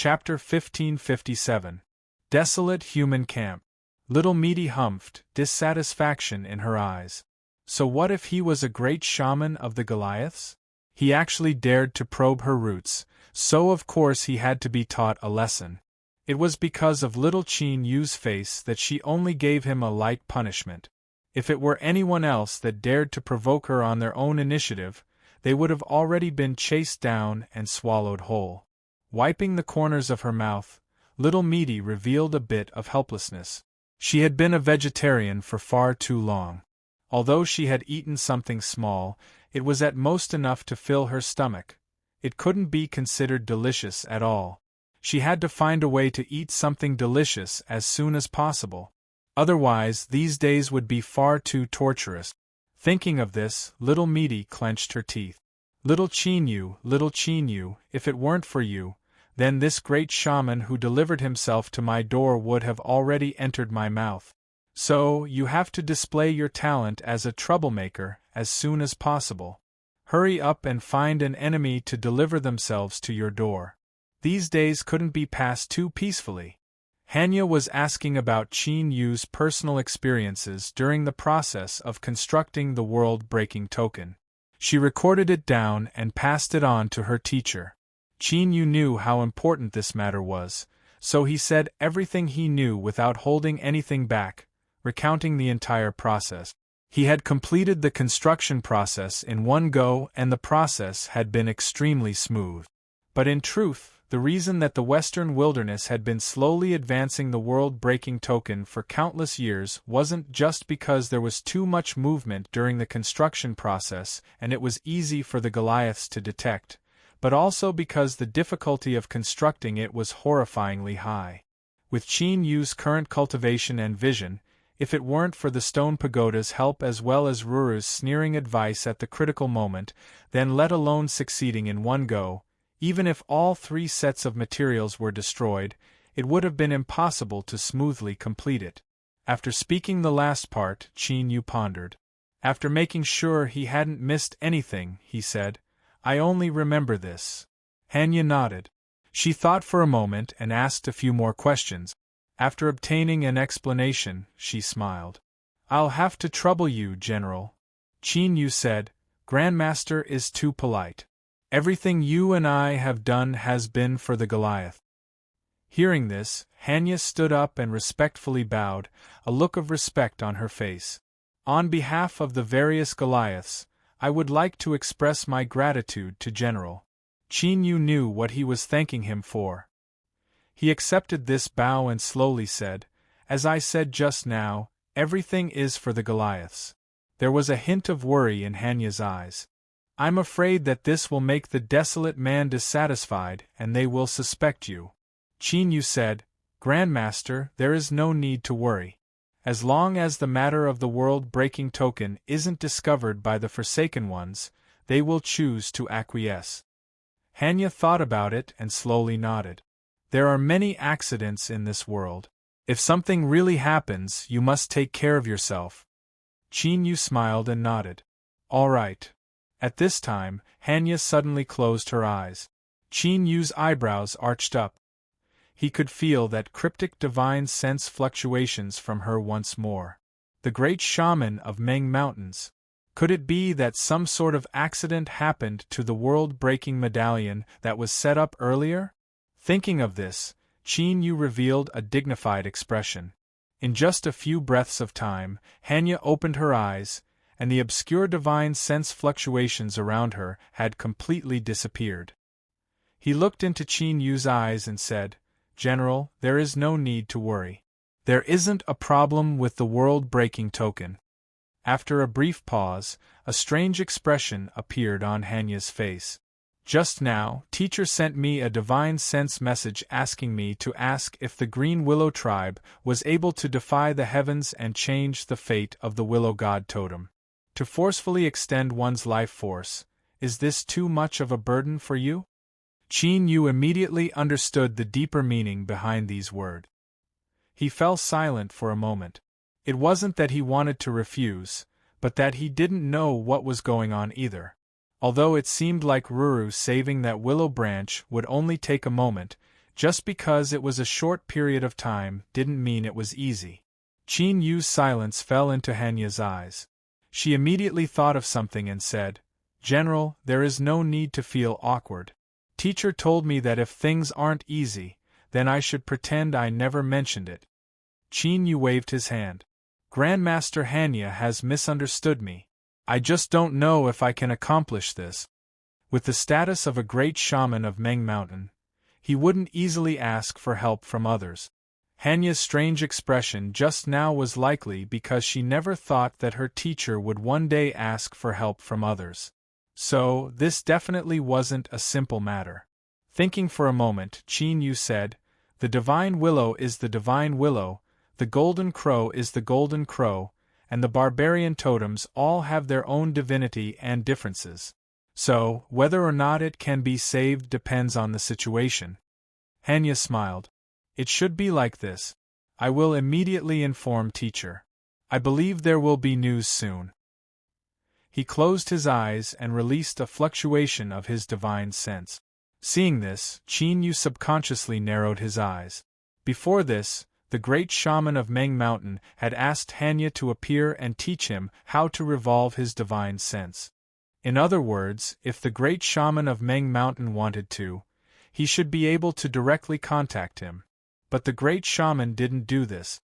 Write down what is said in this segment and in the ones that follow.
Chapter 1557. Desolate Human Camp. Little Meaty humphed, dissatisfaction in her eyes. So what if he was a great shaman of the Goliaths? He actually dared to probe her roots, so of course he had to be taught a lesson. It was because of little Qin Yu's face that she only gave him a light punishment. If it were anyone else that dared to provoke her on their own initiative, they would have already been chased down and swallowed whole. Wiping the corners of her mouth, Little Meaty revealed a bit of helplessness. She had been a vegetarian for far too long. Although she had eaten something small, it was at most enough to fill her stomach. It couldn't be considered delicious at all. She had to find a way to eat something delicious as soon as possible. Otherwise, these days would be far too torturous. Thinking of this, Little Meaty clenched her teeth. Little Qin Yu, if it weren't for you, then this great shaman who delivered himself to my door would have already entered my mouth. So, you have to display your talent as a troublemaker as soon as possible. Hurry up and find an enemy to deliver themselves to your door. These days couldn't be passed too peacefully. Hanya was asking about Qin Yu's personal experiences during the process of constructing the world-breaking token. She recorded it down and passed it on to her teacher. Qin Yu knew how important this matter was, so he said everything he knew without holding anything back, recounting the entire process. He had completed the construction process in one go and the process had been extremely smooth. But in truth, the reason that the Western wilderness had been slowly advancing the world-breaking token for countless years wasn't just because there was too much movement during the construction process and it was easy for the Goliaths to detect, but also because the difficulty of constructing it was horrifyingly high. With Qin Yu's current cultivation and vision, if it weren't for the stone pagoda's help as well as Ruru's sneering advice at the critical moment, then let alone succeeding in one go, even if all 3 sets of materials were destroyed, it would have been impossible to smoothly complete it. After speaking the last part, Qin Yu pondered. After making sure he hadn't missed anything, he said, "I only remember this." Hanya nodded. She thought for a moment and asked a few more questions. After obtaining an explanation, she smiled. "I'll have to trouble you, General." Qin Yu said, "Grandmaster is too polite. Everything you and I have done has been for the Goliath." Hearing this, Hanya stood up and respectfully bowed, a look of respect on her face. "On behalf of the various Goliaths, I would like to express my gratitude to General." Qin Yu knew what he was thanking him for. He accepted this bow and slowly said, "As I said just now, everything is for the Goliaths." There was a hint of worry in Hanya's eyes. "I'm afraid that this will make the desolate man dissatisfied and they will suspect you." Qin Yu said, "Grandmaster, there is no need to worry. As long as the matter of the world-breaking token isn't discovered by the Forsaken Ones, they will choose to acquiesce." Hanya thought about it and slowly nodded. "There are many accidents in this world. If something really happens, you must take care of yourself." Qin Yu smiled and nodded. "All right." At this time, Hanya suddenly closed her eyes. Qin Yu's eyebrows arched up. He could feel that cryptic divine sense fluctuations from her once more. The great shaman of Meng Mountains. Could it be that some sort of accident happened to the world-breaking medallion that was set up earlier? Thinking of this, Qin Yu revealed a dignified expression. In just a few breaths of time, Hanya opened her eyes, and the obscure divine sense fluctuations around her had completely disappeared. He looked into Qin Yu's eyes and said, "General, there is no need to worry. There isn't a problem with the world-breaking token." After a brief pause, a strange expression appeared on Hanya's face. "Just now, teacher sent me a divine sense message asking me to ask if the Green Willow tribe was able to defy the heavens and change the fate of the Willow God totem. To forcefully extend one's life force, is this too much of a burden for you?" Qin Yu immediately understood the deeper meaning behind these words. He fell silent for a moment. It wasn't that he wanted to refuse, but that he didn't know what was going on either. Although it seemed like Ruru saving that willow branch would only take a moment, Just because it was a short period of time didn't mean it was easy. Qin Yu's silence fell into Hanya's eyes. She immediately thought of something and said, "General, there is no need to feel awkward. Teacher told me that if things aren't easy, then I should pretend I never mentioned it." Qin Yu waved his hand. "Grandmaster Hanya has misunderstood me. I just don't know if I can accomplish this." With the status of a great shaman of Meng Mountain, he wouldn't easily ask for help from others. Hanya's strange expression just now was likely because she never thought that her teacher would one day ask for help from others. So, this definitely wasn't a simple matter. Thinking for a moment, Qin Yu said, "The divine willow is the divine willow, the golden crow is the golden crow, and the barbarian totems all have their own divinity and differences. So, whether or not it can be saved depends on the situation." Hanya smiled. "It should be like this. I will immediately inform teacher. I believe there will be news soon." He closed his eyes and released a fluctuation of his divine sense. Seeing this, Qin Yu subconsciously narrowed his eyes. Before this, the great shaman of Meng Mountain had asked Hanya to appear and teach him how to revolve his divine sense. In other words, if the great shaman of Meng Mountain wanted to, he should be able to directly contact him. But the great shaman didn't do this.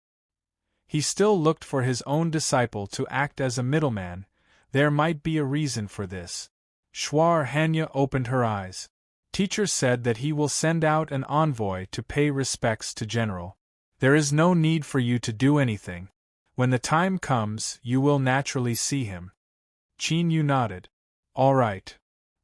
He still looked for his own disciple to act as a middleman. There might be a reason for this. Shuar Hanya opened her eyes. "Teacher said that he will send out an envoy to pay respects to General. There is no need for you to do anything. When the time comes, you will naturally see him." Qin Yu nodded. "All right."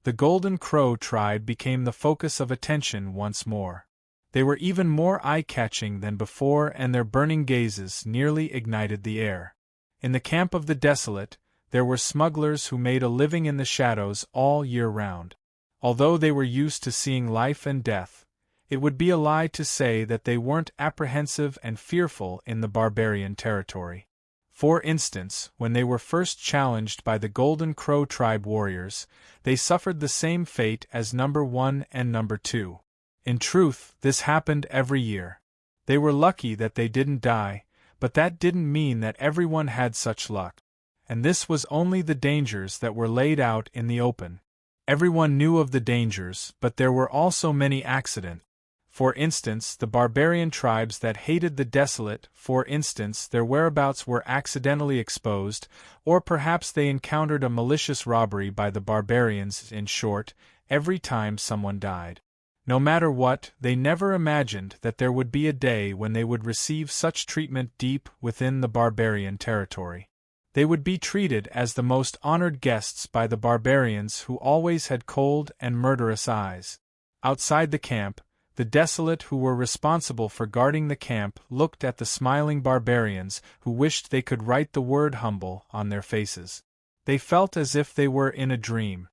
The Golden Crow tribe became the focus of attention once more. They were even more eye-catching than before, and their burning gazes nearly ignited the air. In the camp of the Desolate, there were smugglers who made a living in the shadows all year round. Although they were used to seeing life and death, it would be a lie to say that they weren't apprehensive and fearful in the barbarian territory. For instance, when they were first challenged by the Golden Crow tribe warriors, they suffered the same fate as number 1 and number 2. In truth, this happened every year. They were lucky that they didn't die, but that didn't mean that everyone had such luck. And this was only the dangers that were laid out in the open. Everyone knew of the dangers, but there were also many accidents. For instance, the barbarian tribes that hated the Desolate, for instance, their whereabouts were accidentally exposed, or perhaps they encountered a malicious robbery by the barbarians. In short, every time someone died. No matter what, they never imagined that there would be a day when they would receive such treatment deep within the barbarian territory. They would be treated as the most honored guests by the barbarians who always had cold and murderous eyes. Outside the camp, the Desolate who were responsible for guarding the camp looked at the smiling barbarians who wished they could write the word humble on their faces. They felt as if they were in a dream.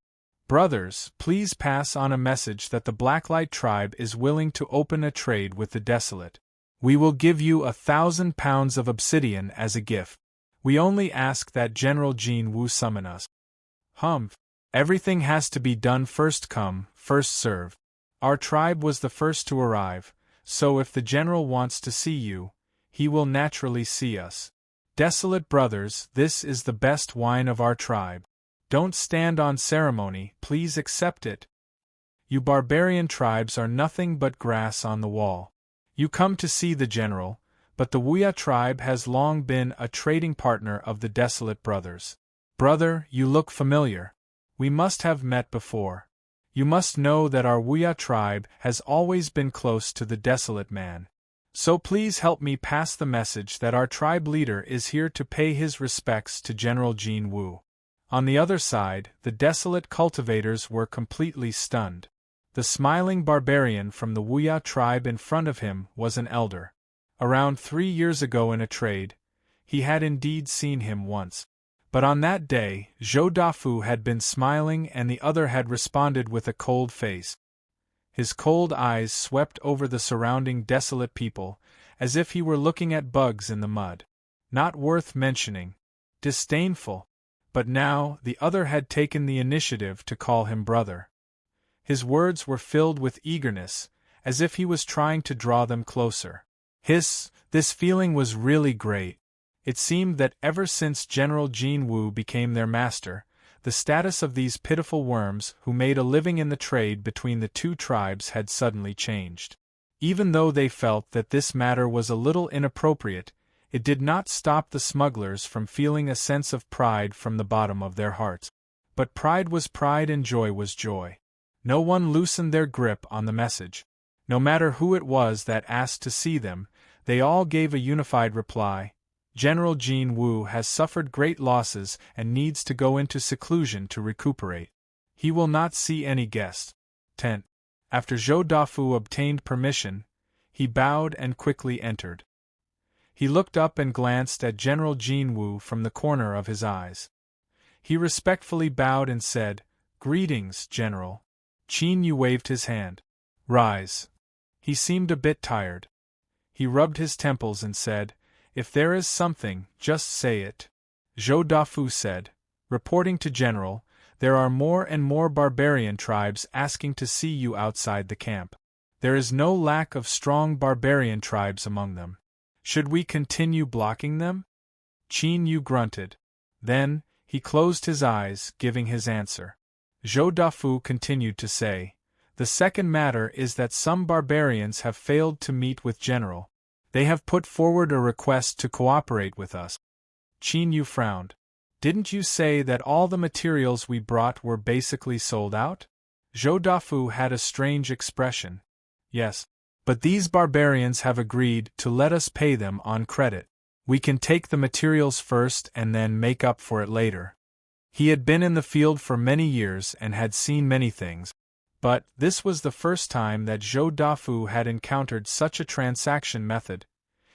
"Brothers, please pass on a message that the Blacklight tribe is willing to open a trade with the Desolate. We will give you 1,000 pounds of obsidian as a gift. We only ask that General Jin Wu summon us." "Humph. Everything has to be done first come, first served. Our tribe was the first to arrive, so if the general wants to see you, he will naturally see us. Desolate brothers, this is the best wine of our tribe. Don't stand on ceremony, please accept it. You barbarian tribes are nothing but grass on the wall. You come to see the general, but the Wuya tribe has long been a trading partner of the Desolate brothers. Brother, you look familiar. We must have met before. You must know that our Wuya tribe has always been close to the Desolate man. So please help me pass the message that our tribe leader is here to pay his respects to General Jin Wu." On the other side, the Desolate cultivators were completely stunned. The smiling barbarian from the Wuya tribe in front of him was an elder. Around 3 years ago in a trade, he had indeed seen him once. But on that day, Zhou Dafu had been smiling and the other had responded with a cold face. His cold eyes swept over the surrounding Desolate people, as if he were looking at bugs in the mud. Not worth mentioning. Disdainful. But now, the other had taken the initiative to call him brother. His words were filled with eagerness, as if he was trying to draw them closer. This feeling was really great. It seemed that ever since General Jin Wu became their master, the status of these pitiful worms who made a living in the trade between the two tribes had suddenly changed. Even though they felt that this matter was a little inappropriate, it did not stop the smugglers from feeling a sense of pride from the bottom of their hearts. But pride was pride and joy was joy. No one loosened their grip on the message. No matter who it was that asked to see them, they all gave a unified reply: General Jin Wu has suffered great losses and needs to go into seclusion to recuperate. He will not see any guests. 10. After Zhou Dafu obtained permission, he bowed and quickly entered. He looked up and glanced at General Jin Wu from the corner of his eyes. He respectfully bowed and said, "Greetings, General." Qin Yu waved his hand. "Rise." He seemed a bit tired. He rubbed his temples and said, "If there is something, just say it." Zhou Dafu said, "Reporting to General, there are more and more barbarian tribes asking to see you outside the camp. There is no lack of strong barbarian tribes among them. Should we continue blocking them?" Qin Yu grunted. Then, he closed his eyes, giving his answer. Zhou Dafu continued to say, "The second matter is that some barbarians have failed to meet with General. They have put forward a request to cooperate with us." Qin Yu frowned. "Didn't you say that all the materials we brought were basically sold out?" Zhou Dafu had a strange expression. "Yes. But these barbarians have agreed to let us pay them on credit. We can take the materials first and then make up for it later." He had been in the field for many years and had seen many things. But this was the first time that Zhou Dafu had encountered such a transaction method.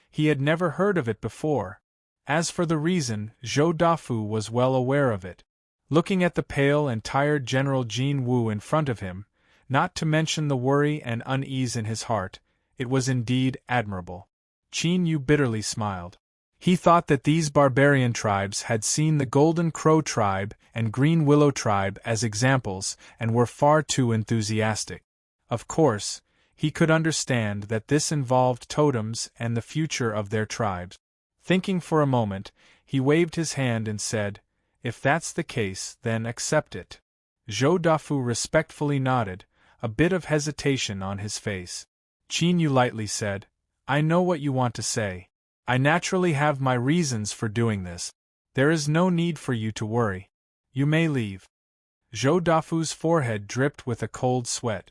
He had never heard of it before. As for the reason, Zhou Dafu was well aware of it. Looking at the pale and tired General Jin Wu in front of him, not to mention the worry and unease in his heart, it was indeed admirable. Qin Yu bitterly smiled. He thought that these barbarian tribes had seen the Golden Crow tribe and Green Willow tribe as examples and were far too enthusiastic. Of course, he could understand that this involved totems and the future of their tribes. Thinking for a moment, he waved his hand and said, "If that's the case, then accept it." Zhou Dafu respectfully nodded, a bit of hesitation on his face. Qin Yu lightly said, "I know what you want to say. I naturally have my reasons for doing this. There is no need for you to worry. You may leave." Zhou Dafu's forehead dripped with a cold sweat.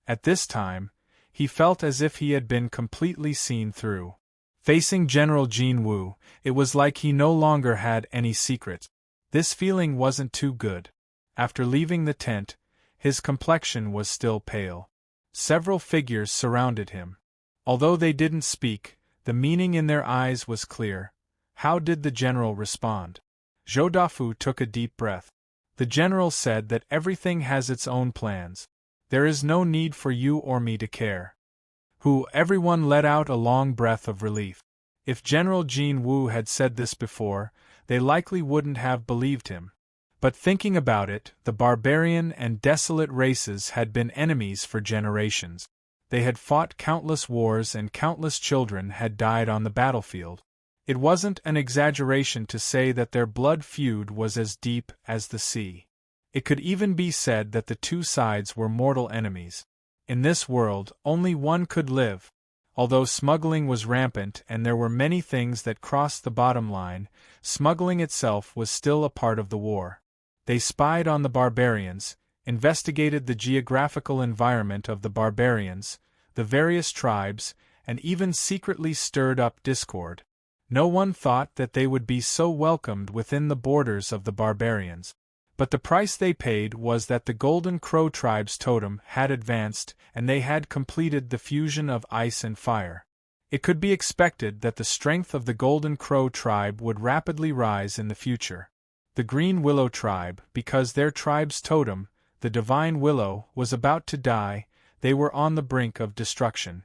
At this time, he felt as if he had been completely seen through. Facing General Jin Wu, it was like he no longer had any secrets. This feeling wasn't too good. After leaving the tent, his complexion was still pale. Several figures surrounded him. Although they didn't speak, the meaning in their eyes was clear. How did the general respond? Zhou Dafu took a deep breath. The general said that everything has its own plans. There is no need for you or me to care. Everyone let out a long breath of relief. If General Jin Wu had said this before, they likely wouldn't have believed him. But thinking about it, the barbarian and desolate races had been enemies for generations. They had fought countless wars and countless children had died on the battlefield. It wasn't an exaggeration to say that their blood feud was as deep as the sea. It could even be said that the two sides were mortal enemies. In this world, only one could live. Although smuggling was rampant and there were many things that crossed the bottom line, smuggling itself was still a part of the war. They spied on the barbarians, investigated the geographical environment of the barbarians, the various tribes, and even secretly stirred up discord. No one thought that they would be so welcomed within the borders of the barbarians. But the price they paid was that the Golden Crow tribe's totem had advanced and they had completed the fusion of ice and fire. It could be expected that the strength of the Golden Crow tribe would rapidly rise in the future. The Green Willow tribe, because their tribe's totem, the Divine Willow, was about to die, they were on the brink of destruction.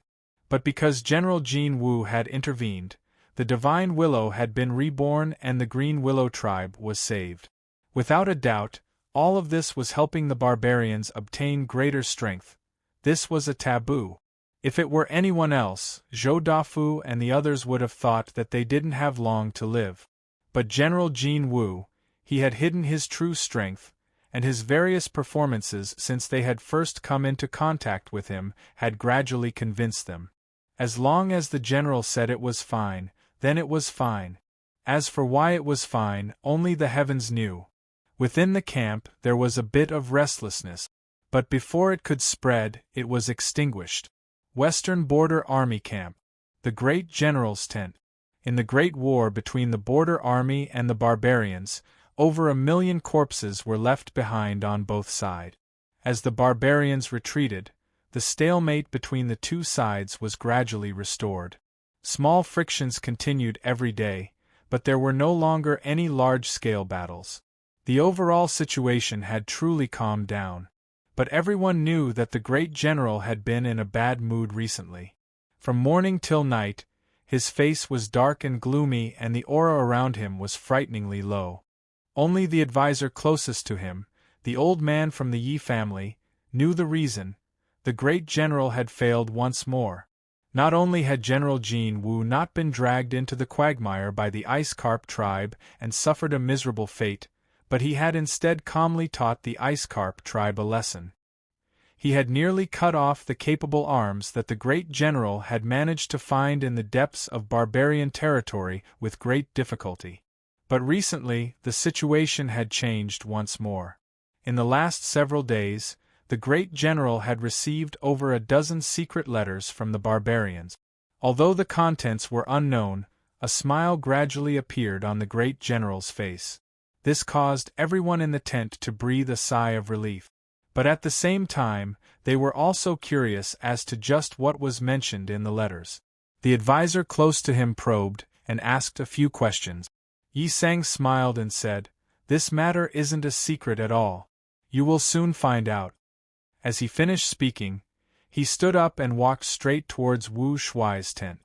But because General Jin Wu had intervened, the Divine Willow had been reborn and the Green Willow tribe was saved. Without a doubt, all of this was helping the barbarians obtain greater strength. This was a taboo. If it were anyone else, Zhou Dafu and the others would have thought that they didn't have long to live. But General Jin Wu, he had hidden his true strength, and his various performances since they had first come into contact with him had gradually convinced them. As long as the general said it was fine, then it was fine. As for why it was fine, only the heavens knew. Within the camp there was a bit of restlessness, but before it could spread, it was extinguished. Western Border Army Camp. The Great General's Tent. In the Great War between the Border Army and the barbarians, over 1 million corpses were left behind on both sides. As the barbarians retreated, the stalemate between the two sides was gradually restored. Small frictions continued every day, but there were no longer any large-scale battles. The overall situation had truly calmed down. But everyone knew that the great general had been in a bad mood recently. From morning till night, his face was dark and gloomy and the aura around him was frighteningly low. Only the advisor closest to him, the old man from the Yi family, knew the reason. The great general had failed once more. Not only had General Jin Wu not been dragged into the quagmire by the Ice Carp tribe and suffered a miserable fate, but he had instead calmly taught the Ice Carp tribe a lesson. He had nearly cut off the capable arms that the great general had managed to find in the depths of barbarian territory with great difficulty. But recently, the situation had changed once more. In the last several days, the great general had received over a dozen secret letters from the barbarians. Although the contents were unknown, a smile gradually appeared on the great general's face. This caused everyone in the tent to breathe a sigh of relief. But at the same time, they were also curious as to just what was mentioned in the letters. The advisor close to him probed and asked a few questions. Yi Sang smiled and said, "This matter isn't a secret at all. You will soon find out." As he finished speaking, he stood up and walked straight towards Wu Shuai's tent.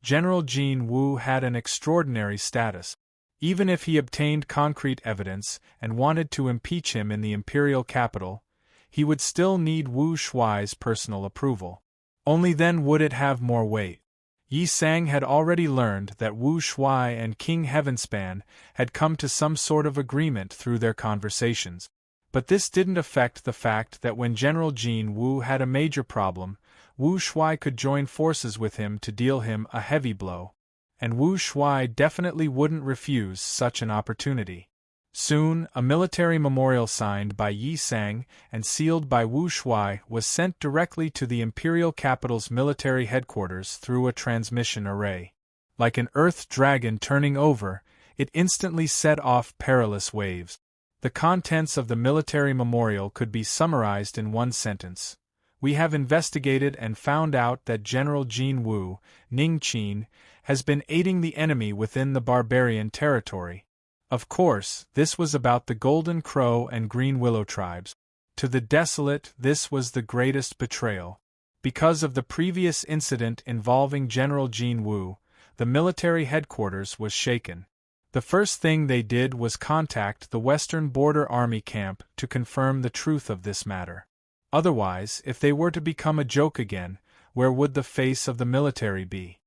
General Jin Wu had an extraordinary status. Even if he obtained concrete evidence and wanted to impeach him in the imperial capital, he would still need Wu Shuai's personal approval. Only then would it have more weight. Yi Sang had already learned that Wu Shuai and King Heavenspan had come to some sort of agreement through their conversations. But this didn't affect the fact that when General Jin Wu had a major problem, Wu Shuai could join forces with him to deal him a heavy blow. And Wu Shuai definitely wouldn't refuse such an opportunity. Soon, a military memorial signed by Yi Sang and sealed by Wu Shuai was sent directly to the imperial capital's military headquarters through a transmission array. Like an earth dragon turning over, it instantly set off perilous waves. The contents of the military memorial could be summarized in one sentence. We have investigated and found out that General Jin Wu, Ningqin, has been aiding the enemy within the barbarian territory. Of course, this was about the Golden Crow and Green Willow tribes. To the Desolate, this was the greatest betrayal. Because of the previous incident involving General Jin Wu, the military headquarters was shaken. The first thing they did was contact the Western Border Army Camp to confirm the truth of this matter. Otherwise, if they were to become a joke again, where would the face of the military be?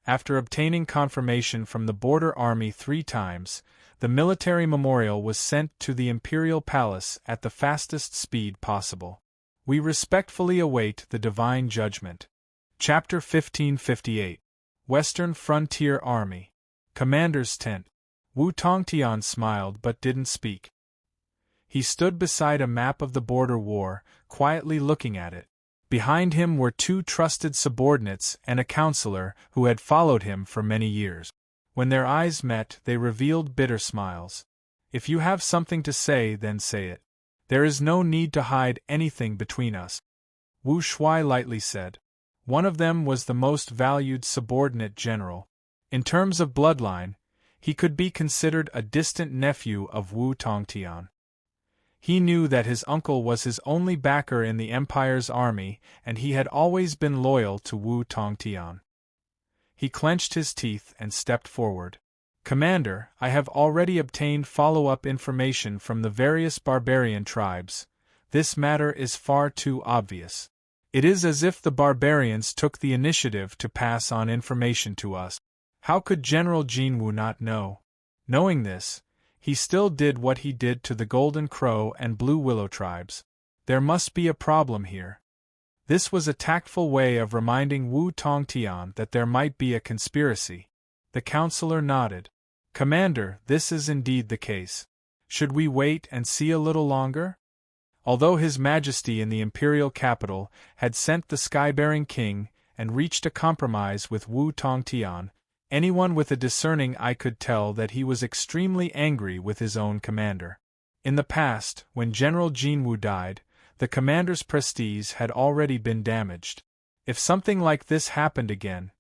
After obtaining confirmation from the Border Army 3 times, the military memorial was sent to the Imperial Palace at the fastest speed possible. We respectfully await the divine judgment. Chapter 1558. Western Frontier Army. Commander's Tent. Wu Tongtian smiled but didn't speak. He stood beside a map of the border war, quietly looking at it. Behind him were 2 trusted subordinates and a counselor who had followed him for many years. When their eyes met, they revealed bitter smiles. "If you have something to say, then say it. There is no need to hide anything between us," Wu Shuai lightly said. One of them was the most valued subordinate general. In terms of bloodline, he could be considered a distant nephew of Wu Tongtian. He knew that his uncle was his only backer in the Empire's army, and he had always been loyal to Wu Tongtian. He clenched his teeth and stepped forward. "Commander, I have already obtained follow-up information from the various barbarian tribes. This matter is far too obvious. It is as if the barbarians took the initiative to pass on information to us. How could General Jinwu not know? Knowing this, he still did what he did to the Golden Crow and Blue Willow tribes. There must be a problem here. This was a tactful way of reminding Wu Tongtian that there might be a conspiracy. The counselor nodded. Commander, this is indeed the case. Should we wait and see a little longer? Although His Majesty in the imperial capital had sent the sky-bearing king and reached a compromise with Wu Tongtian, anyone with a discerning eye could tell that he was extremely angry with his own commander. In the past, when General Jinwu died, the commander's prestige had already been damaged. If something like this happened again,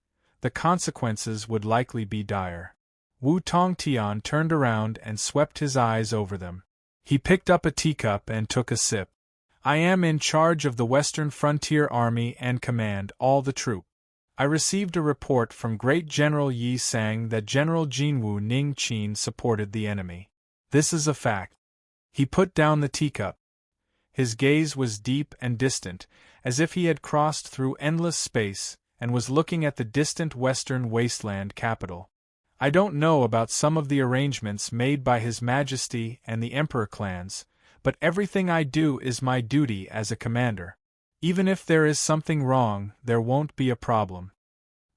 the consequences would likely be dire. Wu Tongtian turned around and swept his eyes over them. He picked up a teacup and took a sip. I am in charge of the Western Frontier Army and command all the troop. I received a report from Great General Yi Sang that General Jinwu Ningqin supported the enemy. This is a fact. He put down the teacup. His gaze was deep and distant, as if he had crossed through endless space and was looking at the distant western wasteland capital. I don't know about some of the arrangements made by His Majesty and the Emperor clans, but everything I do is my duty as a commander. Even if there is something wrong, there won't be a problem.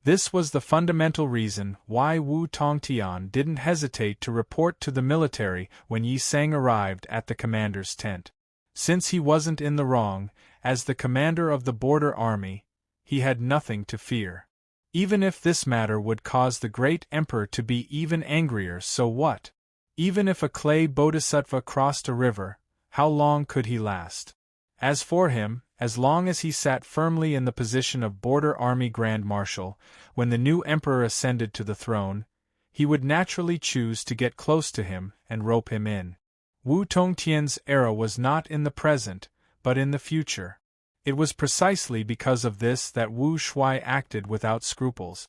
This was the fundamental reason why Wu Tongtian didn't hesitate to report to the military when Yi Sang arrived at the commander's tent. Since he wasn't in the wrong, as the commander of the border army, he had nothing to fear. Even if this matter would cause the great emperor to be even angrier, so what? Even if a clay bodhisattva crossed a river, how long could he last? As for him, as long as he sat firmly in the position of border army grand marshal, when the new emperor ascended to the throne, he would naturally choose to get close to him and rope him in. Wu Tongtian's era was not in the present, but in the future. It was precisely because of this that Wu Shuai acted without scruples.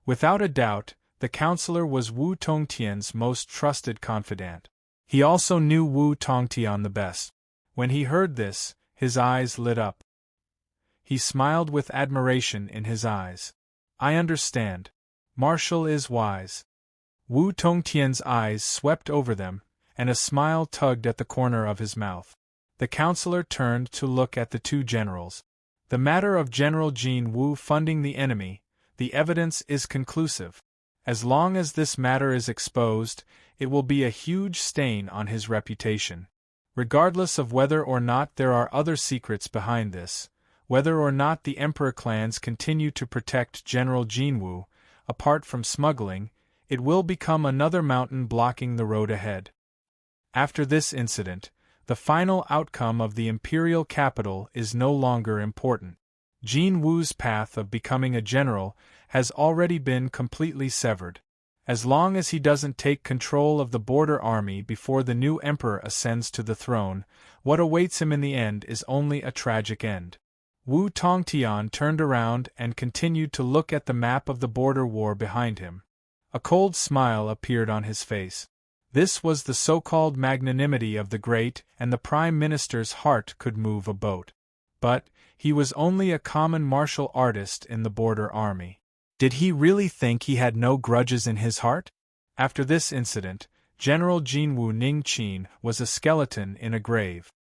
Without a doubt, the counselor was Wu Tongtian's most trusted confidant. He also knew Wu Tongtian the best. When he heard this, his eyes lit up. He smiled with admiration in his eyes. I understand. Marshal is wise. Wu Tongtian's eyes swept over them, and a smile tugged at the corner of his mouth. The counselor turned to look at the two generals. The matter of General Jin Wu funding the enemy, the evidence is conclusive. As long as this matter is exposed, it will be a huge stain on his reputation. Regardless of whether or not there are other secrets behind this, whether or not the Emperor clans continue to protect General Jinwu, apart from smuggling, it will become another mountain blocking the road ahead. After this incident, the final outcome of the imperial capital is no longer important. Jin Wu's path of becoming a general has already been completely severed. As long as he doesn't take control of the border army before the new emperor ascends to the throne, what awaits him in the end is only a tragic end. Wu Tongtian turned around and continued to look at the map of the border war behind him. A cold smile appeared on his face. This was the so-called magnanimity of the great, and the Prime Minister's heart could move a boat. But he was only a common martial artist in the border army. Did he really think he had no grudges in his heart? After this incident, General Jinwu Ningqin was a skeleton in a grave.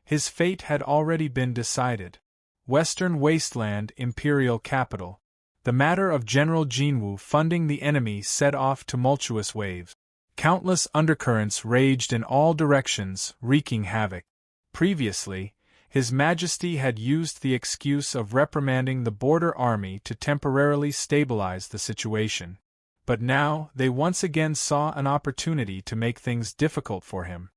His fate had already been decided. Western Wasteland Imperial Capital. The matter of General Jinwu funding the enemy set off tumultuous waves. Countless undercurrents raged in all directions, wreaking havoc. Previously, His Majesty had used the excuse of reprimanding the border army to temporarily stabilize the situation. But now they once again saw an opportunity to make things difficult for him.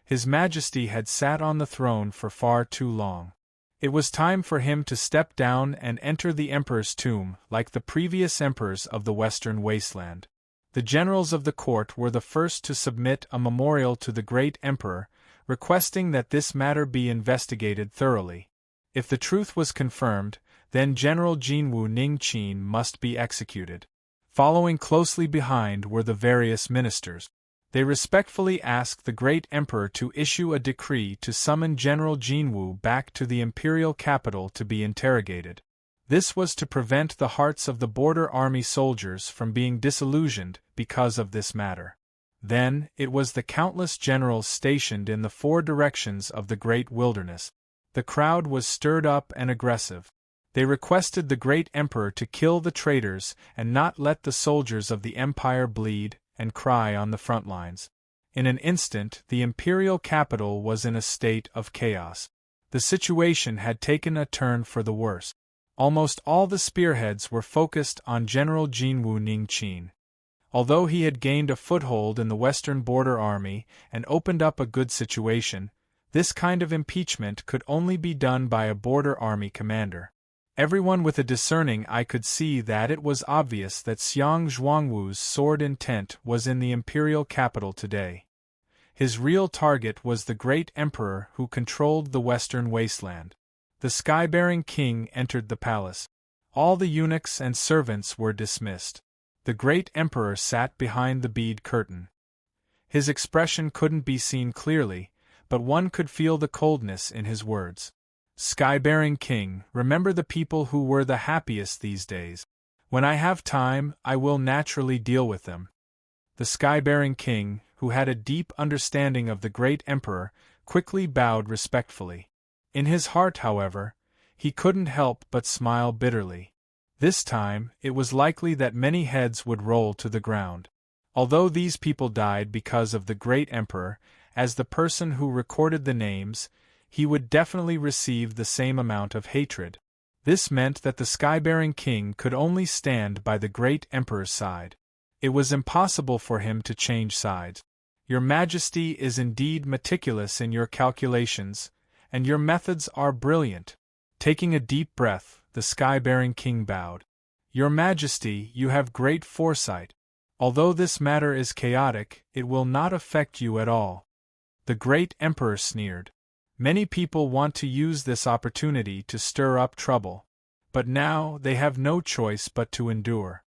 His Majesty had sat on the throne for far too long. It was time for him to step down and enter the Emperor's tomb, like the previous emperors of the Western Wasteland. The generals of the court were the first to submit a memorial to the great emperor, requesting that this matter be investigated thoroughly. If the truth was confirmed, then General Jinwu Ningqin must be executed. Following closely behind were the various ministers. They respectfully asked the great emperor to issue a decree to summon General Jinwu back to the imperial capital to be interrogated. This was to prevent the hearts of the border army soldiers from being disillusioned because of this matter. Then, it was the countless generals stationed in the four directions of the great wilderness. The crowd was stirred up and aggressive. They requested the great emperor to kill the traitors and not let the soldiers of the empire bleed and cry on the front lines. In an instant, the imperial capital was in a state of chaos. The situation had taken a turn for the worse. Almost all the spearheads were focused on General Jinwu Ningqin. Although he had gained a foothold in the western border army and opened up a good situation, this kind of impeachment could only be done by a border army commander. Everyone with a discerning eye could see that it was obvious that Xiang Zhuangwu's sword intent was in the imperial capital today. His real target was the great emperor who controlled the western wasteland. The sky-bearing king entered the palace. All the eunuchs and servants were dismissed. The great emperor sat behind the bead curtain. His expression couldn't be seen clearly, but one could feel the coldness in his words. Sky-bearing king, remember the people who were the happiest these days. When I have time, I will naturally deal with them. The sky-bearing king, who had a deep understanding of the great emperor, quickly bowed respectfully. In his heart, however, he couldn't help but smile bitterly. This time, it was likely that many heads would roll to the ground. Although these people died because of the great emperor, as the person who recorded the names, he would definitely receive the same amount of hatred. This meant that the sky-bearing king could only stand by the great emperor's side. It was impossible for him to change sides. Your Majesty is indeed meticulous in your calculations, and your methods are brilliant. Taking a deep breath, the sky-bearing king bowed. Your Majesty, you have great foresight. Although this matter is chaotic, it will not affect you at all. The great emperor sneered. Many people want to use this opportunity to stir up trouble, but now they have no choice but to endure.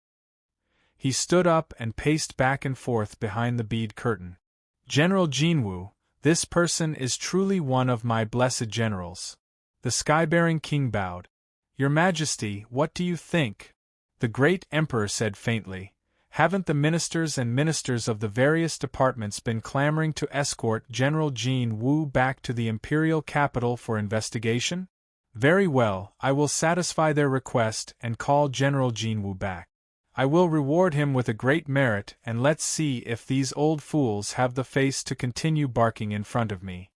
He stood up and paced back and forth behind the bead curtain. General Jinwu, this person is truly one of my blessed generals. The sky-bearing king bowed. Your Majesty, what do you think? The great emperor said faintly. Haven't the ministers and ministers of the various departments been clamoring to escort General Jin Wu back to the imperial capital for investigation? Very well, I will satisfy their request and call General Jin Wu back. I will reward him with a great merit, and let's see if these old fools have the face to continue barking in front of me.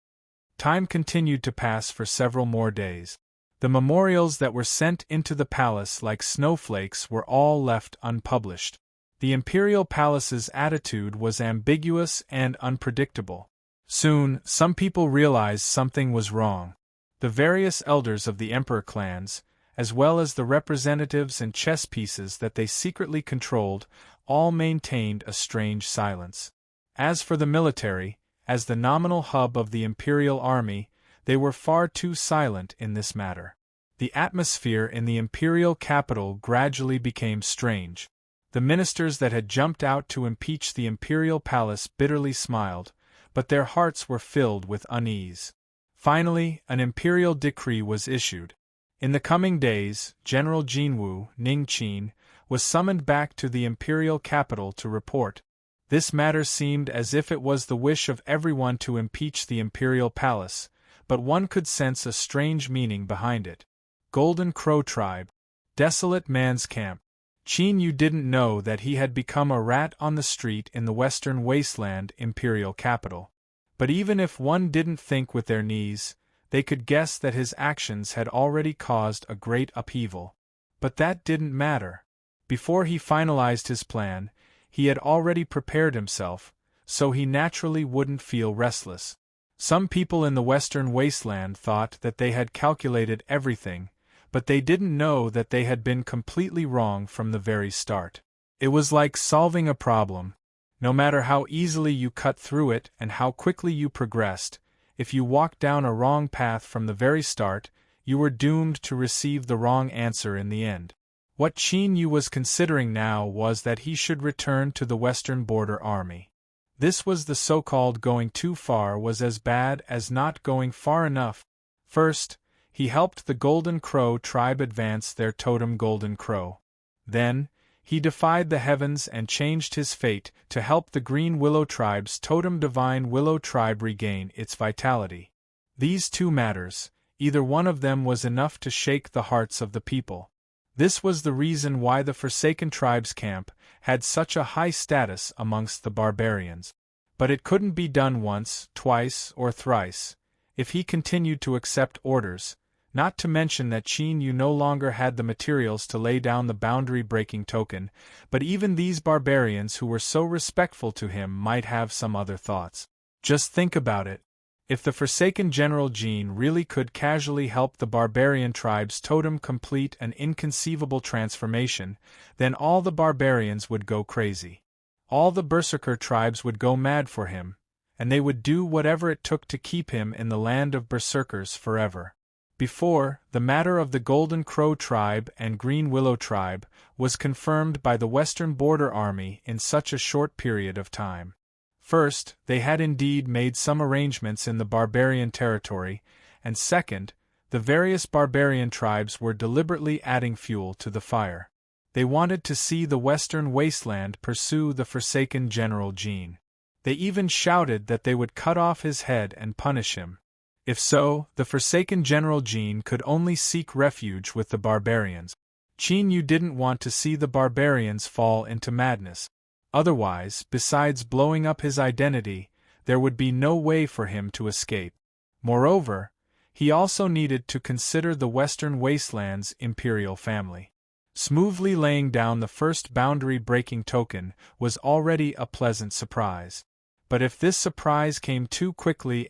Time continued to pass for several more days. The memorials that were sent into the palace like snowflakes were all left unpublished. The imperial palace's attitude was ambiguous and unpredictable. Soon, some people realized something was wrong. The various elders of the emperor clans, as well as the representatives and chess pieces that they secretly controlled, all maintained a strange silence. As for the military, as the nominal hub of the imperial army, they were far too silent in this matter. The atmosphere in the imperial capital gradually became strange. The ministers that had jumped out to impeach the imperial palace bitterly smiled, but their hearts were filled with unease. Finally, an imperial decree was issued. In the coming days, General Jinwu Ningqin was summoned back to the imperial capital to report. This matter seemed as if it was the wish of everyone to impeach the imperial palace, but one could sense a strange meaning behind it. Golden Crow Tribe. Desolate Man's Camp. Qin Yu didn't know that he had become a rat on the street in the western wasteland imperial capital. But even if one didn't think with their knees, they could guess that his actions had already caused a great upheaval. But that didn't matter. Before he finalized his plan, he had already prepared himself, so he naturally wouldn't feel restless. Some people in the western wasteland thought that they had calculated everything, but they didn't know that they had been completely wrong from the very start. It was like solving a problem. No matter how easily you cut through it and how quickly you progressed, if you walked down a wrong path from the very start, you were doomed to receive the wrong answer in the end. What Qin Yu was considering now was that he should return to the Western Border Army. This was the so-called going too far was as bad as not going far enough. First, he helped the Golden Crow tribe advance their totem Golden Crow. Then, he defied the heavens and changed his fate to help the Green Willow tribe's totem Divine Willow tribe regain its vitality. These two matters, either one of them was enough to shake the hearts of the people. This was the reason why the Forsaken Tribe's camp had such a high status amongst the barbarians. But it couldn't be done once, twice, or thrice, if he continued to accept orders, not to mention that Qin Yu no longer had the materials to lay down the boundary-breaking token, but even these barbarians who were so respectful to him might have some other thoughts. Just think about it. If the Forsaken General Jin really could casually help the barbarian tribe's totem complete an inconceivable transformation, then all the barbarians would go crazy. All the berserker tribes would go mad for him, and they would do whatever it took to keep him in the land of berserkers forever. Before, the matter of the Golden Crow tribe and Green Willow tribe was confirmed by the Western Border Army in such a short period of time. First, they had indeed made some arrangements in the barbarian territory, and second, the various barbarian tribes were deliberately adding fuel to the fire. They wanted to see the Western Wasteland pursue the Forsaken General Jin. They even shouted that they would cut off his head and punish him. If so, the Forsaken General Jin could only seek refuge with the barbarians. Qin Yu didn't want to see the barbarians fall into madness. Otherwise, besides blowing up his identity, there would be no way for him to escape. Moreover, he also needed to consider the Western Wasteland's imperial family. Smoothly laying down the first boundary-breaking token was already a pleasant surprise. But if this surprise came too quickly,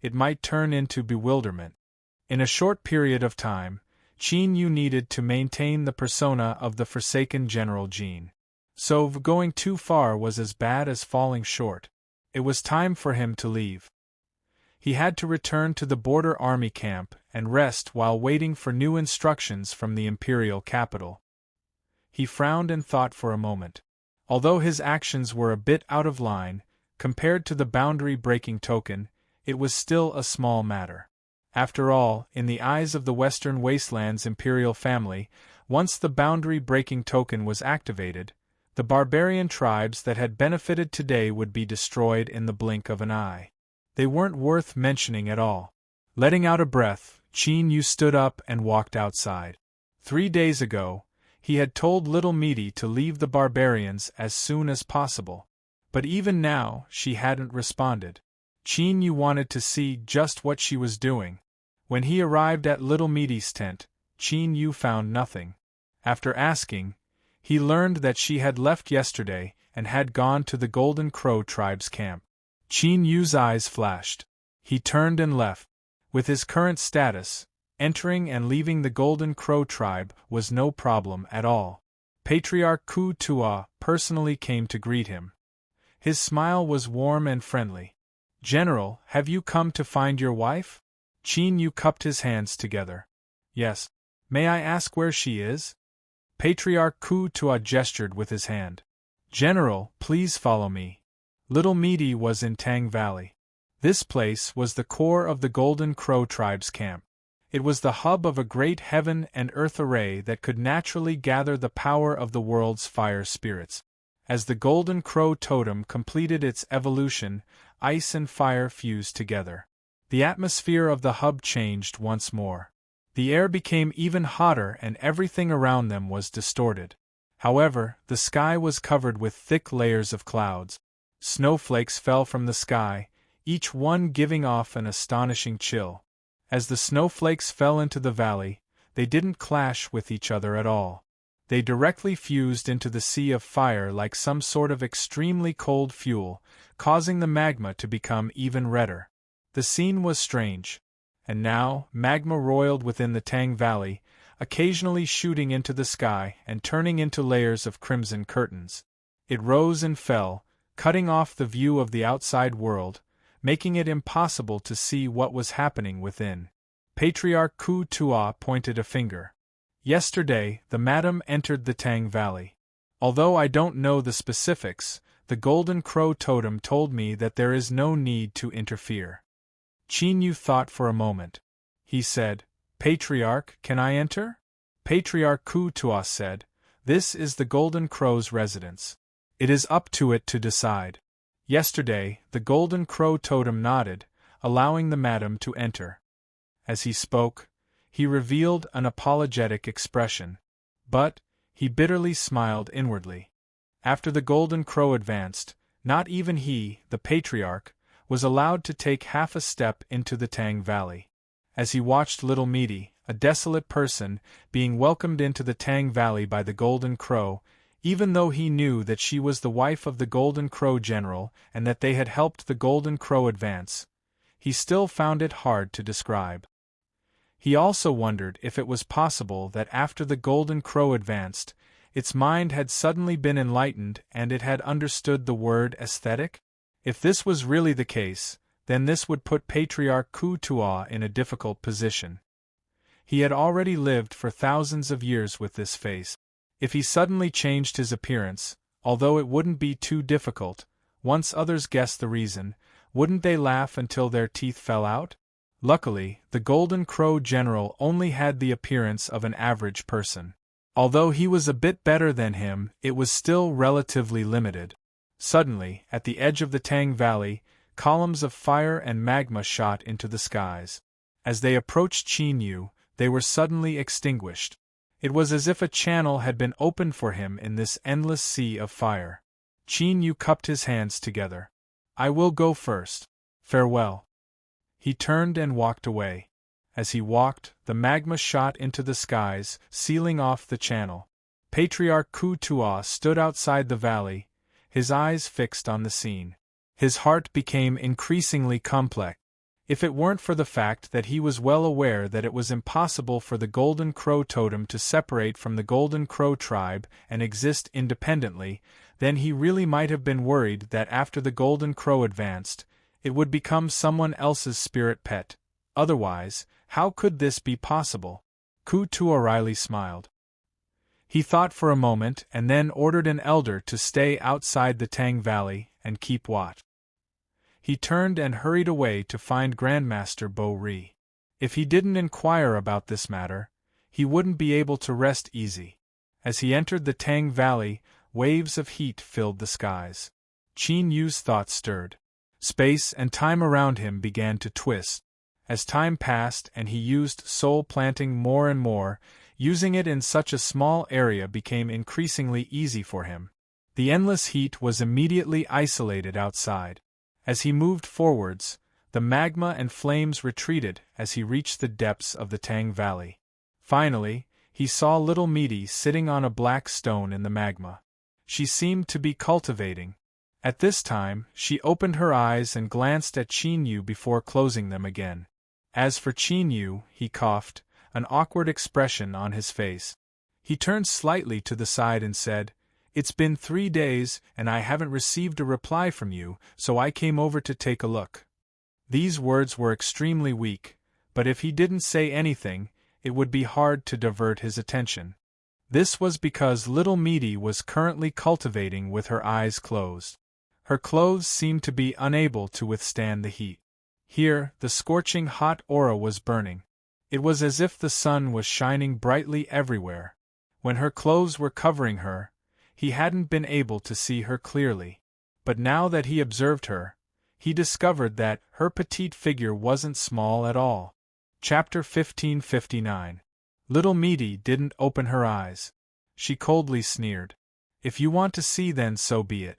it might turn into bewilderment. In a short period of time, Qin Yu needed to maintain the persona of the Forsaken General Jin. So going too far was as bad as falling short. It was time for him to leave. He had to return to the border army camp and rest while waiting for new instructions from the imperial capital. He frowned and thought for a moment. Although his actions were a bit out of line, compared to the boundary-breaking token, it was still a small matter. After all, in the eyes of the Western Wasteland's imperial family, once the boundary-breaking token was activated, the barbarian tribes that had benefited today would be destroyed in the blink of an eye. They weren't worth mentioning at all. Letting out a breath, Qin Yu stood up and walked outside. 3 days ago, he had told Little Meaty to leave the barbarians as soon as possible. But even now, she hadn't responded. Qin Yu wanted to see just what she was doing. When he arrived at Little Meaty's tent, Qin Yu found nothing. After asking, he learned that she had left yesterday and had gone to the Golden Crow tribe's camp. Qin Yu's eyes flashed. He turned and left. With his current status, entering and leaving the Golden Crow tribe was no problem at all. Patriarch Ku Tua personally came to greet him. His smile was warm and friendly. "General, have you come to find your wife?" Qin Yu cupped his hands together. "Yes. May I ask where she is?" Patriarch Ku Tua gestured with his hand. "General, please follow me." Little Meaty was in Tang Valley. This place was the core of the Golden Crow tribe's camp. It was the hub of a great heaven and earth array that could naturally gather the power of the world's fire spirits. As the Golden Crow totem completed its evolution, ice and fire fused together. The atmosphere of the hub changed once more. The air became even hotter and everything around them was distorted. However, the sky was covered with thick layers of clouds. Snowflakes fell from the sky, each one giving off an astonishing chill. As the snowflakes fell into the valley, they didn't clash with each other at all. They directly fused into the sea of fire like some sort of extremely cold fuel, causing the magma to become even redder. The scene was strange. And now, magma roiled within the Tang Valley, occasionally shooting into the sky and turning into layers of crimson curtains. It rose and fell, cutting off the view of the outside world, making it impossible to see what was happening within. Patriarch Ku Tua pointed a finger. "Yesterday, the madam entered the Tang Valley. Although I don't know the specifics, the Golden Crow totem told me that there is no need to interfere. Qin Yu thought for a moment. He said, Patriarch, can I enter? Patriarch Ku Tuas said, This is the Golden Crow's residence. It is up to it to decide. Yesterday, the Golden Crow totem nodded, allowing the madam to enter. As he spoke, he revealed an apologetic expression. But, he bitterly smiled inwardly. After the Golden Crow advanced, not even he, the Patriarch, was allowed to take half a step into the Tang Valley. As he watched little Meaty, a desolate person, being welcomed into the Tang Valley by the Golden Crow, even though he knew that she was the wife of the Golden Crow general and that they had helped the Golden Crow advance, he still found it hard to describe. He also wondered if it was possible that after the Golden Crow advanced, its mind had suddenly been enlightened and it had understood the word aesthetic? If this was really the case, then this would put Patriarch Ku Tua in a difficult position. He had already lived for thousands of years with this face. If he suddenly changed his appearance, although it wouldn't be too difficult, once others guessed the reason, wouldn't they laugh until their teeth fell out? Luckily, the Golden Crow general only had the appearance of an average person. Although he was a bit better than him, it was still relatively limited. Suddenly, at the edge of the Tang Valley, columns of fire and magma shot into the skies. As they approached Qin Yu, they were suddenly extinguished. It was as if a channel had been opened for him in this endless sea of fire. Qin Yu cupped his hands together. I will go first. Farewell. He turned and walked away. As he walked, the magma shot into the skies, sealing off the channel. Patriarch Ku Tua stood outside the valley, his eyes fixed on the scene. His heart became increasingly complex. If it weren't for the fact that he was well aware that it was impossible for the Golden Crow totem to separate from the Golden Crow tribe and exist independently, then he really might have been worried that after the Golden Crow advanced, it would become someone else's spirit pet. Otherwise, how could this be possible? Ku Tua wryly smiled. He thought for a moment and then ordered an elder to stay outside the Tang Valley and keep watch. He turned and hurried away to find Grandmaster Bo Ri. If he didn't inquire about this matter, he wouldn't be able to rest easy. As he entered the Tang Valley, waves of heat filled the skies. Qin Yu's thoughts stirred. Space and time around him began to twist. As time passed and he used soul planting more and more, using it in such a small area became increasingly easy for him. The endless heat was immediately isolated outside. As he moved forwards, the magma and flames retreated as he reached the depths of the Tang Valley. Finally, he saw little Meaty sitting on a black stone in the magma. She seemed to be cultivating. At this time, she opened her eyes and glanced at Qin Yu before closing them again. As for Qin Yu, he coughed, an awkward expression on his face. He turned slightly to the side and said, It's been 3 days and I haven't received a reply from you, so I came over to take a look. These words were extremely weak, but if he didn't say anything, it would be hard to divert his attention. This was because little Meaty was currently cultivating with her eyes closed. Her clothes seemed to be unable to withstand the heat. Here, the scorching hot aura was burning. It was as if the sun was shining brightly everywhere. When her clothes were covering her, he hadn't been able to see her clearly. But now that he observed her, he discovered that her petite figure wasn't small at all. Chapter 1559. Little Meaty didn't open her eyes. She coldly sneered. If you want to see, then so be it.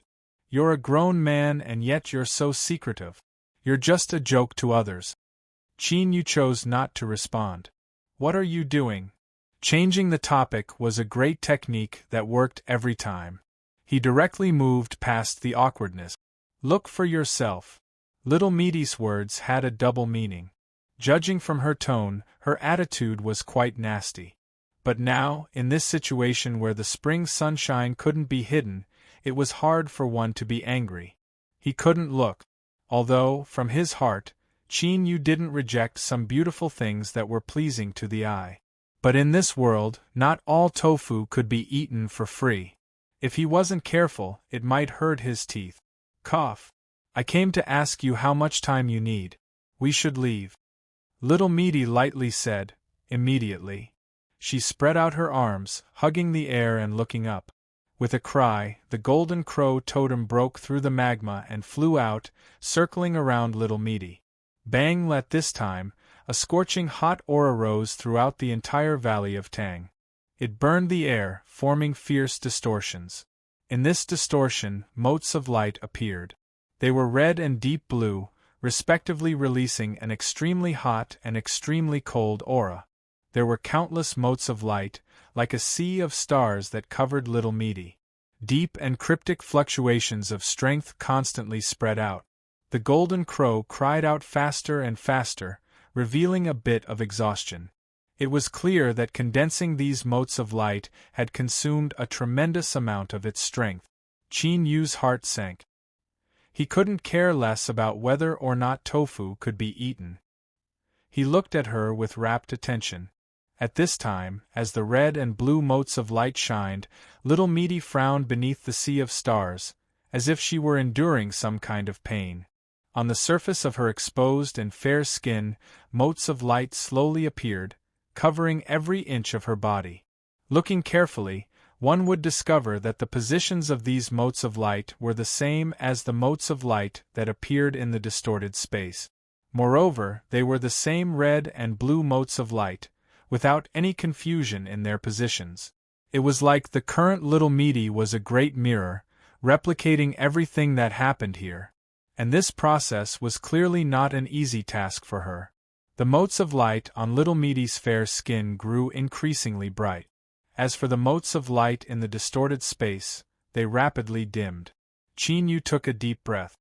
You're a grown man and yet you're so secretive. You're just a joke to others. Qin Yu chose not to respond. What are you doing? Changing the topic was a great technique that worked every time. He directly moved past the awkwardness. Look for yourself. Little Meaty's words had a double meaning. Judging from her tone, her attitude was quite nasty. But now, in this situation where the spring sunshine couldn't be hidden, it was hard for one to be angry. He couldn't look. Although, from his heart, Qin Yu didn't reject some beautiful things that were pleasing to the eye. But in this world, not all tofu could be eaten for free. If he wasn't careful, it might hurt his teeth. Cough. I came to ask you how much time you need. We should leave. Little Meaty lightly said, immediately. She spread out her arms, hugging the air and looking up. With a cry, the golden crow totem broke through the magma and flew out, circling around Little Meaty. Bang! Let this time, a scorching hot aura rose throughout the entire valley of Tang. It burned the air, forming fierce distortions. In this distortion, motes of light appeared. They were red and deep blue, respectively, releasing an extremely hot and extremely cold aura. There were countless motes of light, like a sea of stars that covered Little Meaty. Deep and cryptic fluctuations of strength constantly spread out. The golden crow cried out faster and faster, revealing a bit of exhaustion. It was clear that condensing these motes of light had consumed a tremendous amount of its strength. Qin Yu's heart sank. He couldn't care less about whether or not tofu could be eaten. He looked at her with rapt attention. At this time, as the red and blue motes of light shined, Little Meaty frowned beneath the sea of stars, as if she were enduring some kind of pain. On the surface of her exposed and fair skin, motes of light slowly appeared, covering every inch of her body. Looking carefully, one would discover that the positions of these motes of light were the same as the motes of light that appeared in the distorted space. Moreover, they were the same red and blue motes of light, without any confusion in their positions. It was like the current Little Meaty was a great mirror, replicating everything that happened here. And this process was clearly not an easy task for her. The motes of light on Little Meaty's fair skin grew increasingly bright. As for the motes of light in the distorted space, they rapidly dimmed. Qin Yu took a deep breath.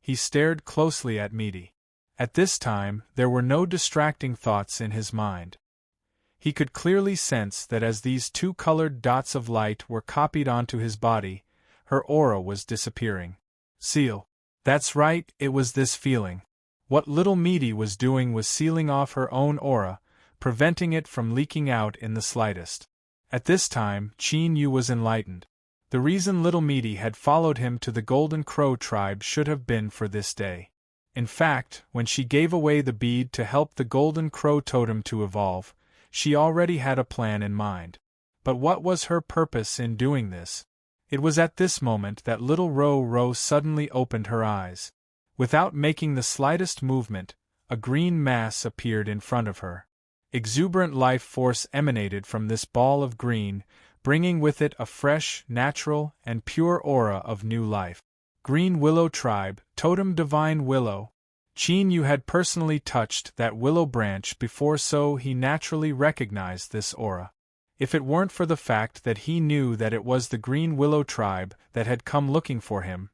He stared closely at Meaty. At this time, there were no distracting thoughts in his mind. He could clearly sense that as these two colored dots of light were copied onto his body, her aura was disappearing. Seal. That's right, it was this feeling. What Little Meaty was doing was sealing off her own aura, preventing it from leaking out in the slightest. At this time, Qin Yu was enlightened. The reason Little Meaty had followed him to the Golden Crow tribe should have been for this day. In fact, when she gave away the bead to help the Golden Crow totem to evolve, she already had a plan in mind. But what was her purpose in doing this? It was at this moment that Little Ro suddenly opened her eyes. Without making the slightest movement, a green mass appeared in front of her. Exuberant life force emanated from this ball of green, bringing with it a fresh, natural, and pure aura of new life. Green Willow Tribe, Totem Divine Willow. Qin Yu had personally touched that willow branch before, so he naturally recognized this aura. If it weren't for the fact that he knew that it was the Green Willow Tribe that had come looking for him,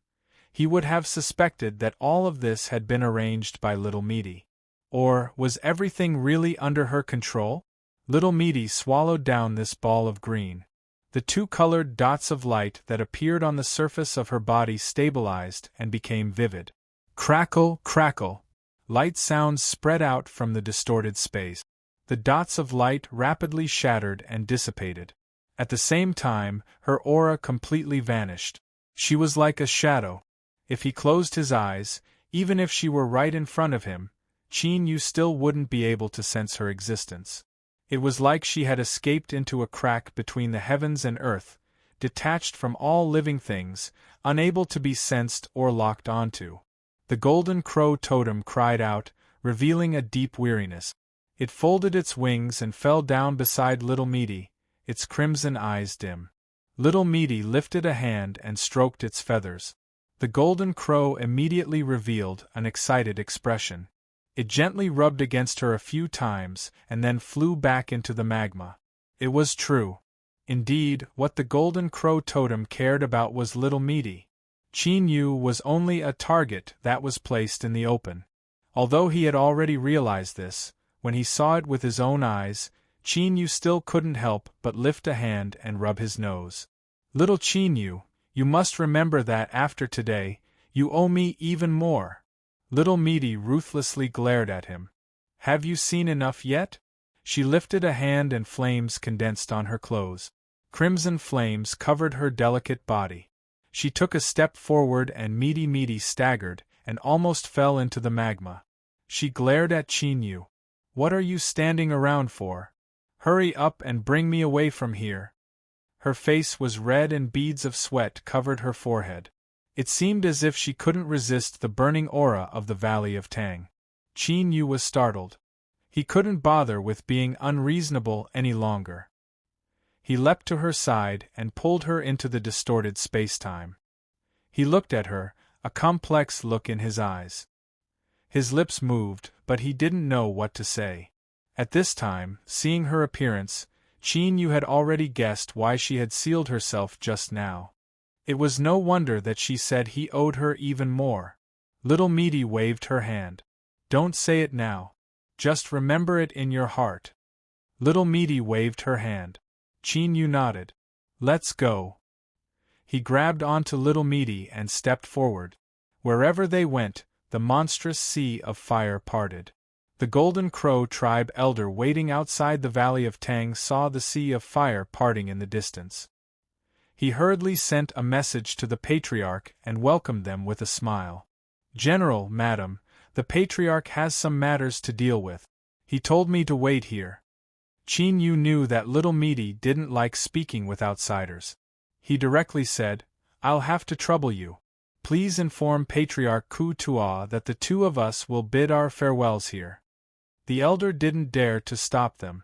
he would have suspected that all of this had been arranged by Little Meaty. Or, was everything really under her control? Little Meaty swallowed down this ball of green. The two colored dots of light that appeared on the surface of her body stabilized and became vivid. Crackle, crackle. Light sounds spread out from the distorted space. The dots of light rapidly shattered and dissipated. At the same time, her aura completely vanished. She was like a shadow. If he closed his eyes, even if she were right in front of him, Qin Yu still wouldn't be able to sense her existence. It was like she had escaped into a crack between the heavens and earth, detached from all living things, unable to be sensed or locked onto. The Golden Crow totem cried out, revealing a deep weariness. It folded its wings and fell down beside Little Meaty, its crimson eyes dim. Little Meaty lifted a hand and stroked its feathers. The Golden Crow immediately revealed an excited expression. It gently rubbed against her a few times and then flew back into the magma. It was true. Indeed, what the Golden Crow totem cared about was Little Meaty. Qin Yu was only a target that was placed in the open. Although he had already realized this, when he saw it with his own eyes, Qin Yu still couldn't help but lift a hand and rub his nose. Little Qin Yu, you must remember that after today, you owe me even more. Little Meaty ruthlessly glared at him. Have you seen enough yet? She lifted a hand and flames condensed on her clothes. Crimson flames covered her delicate body. She took a step forward and Meaty staggered and almost fell into the magma. She glared at Qin Yu. "What are you standing around for? Hurry up and bring me away from here." Her face was red and beads of sweat covered her forehead. It seemed as if she couldn't resist the burning aura of the Valley of Tang. Qin Yu was startled. He couldn't bother with being unreasonable any longer. He leapt to her side and pulled her into the distorted space-time. He looked at her, a complex look in his eyes. His lips moved, but he didn't know what to say. At this time, seeing her appearance, Qin Yu had already guessed why she had sealed herself just now. It was no wonder that she said he owed her even more. Little Meaty waved her hand. "Don't say it now. Just remember it in your heart." Little Meaty waved her hand. Qin Yu nodded. "Let's go." He grabbed onto Little Meaty and stepped forward. Wherever they went, the monstrous sea of fire parted. The Golden Crow tribe elder waiting outside the Valley of Tang saw the sea of fire parting in the distance. He hurriedly sent a message to the Patriarch and welcomed them with a smile. "General, Madam, the Patriarch has some matters to deal with. He told me to wait here." Qin Yu knew that Little Meaty didn't like speaking with outsiders. He directly said, "I'll have to trouble you. Please inform Patriarch Ku Tua that the two of us will bid our farewells here." The elder didn't dare to stop them.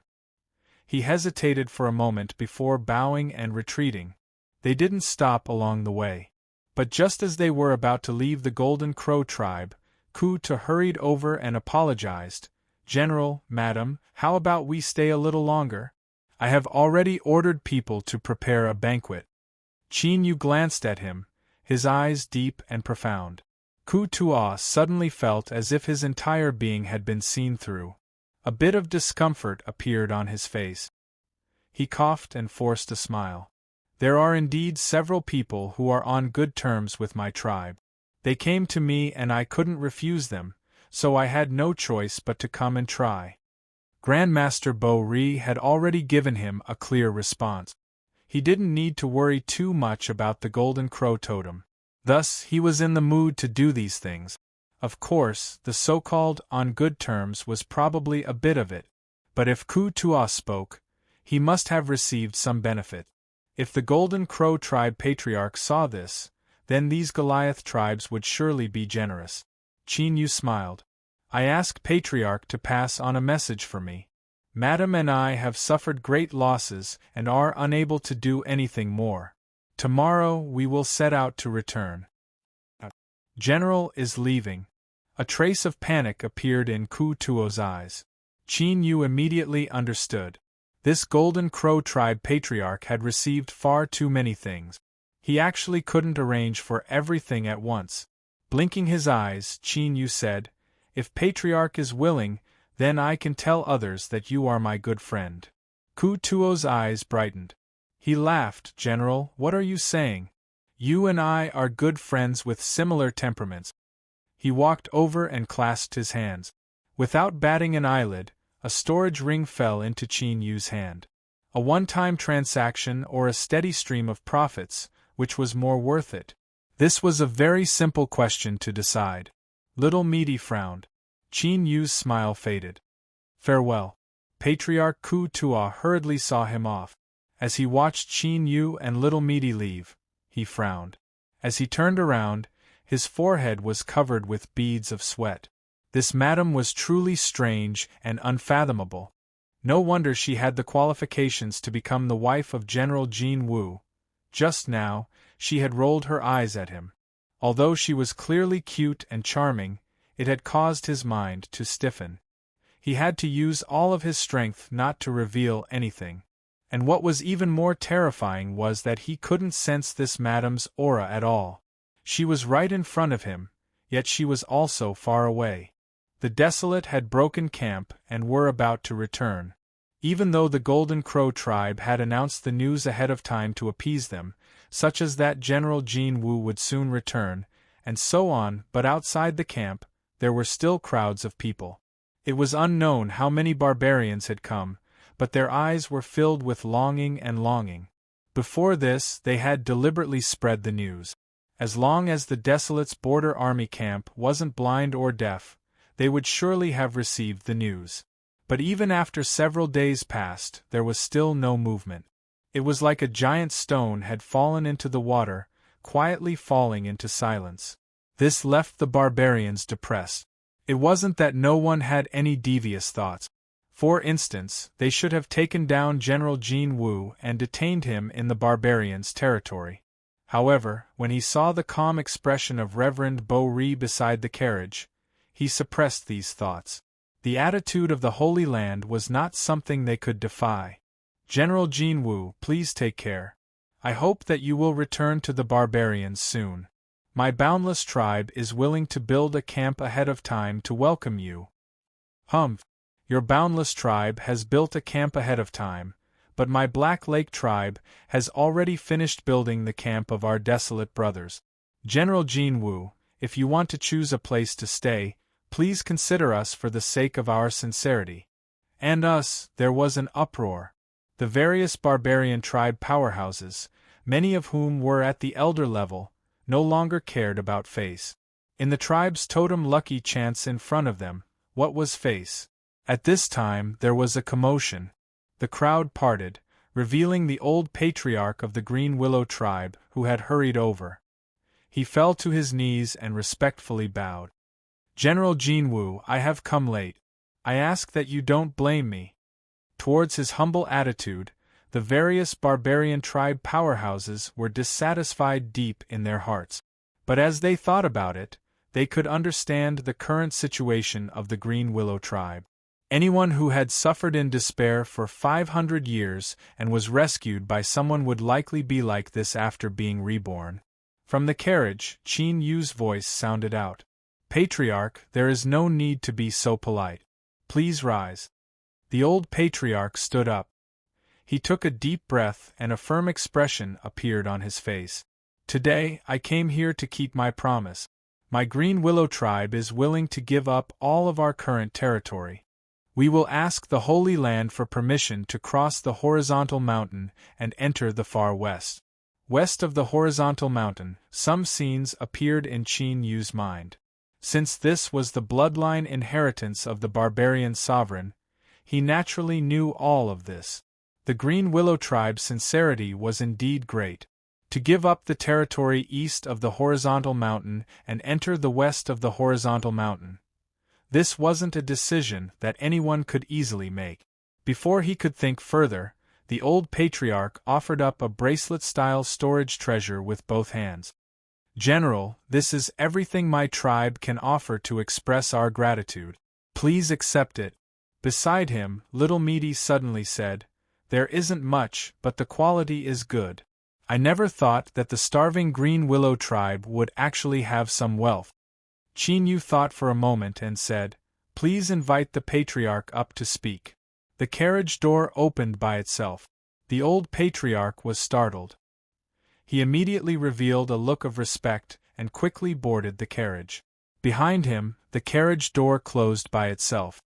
He hesitated for a moment before bowing and retreating. They didn't stop along the way. But just as they were about to leave the Golden Crow tribe, Ku Tu hurried over and apologized. "General, Madam, how about we stay a little longer? I have already ordered people to prepare a banquet." Qin Yu glanced at him, his eyes deep and profound. Ku Tua suddenly felt as if his entire being had been seen through. A bit of discomfort appeared on his face. He coughed and forced a smile. "There are indeed several people who are on good terms with my tribe. They came to me and I couldn't refuse them, so I had no choice but to come and try." Grandmaster Bo Ri had already given him a clear response. He didn't need to worry too much about the Golden Crow totem. Thus, he was in the mood to do these things. Of course, the so-called on good terms was probably a bit of it, but if Ku Tua spoke, he must have received some benefit. If the Golden Crow tribe patriarch saw this, then these Goliath tribes would surely be generous. Qin Yu smiled. "I ask Patriarch to pass on a message for me. Madam and I have suffered great losses and are unable to do anything more. Tomorrow we will set out to return." General is leaving. A trace of panic appeared in Ku Tuo's eyes. Qin Yu immediately understood. This Golden Crow tribe patriarch had received far too many things. He actually couldn't arrange for everything at once. Blinking his eyes, Qin Yu said, "If Patriarch is willing, then I can tell others that you are my good friend." Ku Tuo's eyes brightened. He laughed. "General, what are you saying? You and I are good friends with similar temperaments." He walked over and clasped his hands. Without batting an eyelid, a storage ring fell into Qin Yu's hand. A one-time transaction or a steady stream of profits, which was more worth it? This was a very simple question to decide. Little Meaty frowned. Qin Yu's smile faded. "Farewell." Patriarch Ku Tua hurriedly saw him off. As he watched Qin Yu and Little Meaty leave, he frowned. As he turned around, his forehead was covered with beads of sweat. This madam was truly strange and unfathomable. No wonder she had the qualifications to become the wife of General Jin Wu. Just now, she had rolled her eyes at him. Although she was clearly cute and charming, it had caused his mind to stiffen. He had to use all of his strength not to reveal anything. And what was even more terrifying was that he couldn't sense this madam's aura at all. She was right in front of him, yet she was also far away. The Desolate had broken camp and were about to return. Even though the Golden Crow tribe had announced the news ahead of time to appease them, such as that General Jin Wu would soon return, and so on, but outside the camp, there were still crowds of people. It was unknown how many barbarians had come, but their eyes were filled with longing and longing. Before this, they had deliberately spread the news. As long as the Desolate's border army camp wasn't blind or deaf, they would surely have received the news. But even after several days passed, there was still no movement. It was like a giant stone had fallen into the water, quietly falling into silence. This left the barbarians depressed. It wasn't that no one had any devious thoughts. For instance, they should have taken down General Jin Wu and detained him in the barbarians' territory. However, when he saw the calm expression of Reverend Bo Ri beside the carriage, he suppressed these thoughts. The attitude of the Holy Land was not something they could defy. General Jin Wu, please take care. I hope that you will return to the barbarians soon. My boundless tribe is willing to build a camp ahead of time to welcome you. Your boundless tribe has built a camp ahead of time, but my Black Lake tribe has already finished building the camp of our desolate brothers. General Jin Wu, if you want to choose a place to stay, please consider us for the sake of our sincerity. And us, there was an uproar. The various barbarian tribe powerhouses, many of whom were at the elder level, no longer cared about face. In the tribe's totem lucky chance in front of them, what was face? At this time there was a commotion. The crowd parted, revealing the old patriarch of the Green Willow tribe, who had hurried over. He fell to his knees and respectfully bowed. General Jin Wu, I have come late. I ask that you don't blame me. Towards his humble attitude, the various barbarian tribe powerhouses were dissatisfied deep in their hearts. But as they thought about it, they could understand the current situation of the Green Willow tribe. Anyone who had suffered in despair for 500 years and was rescued by someone would likely be like this after being reborn. From the carriage, Qin Yu's voice sounded out. Patriarch, there is no need to be so polite. Please rise. The old patriarch stood up. He took a deep breath and a firm expression appeared on his face. Today, I came here to keep my promise. My Green Willow tribe is willing to give up all of our current territory. We will ask the Holy Land for permission to cross the horizontal mountain and enter the far west. West of the horizontal mountain, some scenes appeared in Qin Yu's mind. Since this was the bloodline inheritance of the barbarian sovereign, he naturally knew all of this. The Green Willow tribe's sincerity was indeed great. To give up the territory east of the horizontal mountain and enter the west of the horizontal mountain. This wasn't a decision that anyone could easily make. Before he could think further, the old patriarch offered up a bracelet-style storage treasure with both hands. General, this is everything my tribe can offer to express our gratitude. Please accept it. Beside him, Little Meaty suddenly said, There isn't much, but the quality is good. I never thought that the starving Green Willow tribe would actually have some wealth. Qin Yu thought for a moment and said, Please invite the patriarch up to speak. The carriage door opened by itself. The old patriarch was startled. He immediately revealed a look of respect and quickly boarded the carriage. Behind him, the carriage door closed by itself.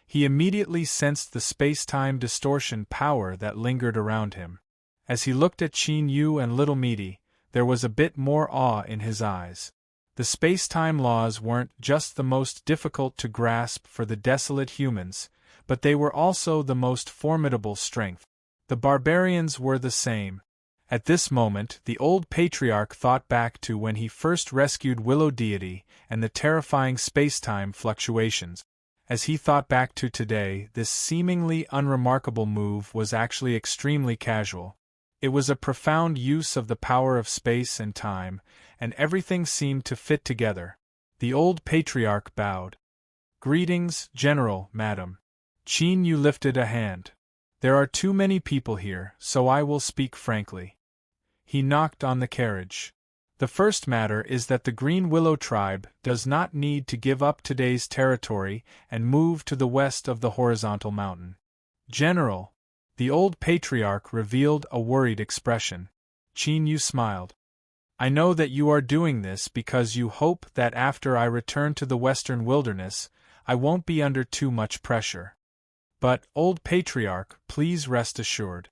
He immediately sensed the space-time distortion power that lingered around him. As he looked at Qin Yu and Little Meaty, there was a bit more awe in his eyes. The space-time laws weren't just the most difficult to grasp for the desolate humans, but they were also the most formidable strength. The barbarians were the same. At this moment, the old patriarch thought back to when he first rescued Willow Deity and the terrifying space-time fluctuations. As he thought back to today, this seemingly unremarkable move was actually extremely casual. It was a profound use of the power of space and time, and everything seemed to fit together. The old patriarch bowed. Greetings, General, Madam. Qin Yu lifted a hand. There are too many people here, so I will speak frankly. He knocked on the carriage. The first matter is that the Green Willow tribe does not need to give up today's territory and move to the west of the horizontal mountain. General. The old patriarch revealed a worried expression. Qin Yu smiled. I know that you are doing this because you hope that after I return to the western wilderness, I won't be under too much pressure. But, old patriarch, please rest assured.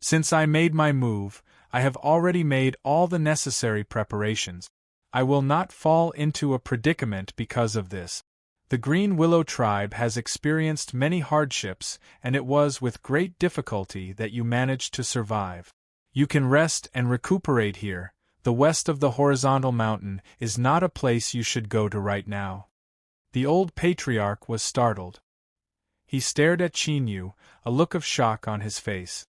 Since I made my move, I have already made all the necessary preparations. I will not fall into a predicament because of this. The Green Willow tribe has experienced many hardships, and it was with great difficulty that you managed to survive. You can rest and recuperate here. The west of the horizontal mountain is not a place you should go to right now. The old patriarch was startled. He stared at Chinyu, a look of shock on his face.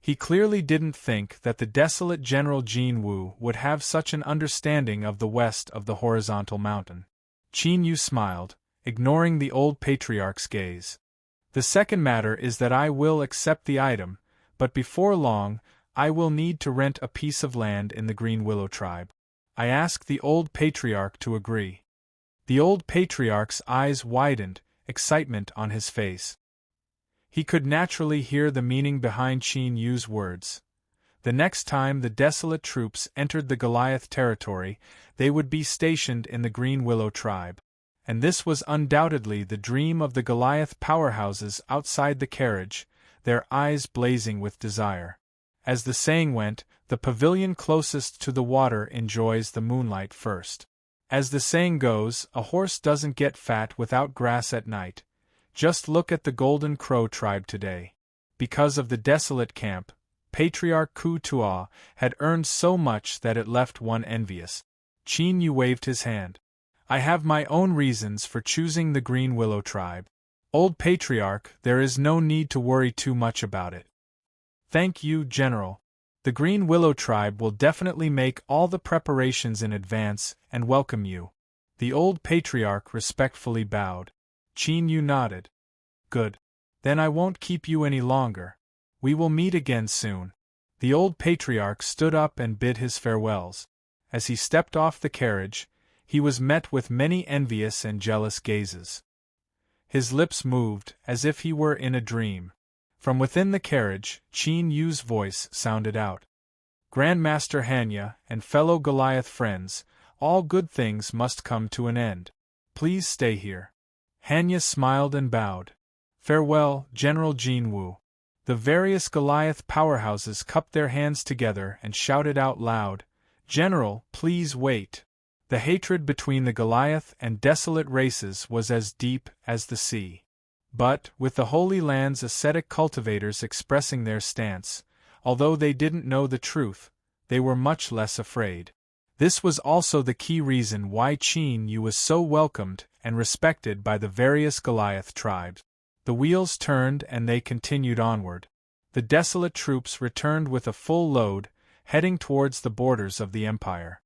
He clearly didn't think that the desolate General Jin Wu would have such an understanding of the west of the horizontal mountain. Chinyu smiled, ignoring the old patriarch's gaze. The second matter is that I will accept the item, but before long, I will need to rent a piece of land in the Green Willow tribe. I ask the old patriarch to agree. The old patriarch's eyes widened, excitement on his face. He could naturally hear the meaning behind Qin Yu's words. The next time the desolate troops entered the Goliath territory, they would be stationed in the Green Willow tribe. And this was undoubtedly the dream of the Goliath powerhouses outside the carriage, their eyes blazing with desire. As the saying went, the pavilion closest to the water enjoys the moonlight first. As the saying goes, a horse doesn't get fat without grass at night. Just look at the Golden Crow tribe today. Because of the desolate camp, Patriarch Ku Tuo had earned so much that it left one envious. Qin Yu waved his hand. I have my own reasons for choosing the Green Willow tribe. Old Patriarch, there is no need to worry too much about it. Thank you, General. The Green Willow tribe will definitely make all the preparations in advance and welcome you. The old patriarch respectfully bowed. Qin Yu nodded. Good. Then I won't keep you any longer. We will meet again soon. The old patriarch stood up and bid his farewells. As he stepped off the carriage, he was met with many envious and jealous gazes. His lips moved as if he were in a dream. From within the carriage, Qin Yu's voice sounded out. Grandmaster Hanya and fellow Goliath friends, all good things must come to an end. Please stay here. Hanya smiled and bowed. Farewell, General Jin Wu. The various Goliath powerhouses cupped their hands together and shouted out loud, General, please wait. The hatred between the Goliath and desolate races was as deep as the sea. But, with the Holy Land's ascetic cultivators expressing their stance, although they didn't know the truth, they were much less afraid. This was also the key reason why Qin Yu was so welcomed and respected by the various Goliath tribes. The wheels turned and they continued onward. The desolate troops returned with a full load, heading towards the borders of the empire.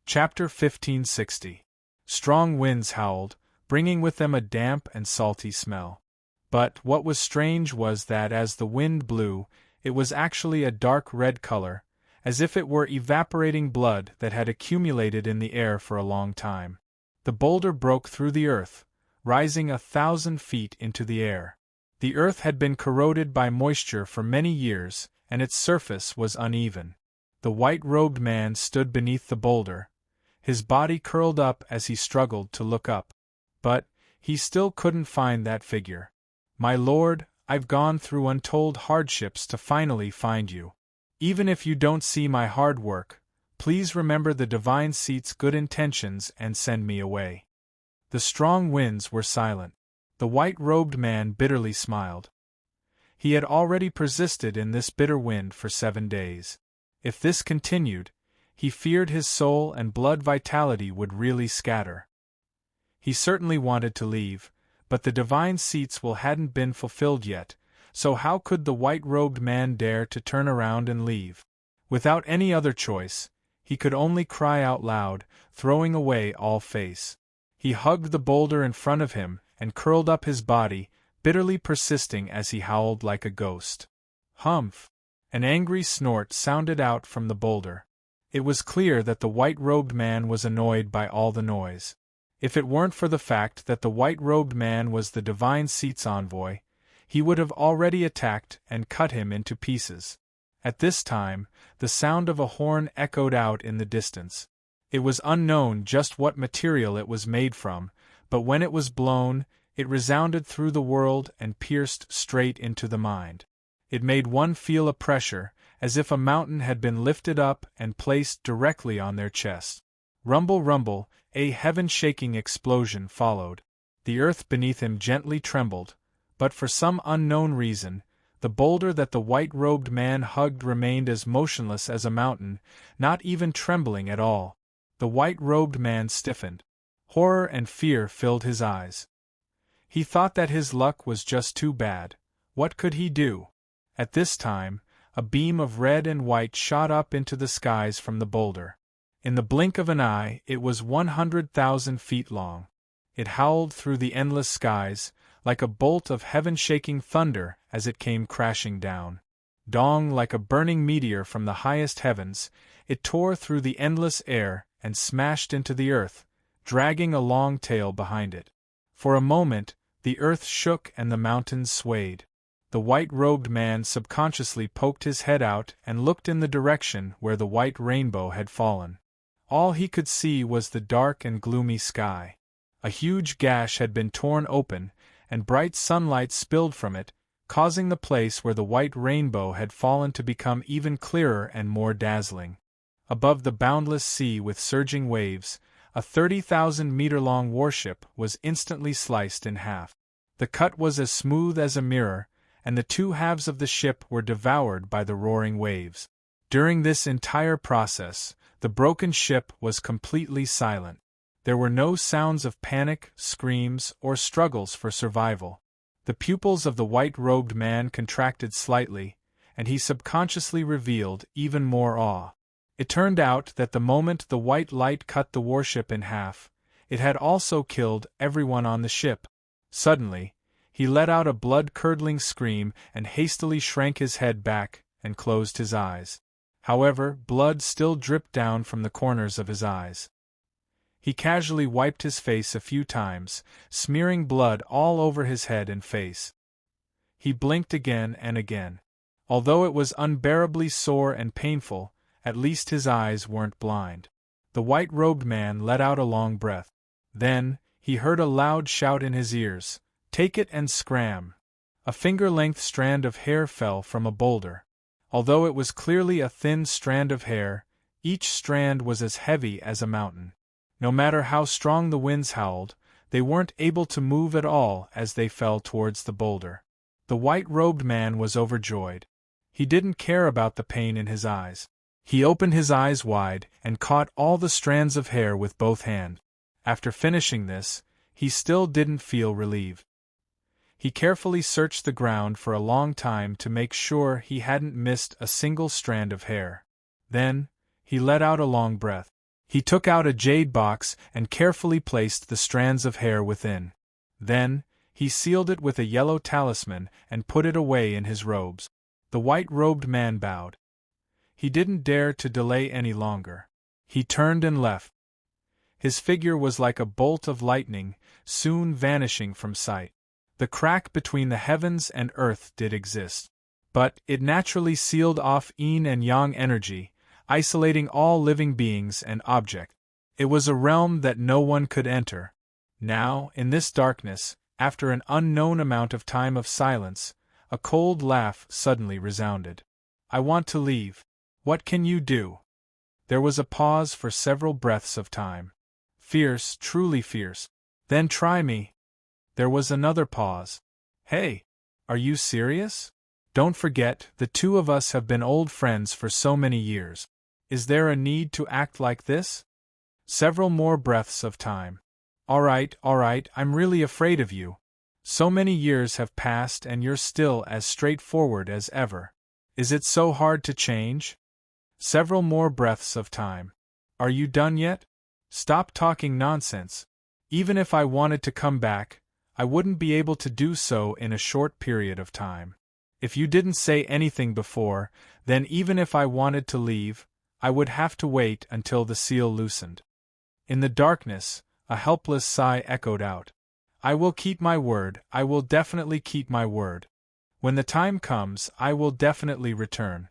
Chapter 1560. Strong winds howled, bringing with them a damp and salty smell. But what was strange was that as the wind blew, it was actually a dark red color, as if it were evaporating blood that had accumulated in the air for a long time. The boulder broke through the earth, rising 1,000 feet into the air. The earth had been corroded by moisture for many years, and its surface was uneven. The white-robed man stood beneath the boulder, his body curled up as he struggled to look up. But he still couldn't find that figure. My lord, I've gone through untold hardships to finally find you. Even if you don't see my hard work, please remember the divine seat's good intentions and send me away. The strong winds were silent. The white-robed man bitterly smiled. He had already persisted in this bitter wind for 7 days. If this continued, he feared his soul and blood vitality would really scatter. He certainly wanted to leave, but the divine seat's will hadn't been fulfilled yet, so how could the white-robed man dare to turn around and leave? Without any other choice, he could only cry out loud, throwing away all face. He hugged the boulder in front of him and curled up his body, bitterly persisting as he howled like a ghost. Humph! An angry snort sounded out from the boulder. It was clear that the white-robed man was annoyed by all the noise. If it weren't for the fact that the white-robed man was the divine seat's envoy, he would have already attacked and cut him into pieces. At this time, the sound of a horn echoed out in the distance. It was unknown just what material it was made from, but when it was blown, it resounded through the world and pierced straight into the mind. It made one feel a pressure, as if a mountain had been lifted up and placed directly on their chest. Rumble, rumble, a heaven-shaking explosion followed. The earth beneath him gently trembled, but for some unknown reason, the boulder that the white-robed man hugged remained as motionless as a mountain, not even trembling at all. The white-robed man stiffened. Horror and fear filled his eyes. He thought that his luck was just too bad. What could he do? At this time, a beam of red and white shot up into the skies from the boulder. In the blink of an eye, it was 100,000 feet long. It howled through the endless skies, like a bolt of heaven-shaking thunder as it came crashing down. Dong, like a burning meteor from the highest heavens, it tore through the endless air and smashed into the earth, dragging a long tail behind it. For a moment, the earth shook and the mountains swayed. The white-robed man subconsciously poked his head out and looked in the direction where the white rainbow had fallen. All he could see was the dark and gloomy sky. A huge gash had been torn open, and bright sunlight spilled from it, causing the place where the white rainbow had fallen to become even clearer and more dazzling. Above the boundless sea with surging waves, a 30,000-meter-long warship was instantly sliced in half. The cut was as smooth as a mirror, and the two halves of the ship were devoured by the roaring waves. During this entire process, the broken ship was completely silent. There were no sounds of panic, screams, or struggles for survival. The pupils of the white-robed man contracted slightly, and he subconsciously revealed even more awe. It turned out that the moment the white light cut the warship in half, it had also killed everyone on the ship. Suddenly, he let out a blood-curdling scream and hastily shrank his head back and closed his eyes. However, blood still dripped down from the corners of his eyes. He casually wiped his face a few times, smearing blood all over his head and face. He blinked again and again. Although it was unbearably sore and painful, at least his eyes weren't blind. The white-robed man let out a long breath. Then, he heard a loud shout in his ears, "Take it and scram!" A finger-length strand of hair fell from a boulder. Although it was clearly a thin strand of hair, each strand was as heavy as a mountain. No matter how strong the winds howled, they weren't able to move at all as they fell towards the boulder. The white-robed man was overjoyed. He didn't care about the pain in his eyes. He opened his eyes wide and caught all the strands of hair with both hands. After finishing this, he still didn't feel relieved. He carefully searched the ground for a long time to make sure he hadn't missed a single strand of hair. Then, he let out a long breath. He took out a jade box and carefully placed the strands of hair within. Then, he sealed it with a yellow talisman and put it away in his robes. The white-robed man bowed. He didn't dare to delay any longer. He turned and left. His figure was like a bolt of lightning, soon vanishing from sight. The crack between the heavens and earth did exist. But it naturally sealed off yin and yang energy, isolating all living beings and objects. It was a realm that no one could enter. Now, in this darkness, after an unknown amount of time of silence, a cold laugh suddenly resounded. "I want to leave. What can you do?" There was a pause for several breaths of time. Fierce, truly fierce. "Then try me." There was another pause. "Hey, are you serious? Don't forget, the two of us have been old friends for so many years. Is there a need to act like this?" Several more breaths of time. All right, I'm really afraid of you. So many years have passed and you're still as straightforward as ever. Is it so hard to change?" Several more breaths of time. "Are you done yet? Stop talking nonsense. Even if I wanted to come back, I wouldn't be able to do so in a short period of time. If you didn't say anything before, then even if I wanted to leave, I would have to wait until the seal loosened." In the darkness, a helpless sigh echoed out. "I will keep my word, I will definitely keep my word. When the time comes, I will definitely return."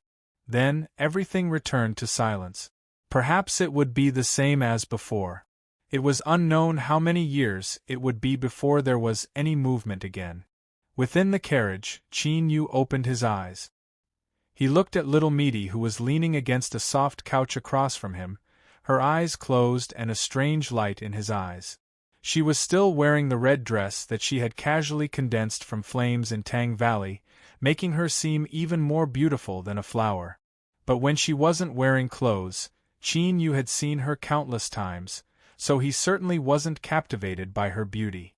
Then, everything returned to silence. Perhaps it would be the same as before. It was unknown how many years it would be before there was any movement again. Within the carriage, Qin Yu opened his eyes. He looked at little Meaty, who was leaning against a soft couch across from him, her eyes closed and a strange light in his eyes. She was still wearing the red dress that she had casually condensed from flames in Tang Valley, making her seem even more beautiful than a flower. But when she wasn't wearing clothes, Qin Yu had seen her countless times, so he certainly wasn't captivated by her beauty.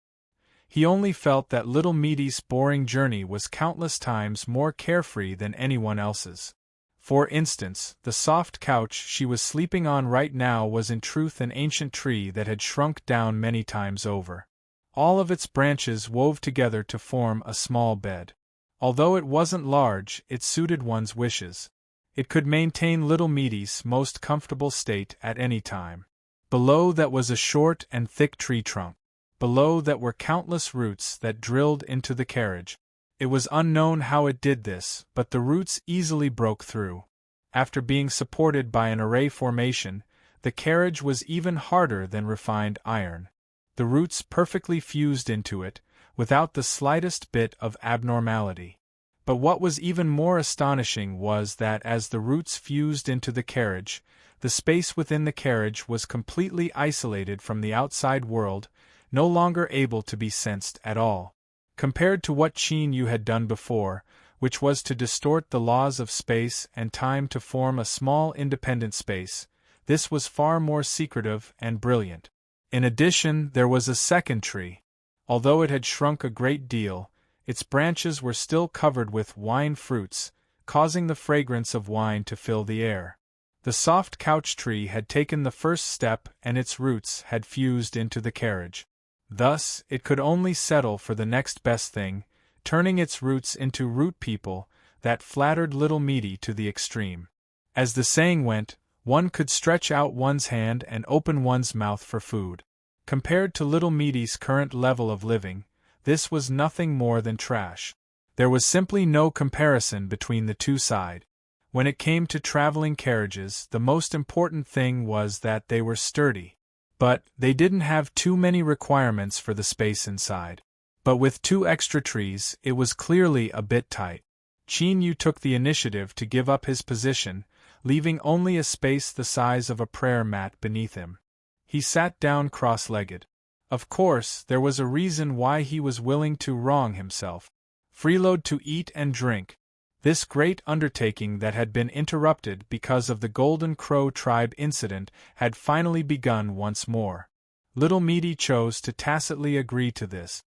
He only felt that little Meaty's boring journey was countless times more carefree than anyone else's. For instance, the soft couch she was sleeping on right now was in truth an ancient tree that had shrunk down many times over. All of its branches wove together to form a small bed. Although it wasn't large, it suited one's wishes. It could maintain little Meaty's most comfortable state at any time. Below that was a short and thick tree trunk. Below that were countless roots that drilled into the carriage. It was unknown how it did this, but the roots easily broke through. After being supported by an array formation, the carriage was even harder than refined iron. The roots perfectly fused into it, without the slightest bit of abnormality. But what was even more astonishing was that as the roots fused into the carriage, the space within the carriage was completely isolated from the outside world, no longer able to be sensed at all. Compared to what Qin Yu had done before, which was to distort the laws of space and time to form a small independent space, this was far more secretive and brilliant. In addition, there was a second tree. Although it had shrunk a great deal, its branches were still covered with wine fruits, causing the fragrance of wine to fill the air. The soft couch tree had taken the first step and its roots had fused into the carriage. Thus, it could only settle for the next best thing, turning its roots into root people that flattered little Meaty to the extreme. As the saying went, one could stretch out one's hand and open one's mouth for food. Compared to little Meaty's current level of living, this was nothing more than trash. There was simply no comparison between the two sides. When it came to traveling carriages, the most important thing was that they were sturdy. But they didn't have too many requirements for the space inside. But with 2 extra trees, it was clearly a bit tight. Qin Yu took the initiative to give up his position, leaving only a space the size of a prayer mat beneath him. He sat down cross-legged. Of course, there was a reason why he was willing to wrong himself. Freeload to eat and drink. This great undertaking that had been interrupted because of the Golden Crow tribe incident had finally begun once more. Little Meaty chose to tacitly agree to this.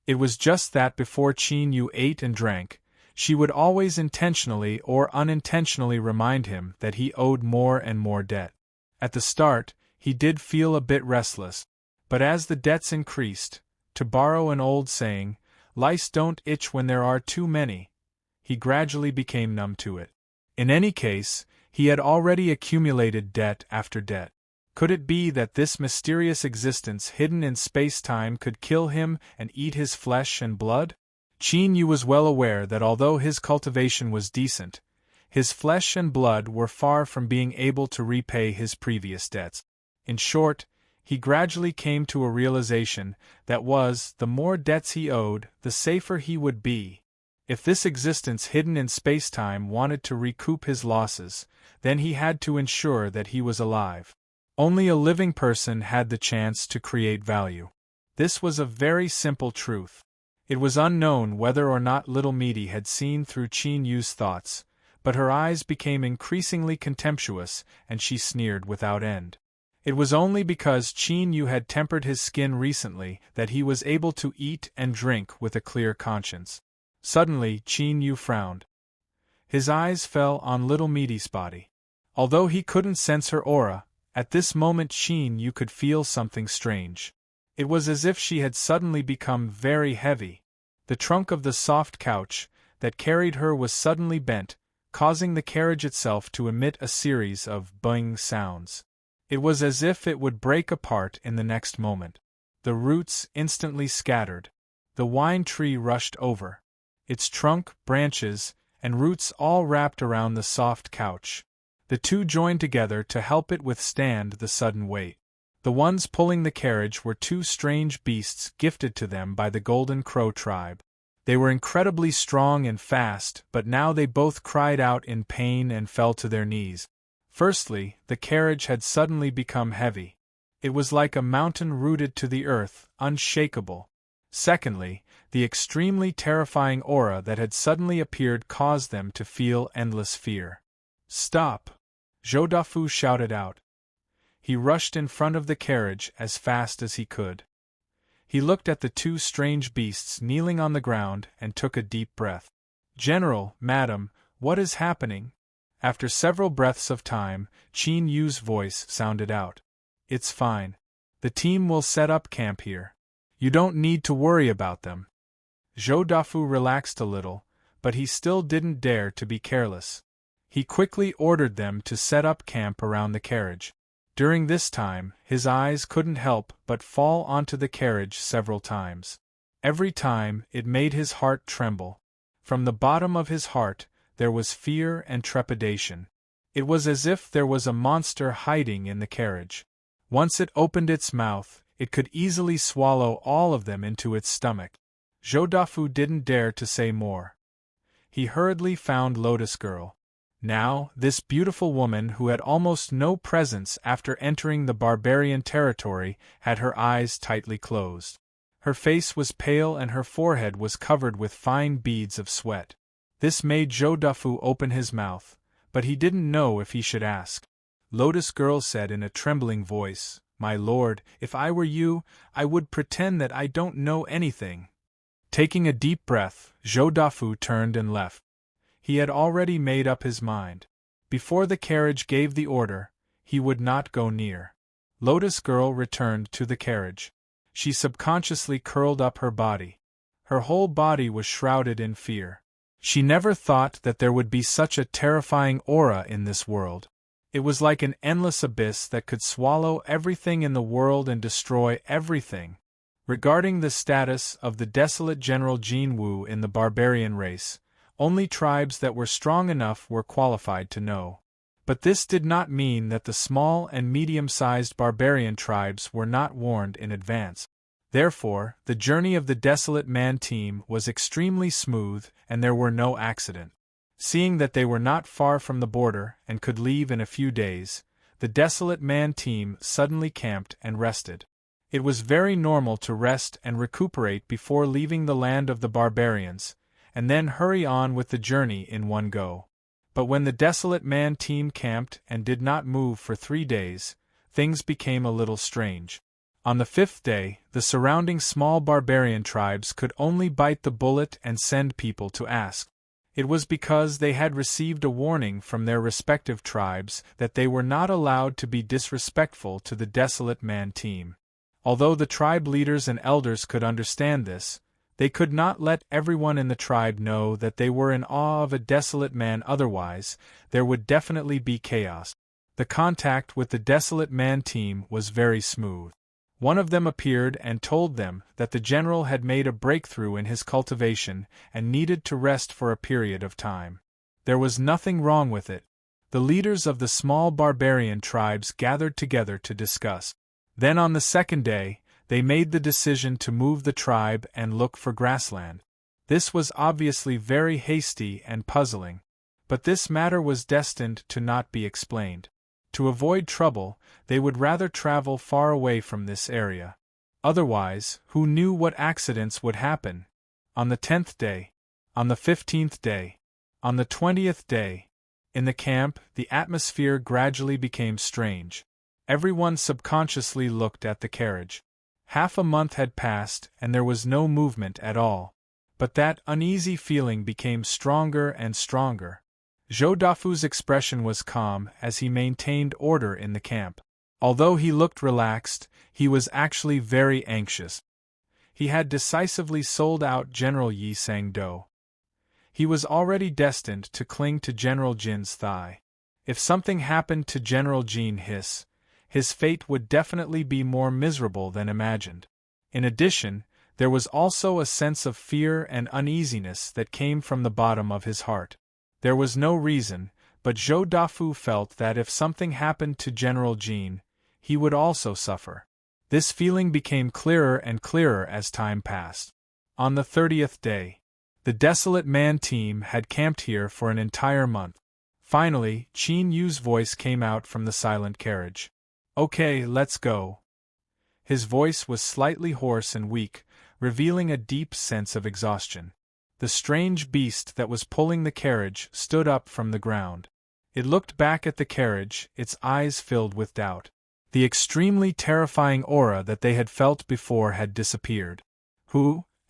It was just that before Qin Yu ate and drank, she would always intentionally or unintentionally remind him that he owed more and more debt. At the start, he did feel a bit restless, but as the debts increased, to borrow an old saying, lice don't itch when there are too many, he gradually became numb to it. In any case, he had already accumulated debt after debt. Could it be that this mysterious existence hidden in space-time could kill him and eat his flesh and blood? Qin Yu was well aware that although his cultivation was decent, his flesh and blood were far from being able to repay his previous debts. In short, he gradually came to a realization that the more debts he owed, the safer he would be. If this existence hidden in space-time wanted to recoup his losses, then he had to ensure that he was alive. Only a living person had the chance to create value. This was a very simple truth. It was unknown whether or not little Meaty had seen through Qin Yu's thoughts, but her eyes became increasingly contemptuous and she sneered without end. It was only because Qin Yu had tempered his skin recently that he was able to eat and drink with a clear conscience. Suddenly, Qin Yu frowned. His eyes fell on little Meaty's body. Although he couldn't sense her aura, at this moment Qin Yu could feel something strange. It was as if she had suddenly become very heavy. The trunk of the soft couch that carried her was suddenly bent, causing the carriage itself to emit a series of boing sounds. It was as if it would break apart in the next moment. The roots instantly scattered. The wine tree rushed over. Its trunk, branches, and roots all wrapped around the soft couch. The two joined together to help it withstand the sudden weight. The ones pulling the carriage were 2 strange beasts gifted to them by the Golden Crow tribe. They were incredibly strong and fast, but now they both cried out in pain and fell to their knees. Firstly, the carriage had suddenly become heavy. It was like a mountain rooted to the earth, unshakable. Secondly, the extremely terrifying aura that had suddenly appeared caused them to feel endless fear. "Stop!" Jodafu shouted out. He rushed in front of the carriage as fast as he could. He looked at the two strange beasts kneeling on the ground and took a deep breath. "General, madam, what is happening?" After several breaths of time, Qin Yu's voice sounded out. "It's fine. The team will set up camp here. You don't need to worry about them." Jodafu relaxed a little, but he still didn't dare to be careless. He quickly ordered them to set up camp around the carriage. During this time, his eyes couldn't help but fall onto the carriage several times. Every time, it made his heart tremble. From the bottom of his heart, there was fear and trepidation. It was as if there was a monster hiding in the carriage. Once it opened its mouth, it could easily swallow all of them into its stomach. Jodafu didn't dare to say more. He hurriedly found Lotus Girl. Now, this beautiful woman who had almost no presence after entering the barbarian territory had her eyes tightly closed. Her face was pale and her forehead was covered with fine beads of sweat. This made Jodafu open his mouth, but he didn't know if he should ask. Lotus Girl said in a trembling voice, "My lord, if I were you, I would pretend that I don't know anything." Taking a deep breath, Jodafu turned and left. He had already made up his mind. Before the carriage gave the order, he would not go near. Lotus Girl returned to the carriage. She subconsciously curled up her body. Her whole body was shrouded in fear. She never thought that there would be such a terrifying aura in this world. It was like an endless abyss that could swallow everything in the world and destroy everything. Regarding the status of the desolate General Jin Wu in the barbarian race, only tribes that were strong enough were qualified to know. But this did not mean that the small and medium-sized barbarian tribes were not warned in advance. Therefore, the journey of the Desolate Man team was extremely smooth and there were no accidents. Seeing that they were not far from the border and could leave in a few days, the Desolate Man team suddenly camped and rested. It was very normal to rest and recuperate before leaving the land of the barbarians, and then hurry on with the journey in one go. But when the Desolate Man team camped and did not move for 3 days, things became a little strange. On the 5th day, the surrounding small barbarian tribes could only bite the bullet and send people to ask. It was because they had received a warning from their respective tribes that they were not allowed to be disrespectful to the Desolate Man team. Although the tribe leaders and elders could understand this, they could not let everyone in the tribe know that they were in awe of a desolate man, otherwise, there would definitely be chaos. The contact with the Desolate Man team was very smooth. One of them appeared and told them that the general had made a breakthrough in his cultivation and needed to rest for a period of time. There was nothing wrong with it. The leaders of the small barbarian tribes gathered together to discuss. Then on the 2nd day, they made the decision to move the tribe and look for grassland. This was obviously very hasty and puzzling, but this matter was destined to not be explained. To avoid trouble, they would rather travel far away from this area. Otherwise, who knew what accidents would happen? On the 10th day, on the 15th day, on the 20th day, in the camp, the atmosphere gradually became strange. Everyone subconsciously looked at the carriage. Half a month had passed and there was no movement at all. But that uneasy feeling became stronger and stronger. Jodafu's expression was calm as he maintained order in the camp. Although he looked relaxed, he was actually very anxious. He had decisively sold out General Yi Sang-do. He was already destined to cling to General Jin's thigh. If something happened to General Jin his fate would definitely be more miserable than imagined. In addition, there was also a sense of fear and uneasiness that came from the bottom of his heart. There was no reason, but Jodafu felt that if something happened to General Jin, he would also suffer. This feeling became clearer and clearer as time passed. On the 30th day, The Desolate Man team had camped here for an entire month. Finally, Qin Yu's voice came out from the silent carriage. "Okay, let's go." His voice was slightly hoarse and weak, revealing a deep sense of exhaustion. The strange beast that was pulling the carriage stood up from the ground. It looked back at the carriage, its eyes filled with doubt. The extremely terrifying aura that they had felt before had disappeared.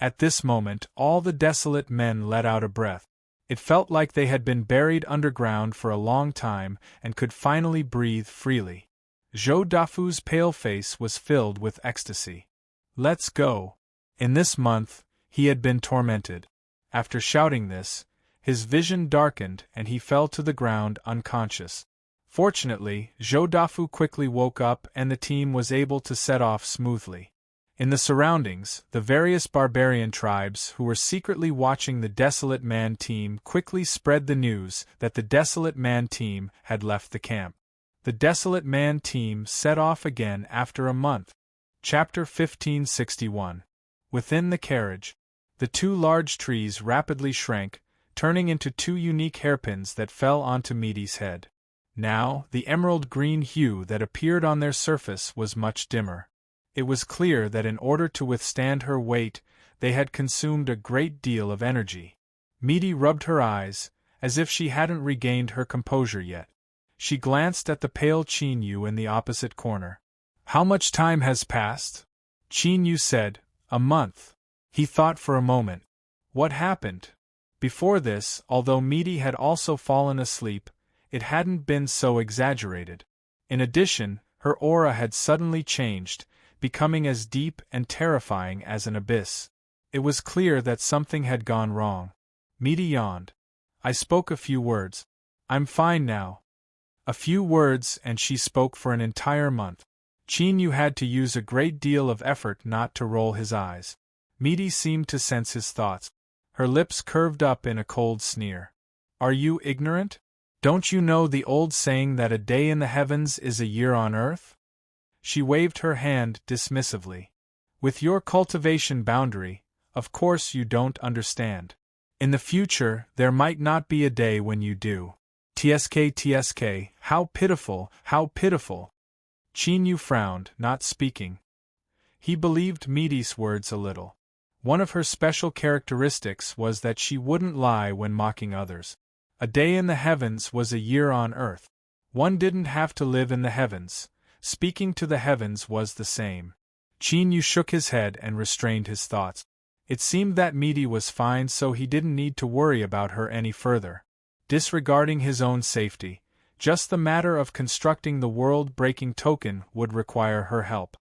At this moment, all the desolate men let out a breath. It felt like they had been buried underground for a long time and could finally breathe freely. Zhou Dafu's pale face was filled with ecstasy. "Let's go." In this month, he had been tormented. After shouting this, his vision darkened and he fell to the ground unconscious. Fortunately, Zhou Dafu quickly woke up and the team was able to set off smoothly. In the surroundings, the various barbarian tribes who were secretly watching the Desolate Man team quickly spread the news that the Desolate Man team had left the camp. The Desolate Man team set off again after a month. Chapter 1561. Within the carriage, the two large trees rapidly shrank, turning into two unique hairpins that fell onto Meaty's head. Now, the emerald-green hue that appeared on their surface was much dimmer. It was clear that in order to withstand her weight, they had consumed a great deal of energy. Meaty rubbed her eyes, as if she hadn't regained her composure yet. She glanced at the pale Qin Yu in the opposite corner. "How much time has passed?" Qin Yu said, "A month." He thought for a moment. What happened? Before this, although Meaty had also fallen asleep, it hadn't been so exaggerated. In addition, her aura had suddenly changed, becoming as deep and terrifying as an abyss. It was clear that something had gone wrong. Meaty yawned. "I spoke a few words. I'm fine now." A few words, and she spoke for an entire month. Qin Yu had to use a great deal of effort not to roll his eyes. Meaty seemed to sense his thoughts. Her lips curved up in a cold sneer. "Are you ignorant? Don't you know the old saying that a day in the heavens is a year on earth?" She waved her hand dismissively. "With your cultivation boundary, of course you don't understand. In the future, there might not be a day when you do. TSK, how pitiful, how pitiful." Qin Yu frowned, not speaking. He believed Meaty's words a little. One of her special characteristics was that she wouldn't lie when mocking others. A day in the heavens was a year on earth. One didn't have to live in the heavens. Speaking to the heavens was the same. Qin Yu shook his head and restrained his thoughts. It seemed that Meaty was fine, so he didn't need to worry about her any further. Disregarding his own safety, just the matter of constructing the world-breaking token would require her help.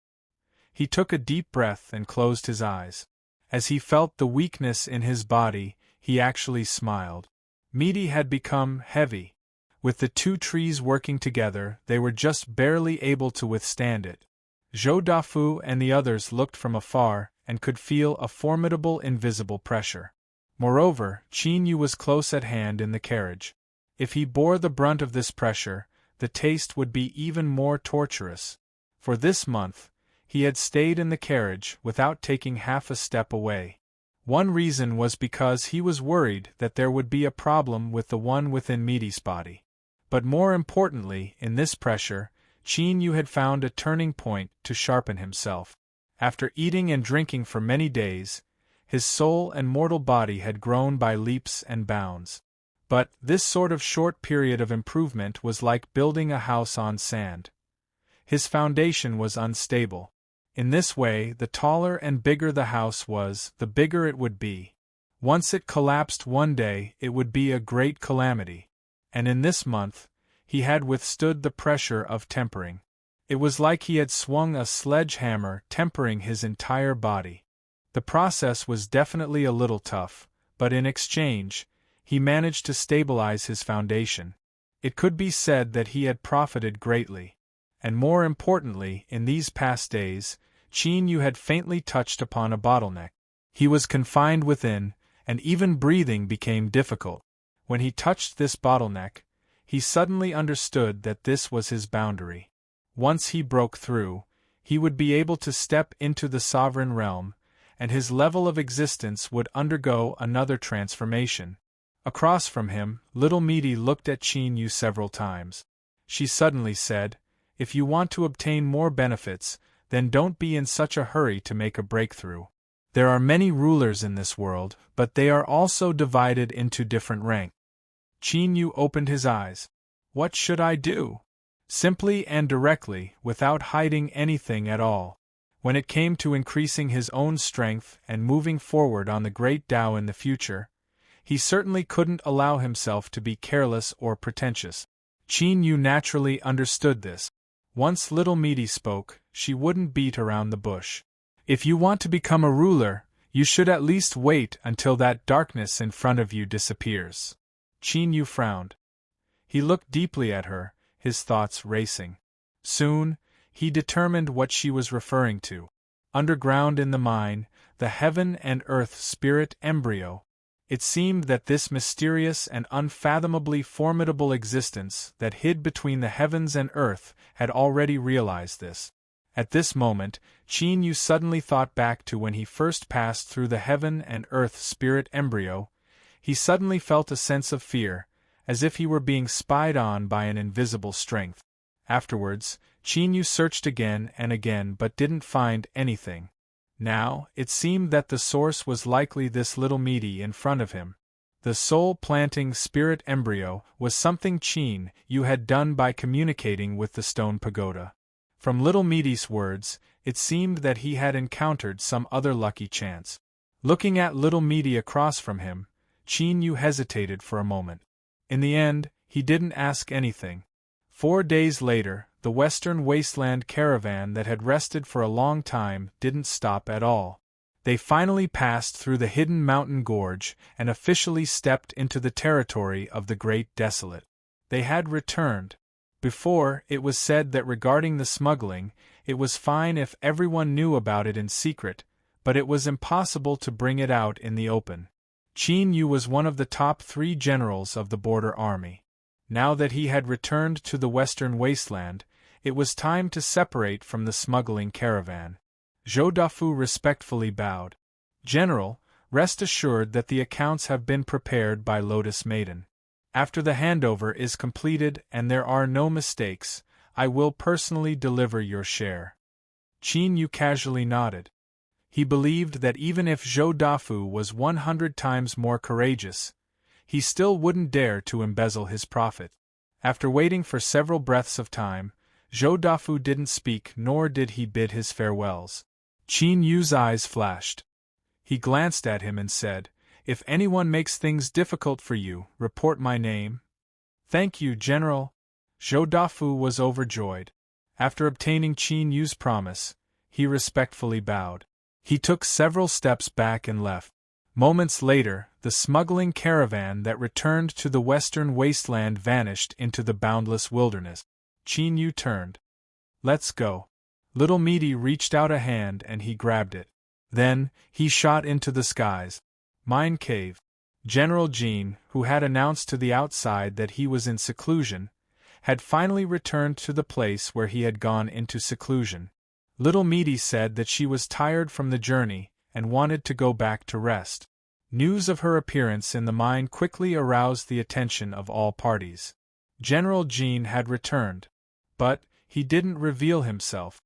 He took a deep breath and closed his eyes. As he felt the weakness in his body, he actually smiled. Meaty had become heavy. With the two trees working together, they were just barely able to withstand it. Zhou Dafu and the others looked from afar and could feel a formidable invisible pressure. Moreover, Qin Yu was close at hand in the carriage. If he bore the brunt of this pressure, the taste would be even more torturous. For this month, he had stayed in the carriage without taking half a step away. One reason was because he was worried that there would be a problem with the one within Meaty's body. But more importantly, in this pressure, Qin Yu had found a turning point to sharpen himself. After eating and drinking for many days, his soul and mortal body had grown by leaps and bounds. But this sort of short period of improvement was like building a house on sand. His foundation was unstable. In this way, the taller and bigger the house was, the bigger it would be. Once it collapsed one day, it would be a great calamity. And in this month, he had withstood the pressure of tempering. It was like he had swung a sledgehammer, tempering his entire body. The process was definitely a little tough, but in exchange, he managed to stabilize his foundation. It could be said that he had profited greatly. And more importantly, in these past days, Qin Yu had faintly touched upon a bottleneck. He was confined within, and even breathing became difficult. When he touched this bottleneck, he suddenly understood that this was his boundary. Once he broke through, he would be able to step into the sovereign realm, and his level of existence would undergo another transformation. Across from him, little Meaty looked at Qin Yu several times. She suddenly said, "If you want to obtain more benefits, then don't be in such a hurry to make a breakthrough. There are many rulers in this world, but they are also divided into different ranks." Qin Yu opened his eyes. "What should I do?" Simply and directly, without hiding anything at all. When it came to increasing his own strength and moving forward on the great Tao in the future, he certainly couldn't allow himself to be careless or pretentious. Qin Yu naturally understood this. Once little Meaty spoke, she wouldn't beat around the bush. "If you want to become a ruler, you should at least wait until that darkness in front of you disappears." Qin Yu frowned. He looked deeply at her, his thoughts racing. Soon, he determined what she was referring to. Underground in the mine, the heaven and earth spirit embryo. It seemed that this mysterious and unfathomably formidable existence that hid between the heavens and earth had already realized this. At this moment, Qin Yu suddenly thought back to when he first passed through the heaven and earth spirit embryo. He suddenly felt a sense of fear, as if he were being spied on by an invisible strength. Afterwards, Qin Yu searched again and again but didn't find anything. Now, it seemed that the source was likely this little Meaty in front of him. The soul-planting spirit embryo was something Qin Yu had done by communicating with the stone pagoda. From little Meaty's words, it seemed that he had encountered some other lucky chance. Looking at little Meaty across from him, Qin Yu hesitated for a moment. In the end, he didn't ask anything. 4 days later, the Western Wasteland caravan that had rested for a long time didn't stop at all. They finally passed through the hidden mountain gorge and officially stepped into the territory of the Great Desolate. They had returned. Before, it was said that regarding the smuggling, it was fine if everyone knew about it in secret, but it was impossible to bring it out in the open. Qin Yu was one of the top 3 generals of the border army. Now that he had returned to the Western Wasteland, it was time to separate from the smuggling caravan. Zhou Dafu respectfully bowed. "General, rest assured that the accounts have been prepared by Lotus Maiden. After the handover is completed and there are no mistakes, I will personally deliver your share." Qin Yu casually nodded. He believed that even if Zhou Dafu was 100 times more courageous, he still wouldn't dare to embezzle his profit. After waiting for several breaths of time, Zhou Dafu didn't speak nor did he bid his farewells. Qin Yu's eyes flashed. He glanced at him and said, "If anyone makes things difficult for you, report my name." "Thank you, General." Zhou Dafu was overjoyed. After obtaining Qin Yu's promise, he respectfully bowed. He took several steps back and left. Moments later, the smuggling caravan that returned to the Western Wasteland vanished into the boundless wilderness. Qin Yu turned. "Let's go." Little Meaty reached out a hand and he grabbed it. Then, he shot into the skies. Mine cave. General Jean, who had announced to the outside that he was in seclusion, had finally returned to the place where he had gone into seclusion. Little Meaty said that she was tired from the journey and wanted to go back to rest. News of her appearance in the mine quickly aroused the attention of all parties. General Jean had returned, but he didn't reveal himself.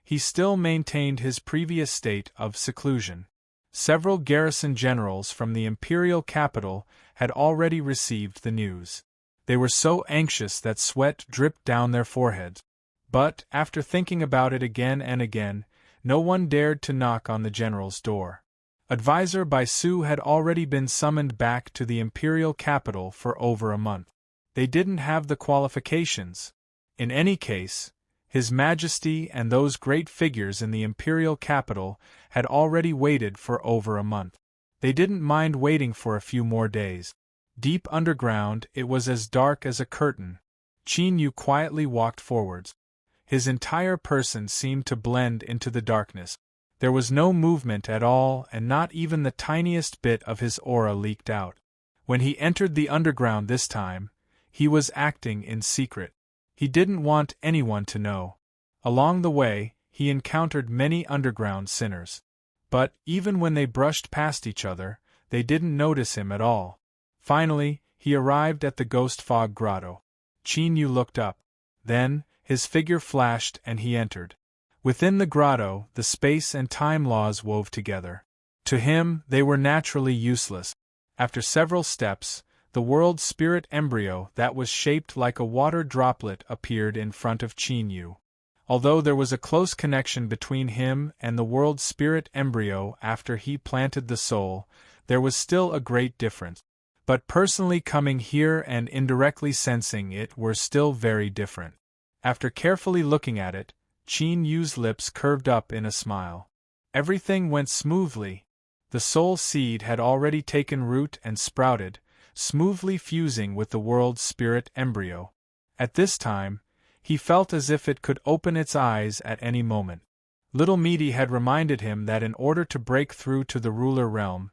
He still maintained his previous state of seclusion. Several garrison generals from the imperial capital had already received the news. They were so anxious that sweat dripped down their foreheads. But, after thinking about it again and again, no one dared to knock on the general's door. Advisor Baisu had already been summoned back to the imperial capital for over a month. They didn't have the qualifications. In any case, His Majesty and those great figures in the imperial capital had already waited for over a month. They didn't mind waiting for a few more days. Deep underground, it was as dark as a curtain. Qin Yu quietly walked forwards. His entire person seemed to blend into the darkness. There was no movement at all and not even the tiniest bit of his aura leaked out. When he entered the underground this time, he was acting in secret. He didn't want anyone to know. Along the way, he encountered many underground sinners. But, even when they brushed past each other, they didn't notice him at all. Finally, he arrived at the ghost fog grotto. Qin Yu looked up. Then, his figure flashed and he entered. Within the grotto, the space and time laws wove together. To him, they were naturally useless. After several steps, the world spirit embryo that was shaped like a water droplet appeared in front of Qin Yu. Although there was a close connection between him and the world spirit embryo after he planted the soul, there was still a great difference. But personally coming here and indirectly sensing it were still very different. After carefully looking at it, Qin Yu's lips curved up in a smile. Everything went smoothly. The soul seed had already taken root and sprouted, smoothly fusing with the world spirit embryo. At this time, he felt as if it could open its eyes at any moment. Little Meaty had reminded him that in order to break through to the ruler realm,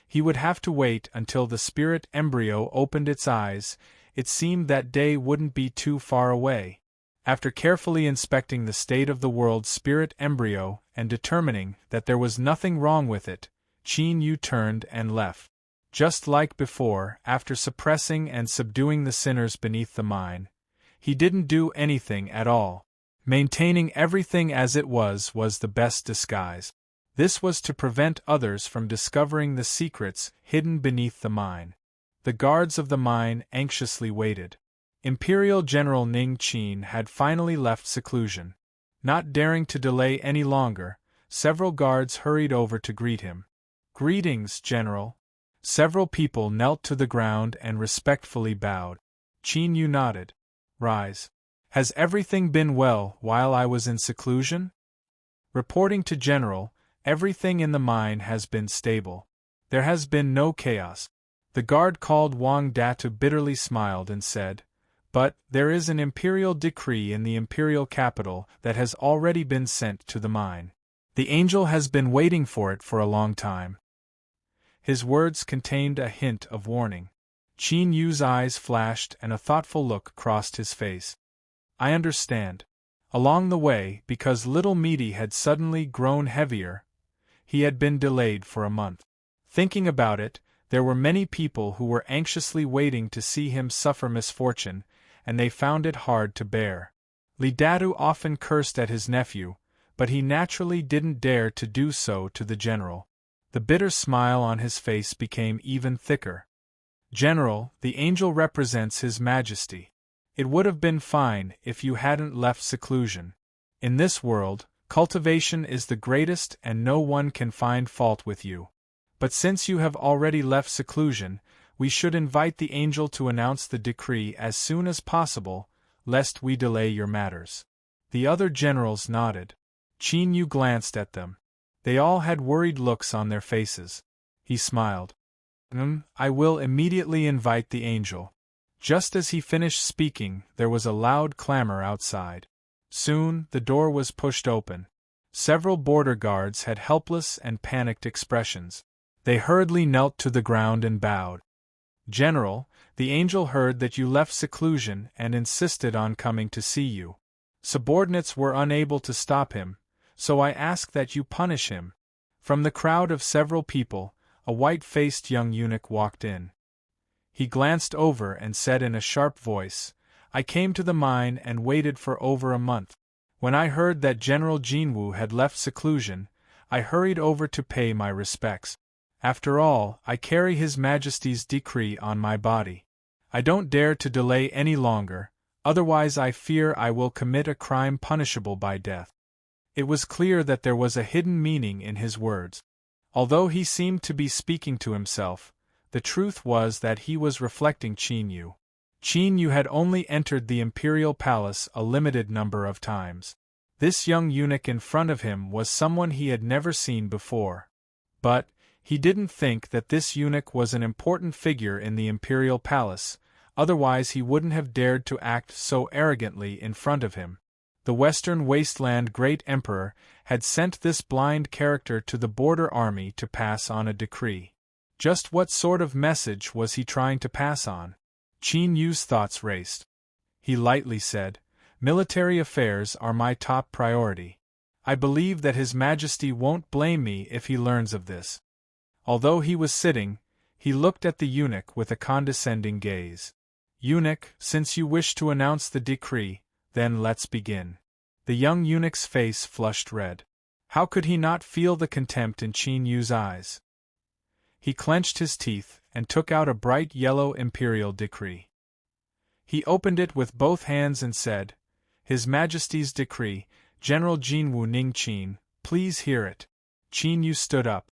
he would have to wait until the spirit embryo opened its eyes. It seemed that day wouldn't be too far away. After carefully inspecting the state of the world spirit embryo and determining that there was nothing wrong with it, Qin Yu turned and left. Just like before, after suppressing and subduing the sinners beneath the mine, he didn't do anything at all. Maintaining everything as it was the best disguise. This was to prevent others from discovering the secrets hidden beneath the mine. The guards of the mine anxiously waited. Imperial General Ning Qin had finally left seclusion. Not daring to delay any longer, several guards hurried over to greet him. "Greetings, General." Several people knelt to the ground and respectfully bowed. Qin Yu nodded. "Rise. Has everything been well while I was in seclusion?" "Reporting to General, everything in the mine has been stable. There has been no chaos." The guard called Wang Datu bitterly smiled and said, "But there is an imperial decree in the imperial capital that has already been sent to the mine. The angel has been waiting for it for a long time." His words contained a hint of warning. Qin Yu's eyes flashed and a thoughtful look crossed his face. "I understand." Along the way, because Little Meaty had suddenly grown heavier, he had been delayed for a month. Thinking about it, there were many people who were anxiously waiting to see him suffer misfortune, and they found it hard to bear. Li Datu often cursed at his nephew, but he naturally didn't dare to do so to the general. The bitter smile on his face became even thicker. "General, the angel represents His Majesty. It would have been fine if you hadn't left seclusion. In this world, cultivation is the greatest and no one can find fault with you. But since you have already left seclusion, we should invite the angel to announce the decree as soon as possible, lest we delay your matters." The other generals nodded. Qin Yu glanced at them. They all had worried looks on their faces. He smiled. I will immediately invite the angel." Just as he finished speaking, there was a loud clamor outside. Soon, the door was pushed open. Several border guards had helpless and panicked expressions. They hurriedly knelt to the ground and bowed. "General, the angel heard that you left seclusion and insisted on coming to see you. Subordinates were unable to stop him, so I ask that you punish him." From the crowd of several people, a white-faced young eunuch walked in. He glanced over and said in a sharp voice, "I came to the mine and waited for over a month. When I heard that General Jinwu had left seclusion, I hurried over to pay my respects. After all, I carry His Majesty's decree on my body. I don't dare to delay any longer, otherwise I fear I will commit a crime punishable by death." It was clear that there was a hidden meaning in his words. Although he seemed to be speaking to himself, the truth was that he was reflecting Qin Yu. Qin Yu had only entered the imperial palace a limited number of times. This young eunuch in front of him was someone he had never seen before. But he didn't think that this eunuch was an important figure in the imperial palace, otherwise he wouldn't have dared to act so arrogantly in front of him. The Western Wasteland Great Emperor had sent this blind character to the border army to pass on a decree. Just what sort of message was he trying to pass on? Qin Yu's thoughts raced. He lightly said, "Military affairs are my top priority. I believe that His Majesty won't blame me if he learns of this." Although he was sitting, he looked at the eunuch with a condescending gaze. "Eunuch, since you wish to announce the decree, then let's begin." The young eunuch's face flushed red. How could he not feel the contempt in Qin Yu's eyes? He clenched his teeth and took out a bright yellow imperial decree. He opened it with both hands and said, "His Majesty's decree, General Jinwu Ningqin, please hear it." Qin Yu stood up.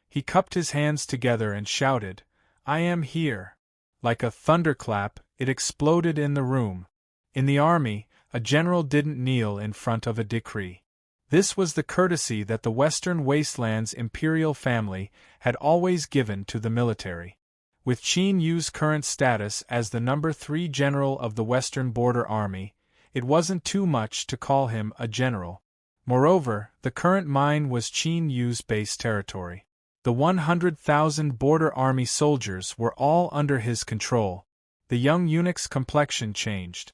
He cupped his hands together and shouted, "I am here." Like a thunderclap, it exploded in the room. In the army, a general didn't kneel in front of a decree. This was the courtesy that the Western Wastelands imperial family had always given to the military. With Qin Yu's current status as the number 3 general of the Western Border Army, it wasn't too much to call him a general. Moreover, the current mine was Qin Yu's base territory. The 100,000 Border Army soldiers were all under his control. The young eunuch's complexion changed.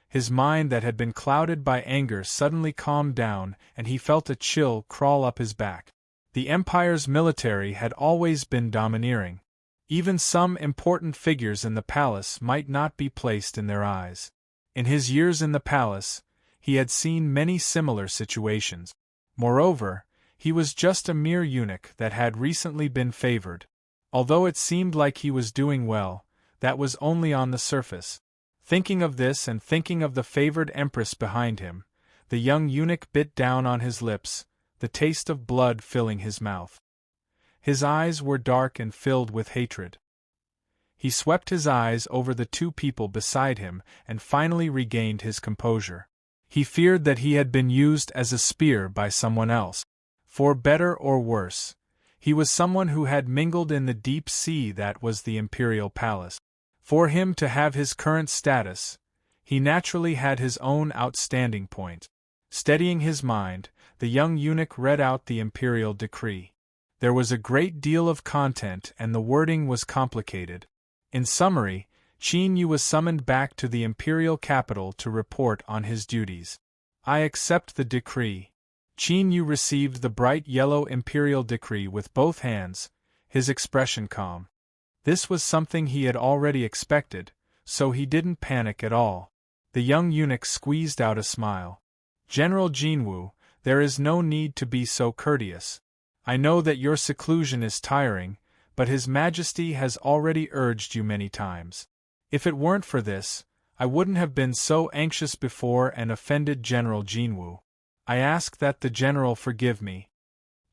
His mind that had been clouded by anger suddenly calmed down, and he felt a chill crawl up his back. The Empire's military had always been domineering. Even some important figures in the palace might not be placed in their eyes. In his years in the palace, he had seen many similar situations. Moreover, he was just a mere eunuch that had recently been favored. Although it seemed like he was doing well, that was only on the surface. Thinking of this and thinking of the favored empress behind him, the young eunuch bit down on his lips, the taste of blood filling his mouth. His eyes were dark and filled with hatred. He swept his eyes over the 2 people beside him and finally regained his composure. He feared that he had been used as a spear by someone else. For better or worse, he was someone who had mingled in the deep sea that was the imperial palace. For him to have his current status, he naturally had his own outstanding point. Steadying his mind, the young eunuch read out the imperial decree. There was a great deal of content and the wording was complicated. In summary, Qin Yu was summoned back to the imperial capital to report on his duties. "I accept the decree." Qin Yu received the bright yellow imperial decree with both hands, his expression calm. This was something he had already expected, so he didn't panic at all. The young eunuch squeezed out a smile. "General Jinwu, there is no need to be so courteous. I know that your seclusion is tiring, but His Majesty has already urged you many times. If it weren't for this, I wouldn't have been so anxious before and offended General Jinwu. I ask that the general forgive me."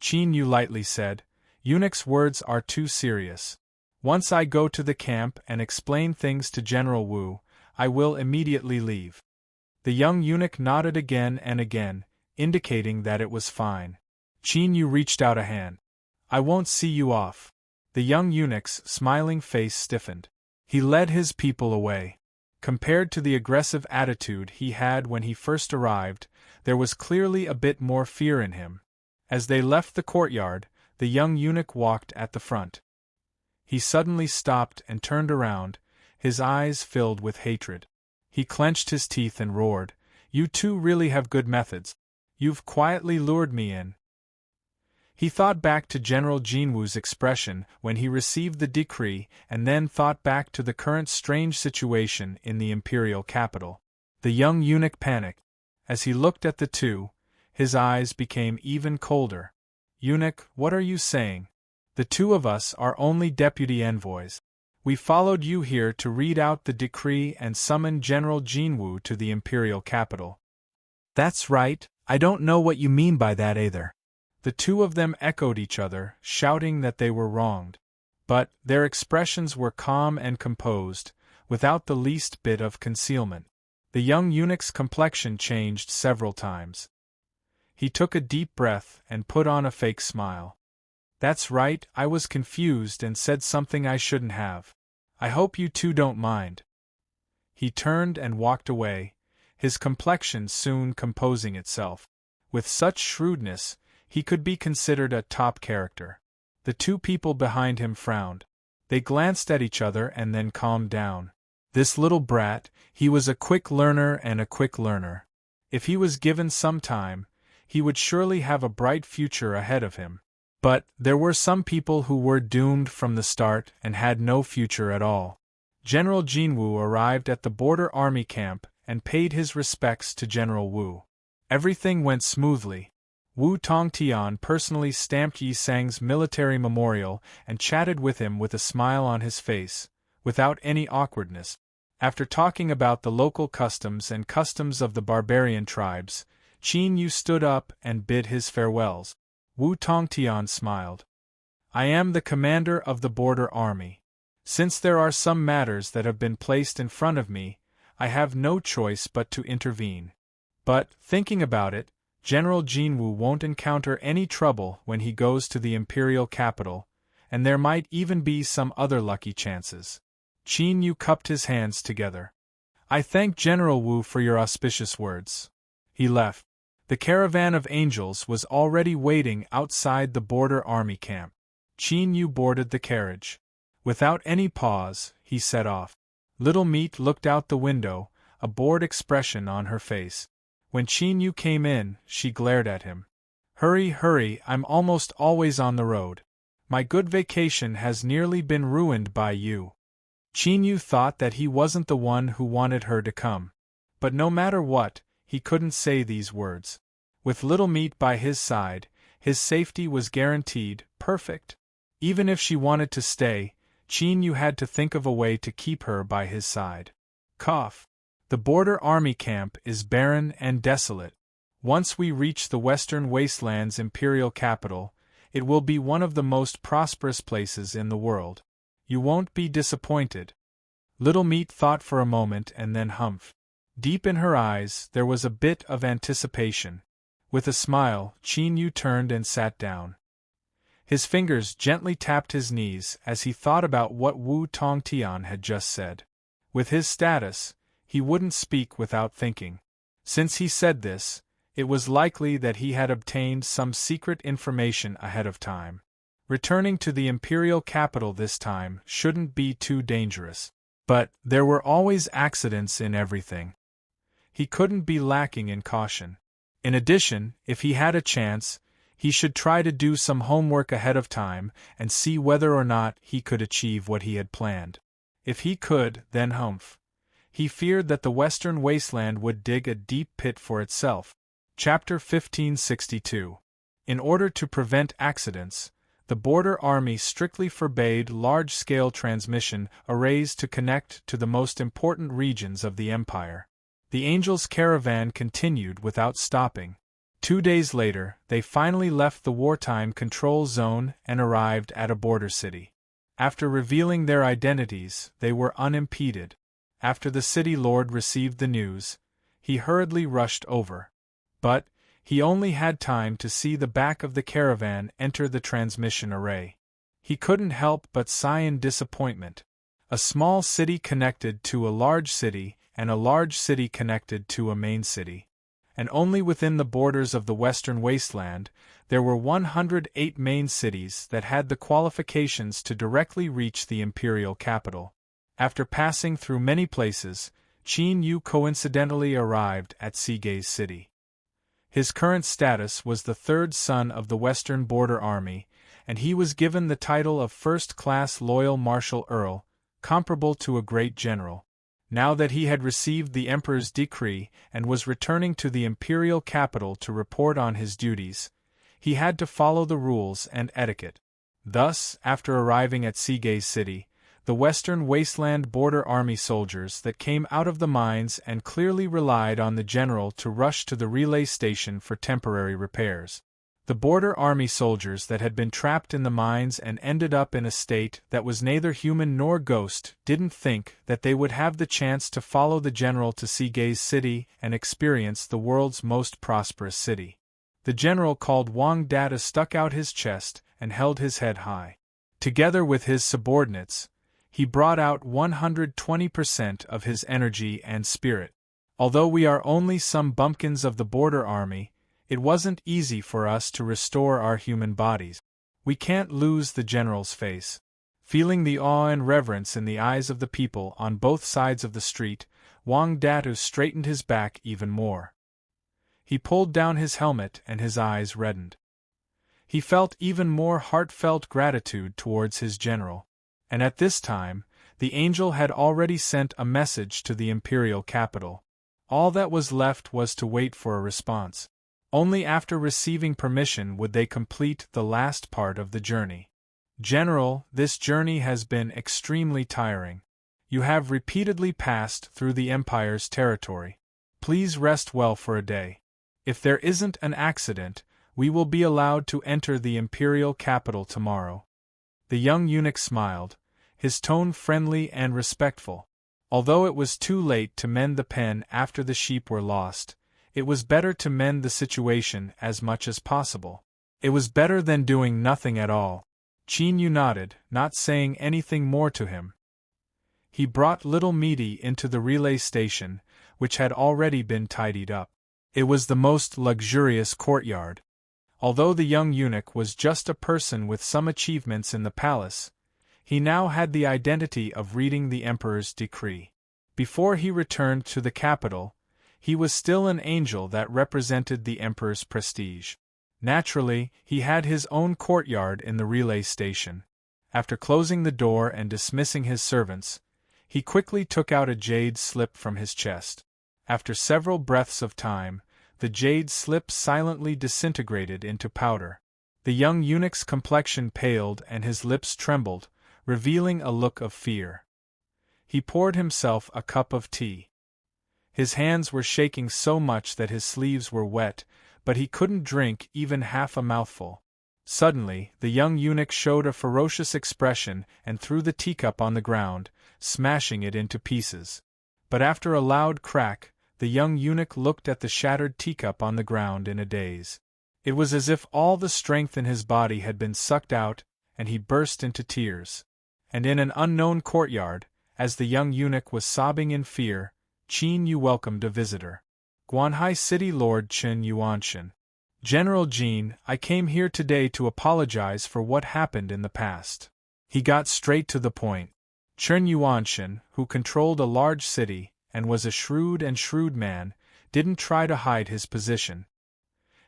Qin Yu lightly said, "Eunuch's words are too serious. Once I go to the camp and explain things to General Wu, I will immediately leave." The young eunuch nodded again and again, indicating that it was fine. Qin Yu reached out a hand. "I won't see you off." The young eunuch's smiling face stiffened. He led his people away. Compared to the aggressive attitude he had when he first arrived, there was clearly a bit more fear in him. As they left the courtyard, the young eunuch walked at the front. He suddenly stopped and turned around, his eyes filled with hatred. He clenched his teeth and roared, "You two really have good methods. You've quietly lured me in." He thought back to General Jinwu's expression when he received the decree and then thought back to the current strange situation in the imperial capital. The young eunuch panicked. As he looked at the two, his eyes became even colder. "Eunuch, what are you saying? The 2 of us are only deputy envoys. We followed you here to read out the decree and summon General Jinwu to the imperial capital." "That's right, I don't know what you mean by that either." The 2 of them echoed each other, shouting that they were wronged. But their expressions were calm and composed, without the least bit of concealment. The young eunuch's complexion changed several times. He took a deep breath and put on a fake smile. "That's right, I was confused and said something I shouldn't have. I hope you 2 don't mind." He turned and walked away, his complexion soon composing itself. With such shrewdness, he could be considered a top character. The 2 people behind him frowned. They glanced at each other and then calmed down. This little brat, he was a quick learner and a quick learner. If he was given some time, he would surely have a bright future ahead of him. But there were some people who were doomed from the start and had no future at all. General Jinwu arrived at the border army camp and paid his respects to General Wu. Everything went smoothly. Wu Tongtian personally stamped Yi Sang's military memorial and chatted with him with a smile on his face, without any awkwardness. After talking about the local customs and customs of the barbarian tribes, Qin Yu stood up and bid his farewells. Wu Tongtian smiled. "I am the commander of the border army. Since there are some matters that have been placed in front of me, I have no choice but to intervene. But, thinking about it, General Jinwu won't encounter any trouble when he goes to the imperial capital, and there might even be some other lucky chances." Qin Yu cupped his hands together. "I thank General Wu for your auspicious words." He left. The caravan of angels was already waiting outside the border army camp. Qin Yu boarded the carriage. Without any pause, he set off. Little Meat looked out the window, a bored expression on her face. When Qin Yu came in, she glared at him. "Hurry, hurry, I'm almost always on the road. My good vacation has nearly been ruined by you." Qin Yu thought that he wasn't the one who wanted her to come. But no matter what, he couldn't say these words. With Little Meat by his side, his safety was guaranteed, perfect. Even if she wanted to stay, Qin Yu had to think of a way to keep her by his side. Cough. The border army camp is barren and desolate. Once we reach the Western Wasteland's imperial capital, it will be one of the most prosperous places in the world. You won't be disappointed. Little Meat thought for a moment and then humphed. Deep in her eyes there was a bit of anticipation. With a smile, Qin Yu turned and sat down. His fingers gently tapped his knees as he thought about what Wu Tongtian had just said. With his status, he wouldn't speak without thinking. Since he said this, it was likely that he had obtained some secret information ahead of time. Returning to the imperial capital this time shouldn't be too dangerous. But there were always accidents in everything. He couldn't be lacking in caution. In addition, if he had a chance, he should try to do some homework ahead of time and see whether or not he could achieve what he had planned. If he could, then humph. He feared that the Western Wasteland would dig a deep pit for itself. Chapter 1562. In order to prevent accidents, the border army strictly forbade large-scale transmission arrays to connect to the most important regions of the empire. The Angels' caravan continued without stopping. 2 days later, they finally left the wartime control zone and arrived at a border city. After revealing their identities, they were unimpeded. After the city lord received the news, he hurriedly rushed over. But he only had time to see the back of the caravan enter the transmission array. He couldn't help but sigh in disappointment. A small city connected to a large city, and a large city connected to a main city. And only within the borders of the Western Wasteland, there were 108 main cities that had the qualifications to directly reach the imperial capital. After passing through many places, Qin Yu coincidentally arrived at Sigay's city. His current status was the third son of the Western Border Army, and he was given the title of first-class loyal Marshal Earl, comparable to a great general. Now that he had received the Emperor's decree and was returning to the imperial capital to report on his duties, he had to follow the rules and etiquette. Thus, after arriving at Sigay's city, the Western Wasteland Border Army soldiers that came out of the mines and clearly relied on the general to rush to the relay station for temporary repairs. The Border Army soldiers that had been trapped in the mines and ended up in a state that was neither human nor ghost didn't think that they would have the chance to follow the general to Sigay's city and experience the world's most prosperous city. The general called Wang Data stuck out his chest and held his head high. Together with his subordinates, he brought out 120% of his energy and spirit. Although we are only some bumpkins of the Border Army, it wasn't easy for us to restore our human bodies. We can't lose the general's face. Feeling the awe and reverence in the eyes of the people on both sides of the street, Wang Datu straightened his back even more. He pulled down his helmet and his eyes reddened. He felt even more heartfelt gratitude towards his general. And at this time, the angel had already sent a message to the imperial capital. All that was left was to wait for a response. Only after receiving permission would they complete the last part of the journey. General, this journey has been extremely tiring. You have repeatedly passed through the Empire's territory. Please rest well for a day. If there isn't an accident, we will be allowed to enter the imperial capital tomorrow. The young eunuch smiled, his tone friendly and respectful. Although it was too late to mend the pen after the sheep were lost, it was better to mend the situation as much as possible. It was better than doing nothing at all. Qin Yu nodded, not saying anything more to him. He brought little Meaty into the relay station, which had already been tidied up. It was the most luxurious courtyard. Although the young eunuch was just a person with some achievements in the palace, he now had the identity of reading the emperor's decree. Before he returned to the capital, he was still an angel that represented the emperor's prestige. Naturally, he had his own courtyard in the relay station. After closing the door and dismissing his servants, he quickly took out a jade slip from his chest. After several breaths of time, the jade slip silently disintegrated into powder. The young eunuch's complexion paled and his lips trembled, revealing a look of fear. He poured himself a cup of tea. His hands were shaking so much that his sleeves were wet, but he couldn't drink even half a mouthful. Suddenly, the young eunuch showed a ferocious expression and threw the teacup on the ground, smashing it into pieces. But after a loud crack, the young eunuch looked at the shattered teacup on the ground in a daze. It was as if all the strength in his body had been sucked out, and he burst into tears. And in an unknown courtyard, as the young eunuch was sobbing in fear, Qin Yu welcomed a visitor. Guanhai City Lord Chen Yuanshan. General Jin, I came here today to apologize for what happened in the past. He got straight to the point. Chen Yuanshan, who controlled a large city, and was a shrewd man, didn't try to hide his position.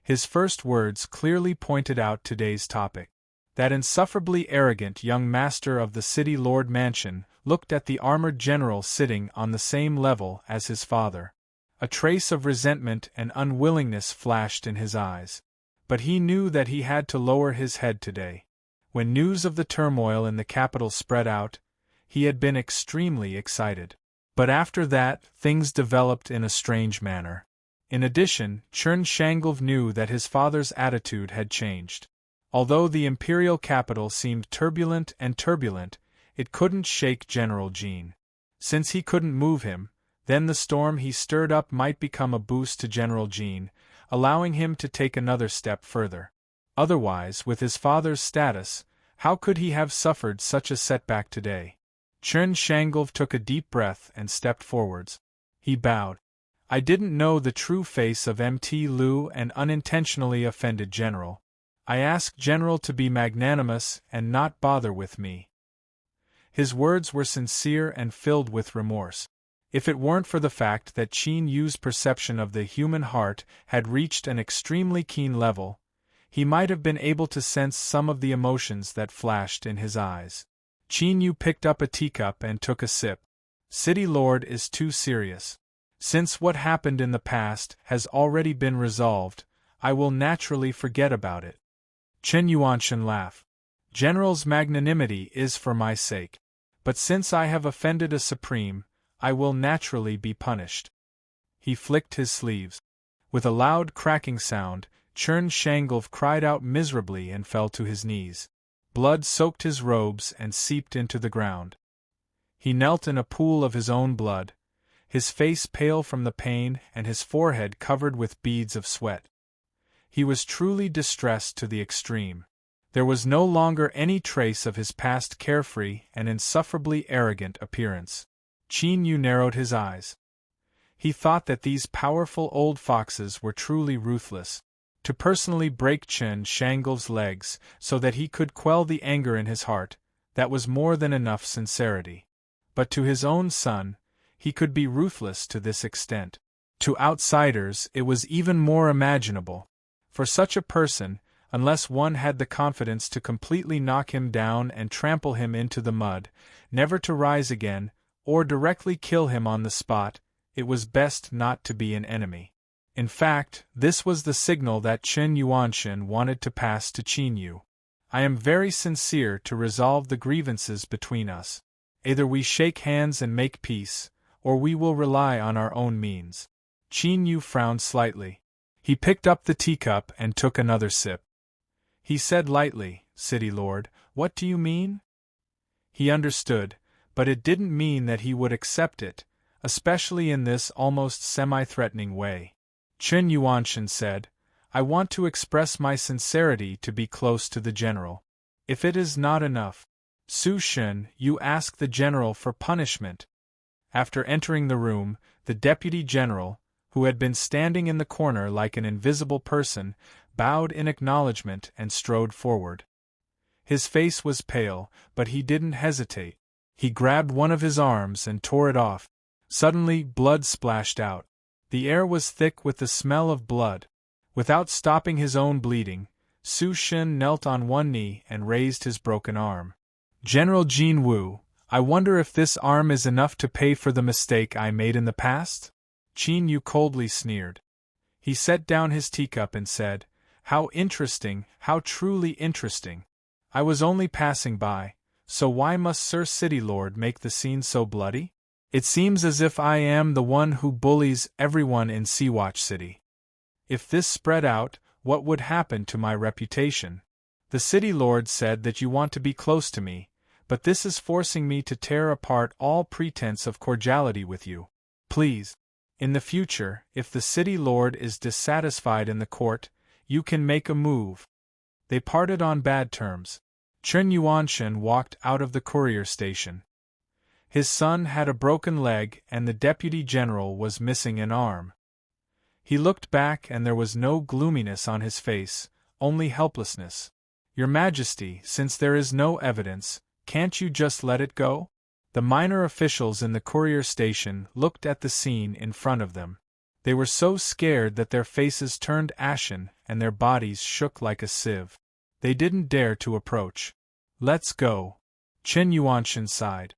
His first words clearly pointed out today's topic. That insufferably arrogant young master of the city lord mansion looked at the armored general sitting on the same level as his father. A trace of resentment and unwillingness flashed in his eyes. But he knew that he had to lower his head today. When news of the turmoil in the capital spread out, he had been extremely excited. But after that, things developed in a strange manner. In addition, Chern Shangov knew that his father's attitude had changed. Although the imperial capital seemed turbulent, it couldn't shake General Jin. Since he couldn't move him, then the storm he stirred up might become a boost to General Jin, allowing him to take another step further. Otherwise, with his father's status, how could he have suffered such a setback today? Chern Shangov took a deep breath and stepped forwards. He bowed. I didn't know the true face of Mt. Lu and unintentionally offended General. I ask General to be magnanimous and not bother with me. His words were sincere and filled with remorse. If it weren't for the fact that Qin Yu's perception of the human heart had reached an extremely keen level, he might have been able to sense some of the emotions that flashed in his eyes. Qin Yu picked up a teacup and took a sip. City Lord is too serious. Since what happened in the past has already been resolved, I will naturally forget about it. Chen Yuanshan laughed. General's magnanimity is for my sake. But since I have offended a supreme, I will naturally be punished. He flicked his sleeves. With a loud cracking sound, Chern Shangov cried out miserably and fell to his knees. Blood soaked his robes and seeped into the ground. He knelt in a pool of his own blood, his face pale from the pain and his forehead covered with beads of sweat. He was truly distressed to the extreme. There was no longer any trace of his past carefree and insufferably arrogant appearance. Qin Yu narrowed his eyes. He thought that these powerful old foxes were truly ruthless. To personally break Chen Shangov's legs so that he could quell the anger in his heart, that was more than enough sincerity. But to his own son, he could be ruthless to this extent. To outsiders, it was even more imaginable. For such a person, unless one had the confidence to completely knock him down and trample him into the mud, never to rise again, or directly kill him on the spot, it was best not to be an enemy. In fact, this was the signal that Chen Yuanshan wanted to pass to Qin Yu. I am very sincere to resolve the grievances between us. Either we shake hands and make peace, or we will rely on our own means. Qin Yu frowned slightly. He picked up the teacup and took another sip. He said lightly, "City Lord, what do you mean?" He understood, but it didn't mean that he would accept it, especially in this almost semi-threatening way. Chen Yuanshan said, "I want to express my sincerity to be close to the general. If it is not enough, Su Shen, you ask the general for punishment." After entering the room, the deputy general, who had been standing in the corner like an invisible person, bowed in acknowledgement and strode forward. His face was pale, but he didn't hesitate. He grabbed one of his arms and tore it off. Suddenly, blood splashed out. The air was thick with the smell of blood. Without stopping his own bleeding, Su Shen knelt on one knee and raised his broken arm. "General Jin Wu, I wonder if this arm is enough to pay for the mistake I made in the past?" Qin Yu coldly sneered. He set down his teacup and said, "How interesting, how truly interesting. I was only passing by, so why must Sir City Lord make the scene so bloody? It seems as if I am the one who bullies everyone in Seawatch City. If this spread out, what would happen to my reputation? The City Lord said that you want to be close to me, but this is forcing me to tear apart all pretense of cordiality with you. Please. In the future, if the City Lord is dissatisfied in the court, you can make a move." They parted on bad terms. Chen Yuanshan walked out of the courier station. His son had a broken leg and the deputy general was missing an arm. He looked back and there was no gloominess on his face, only helplessness. "Your Majesty, since there is no evidence, can't you just let it go?" The minor officials in the courier station looked at the scene in front of them. They were so scared that their faces turned ashen and their bodies shook like a sieve. They didn't dare to approach. "Let's go." Chen Yuanshan sighed.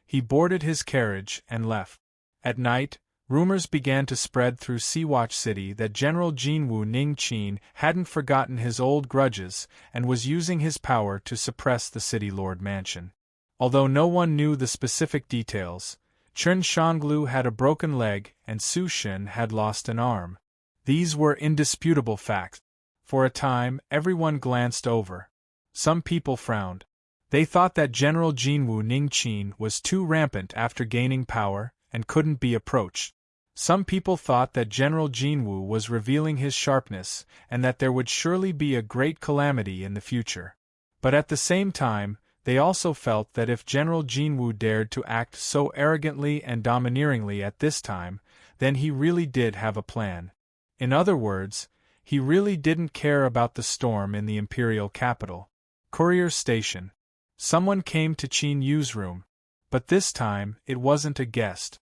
He boarded his carriage and left. At night, rumors began to spread through Seawatch City that General Jinwu Ningqin hadn't forgotten his old grudges and was using his power to suppress the City Lord mansion. Although no one knew the specific details, Chen Shanglu had a broken leg and Su Shen had lost an arm. These were indisputable facts. For a time, everyone glanced over. Some people frowned. They thought that General Jinwu Ningqin was too rampant after gaining power and couldn't be approached. Some people thought that General Jinwu was revealing his sharpness and that there would surely be a great calamity in the future. But at the same time, they also felt that if General Jinwu dared to act so arrogantly and domineeringly at this time, then he really did have a plan. In other words, he really didn't care about the storm in the imperial capital. Courier station. Someone came to Qin Yu's room. But this time, it wasn't a guest.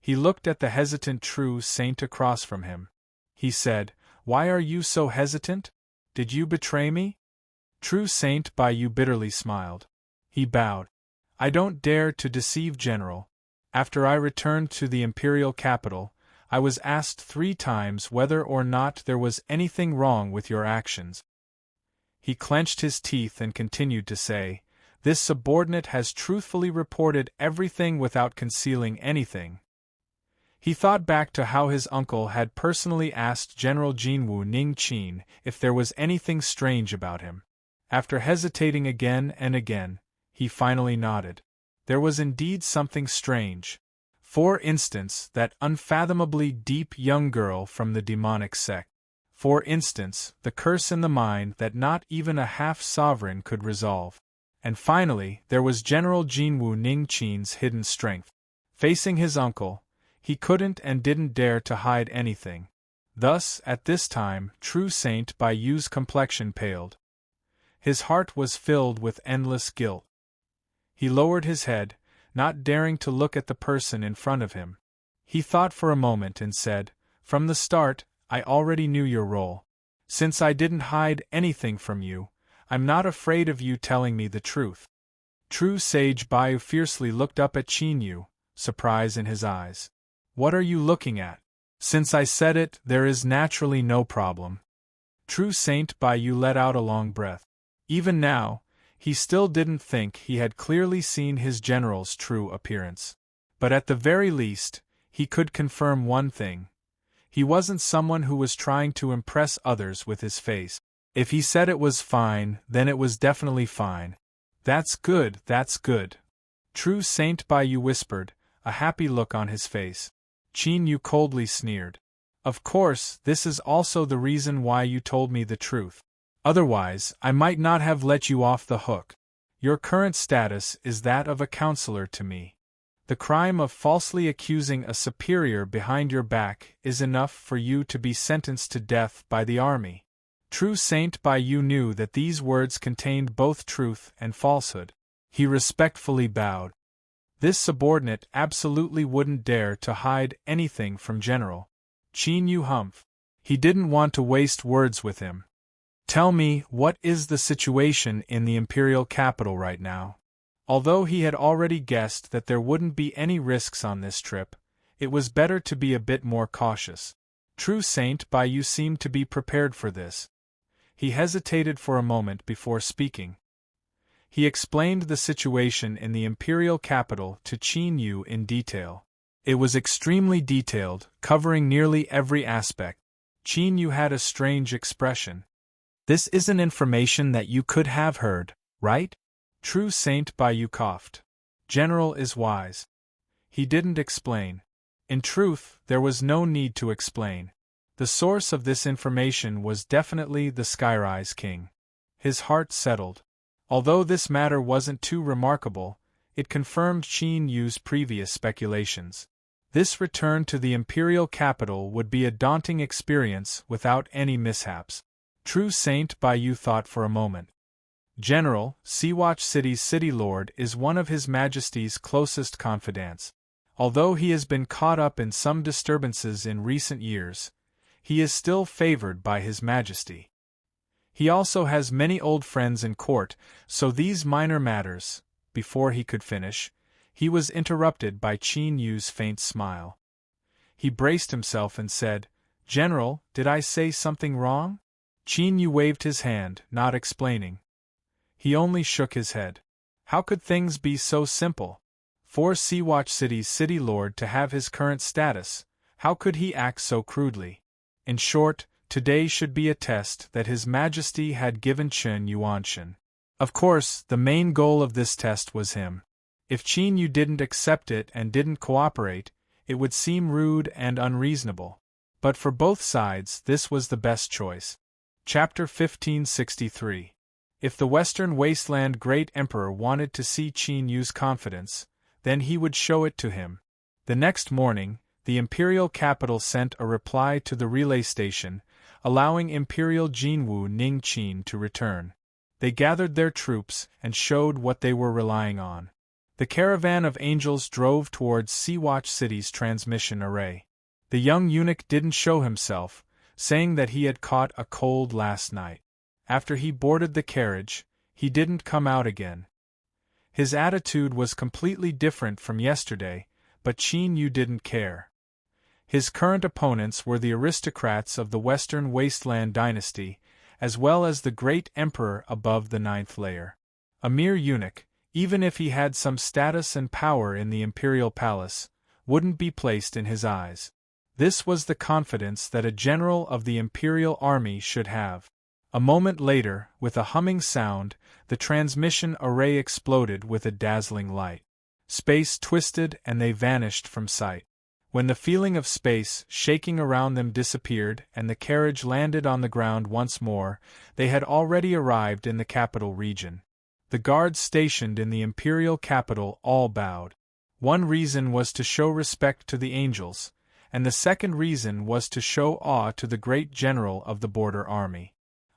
He looked at the hesitant True Saint across from him. He said, "Why are you so hesitant? Did you betray me?" True Saint Bai Yu bitterly smiled. He bowed. "I don't dare to deceive General. After I returned to the imperial capital, I was asked 3 times whether or not there was anything wrong with your actions." He clenched his teeth and continued to say, "This subordinate has truthfully reported everything without concealing anything." He thought back to how his uncle had personally asked General Jinwu Ningqin if there was anything strange about him. After hesitating again and again, he finally nodded. There was indeed something strange. For instance, that unfathomably deep young girl from the demonic sect. For instance, the curse in the mine that not even a half-sovereign could resolve. And finally, there was General Jinwu Ningqin's hidden strength. Facing his uncle, he couldn't and didn't dare to hide anything. Thus, at this time, True Saint Bai Yu's complexion paled. His heart was filled with endless guilt. He lowered his head, not daring to look at the person in front of him. He thought for a moment and said, "From the start, I already knew your role. Since I didn't hide anything from you, I'm not afraid of you telling me the truth." True Sage Bayu fiercely looked up at Qin Yu, surprise in his eyes. "What are you looking at? Since I said it, there is naturally no problem." True Saint Bayu let out a long breath. Even now, he still didn't think he had clearly seen his general's true appearance. But at the very least, he could confirm one thing. He wasn't someone who was trying to impress others with his face. If he said it was fine, then it was definitely fine. That's good, that's good. True Saint Bayu whispered, a happy look on his face. Qin Yu coldly sneered. "Of course, this is also the reason why you told me the truth. Otherwise, I might not have let you off the hook. Your current status is that of a counselor to me. The crime of falsely accusing a superior behind your back is enough for you to be sentenced to death by the army." True Saint Bayu knew that these words contained both truth and falsehood. He respectfully bowed. This subordinate absolutely wouldn't dare to hide anything from General Qin Yu humph. He didn't want to waste words with him. "Tell me, what is the situation in the imperial capital right now?" Although he had already guessed that there wouldn't be any risks on this trip, it was better to be a bit more cautious. True Saint Bayu seemed to be prepared for this. He hesitated for a moment before speaking. He explained the situation in the imperial capital to Qin Yu in detail. It was extremely detailed, covering nearly every aspect. Qin Yu had a strange expression. "This isn't information that you could have heard, right?" True Saint Bayu coughed. "General is wise." He didn't explain. In truth, there was no need to explain. The source of this information was definitely the Skyrise King. His heart settled. Although this matter wasn't too remarkable, it confirmed Qin Yu's previous speculations. This return to the imperial capital would be a daunting experience without any mishaps. True Saint Bayu thought for a moment. General, Seawatch City's city lord is one of His Majesty's closest confidants. Although he has been caught up in some disturbances in recent years, he is still favored by His Majesty. He also has many old friends in court, so these minor matters. Before he could finish, he was interrupted by Qin Yu's faint smile. He braced himself and said, "General, did I say something wrong?" Qin Yu waved his hand, not explaining. He only shook his head. How could things be so simple? For Seawatch City's city lord to have his current status, how could he act so crudely? In short, today should be a test that His Majesty had given Chen Yuanshan. Of course, the main goal of this test was him. If Qin Yu didn't accept it and didn't cooperate, it would seem rude and unreasonable. But for both sides, this was the best choice. Chapter 1563. If the Western Wasteland Great Emperor wanted to see Qin Yu's confidence, then he would show it to him. The next morning, the imperial capital sent a reply to the relay station, allowing Imperial Jinwu Ningqin to return. They gathered their troops and showed what they were relying on. The caravan of angels drove towards Seawatch City's transmission array. The young eunuch didn't show himself, saying that he had caught a cold last night. After he boarded the carriage, he didn't come out again. His attitude was completely different from yesterday, but Qin Yu didn't care. His current opponents were the aristocrats of the Western Wasteland dynasty, as well as the great emperor above the ninth layer. A mere eunuch, even if he had some status and power in the imperial palace, wouldn't be placed in his eyes. This was the confidence that a general of the imperial army should have. A moment later, with a humming sound, the transmission array exploded with a dazzling light. Space twisted and they vanished from sight. When the feeling of space shaking around them disappeared and the carriage landed on the ground once more, they had already arrived in the capital region. The guards stationed in the imperial capital all bowed. One reason was to show respect to the angels, and the second reason was to show awe to the great general of the border army.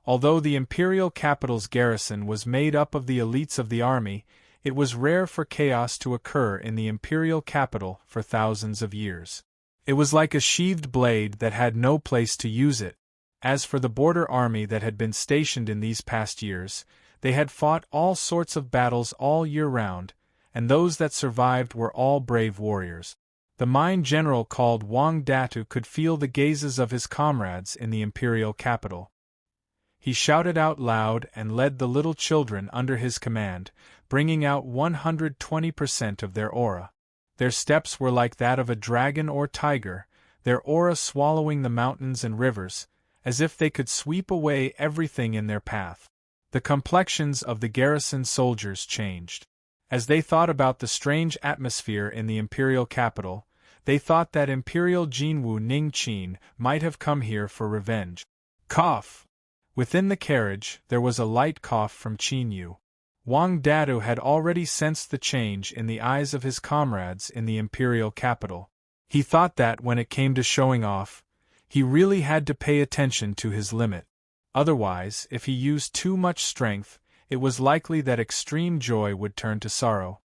Although the imperial capital's garrison was made up of the elites of the army, it was rare for chaos to occur in the imperial capital for thousands of years. It was like a sheathed blade that had no place to use it. As for the border army that had been stationed in these past years, they had fought all sorts of battles all year round, and those that survived were all brave warriors. The mine general called Wang Datu could feel the gazes of his comrades in the imperial capital. He shouted out loud and led the little children under his command, bringing out 120% of their aura. Their steps were like that of a dragon or tiger, their aura swallowing the mountains and rivers, as if they could sweep away everything in their path. The complexions of the garrison soldiers changed. As they thought about the strange atmosphere in the imperial capital, they thought that Imperial Jinwu Ningqin might have come here for revenge. Cough! Within the carriage, there was a light cough from Qin Yu. Wang Datu had already sensed the change in the eyes of his comrades in the imperial capital. He thought that when it came to showing off, he really had to pay attention to his limit. Otherwise, if he used too much strength, it was likely that extreme joy would turn to sorrow.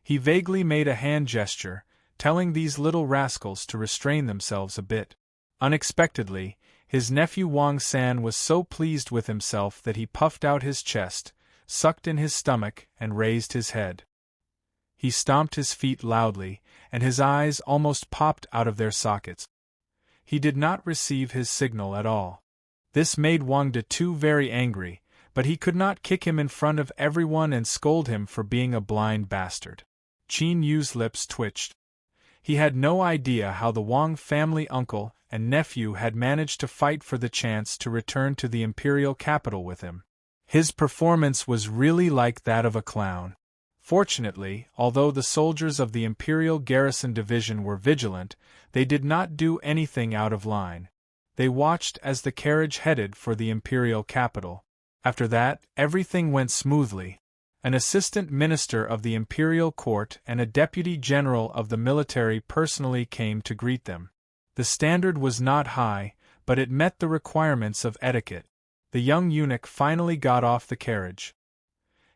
He vaguely made a hand gesture, telling these little rascals to restrain themselves a bit. Unexpectedly, his nephew Wang San was so pleased with himself that he puffed out his chest, sucked in his stomach, and raised his head. He stomped his feet loudly, and his eyes almost popped out of their sockets. He did not receive his signal at all. This made Wang Datu very angry, but he could not kick him in front of everyone and scold him for being a blind bastard. Qin Yu's lips twitched. He had no idea how the Wang family uncle and nephew had managed to fight for the chance to return to the imperial capital with him. His performance was really like that of a clown. Fortunately, although the soldiers of the Imperial Garrison Division were vigilant, they did not do anything out of line. They watched as the carriage headed for the imperial capital. After that, everything went smoothly. An assistant minister of the imperial court and a deputy general of the military personally came to greet them. The standard was not high, but it met the requirements of etiquette. The young eunuch finally got off the carriage.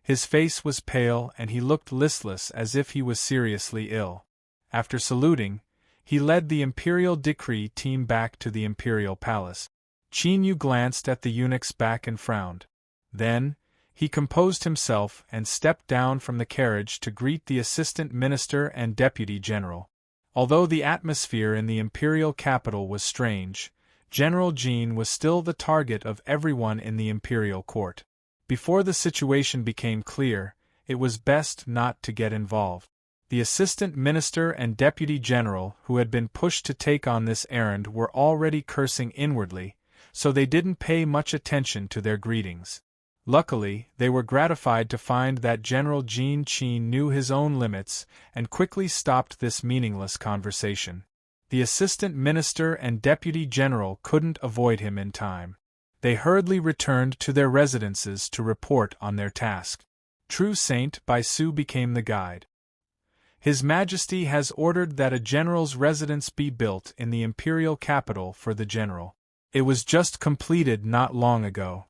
His face was pale and he looked listless as if he was seriously ill. After saluting, he led the imperial decree team back to the imperial palace. Qin Yu glanced at the eunuch's back and frowned. Then, he composed himself and stepped down from the carriage to greet the assistant minister and deputy general. Although the atmosphere in the imperial capital was strange, General Jin was still the target of everyone in the imperial court. Before the situation became clear, it was best not to get involved. The assistant minister and deputy general who had been pushed to take on this errand were already cursing inwardly, so they didn't pay much attention to their greetings. Luckily, they were gratified to find that General Jin Qin knew his own limits and quickly stopped this meaningless conversation. The assistant minister and deputy general couldn't avoid him in time. They hurriedly returned to their residences to report on their task. True Saint Baisu became the guide. His Majesty has ordered that a general's residence be built in the imperial capital for the general. It was just completed not long ago.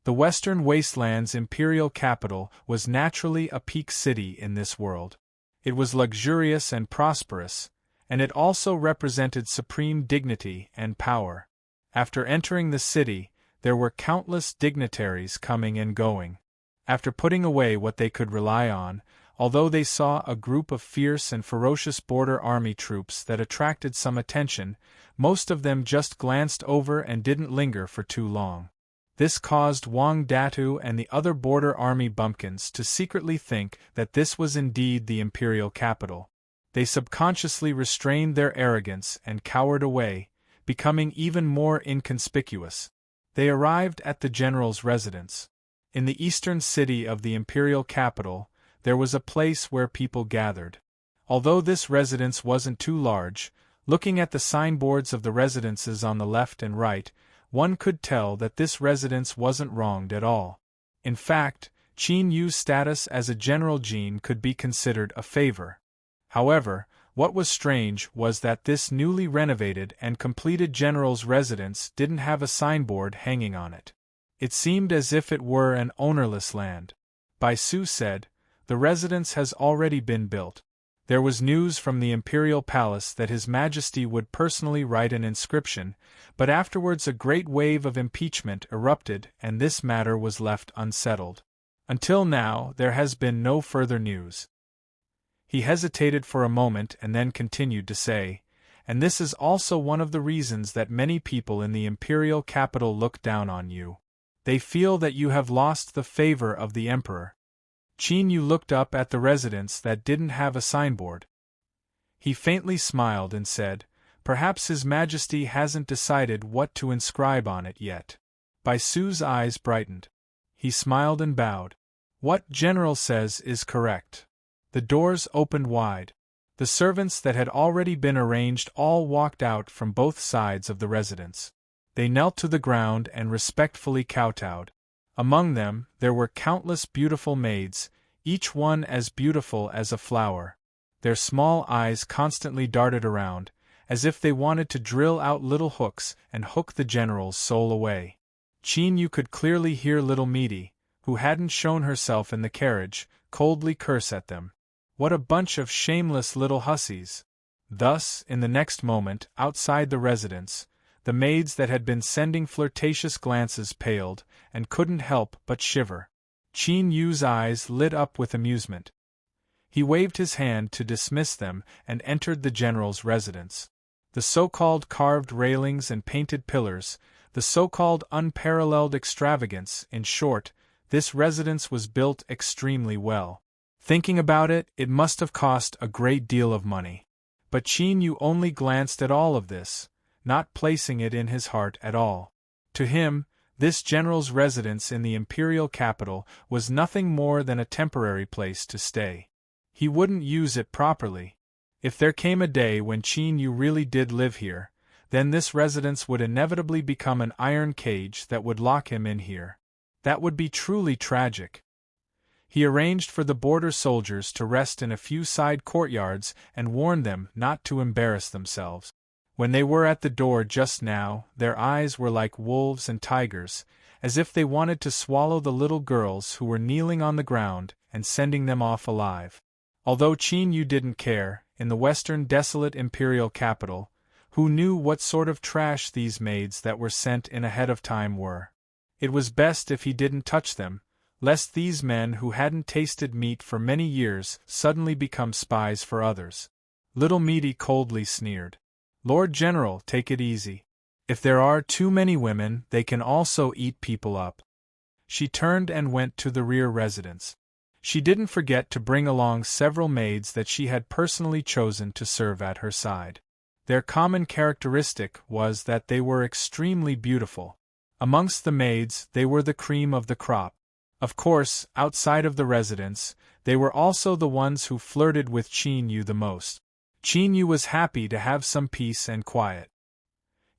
The Western Wasteland's imperial capital was naturally a peak city in this world. It was luxurious and prosperous, and it also represented supreme dignity and power. After entering the city, there were countless dignitaries coming and going. After putting away what they could rely on, although they saw a group of fierce and ferocious border army troops that attracted some attention, most of them just glanced over and didn't linger for too long. This caused Wang Datu and the other border army bumpkins to secretly think that this was indeed the imperial capital. They subconsciously restrained their arrogance and cowered away, becoming even more inconspicuous. They arrived at the general's residence. In the eastern city of the imperial capital, there was a place where people gathered. Although this residence wasn't too large, looking at the signboards of the residences on the left and right, one could tell that this residence wasn't wronged at all. In fact, Qin Yu's status as a General Jin could be considered a favor. However, what was strange was that this newly renovated and completed general's residence didn't have a signboard hanging on it. It seemed as if it were an ownerless land. Baisu said, "The residence has already been built. There was news from the imperial palace that His Majesty would personally write an inscription, but afterwards a great wave of impeachment erupted and this matter was left unsettled. Until now, there has been no further news. He hesitated for a moment and then continued to say, and this is also one of the reasons that many people in the imperial capital look down on you. They feel that you have lost the favor of the emperor. Qin Yu looked up at the residence that didn't have a signboard. He faintly smiled and said, perhaps His Majesty hasn't decided what to inscribe on it yet. Bai Su's eyes brightened. He smiled and bowed. What General says is correct. The doors opened wide. The servants that had already been arranged all walked out from both sides of the residence. They knelt to the ground and respectfully kowtowed. Among them, there were countless beautiful maids, each one as beautiful as a flower. Their small eyes constantly darted around, as if they wanted to drill out little hooks and hook the general's soul away. Qin Yu could clearly hear little Meaty, who hadn't shown herself in the carriage, coldly curse at them. What a bunch of shameless little hussies! Thus, in the next moment, outside the residence, the maids that had been sending flirtatious glances paled, and couldn't help but shiver. Qin Yu's eyes lit up with amusement. He waved his hand to dismiss them and entered the general's residence. The so-called carved railings and painted pillars, the so-called unparalleled extravagance, in short, this residence was built extremely well. Thinking about it, it must have cost a great deal of money. But Qin Yu only glanced at all of this, not placing it in his heart at all. To him, this general's residence in the imperial capital was nothing more than a temporary place to stay. He wouldn't use it properly. If there came a day when Qin Yu really did live here, then this residence would inevitably become an iron cage that would lock him in here. That would be truly tragic. He arranged for the border soldiers to rest in a few side courtyards and warned them not to embarrass themselves. When they were at the door just now, their eyes were like wolves and tigers, as if they wanted to swallow the little girls who were kneeling on the ground and sending them off alive. Although Qin Yu didn't care, in the western desolate imperial capital, who knew what sort of trash these maids that were sent in ahead of time were? It was best if he didn't touch them, lest these men who hadn't tasted meat for many years suddenly become spies for others. Little Meaty coldly sneered. Lord General, take it easy. If there are too many women, they can also eat people up. She turned and went to the rear residence. She didn't forget to bring along several maids that she had personally chosen to serve at her side. Their common characteristic was that they were extremely beautiful. Amongst the maids, they were the cream of the crop. Of course, outside of the residence, they were also the ones who flirted with Qin Yu the most. Qin Yu was happy to have some peace and quiet.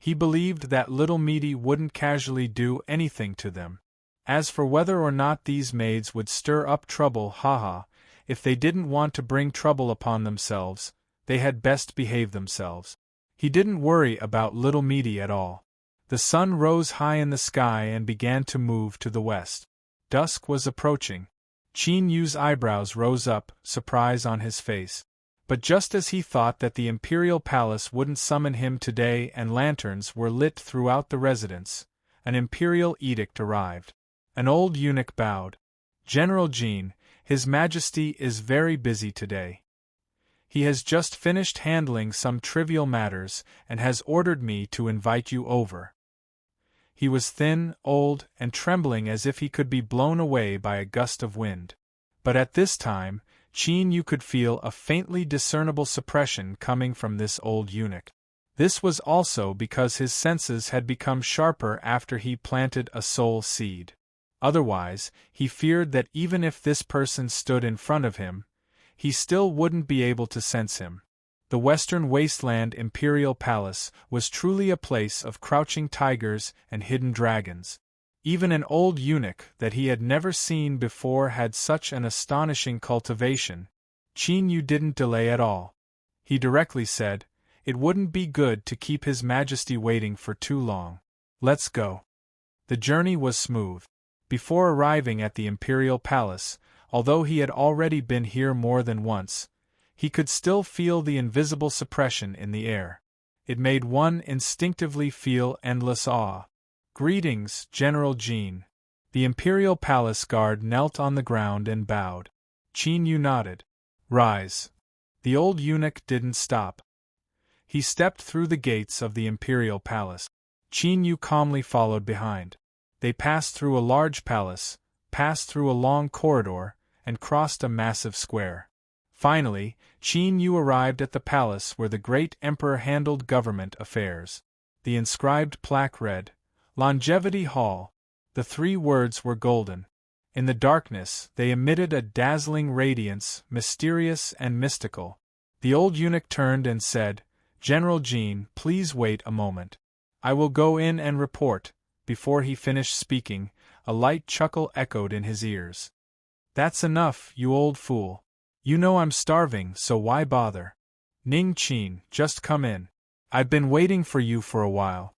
He believed that little Meaty wouldn't casually do anything to them. As for whether or not these maids would stir up trouble, haha, if they didn't want to bring trouble upon themselves, they had best behave themselves. He didn't worry about little Meaty at all. The sun rose high in the sky and began to move to the west. Dusk was approaching. Qin Yu's eyebrows rose up, surprise on his face. But just as he thought that the imperial palace wouldn't summon him today and lanterns were lit throughout the residence, an imperial edict arrived. An old eunuch bowed. General Jin, His Majesty is very busy today. He has just finished handling some trivial matters and has ordered me to invite you over. He was thin, old, and trembling as if he could be blown away by a gust of wind. But at this time, Qin Yu could feel a faintly discernible suppression coming from this old eunuch. This was also because his senses had become sharper after he planted a soul seed. Otherwise, he feared that even if this person stood in front of him, he still wouldn't be able to sense him. The Western Wasteland Imperial Palace was truly a place of crouching tigers and hidden dragons. Even an old eunuch that he had never seen before had such an astonishing cultivation. Qin Yu didn't delay at all. He directly said, "It wouldn't be good to keep His Majesty waiting for too long. Let's go." The journey was smooth. Before arriving at the Imperial Palace, although he had already been here more than once, he could still feel the invisible suppression in the air. It made one instinctively feel endless awe. "Greetings, General Jean." The Imperial Palace guard knelt on the ground and bowed. Qin Yu nodded. "Rise." The old eunuch didn't stop. He stepped through the gates of the Imperial Palace. Qin Yu calmly followed behind. They passed through a large palace, passed through a long corridor, and crossed a massive square. Finally, Qin Yu arrived at the palace where the great emperor handled government affairs. The inscribed plaque read, "Longevity Hall." The 3 words were golden. In the darkness, they emitted a dazzling radiance, mysterious and mystical. The old eunuch turned and said, "General Jean, please wait a moment. I will go in and report." Before he finished speaking, a light chuckle echoed in his ears. "That's enough, you old fool. You know I'm starving, so why bother? Ning Qin, just come in. I've been waiting for you for a while."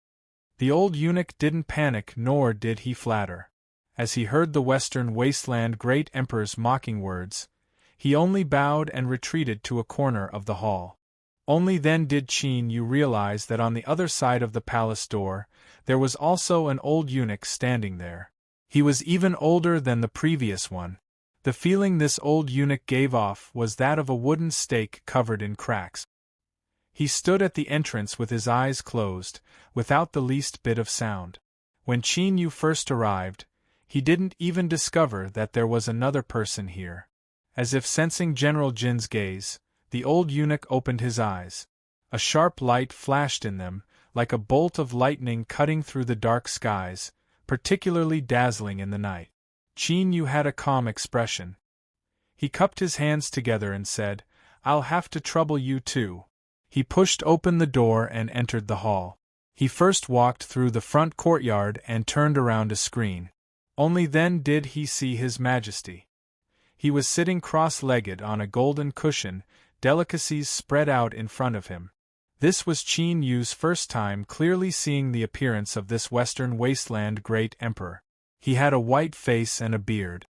The old eunuch didn't panic nor did he flatter. As he heard the Western Wasteland Great Emperor's mocking words, he only bowed and retreated to a corner of the hall. Only then did Qin Yu realize that on the other side of the palace door, there was also an old eunuch standing there. He was even older than the previous one. The feeling this old eunuch gave off was that of a wooden stake covered in cracks. He stood at the entrance with his eyes closed, without the least bit of sound. When Qin Yu first arrived, he didn't even discover that there was another person here. As if sensing General Jin's gaze, the old eunuch opened his eyes. A sharp light flashed in them, like a bolt of lightning cutting through the dark skies, particularly dazzling in the night. Qin Yu had a calm expression. He cupped his hands together and said, "I'll have to trouble you too." He pushed open the door and entered the hall. He first walked through the front courtyard and turned around a screen. Only then did he see His Majesty. He was sitting cross-legged on a golden cushion, delicacies spread out in front of him. This was Qin Yu's first time clearly seeing the appearance of this Western Wasteland Great Emperor. He had a white face and a beard.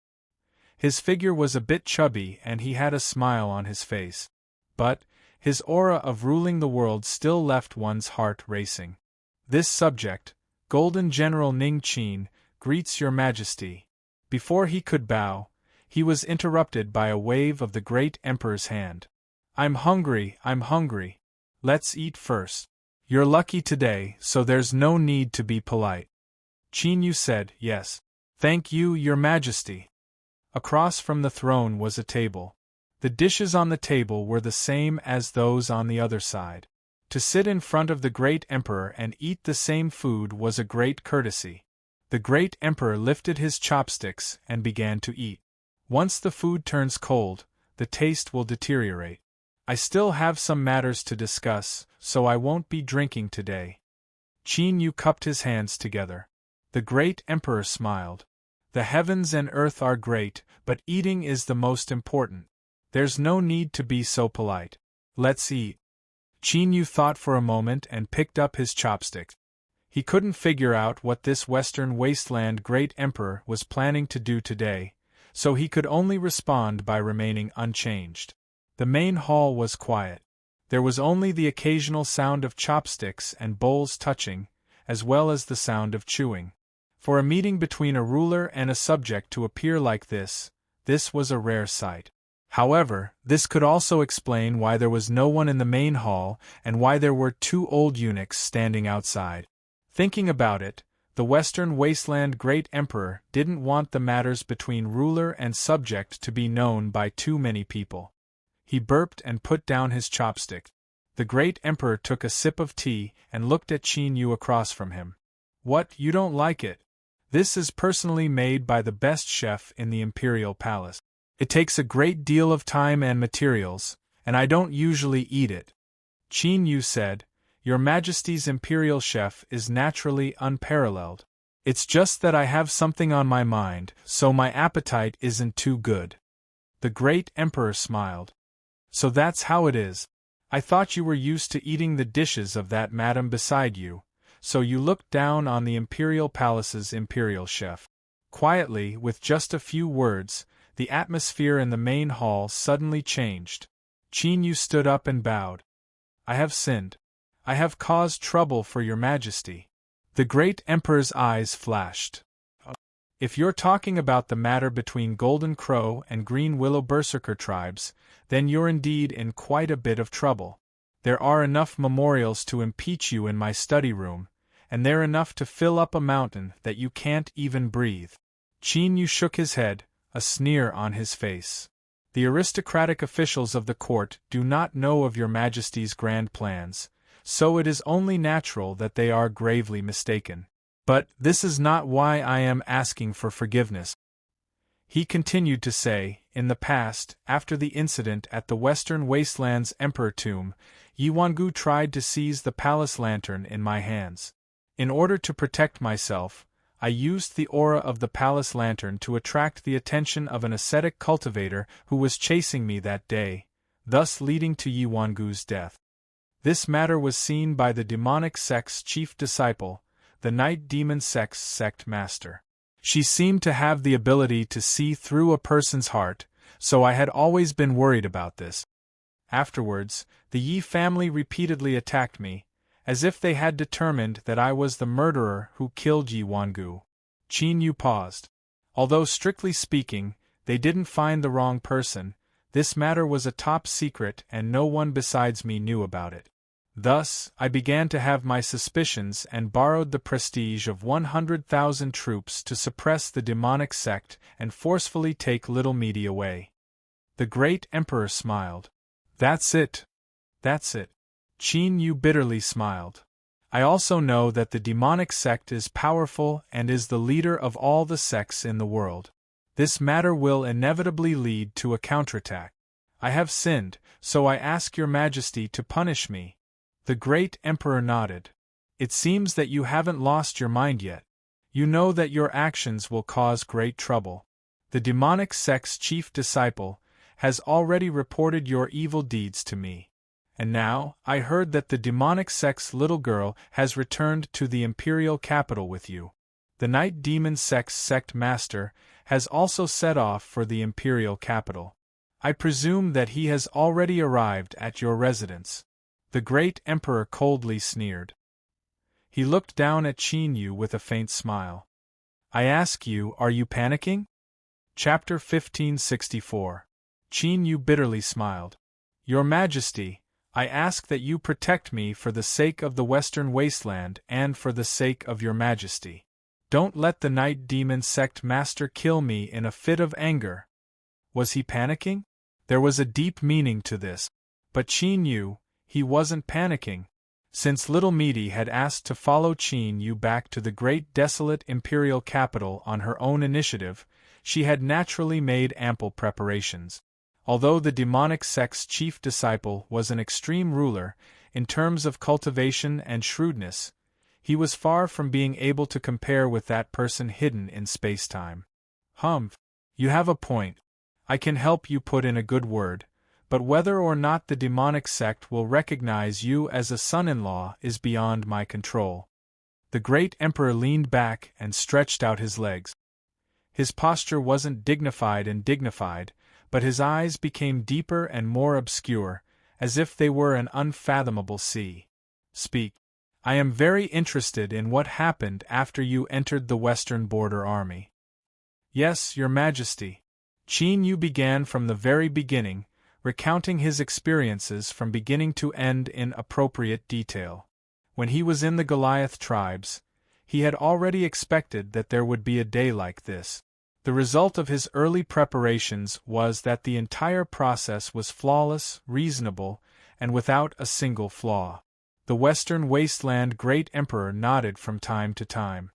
His figure was a bit chubby and he had a smile on his face. But his aura of ruling the world still left one's heart racing. "This subject, Golden General Ning Qin, greets your Majesty." Before he could bow, he was interrupted by a wave of the great emperor's hand. I'm hungry. Let's eat first." "You're lucky today, so there's no need to be polite." Qin Yu said, "Yes. Thank you, your Majesty." Across from the throne was a table. The dishes on the table were the same as those on the other side. To sit in front of the great emperor and eat the same food was a great courtesy. The great emperor lifted his chopsticks and began to eat. Once the food turns cold, the taste will deteriorate. I still have some matters to discuss, so I won't be drinking today. Qin Yu cupped his hands together. The great emperor smiled. The heavens and earth are great, but eating is the most important. There's no need to be so polite. Let's eat. Qin Yu thought for a moment and picked up his chopsticks. He couldn't figure out what this Western Wasteland Great Emperor was planning to do today, so he could only respond by remaining unchanged. The main hall was quiet. There was only the occasional sound of chopsticks and bowls touching, as well as the sound of chewing. For a meeting between a ruler and a subject to appear like this was a rare sight. However, this could also explain why there was no one in the main hall and why there were 2 old eunuchs standing outside. Thinking about it, the Western Wasteland Great Emperor didn't want the matters between ruler and subject to be known by too many people. He burped and put down his chopstick. The Great Emperor took a sip of tea and looked at Qin Yu across from him. "What, you don't like it? This is personally made by the best chef in the Imperial Palace. It takes a great deal of time and materials, and I don't usually eat it." Qin Yu said, "Your Majesty's Imperial Chef is naturally unparalleled. It's just that I have something on my mind, so my appetite isn't too good." The Great Emperor smiled. "So that's how it is. I thought you were used to eating the dishes of that madam beside you, so you looked down on the Imperial Palace's Imperial Chef." Quietly, with just a few words, the atmosphere in the main hall suddenly changed. Qin Yu stood up and bowed. I have sinned. I have caused trouble for your majesty. The great emperor's eyes flashed. If you're talking about the matter between Golden Crow and Green Willow Berserker tribes, then you're indeed in quite a bit of trouble. There are enough memorials to impeach you in my study room, and they're enough to fill up a mountain that you can't even breathe. Qin Yu shook his head, a sneer on his face. The aristocratic officials of the court do not know of your majesty's grand plans, so it is only natural that they are gravely mistaken. But this is not why I am asking for forgiveness. He continued to say, in the past, after the incident at the Western Wasteland's Emperor Tomb, Yiwangu tried to seize the palace lantern in my hands. In order to protect myself, I used the aura of the palace lantern to attract the attention of an ascetic cultivator who was chasing me that day, thus leading to Yiwangu's death. This matter was seen by the demonic sect's chief disciple, the Night Demon sect's sect master. She seemed to have the ability to see through a person's heart, so I had always been worried about this. Afterwards, the Yi family repeatedly attacked me, as if they had determined that I was the murderer who killed Yiwangu. Qin Yu paused. Although strictly speaking, they didn't find the wrong person, this matter was a top secret and no one besides me knew about it. Thus, I began to have my suspicions and borrowed the prestige of 100,000 troops to suppress the demonic sect and forcefully take Little Meaty away. The great emperor smiled. That's it. That's it. Qin Yu bitterly smiled. I also know that the demonic sect is powerful and is the leader of all the sects in the world. This matter will inevitably lead to a counterattack. I have sinned, so I ask your majesty to punish me. The great emperor nodded. It seems that you haven't lost your mind yet. You know that your actions will cause great trouble. The demonic sect's chief disciple has already reported your evil deeds to me. And now, I heard that the demonic sect's little girl has returned to the imperial capital with you. The Night Demon sect's sect master has also set off for the imperial capital. I presume that he has already arrived at your residence. The great emperor coldly sneered. He looked down at Qin Yu with a faint smile. I ask you, are you panicking? Chapter 1564. Qin Yu bitterly smiled. Your Majesty, I ask that you protect me for the sake of the Western Wasteland and for the sake of your Majesty. Don't let the Night Demon sect master kill me in a fit of anger. Was he panicking? There was a deep meaning to this. But Qin Yu, he wasn't panicking. Since Little Meaty had asked to follow Qin Yu back to the great desolate imperial capital on her own initiative, she had naturally made ample preparations. Although the demonic sect's chief disciple was an extreme ruler, in terms of cultivation and shrewdness, he was far from being able to compare with that person hidden in space-time. You have a point. I can help you put in a good word, but whether or not the demonic sect will recognize you as a son-in-law is beyond my control. The great emperor leaned back and stretched out his legs. His posture wasn't dignified, but his eyes became deeper and more obscure, as if they were an unfathomable sea. Speak. I am very interested in what happened after you entered the Western Border Army. Yes, Your Majesty. Qin Yu began from the very beginning, recounting his experiences from beginning to end in appropriate detail. When he was in the Goliath tribes, he had already expected that there would be a day like this. The result of his early preparations was that the entire process was flawless, reasonable, and without a single flaw. The Western Wasteland Great Emperor nodded from time to time.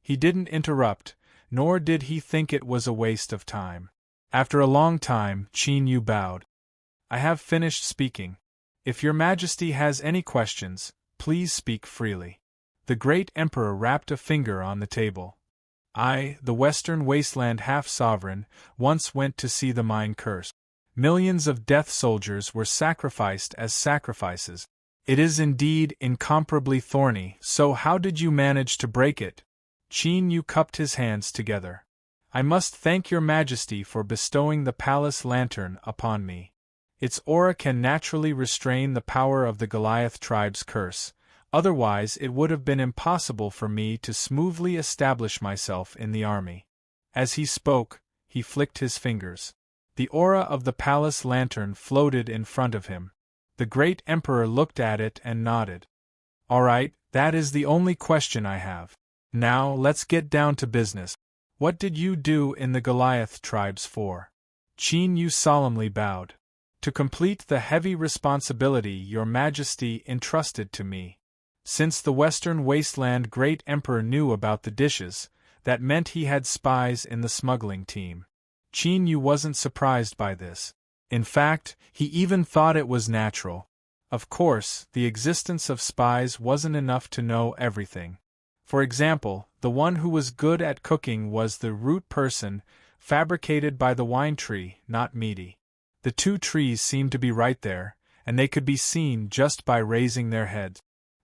He didn't interrupt, nor did he think it was a waste of time. After a long time, Qin Yu bowed. I have finished speaking. If Your Majesty has any questions, please speak freely. The Great Emperor rapped a finger on the table. I, the Western Wasteland half-sovereign, once went to see the mine curse. Millions of death soldiers were sacrificed as sacrifices. It is indeed incomparably thorny, so how did you manage to break it? Qin Yu cupped his hands together. I must thank Your Majesty for bestowing the palace lantern upon me. Its aura can naturally restrain the power of the Goliath tribe's curse, otherwise it would have been impossible for me to smoothly establish myself in the army. As he spoke, he flicked his fingers. The aura of the palace lantern floated in front of him. The great emperor looked at it and nodded. All right, that is the only question I have. Now let's get down to business. What did you do in the Goliath tribes for? Qin Yu solemnly bowed. To complete the heavy responsibility your majesty entrusted to me. Since the Western Wasteland great emperor knew about the dishes, that meant he had spies in the smuggling team. Qin Yu wasn't surprised by this. In fact, he even thought it was natural. Of course, the existence of spies wasn't enough to know everything. For example, the one who was good at cooking was the root person, fabricated by the wine tree, not meaty. The two trees seemed to be right there, and they could be seen just by raising their heads.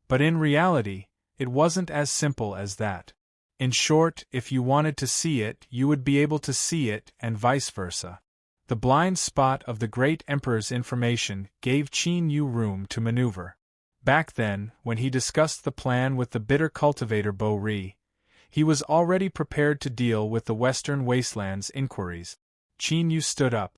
But in reality, it wasn't as simple as that. In short, if you wanted to see it, you would be able to see it, and vice versa. The blind spot of the great emperor's information gave Qin Yu room to maneuver. Back then, when he discussed the plan with the bitter cultivator Bo Ri, he was already prepared to deal with the Western Wasteland's inquiries. Qin Yu stood up.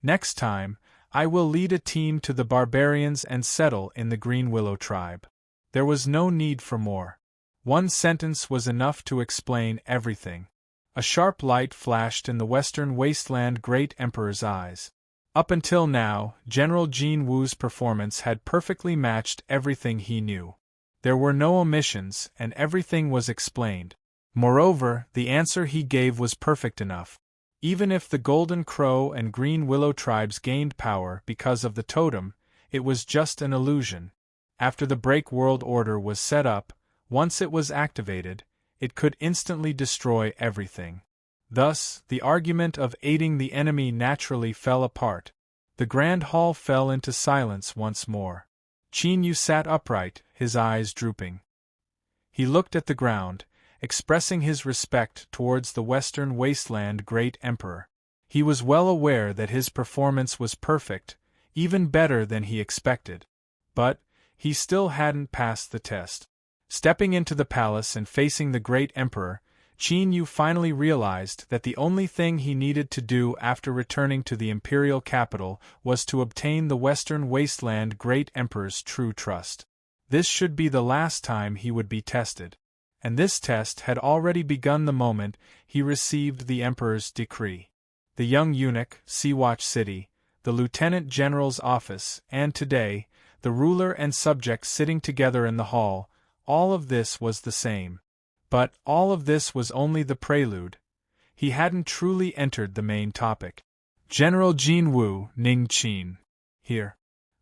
Next time, I will lead a team to the barbarians and settle in the Green Willow tribe. There was no need for more. One sentence was enough to explain everything. A sharp light flashed in the Western Wasteland Great Emperor's eyes. Up until now, General Jin Wu's performance had perfectly matched everything he knew. There were no omissions, and everything was explained. Moreover, the answer he gave was perfect enough. Even if the Golden Crow and Green Willow tribes gained power because of the totem, it was just an illusion. After the Break World Order was set up, once it was activated, it could instantly destroy everything. Thus, the argument of aiding the enemy naturally fell apart. The Grand Hall fell into silence once more. Qin Yu sat upright, his eyes drooping. He looked at the ground, expressing his respect towards the Western Wasteland Great Emperor. He was well aware that his performance was perfect, even better than he expected. But he still hadn't passed the test. Stepping into the palace and facing the Great Emperor, Qin Yu finally realized that the only thing he needed to do after returning to the imperial capital was to obtain the Western Wasteland Great Emperor's true trust. This should be the last time he would be tested. And this test had already begun the moment he received the Emperor's decree. The young eunuch, Sea-Watch City, the Lieutenant General's office, and today, the ruler and subject sitting together in the hall, all of this was the same. But all of this was only the prelude. He hadn't truly entered the main topic. General Jin Wu, Ning Qin. Here.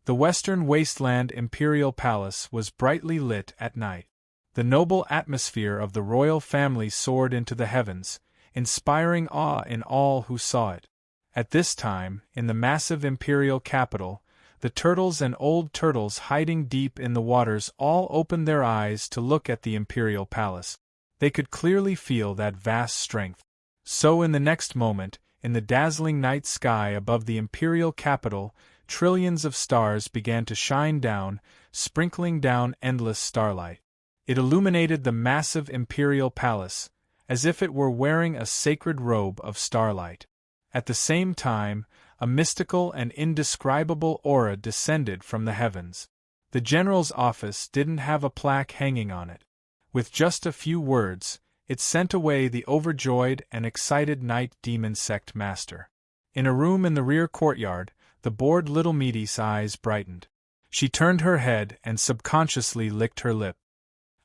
The Western Wasteland Imperial Palace was brightly lit at night. The noble atmosphere of the royal family soared into the heavens, inspiring awe in all who saw it. At this time, in the massive imperial capital, the turtles and old turtles hiding deep in the waters all opened their eyes to look at the imperial palace. They could clearly feel that vast strength. So in the next moment, in the dazzling night sky above the imperial capital, trillions of stars began to shine down, sprinkling down endless starlight. It illuminated the massive imperial palace, as if it were wearing a sacred robe of starlight. At the same time, a mystical and indescribable aura descended from the heavens. The general's office didn't have a plaque hanging on it. With just a few words, it sent away the overjoyed and excited night demon sect master. In a room in the rear courtyard, the bored little Meaty's eyes brightened. She turned her head and subconsciously licked her lip.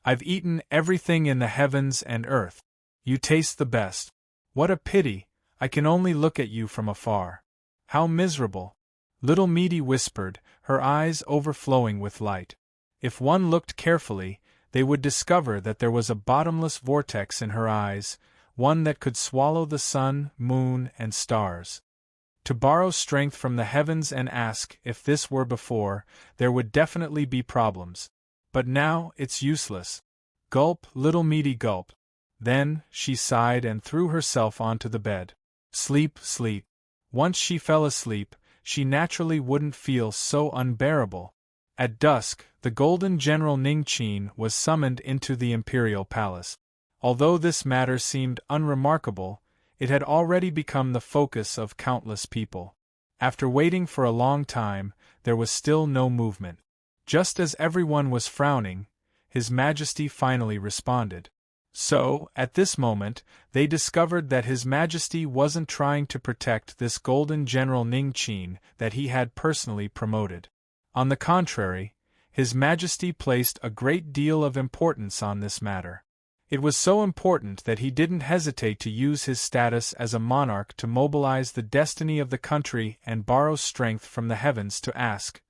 I've eaten everything in the heavens and earth. You taste the best. What a pity, I can only look at you from afar. How miserable! Little Meaty whispered, her eyes overflowing with light. If one looked carefully, they would discover that there was a bottomless vortex in her eyes, one that could swallow the sun, moon, and stars. To borrow strength from the heavens and ask if this were before, there would definitely be problems. But now, it's useless. Gulp, little Meaty, gulp. Then, she sighed and threw herself onto the bed. Sleep, sleep. Once she fell asleep, she naturally wouldn't feel so unbearable. At dusk, the golden general Ningqin was summoned into the imperial palace. Although this matter seemed unremarkable, it had already become the focus of countless people. After waiting for a long time, there was still no movement. Just as everyone was frowning, His Majesty finally responded. So, at this moment, they discovered that His Majesty wasn't trying to protect this golden general Ningqin that he had personally promoted. On the contrary, His Majesty placed a great deal of importance on this matter. It was so important that he didn't hesitate to use his status as a monarch to mobilize the destiny of the country and borrow strength from the heavens to ask.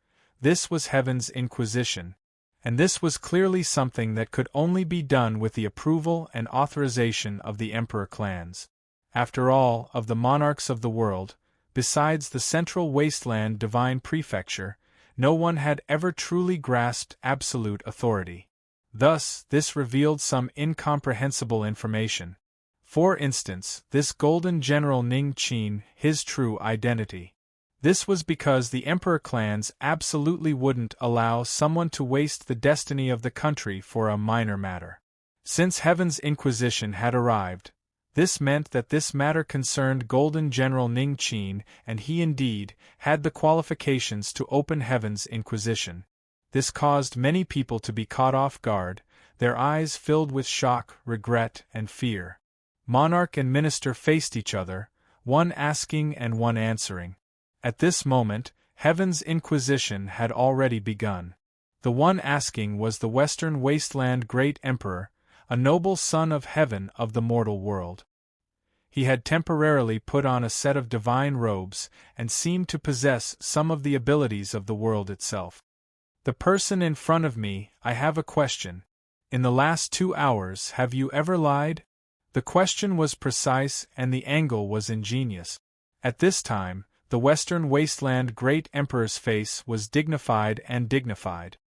This was Heaven's Inquisition, and this was clearly something that could only be done with the approval and authorization of the emperor clans. After all, of the monarchs of the world, besides the central wasteland divine prefecture, no one had ever truly grasped absolute authority. Thus, this revealed some incomprehensible information. For instance, this golden general Ningqin, his true identity. This was because the emperor clans absolutely wouldn't allow someone to waste the destiny of the country for a minor matter. Since Heaven's Inquisition had arrived, this meant that this matter concerned Golden General Ningqin, and he indeed had the qualifications to open Heaven's Inquisition. This caused many people to be caught off guard, their eyes filled with shock, regret, and fear. Monarch and minister faced each other, one asking and one answering. At this moment, Heaven's Inquisition had already begun. The one asking was the Western Wasteland Great Emperor, a noble son of heaven of the mortal world. He had temporarily put on a set of divine robes and seemed to possess some of the abilities of the world itself. The person in front of me, I have a question. In the last 2 hours, have you ever lied? The question was precise and the angle was ingenious. At this time, the Western Wasteland Great Emperor's face was dignified and dignified.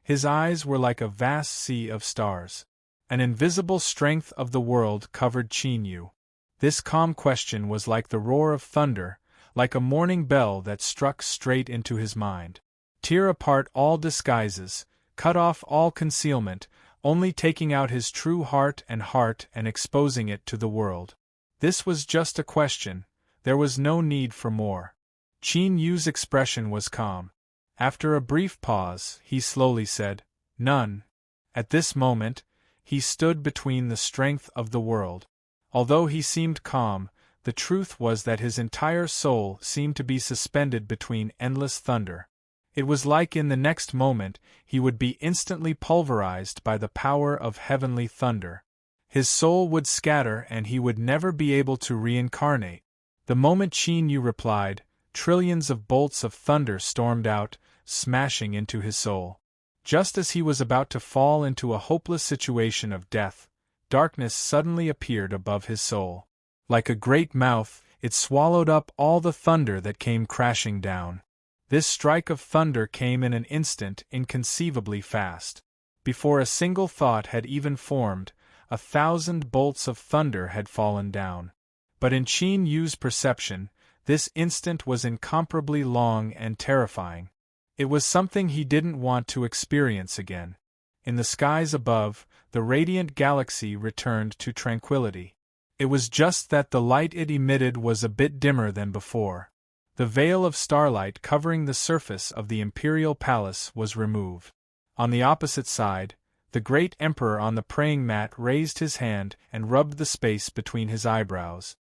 His eyes were like a vast sea of stars. An invisible strength of the world covered Qin Yu. This calm question was like the roar of thunder, like a morning bell that struck straight into his mind. Tear apart all disguises, cut off all concealment, only taking out his true heart and exposing it to the world. This was just a question, there was no need for more. Qin Yu's expression was calm. After a brief pause, he slowly said, "None." At this moment, he stood between the strength of the world. Although he seemed calm, the truth was that his entire soul seemed to be suspended between endless thunder. It was like in the next moment he would be instantly pulverized by the power of heavenly thunder. His soul would scatter and he would never be able to reincarnate. The moment Qin Yu replied, trillions of bolts of thunder stormed out, smashing into his soul. Just as he was about to fall into a hopeless situation of death, darkness suddenly appeared above his soul. Like a great mouth, it swallowed up all the thunder that came crashing down. This strike of thunder came in an instant, inconceivably fast. Before a single thought had even formed, 1,000 bolts of thunder had fallen down. But in Qin Yu's perception, this instant was incomparably long and terrifying. It was something he didn't want to experience again. In the skies above, the radiant galaxy returned to tranquility. It was just that the light it emitted was a bit dimmer than before. The veil of starlight covering the surface of the imperial palace was removed. On the opposite side, the great emperor on the praying mat raised his hand and rubbed the space between his eyebrows.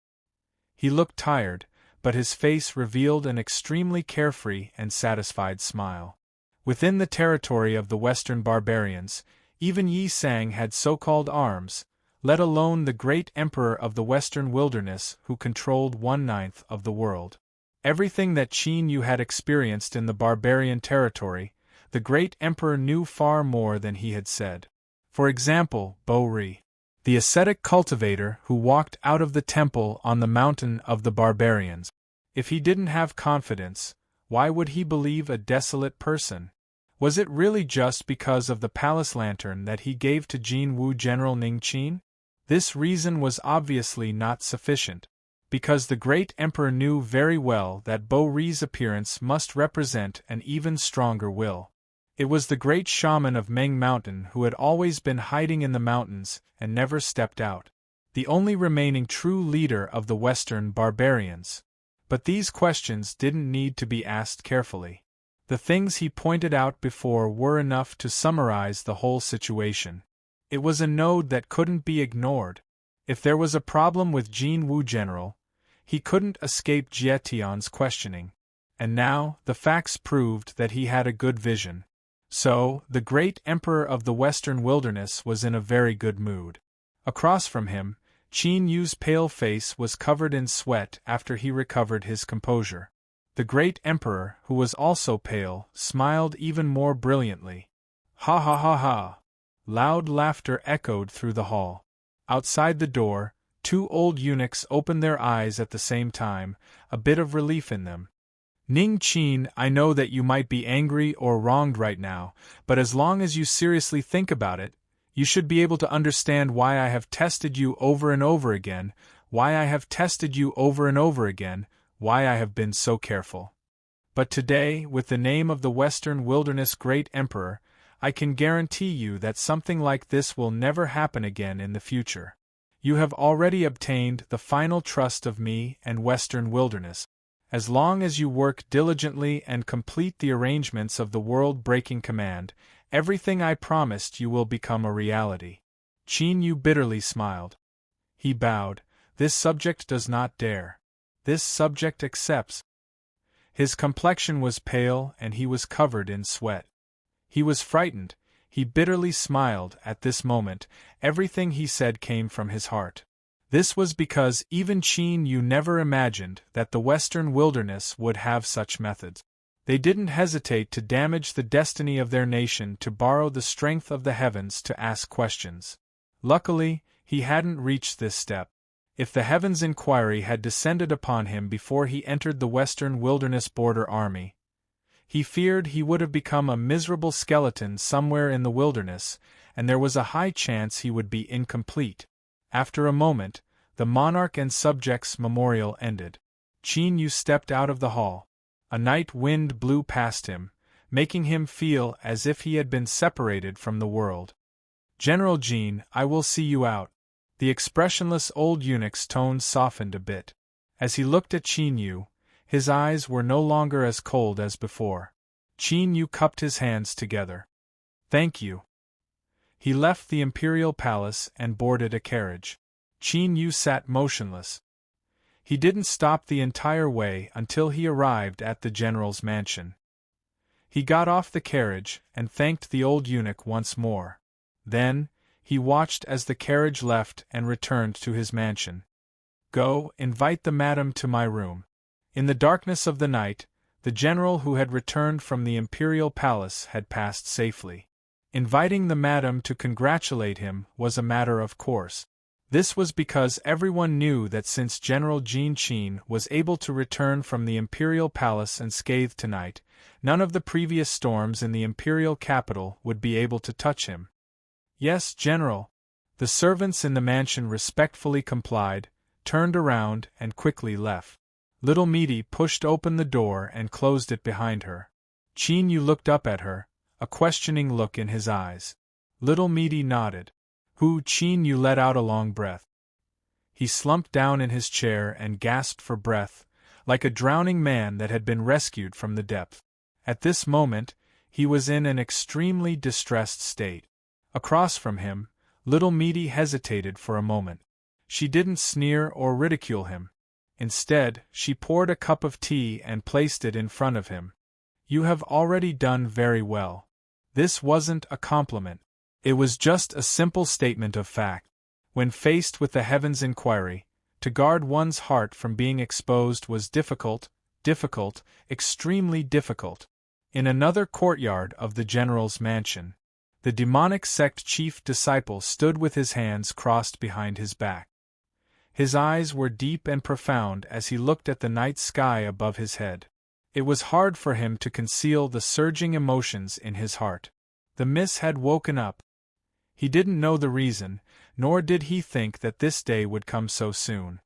He looked tired, but his face revealed an extremely carefree and satisfied smile. Within the territory of the Western barbarians, even Yi Sang had so-called arms, let alone the great emperor of the Western wilderness who controlled 1/9 of the world. Everything that Qin Yu had experienced in the barbarian territory, the great emperor knew far more than he had said. For example, Bo Ri, the ascetic cultivator who walked out of the temple on the mountain of the barbarians. If he didn't have confidence, why would he believe a desolate person? Was it really just because of the palace lantern that he gave to Jinwu General Ningqin? This reason was obviously not sufficient. because the great emperor knew very well that Bo-Ri's appearance must represent an even stronger will. It was the great shaman of Meng Mountain who had always been hiding in the mountains and never stepped out. The only remaining true leader of the Western barbarians. But these questions didn't need to be asked carefully. The things he pointed out before were enough to summarize the whole situation. It was a node that couldn't be ignored. If there was a problem with Jin Wu General, he couldn't escape Jie Tian's questioning. And now, the facts proved that he had a good vision. So, the great emperor of the Western wilderness was in a very good mood. Across from him, Qin Yu's pale face was covered in sweat after he recovered his composure. The great emperor, who was also pale, smiled even more brilliantly. Ha ha ha ha! Loud laughter echoed through the hall. Outside the door, two old eunuchs opened their eyes at the same time, a bit of relief in them. Ning Qin, I know that you might be angry or wronged right now, but as long as you seriously think about it, you should be able to understand why I have tested you over and over again, why I have tested you over and over again, why I have been so careful. But today, with the name of the Western Wilderness Great Emperor, I can guarantee you that something like this will never happen again in the future. You have already obtained the final trust of me and Western Wilderness. As long as you work diligently and complete the arrangements of the world-breaking command, everything I promised you will become a reality. Qin Yu bitterly smiled. He bowed. This subject does not dare. This subject accepts. His complexion was pale and he was covered in sweat. He was frightened. He bitterly smiled at this moment. Everything he said came from his heart. This was because even Qin Yu never imagined that the Western wilderness would have such methods. They didn't hesitate to damage the destiny of their nation to borrow the strength of the heavens to ask questions. Luckily, he hadn't reached this step. If the heavens' inquiry had descended upon him before he entered the Western Wilderness Border Army, he feared he would have become a miserable skeleton somewhere in the wilderness, and there was a high chance he would be incomplete. After a moment, the monarch and subjects' memorial ended. Qin Yu stepped out of the hall. A night wind blew past him, making him feel as if he had been separated from the world. General Jin, I will see you out. The expressionless old eunuch's tone softened a bit. As he looked at Qin Yu, his eyes were no longer as cold as before. Qin Yu cupped his hands together. Thank you. He left the imperial palace and boarded a carriage. Qin Yu sat motionless. He didn't stop the entire way until he arrived at the general's mansion. He got off the carriage and thanked the old eunuch once more. Then, he watched as the carriage left and returned to his mansion. Go, invite the madam to my room. In the darkness of the night, the general who had returned from the imperial palace had passed safely. Inviting the madam to congratulate him was a matter of course. This was because everyone knew that since General Jin Qin was able to return from the imperial palace unscathed tonight, none of the previous storms in the imperial capital would be able to touch him. Yes, General. The servants in the mansion respectfully complied, turned around, and quickly left. Little Meaty pushed open the door and closed it behind her. Qin Yu looked up at her, a questioning look in his eyes. Little Meaty nodded. Qin Yu let out a long breath. He slumped down in his chair and gasped for breath, like a drowning man that had been rescued from the depth. At this moment, he was in an extremely distressed state. Across from him, Little Meaty hesitated for a moment. She didn't sneer or ridicule him. Instead, she poured a cup of tea and placed it in front of him. You have already done very well. This wasn't a compliment. It was just a simple statement of fact. When faced with the heavens' inquiry, to guard one's heart from being exposed was difficult, extremely difficult. In another courtyard of the general's mansion, the demonic sect chief disciple stood with his hands crossed behind his back. His eyes were deep and profound as he looked at the night sky above his head. It was hard for him to conceal the surging emotions in his heart. The miss had woken up. He didn't know the reason, nor did he think that this day would come so soon.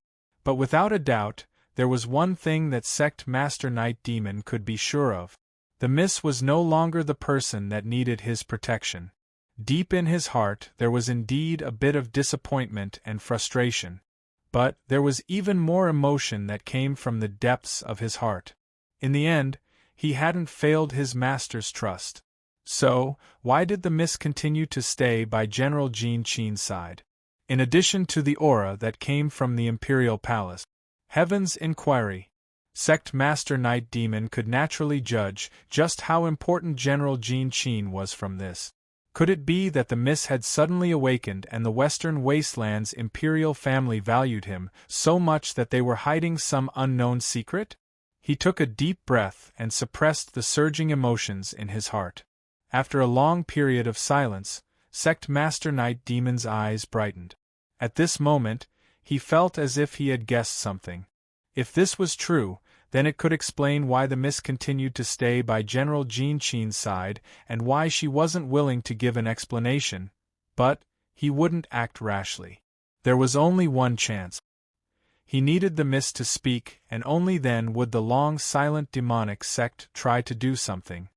But without a doubt, there was one thing that Sect Master Night Demon could be sure of. The Miss was no longer the person that needed his protection. Deep in his heart there was indeed a bit of disappointment and frustration. But there was even more emotion that came from the depths of his heart. In the end, he hadn't failed his master's trust. So, why did the Miss continue to stay by General Jean Chen's side? In addition to the aura that came from the Imperial Palace. Heaven's inquiry. Sect Master Night Demon could naturally judge just how important General Jean Chen was from this. Could it be that the Miss had suddenly awakened and the Western Wasteland's imperial family valued him so much that they were hiding some unknown secret? He took a deep breath and suppressed the surging emotions in his heart. After a long period of silence, Sect Master Night Demon's eyes brightened. At this moment, he felt as if he had guessed something. If this was true, then it could explain why the Miss continued to stay by General Jean Chen's side and why she wasn't willing to give an explanation, but he wouldn't act rashly. There was only one chance. He needed the Miss to speak, and only then would the long-silent demonic sect try to do something.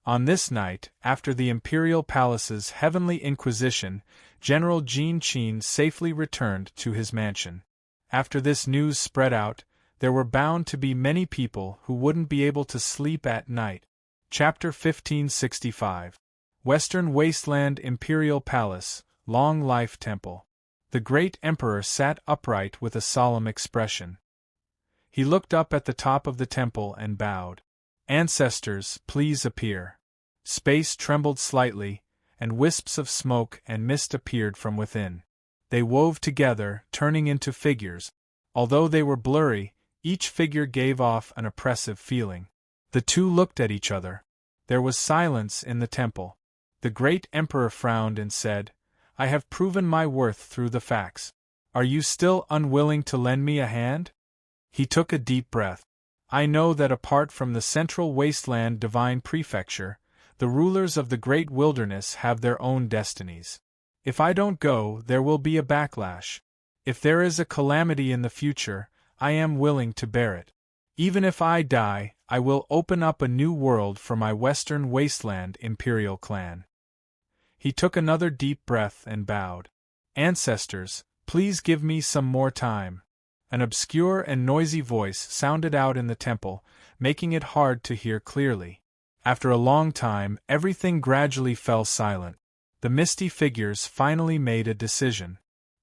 On this night, after the Imperial Palace's Heavenly Inquisition, General Jean Chen safely returned to his mansion. After this news spread out, there were bound to be many people who wouldn't be able to sleep at night. Chapter 1565. Western Wasteland Imperial Palace, Long Life Temple. The great Emperor sat upright with a solemn expression. He looked up at the top of the temple and bowed. Ancestors, please appear. Space trembled slightly, and wisps of smoke and mist appeared from within. They wove together, turning into figures. Although they were blurry, each figure gave off an oppressive feeling. The two looked at each other. There was silence in the temple. The great Emperor frowned and said, "I have proven my worth through the facts. Are you still unwilling to lend me a hand?" He took a deep breath. "I know that apart from the Central Wasteland Divine Prefecture, the rulers of the Great Wilderness have their own destinies. If I don't go, there will be a backlash. If there is a calamity in the future, I am willing to bear it. Even if I die, I will open up a new world for my Western Wasteland Imperial clan." He took another deep breath and bowed. "Ancestors, please give me some more time." An obscure and noisy voice sounded out in the temple, making it hard to hear clearly. After a long time, everything gradually fell silent. The misty figures finally made a decision.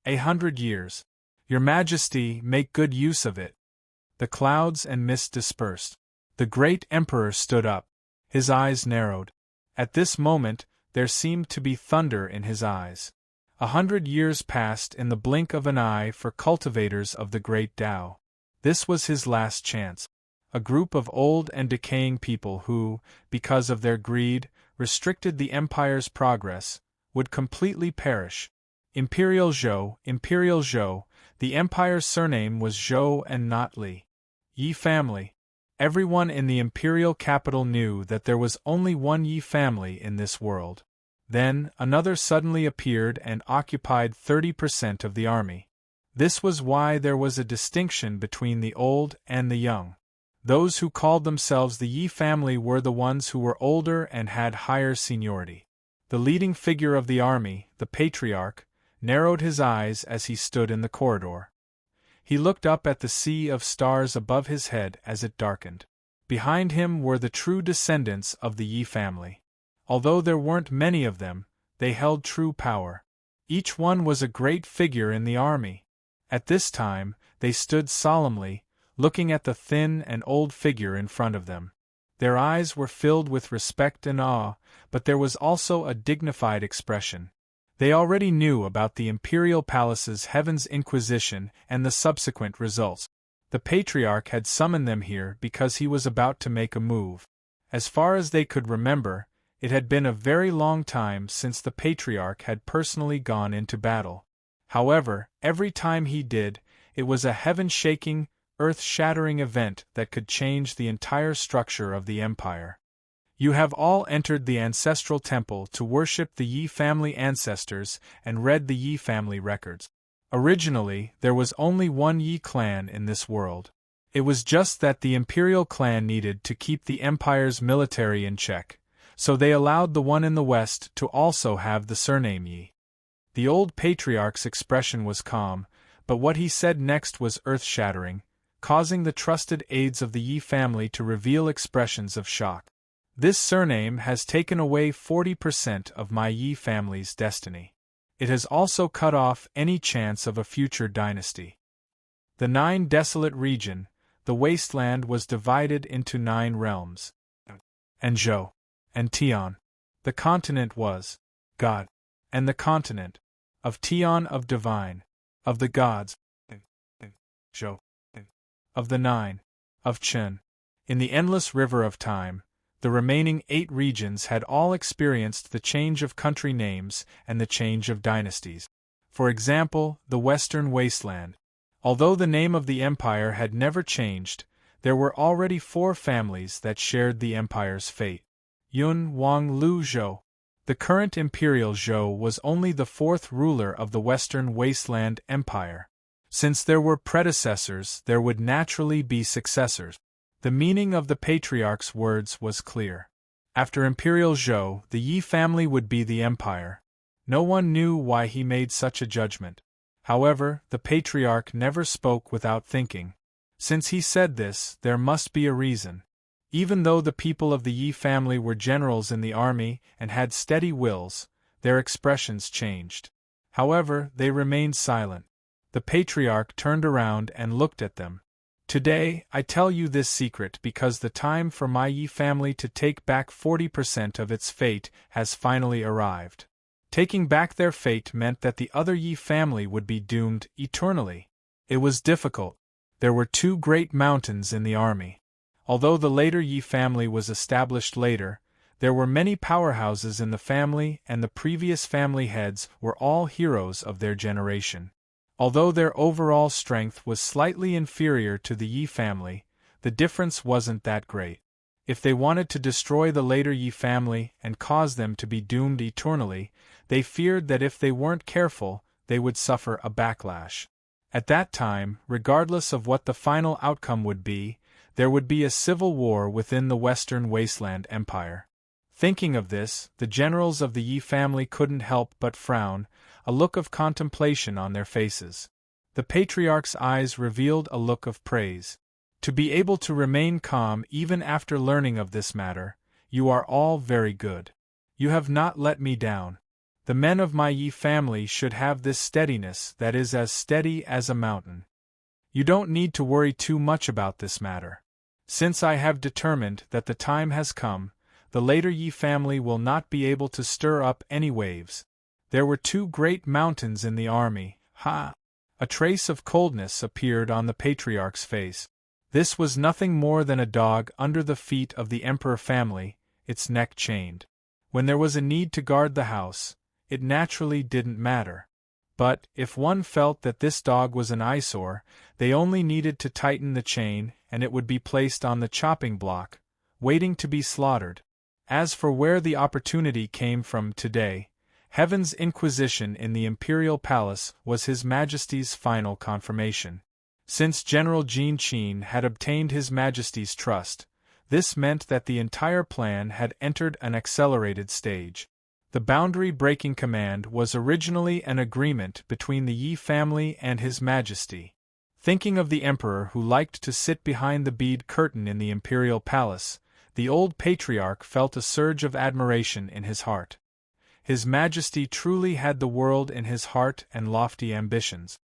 100 years. Your Majesty, make good use of it." The clouds and mist dispersed. The great Emperor stood up. His eyes narrowed. At this moment, there seemed to be thunder in his eyes. 100 years passed in the blink of an eye for cultivators of the great Tao. This was his last chance. A group of old and decaying people who, because of their greed, restricted the Empire's progress, would completely perish. Imperial Zhou, the Empire's surname was Zhou and not Li. Yi family. Everyone in the Imperial capital knew that there was only one Yi family in this world. Then, another suddenly appeared and occupied 30% of the army. This was why there was a distinction between the old and the young. Those who called themselves the Yi family were the ones who were older and had higher seniority. The leading figure of the army, the Patriarch, narrowed his eyes as he stood in the corridor. He looked up at the sea of stars above his head as it darkened. Behind him were the true descendants of the Yi family. Although there weren't many of them, they held true power. Each one was a great figure in the army. At this time, they stood solemnly, looking at the thin and old figure in front of them. Their eyes were filled with respect and awe, but there was also a dignified expression. They already knew about the Imperial Palace's Heaven's Inquisition and the subsequent results. The Patriarch had summoned them here because he was about to make a move. As far as they could remember, it had been a very long time since the Patriarch had personally gone into battle. However, every time he did, it was a heaven-shaking, earth-shattering event that could change the entire structure of the Empire. "You have all entered the ancestral temple to worship the Yi family ancestors and read the Yi family records. Originally, there was only one Yi clan in this world. It was just that the imperial clan needed to keep the empire's military in check, so they allowed the one in the west to also have the surname Yi. The old patriarch's expression was calm, but what he said next was earth-shattering, causing the trusted aides of the Yi family to reveal expressions of shock. This surname has taken away 40% of my Yi family's destiny. It has also cut off any chance of a future dynasty. The 9 desolate region, the wasteland, was divided into 9 realms. And Zhou. And Tian. The continent was God. And the continent of Tian of divine, of the gods, Zhou, of the 9, of Chen. In the endless river of time, the remaining 8 regions had all experienced the change of country names and the change of dynasties. For example, the Western Wasteland. Although the name of the empire had never changed, there were already 4 families that shared the empire's fate. Yun Wang Lu Zhou. The current imperial Zhou was only the 4th ruler of the Western Wasteland Empire. Since there were predecessors, there would naturally be successors. The meaning of the patriarch's words was clear. After Imperial Zhou, the Yi family would be the empire. No one knew why he made such a judgment. However, the patriarch never spoke without thinking. Since he said this, there must be a reason. Even though the people of the Yi family were generals in the army and had steady wills, their expressions changed. However, they remained silent. The patriarch turned around and looked at them. Today, I tell you this secret because the time for my Yi family to take back 40% of its fate has finally arrived. Taking back their fate meant that the other Yi family would be doomed eternally. It was difficult. There were 2 great mountains in the army. Although the later Yi family was established later, there were many powerhouses in the family, and the previous family heads were all heroes of their generation. Although their overall strength was slightly inferior to the Yi family, the difference wasn't that great. If they wanted to destroy the later Yi family and cause them to be doomed eternally, they feared that if they weren't careful, they would suffer a backlash. At that time, regardless of what the final outcome would be, there would be a civil war within the Western Wasteland Empire. Thinking of this, the generals of the Yi family couldn't help but frown, a look of contemplation on their faces. The patriarch's eyes revealed a look of praise. To be able to remain calm even after learning of this matter, you are all very good. You have not let me down. The men of my Yi family should have this steadiness that is as steady as a mountain. You don't need to worry too much about this matter. Since I have determined that the time has come, the later Yi family will not be able to stir up any waves. There were 2 great mountains in the army, ha! A trace of coldness appeared on the patriarch's face. This was nothing more than a dog under the feet of the emperor family, its neck chained. When there was a need to guard the house, it naturally didn't matter. But, if one felt that this dog was an eyesore, they only needed to tighten the chain and it would be placed on the chopping block, waiting to be slaughtered. As for where the opportunity came from today, Heaven's inquisition in the imperial palace was His Majesty's final confirmation. Since General Jin Qin had obtained His Majesty's trust, this meant that the entire plan had entered an accelerated stage. The boundary-breaking command was originally an agreement between the Yi family and His Majesty. Thinking of the emperor who liked to sit behind the bead curtain in the imperial palace, the old patriarch felt a surge of admiration in his heart. His Majesty truly had the world in his heart and lofty ambitions.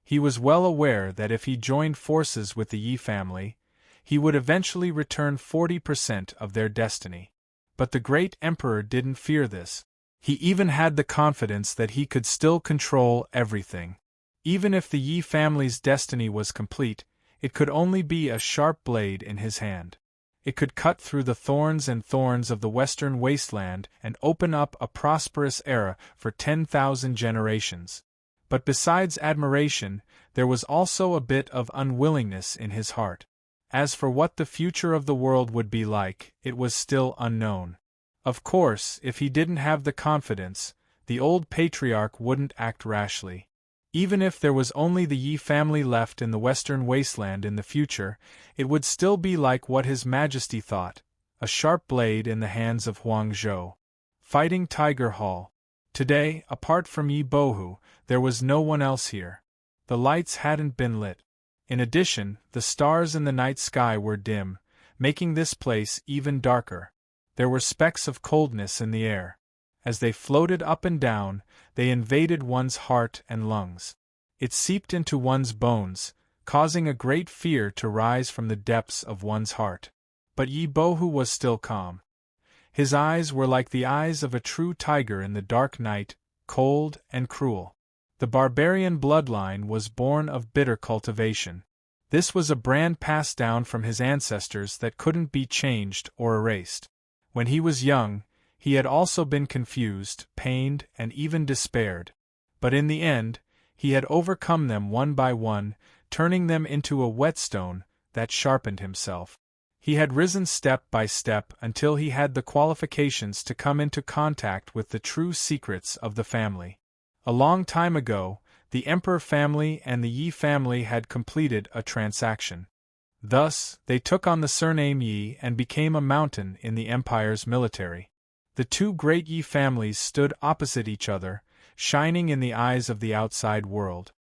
He was well aware that if he joined forces with the Yi family, he would eventually return 40% of their destiny. But the great emperor didn't fear this. He even had the confidence that he could still control everything. Even if the Yi family's destiny was complete, it could only be a sharp blade in his hand. It could cut through the thorns and thorns of the Western Wasteland and open up a prosperous era for 10,000 generations. But besides admiration, there was also a bit of unwillingness in his heart. As for what the future of the world would be like, it was still unknown. Of course, if he didn't have the confidence, the old patriarch wouldn't act rashly. Even if there was only the Yi family left in the western wasteland in the future, it would still be like what His Majesty thought, a sharp blade in the hands of Huang Zhou. Fighting Tiger Hall. Today, apart from Yi Bohu, there was no one else here. The lights hadn't been lit. In addition, the stars in the night sky were dim, making this place even darker. There were specks of coldness in the air. As they floated up and down, they invaded one's heart and lungs. It seeped into one's bones, causing a great fear to rise from the depths of one's heart. But Yi Bohu was still calm. His eyes were like the eyes of a true tiger in the dark night, cold and cruel. The barbarian bloodline was born of bitter cultivation. This was a brand passed down from his ancestors that couldn't be changed or erased. When he was young, he had also been confused, pained, and even despaired. But in the end, he had overcome them one by one, turning them into a whetstone that sharpened himself. He had risen step by step until he had the qualifications to come into contact with the true secrets of the family. A long time ago, the Emperor family and the Yi family had completed a transaction. Thus, they took on the surname Yi and became a mountain in the empire's military. The two great Yi families stood opposite each other, shining in the eyes of the outside world.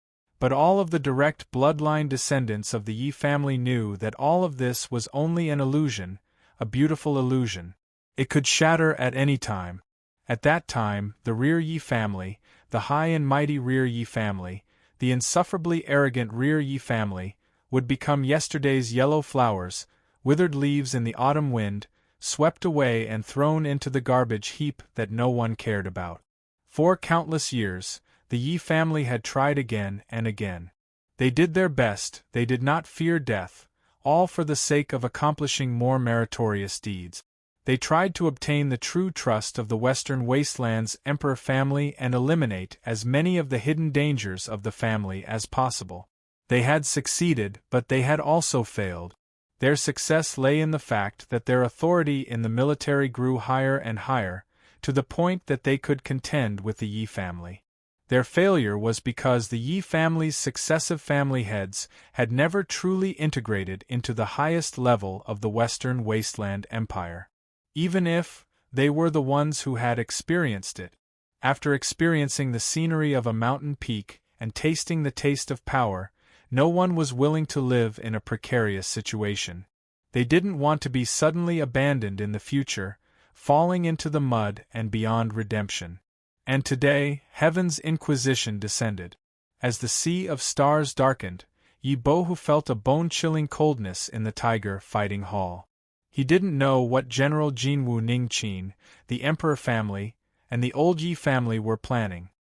But all of the direct bloodline descendants of the Yi family knew that all of this was only an illusion, a beautiful illusion. It could shatter at any time. At that time, the Rear Yi family, the high and mighty Rear Yi family, the insufferably arrogant Rear Yi family, would become yesterday's yellow flowers, withered leaves in the autumn wind, swept away and thrown into the garbage heap that no one cared about. For countless years, the Yi family had tried again and again. They did their best, they did not fear death, all for the sake of accomplishing more meritorious deeds. They tried to obtain the true trust of the Western Wasteland's Emperor family and eliminate as many of the hidden dangers of the family as possible. They had succeeded, but they had also failed. Their success lay in the fact that their authority in the military grew higher and higher, to the point that they could contend with the Yi family. Their failure was because the Yi family's successive family heads had never truly integrated into the highest level of the Western Wasteland Empire. Even if they were the ones who had experienced it. After experiencing the scenery of a mountain peak and tasting the taste of power, no one was willing to live in a precarious situation. They didn't want to be suddenly abandoned in the future, falling into the mud and beyond redemption. And today, heaven's inquisition descended. As the sea of stars darkened, Yi Bohu felt a bone-chilling coldness in the Tiger Fighting Hall. He didn't know what General Jinwu Ningqin, the Emperor family, and the old Yi family were planning.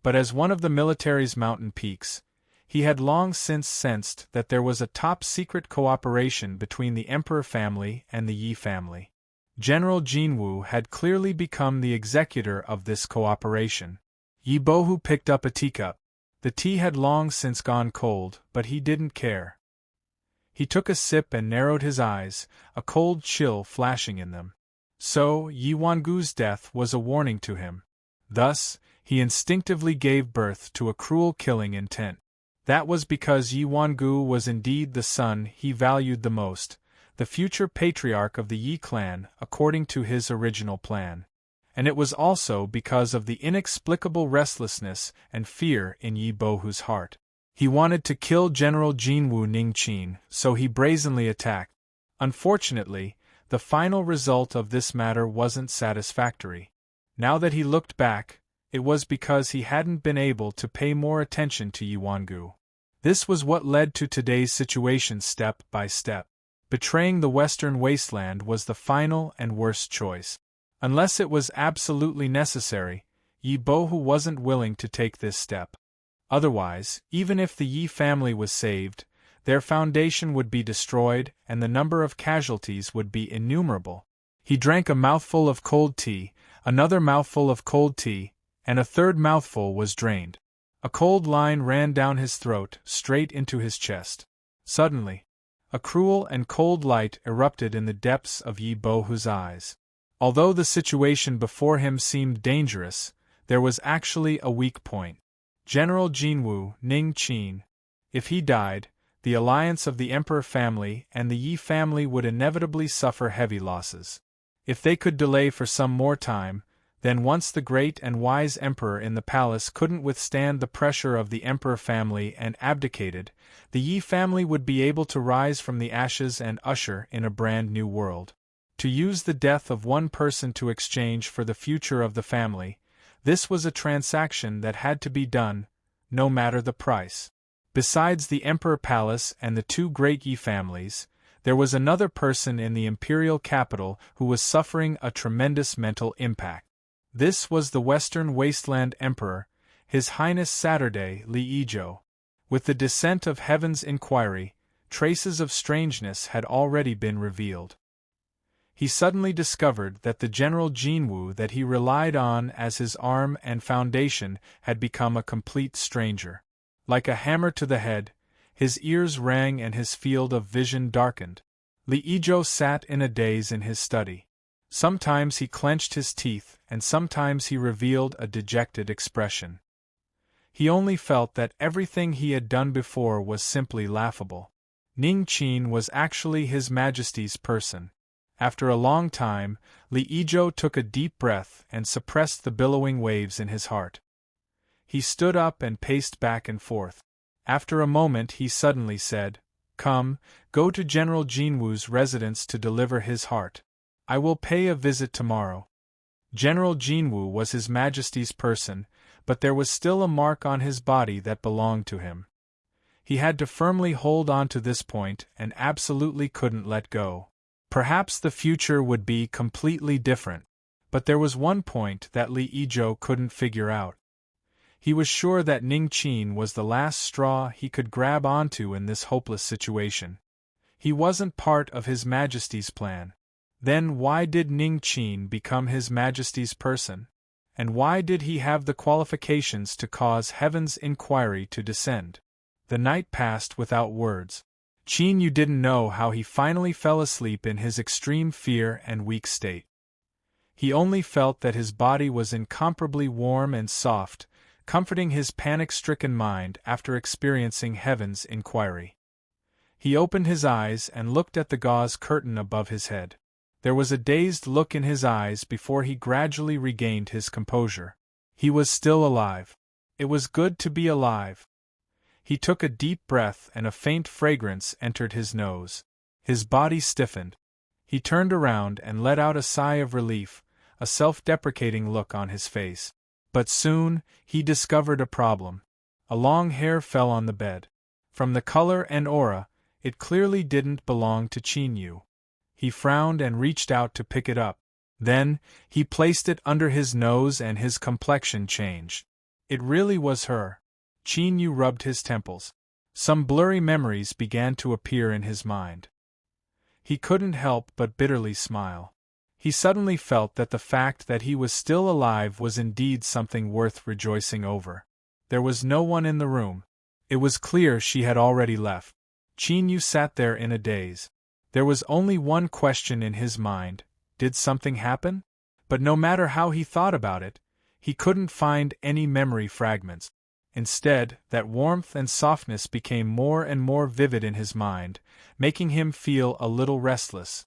But as one of the military's mountain peaks, he had long since sensed that there was a top-secret cooperation between the Emperor family and the Yi family. General Jinwu had clearly become the executor of this cooperation. Yi Bohu picked up a teacup. The tea had long since gone cold, but he didn't care. He took a sip and narrowed his eyes, a cold chill flashing in them. So, Yi Wangu's death was a warning to him. Thus, he instinctively gave birth to a cruel killing intent. That was because Yi Wangu was indeed the son he valued the most, the future patriarch of the Yi clan according to his original plan. And it was also because of the inexplicable restlessness and fear in Yi Bohu's heart. He wanted to kill General Jinwu Ningqin, so he brazenly attacked. Unfortunately, the final result of this matter wasn't satisfactory. Now that he looked back, it was because he hadn't been able to pay more attention to Yi Wangu. This was what led to today's situation step by step. Betraying the Western Wasteland was the final and worst choice. Unless it was absolutely necessary, Yi Bohu wasn't willing to take this step. Otherwise, even if the Yi family was saved, their foundation would be destroyed and the number of casualties would be innumerable. He drank a mouthful of cold tea, another mouthful of cold tea, and a third mouthful was drained. A cold line ran down his throat, straight into his chest. Suddenly, a cruel and cold light erupted in the depths of Yi Bohu's eyes. Although the situation before him seemed dangerous, there was actually a weak point. General Jinwu, Ning Qin. If he died, the alliance of the Emperor family and the Yi family would inevitably suffer heavy losses. If they could delay for some more time, then once the great and wise emperor in the palace couldn't withstand the pressure of the emperor family and abdicated, the Yi family would be able to rise from the ashes and usher in a brand new world. To use the death of one person to exchange for the future of the family, this was a transaction that had to be done, no matter the price. Besides the emperor palace and the two great Yi families, there was another person in the imperial capital who was suffering a tremendous mental impact. This was the Western Wasteland Emperor, His Highness Saturday Li Ezhou. With the descent of Heaven's inquiry, traces of strangeness had already been revealed. He suddenly discovered that the General Jinwu that he relied on as his arm and foundation had become a complete stranger. Like a hammer to the head, his ears rang and his field of vision darkened. Li Ezhou sat in a daze in his study. Sometimes he clenched his teeth, and sometimes he revealed a dejected expression. He only felt that everything he had done before was simply laughable. Ning Qin was actually His Majesty's person. After a long time, Li Ezhou took a deep breath and suppressed the billowing waves in his heart. He stood up and paced back and forth. After a moment he suddenly said, "Come, go to General Jinwu's residence to deliver his heart. I will pay a visit tomorrow." General Jinwu was His Majesty's person, but there was still a mark on his body that belonged to him. He had to firmly hold on to this point and absolutely couldn't let go. Perhaps the future would be completely different, but there was one point that Li Ezhou couldn't figure out. He was sure that Ning Qin was the last straw he could grab onto in this hopeless situation. He wasn't part of His Majesty's plan. Then why did Ning Qin become His Majesty's person? And why did he have the qualifications to cause Heaven's inquiry to descend? The night passed without words. Qin Yu didn't know how he finally fell asleep in his extreme fear and weak state. He only felt that his body was incomparably warm and soft, comforting his panic-stricken mind after experiencing Heaven's inquiry. He opened his eyes and looked at the gauze curtain above his head. There was a dazed look in his eyes before he gradually regained his composure. He was still alive. It was good to be alive. He took a deep breath and a faint fragrance entered his nose. His body stiffened. He turned around and let out a sigh of relief, a self-deprecating look on his face. But soon, he discovered a problem. A long hair fell on the bed. From the color and aura, it clearly didn't belong to Qin Yu. He frowned and reached out to pick it up. Then, he placed it under his nose and his complexion changed. It really was her. Qin Yu rubbed his temples. Some blurry memories began to appear in his mind. He couldn't help but bitterly smile. He suddenly felt that the fact that he was still alive was indeed something worth rejoicing over. There was no one in the room. It was clear she had already left. Qin Yu sat there in a daze. There was only one question in his mind: did something happen? But no matter how he thought about it, he couldn't find any memory fragments. Instead, that warmth and softness became more and more vivid in his mind, making him feel a little restless.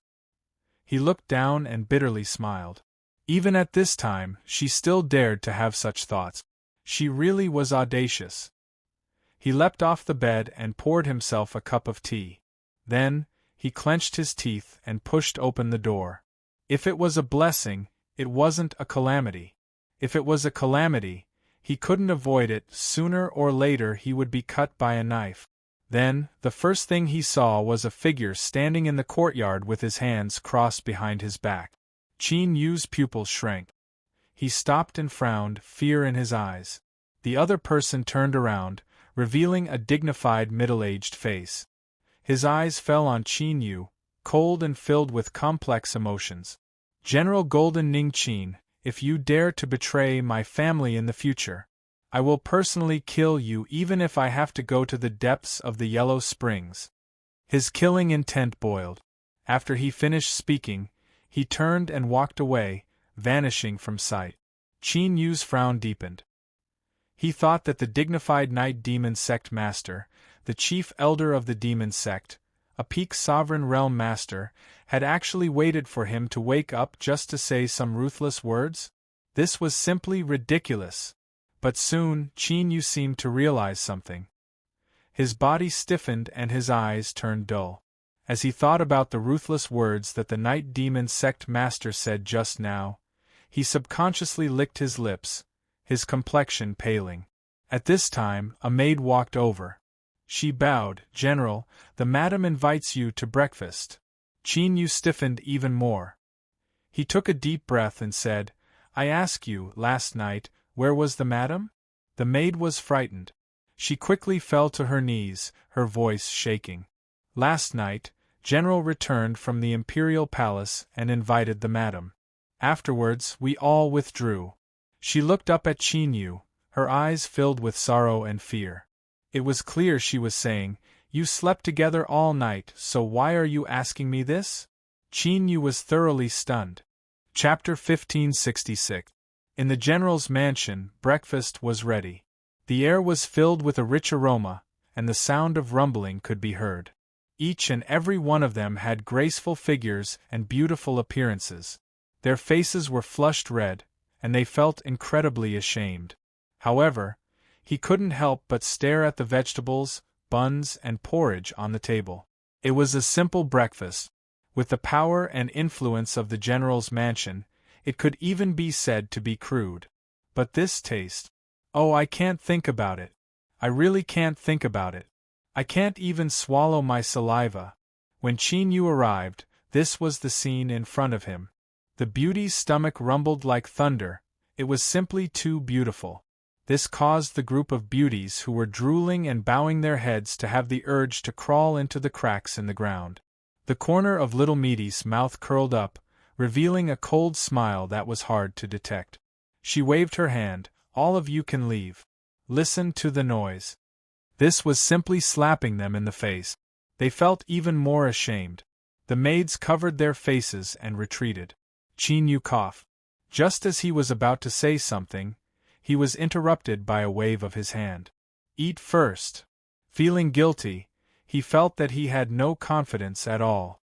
He looked down and bitterly smiled. Even at this time, she still dared to have such thoughts. She really was audacious. He leapt off the bed and poured himself a cup of tea. Then, he clenched his teeth and pushed open the door. If it was a blessing, it wasn't a calamity. If it was a calamity, he couldn't avoid it. Sooner or later he would be cut by a knife. Then, the first thing he saw was a figure standing in the courtyard with his hands crossed behind his back. Qin Yu's pupils shrank. He stopped and frowned, fear in his eyes. The other person turned around, revealing a dignified middle-aged face. His eyes fell on Qin Yu, cold and filled with complex emotions. "General Golden Ning Qin, if you dare to betray my family in the future, I will personally kill you even if I have to go to the depths of the Yellow Springs." His killing intent boiled. After he finished speaking, he turned and walked away, vanishing from sight. Qin Yu's frown deepened. He thought that the dignified Night Demon Sect Master, the chief elder of the Demon Sect, a peak sovereign realm master, had actually waited for him to wake up just to say some ruthless words? This was simply ridiculous. But soon, Qin Yu seemed to realize something. His body stiffened and his eyes turned dull. As he thought about the ruthless words that the Night Demon Sect Master said just now, he subconsciously licked his lips, his complexion paling. At this time, a maid walked over. She bowed. "General, the madam invites you to breakfast." Qin Yu stiffened even more. He took a deep breath and said, "I ask you, last night, where was the madam?" The maid was frightened. She quickly fell to her knees, her voice shaking. "Last night, General returned from the Imperial Palace and invited the madam. Afterwards, we all withdrew." She looked up at Qin Yu, her eyes filled with sorrow and fear. It was clear she was saying, "You slept together all night, so why are you asking me this?" Qin Yu was thoroughly stunned. Chapter 1566. In the general's mansion, breakfast was ready. The air was filled with a rich aroma, and the sound of rumbling could be heard. Each and every one of them had graceful figures and beautiful appearances. Their faces were flushed red, and they felt incredibly ashamed. However, he couldn't help but stare at the vegetables, buns, and porridge on the table. It was a simple breakfast. With the power and influence of the general's mansion, it could even be said to be crude. But this taste. Oh, I can't think about it. I really can't think about it. I can't even swallow my saliva. When Qin Yu arrived, this was the scene in front of him. The beauty's stomach rumbled like thunder. It was simply too beautiful. This caused the group of beauties who were drooling and bowing their heads to have the urge to crawl into the cracks in the ground. The corner of Little Meaty's mouth curled up, revealing a cold smile that was hard to detect. She waved her hand. "All of you can leave. Listen to the noise." This was simply slapping them in the face. They felt even more ashamed. The maids covered their faces and retreated. Qin Yu coughed. Just as he was about to say something, he was interrupted by a wave of his hand. "Eat first." Feeling guilty, he felt that he had no confidence at all.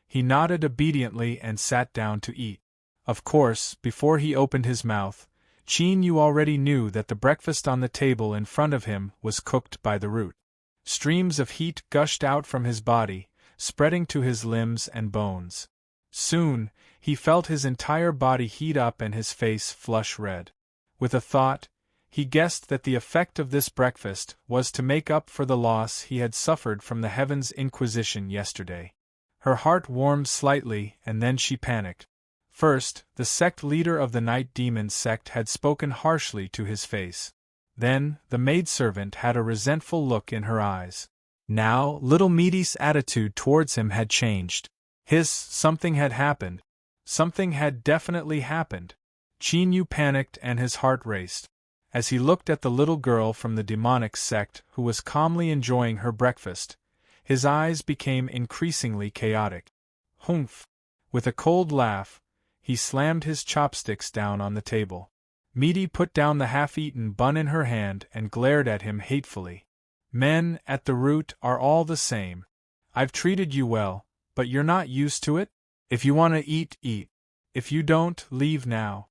He nodded obediently and sat down to eat. Of course, before he opened his mouth, Qin Yu already knew that the breakfast on the table in front of him was cooked by the root. Streams of heat gushed out from his body, spreading to his limbs and bones. Soon, he felt his entire body heat up and his face flush red. With a thought, he guessed that the effect of this breakfast was to make up for the loss he had suffered from the Heaven's Inquisition yesterday. Her heart warmed slightly, and then she panicked. First, the sect leader of the Night Demon Sect had spoken harshly to his face. Then, the maidservant had a resentful look in her eyes. Now, Little Meaty's attitude towards him had changed. Something had happened. Something had definitely happened. Qin Yu panicked and his heart raced. As he looked at the little girl from the demonic sect who was calmly enjoying her breakfast, his eyes became increasingly chaotic. Humph! With a cold laugh, he slammed his chopsticks down on the table. Meaty put down the half-eaten bun in her hand and glared at him hatefully. "Men, at the root, are all the same. I've treated you well, but you're not used to it? If you want to eat, eat. If you don't, leave now."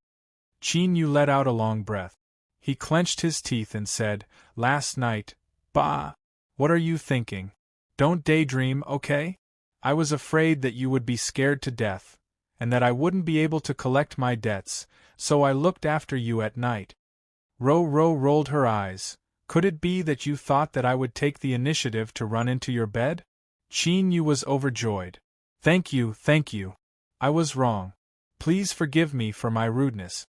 Qin Yu let out a long breath. He clenched his teeth and said, "Last night, bah! What are you thinking? Don't daydream, okay? I was afraid that you would be scared to death, and that I wouldn't be able to collect my debts, so I looked after you at night." Ro rolled her eyes. "Could it be that you thought that I would take the initiative to run into your bed?" Qin Yu was overjoyed. Thank you. I was wrong. Please forgive me for my rudeness."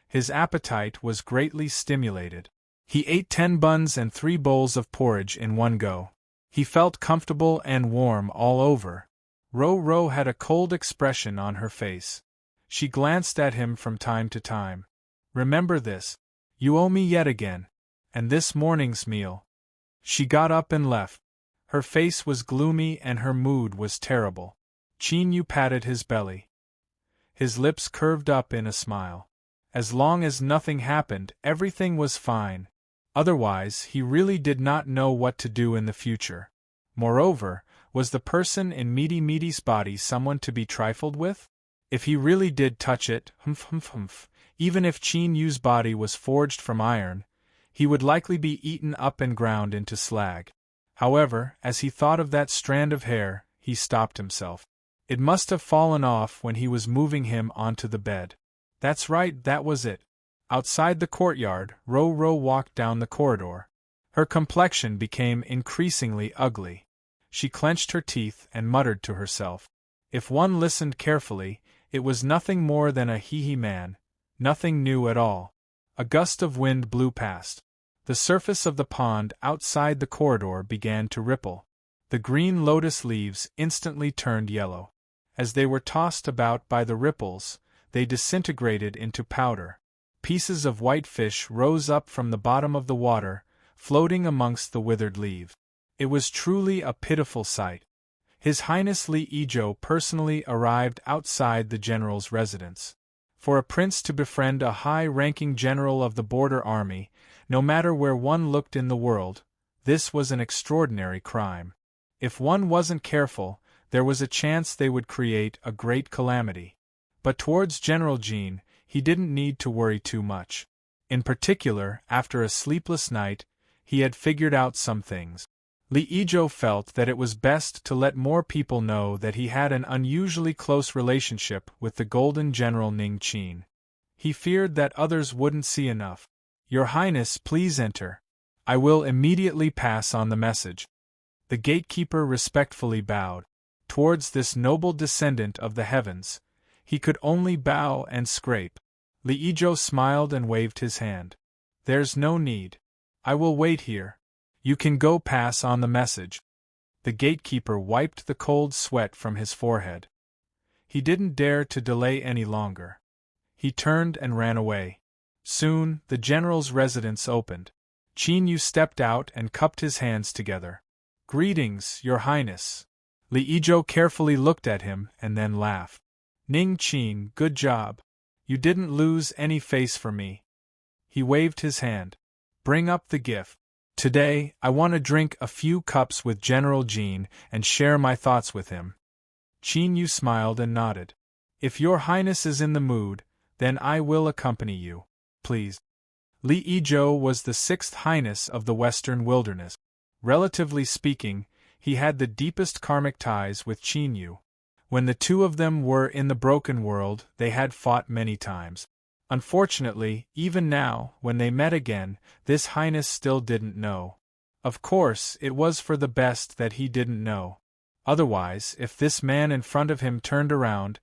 His appetite was greatly stimulated. He ate 10 buns and 3 bowls of porridge in one go. He felt comfortable and warm all over. Ro had a cold expression on her face. She glanced at him from time to time. "Remember this. You owe me yet again. And this morning's meal." She got up and left. Her face was gloomy and her mood was terrible. Qin Yu patted his belly. His lips curved up in a smile. As long as nothing happened, everything was fine. Otherwise, he really did not know what to do in the future. Moreover, was the person in Meaty's body someone to be trifled with? If he really did touch it, even if Qin Yu's body was forged from iron, he would likely be eaten up and ground into slag. However, as he thought of that strand of hair, he stopped himself. It must have fallen off when he was moving him onto the bed. That's right, that was it. Outside the courtyard, Ro walked down the corridor. Her complexion became increasingly ugly. She clenched her teeth and muttered to herself. If one listened carefully, it was nothing more than a hee-hee man, nothing new at all. A gust of wind blew past. The surface of the pond outside the corridor began to ripple. The green lotus leaves instantly turned yellow. As they were tossed about by the ripples, they disintegrated into powder. Pieces of white fish rose up from the bottom of the water, floating amongst the withered leaves. It was truly a pitiful sight. His Highness Li Yizhou personally arrived outside the general's residence. For a prince to befriend a high-ranking general of the border army, no matter where one looked in the world, this was an extraordinary crime. If one wasn't careful, there was a chance they would create a great calamity. But towards General Jin, he didn't need to worry too much. In particular, after a sleepless night, he had figured out some things. Li Yizhou felt that it was best to let more people know that he had an unusually close relationship with the Golden General Ning Qin. He feared that others wouldn't see enough. Your Highness, please enter. I will immediately pass on the message. The gatekeeper respectfully bowed. Towards this noble descendant of the heavens, he could only bow and scrape. Li Yizhou smiled and waved his hand. There's no need. I will wait here. You can go pass on the message. The gatekeeper wiped the cold sweat from his forehead. He didn't dare to delay any longer. He turned and ran away. Soon, the general's residence opened. Qin Yu stepped out and cupped his hands together. Greetings, Your Highness. Li Yizhou carefully looked at him and then laughed. Ning Qin, good job. You didn't lose any face for me. He waved his hand. Bring up the gift. Today, I want to drink a few cups with General Jin and share my thoughts with him. Qin Yu smiled and nodded. If Your Highness is in the mood, then I will accompany you, please. Li Yizhou was the sixth Highness of the Western Wilderness. Relatively speaking, he had the deepest karmic ties with Qin Yu. When the two of them were in the broken world, they had fought many times. Unfortunately, even now, when they met again, this Highness still didn't know. Of course, it was for the best that he didn't know. Otherwise, if this man in front of him turned around,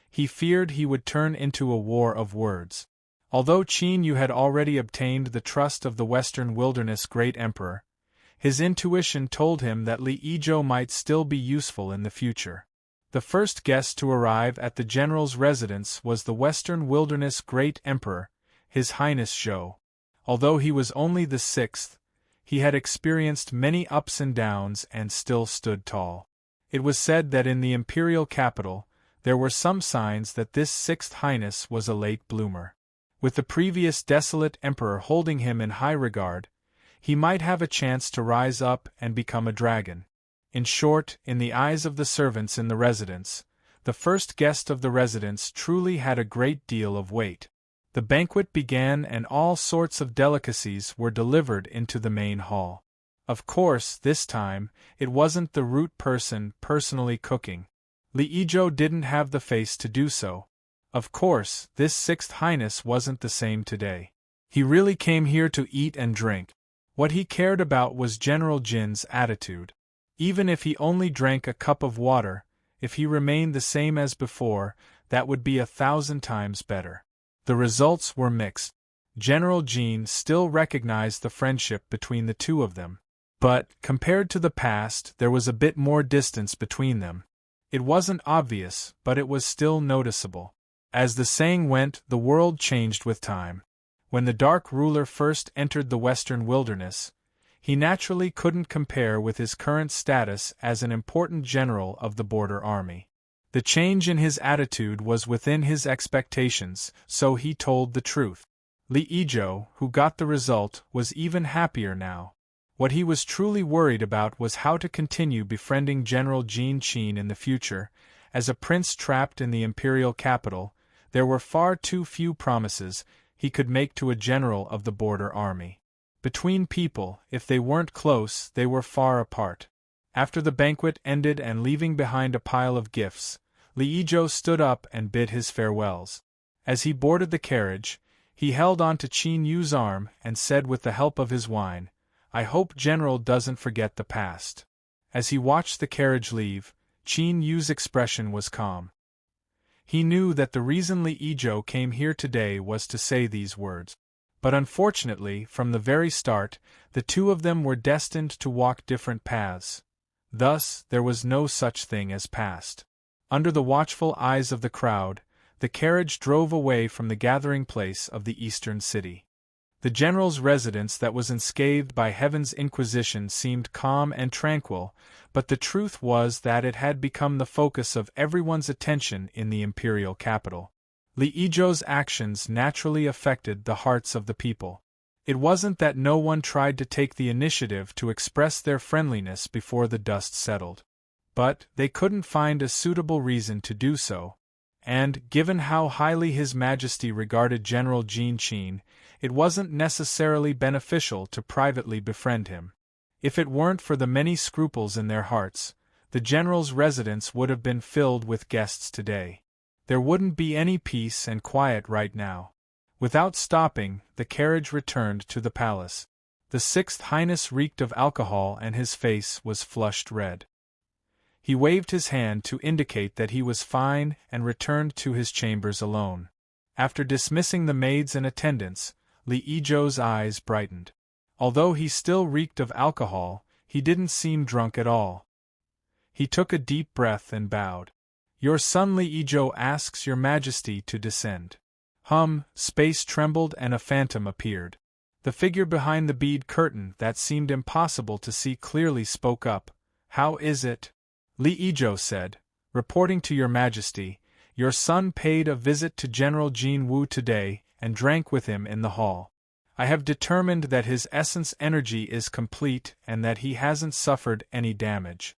he feared he would turn into a war of words. Although Qin Yu had already obtained the trust of the Western Wilderness Great Emperor, his intuition told him that Li Yizhou might still be useful in the future. The first guest to arrive at the general's residence was the Western Wilderness Great Emperor, His Highness Zhou. Although he was only the sixth, he had experienced many ups and downs and still stood tall. It was said that in the imperial capital, there were some signs that this sixth highness was a late bloomer. With the previous desolate emperor holding him in high regard, he might have a chance to rise up and become a dragon. In short, in the eyes of the servants in the residence, the first guest of the residence truly had a great deal of weight. The banquet began and all sorts of delicacies were delivered into the main hall. Of course, this time, it wasn't the root person personally cooking. Li Yizhou didn't have the face to do so. Of course, this sixth highness wasn't the same today. He really came here to eat and drink. What he cared about was General Jin's attitude. Even if he only drank a cup of water, if he remained the same as before, that would be 1,000 times better. The results were mixed. General Jin still recognized the friendship between the two of them. But, compared to the past, there was a bit more distance between them. It wasn't obvious, but it was still noticeable. As the saying went, the world changed with time. When the Dark Ruler first entered the Western Wilderness, he naturally couldn't compare with his current status as an important general of the border army. The change in his attitude was within his expectations, so he told the truth. Li Ijo, who got the result, was even happier now. What he was truly worried about was how to continue befriending General Jean Qin in the future. As a prince trapped in the imperial capital, there were far too few promises he could make to a general of the border army. Between people, if they weren't close, they were far apart. After the banquet ended and leaving behind a pile of gifts, Li Ijo stood up and bid his farewells. As he boarded the carriage, he held on to Qin Yu's arm and said with the help of his wine, "I hope General doesn't forget the past." As he watched the carriage leave, Qin Yu's expression was calm. He knew that the reason Li Ijo came here today was to say these words. But unfortunately, from the very start, the two of them were destined to walk different paths. Thus, there was no such thing as past. Under the watchful eyes of the crowd, the carriage drove away from the gathering place of the eastern city. The general's residence that was unscathed by heaven's inquisition seemed calm and tranquil, but the truth was that it had become the focus of everyone's attention in the imperial capital. Li Ijo's actions naturally affected the hearts of the people. It wasn't that no one tried to take the initiative to express their friendliness before the dust settled. But they couldn't find a suitable reason to do so. And, given how highly His Majesty regarded General Jean Qin, it wasn't necessarily beneficial to privately befriend him. If it weren't for the many scruples in their hearts, the general's residence would have been filled with guests today. There wouldn't be any peace and quiet right now. Without stopping, the carriage returned to the palace. The Sixth Highness reeked of alcohol and his face was flushed red. He waved his hand to indicate that he was fine and returned to his chambers alone. After dismissing the maids and attendants, Li Ijo's eyes brightened. Although he still reeked of alcohol, he didn't seem drunk at all. He took a deep breath and bowed. "Your son Li Ijo asks your majesty to descend." Space trembled and a phantom appeared. The figure behind the bead curtain that seemed impossible to see clearly spoke up. "How is it?" Li Ijo said, "Reporting to your majesty, your son paid a visit to General Jin Wu today and drank with him in the hall. I have determined that his essence energy is complete and that he hasn't suffered any damage."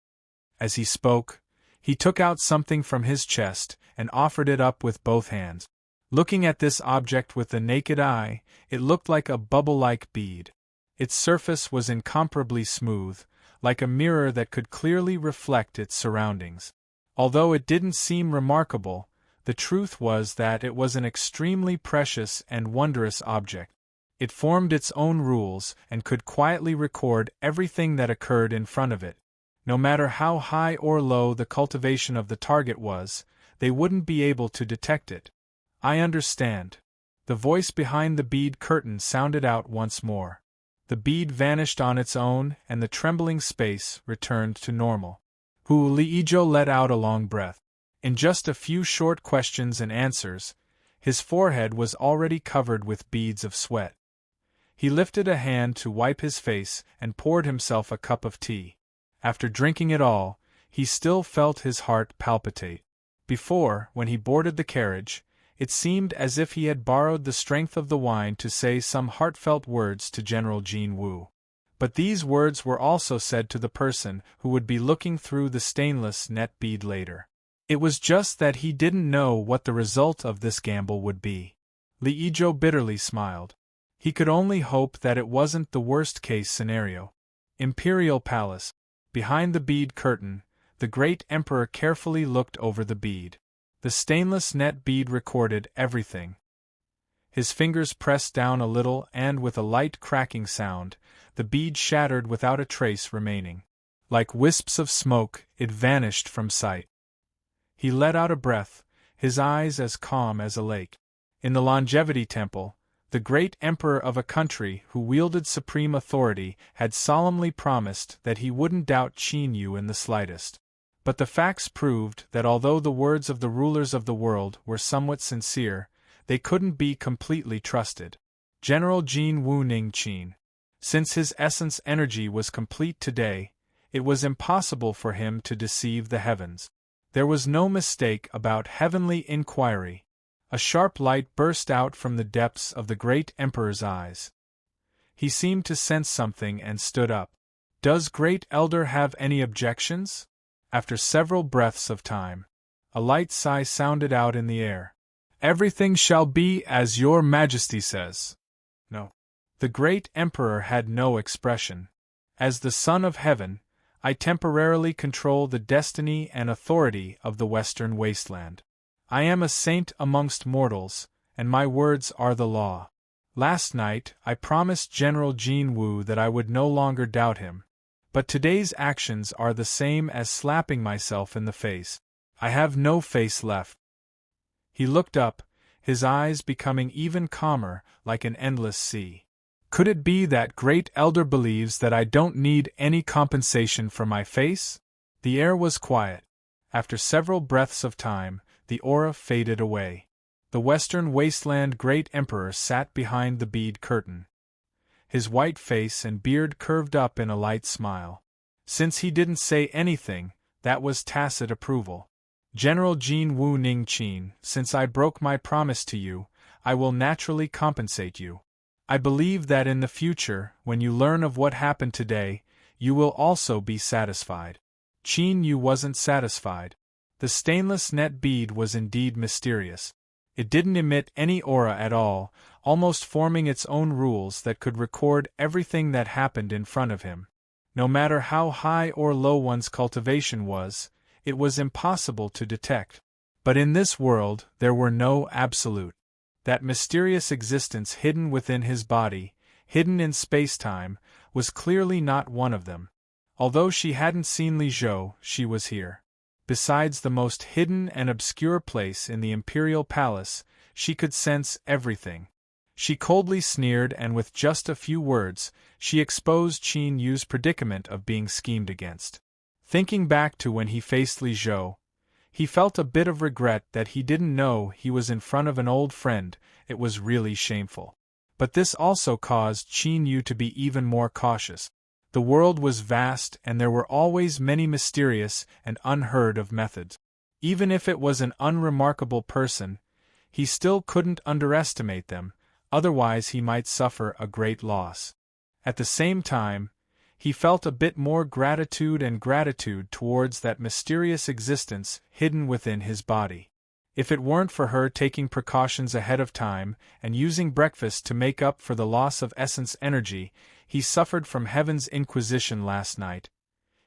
As he spoke, he took out something from his chest and offered it up with both hands. Looking at this object with the naked eye, it looked like a bubble-like bead. Its surface was incomparably smooth, like a mirror that could clearly reflect its surroundings. Although it didn't seem remarkable, the truth was that it was an extremely precious and wondrous object. It formed its own rules and could quietly record everything that occurred in front of it. No matter how high or low the cultivation of the target was, they wouldn't be able to detect it. "I understand." The voice behind the bead curtain sounded out once more. The bead vanished on its own and the trembling space returned to normal. Li Ijo let out a long breath. In just a few short questions and answers, his forehead was already covered with beads of sweat. He lifted a hand to wipe his face and poured himself a cup of tea. After drinking it all, he still felt his heart palpitate. Before, when he boarded the carriage, it seemed as if he had borrowed the strength of the wine to say some heartfelt words to General Jin Wu. But these words were also said to the person who would be looking through the stainless net bead later. It was just that he didn't know what the result of this gamble would be. Li Ijo bitterly smiled. He could only hope that it wasn't the worst-case scenario. Imperial Palace. Behind the bead curtain, the great emperor carefully looked over the bead. The stainless net bead recorded everything. His fingers pressed down a little and with a light cracking sound, the bead shattered without a trace remaining. Like wisps of smoke, it vanished from sight. He let out a breath, his eyes as calm as a lake. In the Longevity Temple, the great emperor of a country who wielded supreme authority had solemnly promised that he wouldn't doubt Qin Yu in the slightest. But the facts proved that although the words of the rulers of the world were somewhat sincere, they couldn't be completely trusted. General Jin Wu Ning Qin. Since his essence energy was complete today, it was impossible for him to deceive the heavens. There was no mistake about heavenly inquiry. A sharp light burst out from the depths of the great Emperor's eyes. He seemed to sense something and stood up. "Does Great Elder have any objections?" After several breaths of time, a light sigh sounded out in the air. "Everything shall be as your Majesty says." No. The great Emperor had no expression. "As the Son of Heaven, I temporarily control the destiny and authority of the Western Wasteland. I am a saint amongst mortals, and my words are the law. Last night I promised General Jin Wu that I would no longer doubt him. But today's actions are the same as slapping myself in the face. I have no face left." He looked up, his eyes becoming even calmer, like an endless sea. "Could it be that Great Elder believes that I don't need any compensation for my face?" The air was quiet. After several breaths of time, the aura faded away. The Western Wasteland Great Emperor sat behind the bead curtain. His white face and beard curved up in a light smile. Since he didn't say anything, that was tacit approval. "General Jin Wu Ningqin, since I broke my promise to you, I will naturally compensate you. I believe that in the future, when you learn of what happened today, you will also be satisfied." Qin Yu wasn't satisfied. The stainless net bead was indeed mysterious. It didn't emit any aura at all, almost forming its own rules that could record everything that happened in front of him. No matter how high or low one's cultivation was, it was impossible to detect. But in this world, there were no absolute. That mysterious existence hidden within his body, hidden in space-time, was clearly not one of them. Although she hadn't seen Li Zhou, she was here. Besides the most hidden and obscure place in the Imperial Palace, she could sense everything. She coldly sneered, and with just a few words, she exposed Qin Yu's predicament of being schemed against. Thinking back to when he faced Li Zhou, he felt a bit of regret that he didn't know he was in front of an old friend. It was really shameful. But this also caused Qin Yu to be even more cautious. The world was vast, and there were always many mysterious and unheard of methods. Even if it was an unremarkable person, he still couldn't underestimate them, otherwise he might suffer a great loss. At the same time, he felt a bit more gratitude towards that mysterious existence hidden within his body. If it weren't for her taking precautions ahead of time and using breakfast to make up for the loss of essence energy he suffered from Heaven's Inquisition last night,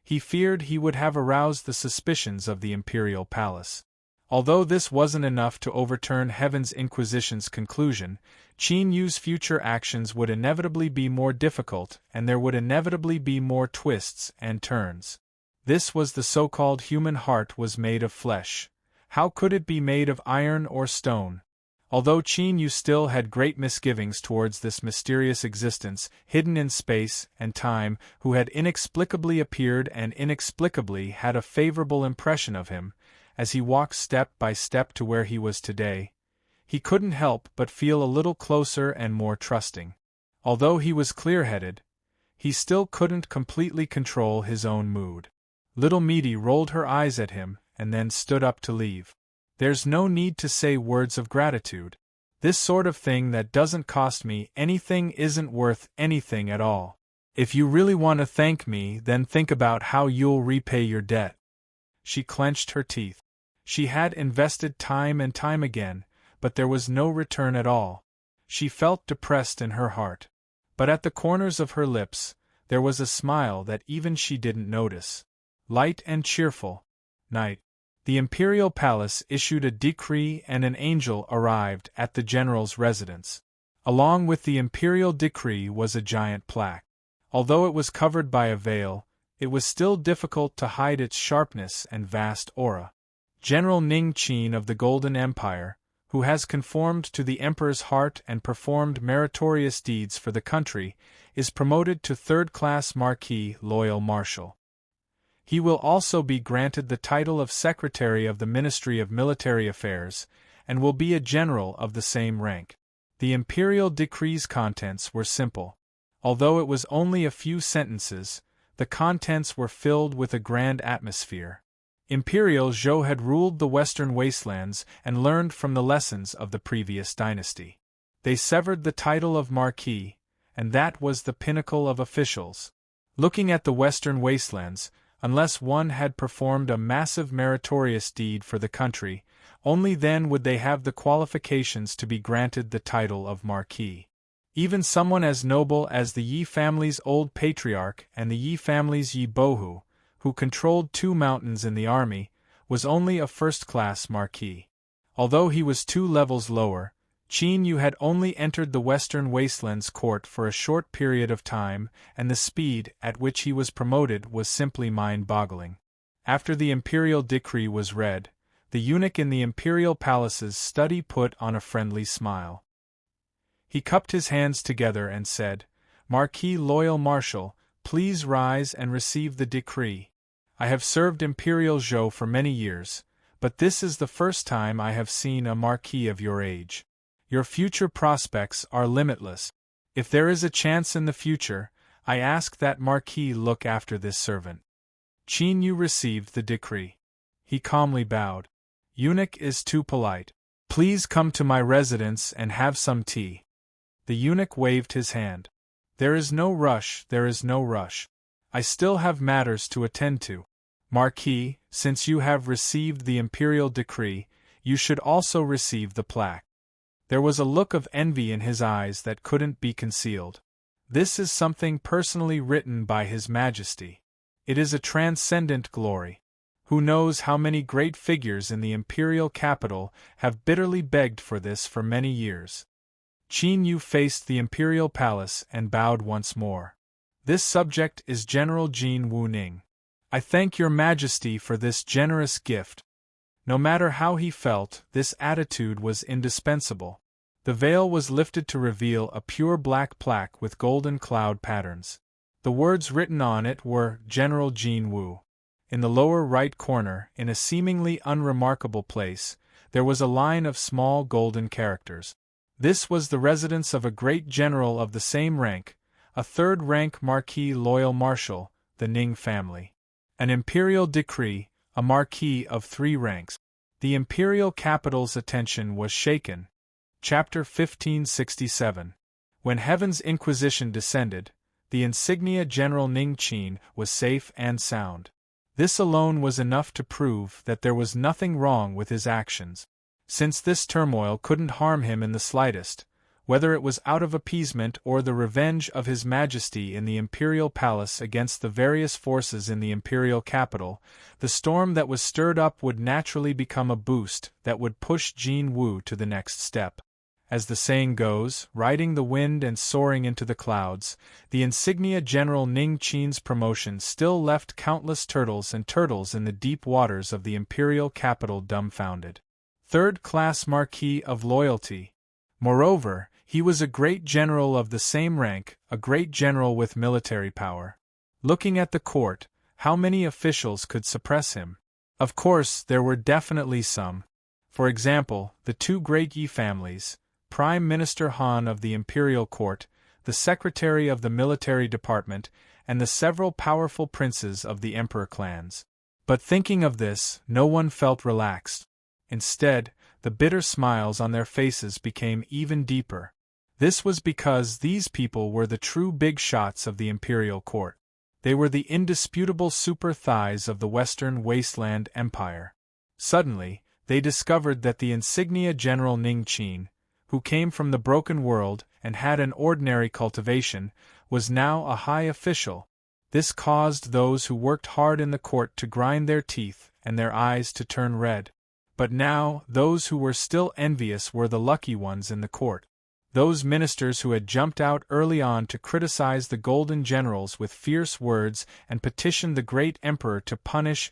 he feared he would have aroused the suspicions of the Imperial Palace. Although this wasn't enough to overturn Heaven's Inquisition's conclusion, Qin Yu's future actions would inevitably be more difficult, and there would inevitably be more twists and turns. This was the so-called human heart was made of flesh. How could it be made of iron or stone? Although Qin Yu still had great misgivings towards this mysterious existence, hidden in space and time, who had inexplicably appeared and inexplicably had a favorable impression of him, as he walked step by step to where he was today, he couldn't help but feel a little closer and more trusting. Although he was clear-headed, he still couldn't completely control his own mood. Little Meaty rolled her eyes at him and then stood up to leave. "There's no need to say words of gratitude. This sort of thing that doesn't cost me anything isn't worth anything at all. If you really want to thank me, then think about how you'll repay your debt." She clenched her teeth. She had invested time and time again, but there was no return at all. She felt depressed in her heart. But at the corners of her lips, there was a smile that even she didn't notice. Light and cheerful. Night. The Imperial Palace issued a decree and an angel arrived at the general's residence. Along with the Imperial decree was a giant plaque. Although it was covered by a veil, it was still difficult to hide its sharpness and vast aura. General Ning Qin of the Golden Empire, who has conformed to the Emperor's heart and performed meritorious deeds for the country, is promoted to third-class Marquis Loyal Marshal. He will also be granted the title of Secretary of the Ministry of Military Affairs, and will be a general of the same rank. The imperial decree's contents were simple. Although it was only a few sentences, the contents were filled with a grand atmosphere. Imperial Zhou had ruled the western wastelands and learned from the lessons of the previous dynasty. They severed the title of Marquis, and that was the pinnacle of officials. Looking at the western wastelands, unless one had performed a massive meritorious deed for the country, only then would they have the qualifications to be granted the title of Marquis. Even someone as noble as the Yi family's old patriarch and the Yi family's Yi Bohu, who controlled 2 mountains in the army, was only a first-class Marquis. Although he was 2 levels lower, Qin Yu had only entered the western wastelands court for a short period of time, and the speed at which he was promoted was simply mind-boggling. After the imperial decree was read, the eunuch in the imperial palace's study put on a friendly smile. He cupped his hands together and said, "Marquis Loyal Marshal, please rise and receive the decree. I have served Imperial Zhou for many years, but this is the first time I have seen a marquis of your age. Your future prospects are limitless. If there is a chance in the future, I ask that Marquis look after this servant." Qin Yu received the decree. He calmly bowed. "Eunuch is too polite. Please come to my residence and have some tea." The eunuch waved his hand. "There is no rush, there is no rush. I still have matters to attend to. Marquis, since you have received the imperial decree, you should also receive the plaque." There was a look of envy in his eyes that couldn't be concealed. "This is something personally written by His Majesty. It is a transcendent glory. Who knows how many great figures in the imperial capital have bitterly begged for this for many years." Qin Yu faced the imperial palace and bowed once more. "This subject is General Jin Wuning. I thank your Majesty for this generous gift." No matter how he felt, this attitude was indispensable. The veil was lifted to reveal a pure black plaque with golden cloud patterns. The words written on it were General Jin Wu. In the lower right corner, in a seemingly unremarkable place, there was a line of small golden characters. This was the residence of a great general of the same rank, a third-rank Marquis Loyal Marshal, the Ning family. An imperial decree, a marquis of 3 ranks. The imperial capital's attention was shaken. Chapter 1567. When Heaven's Inquisition descended, the insignia General Ning Qin was safe and sound. This alone was enough to prove that there was nothing wrong with his actions. Since this turmoil couldn't harm him in the slightest, whether it was out of appeasement or the revenge of His Majesty in the imperial palace against the various forces in the imperial capital, the storm that was stirred up would naturally become a boost that would push Jin Wu to the next step. As the saying goes, riding the wind and soaring into the clouds, the insignia General Ning Qin's promotion still left countless turtles in the deep waters of the imperial capital dumbfounded. Third-class Marquis of Loyalty. Moreover, he was a great general of the same rank, a great general with military power. Looking at the court, how many officials could suppress him? Of course, there were definitely some. For example, the 2 great Yi families, Prime Minister Han of the imperial court, the secretary of the military department, and the several powerful princes of the emperor clans. But thinking of this, no one felt relaxed. Instead, the bitter smiles on their faces became even deeper. This was because these people were the true big shots of the imperial court. They were the indisputable super thighs of the Western Wasteland Empire. Suddenly, they discovered that the insignia General Ning Qin, who came from the broken world and had an ordinary cultivation, was now a high official. This caused those who worked hard in the court to grind their teeth and their eyes to turn red. But now, those who were still envious were the lucky ones in the court. Those ministers who had jumped out early on to criticize the Golden Generals with fierce words and petitioned the great emperor to punish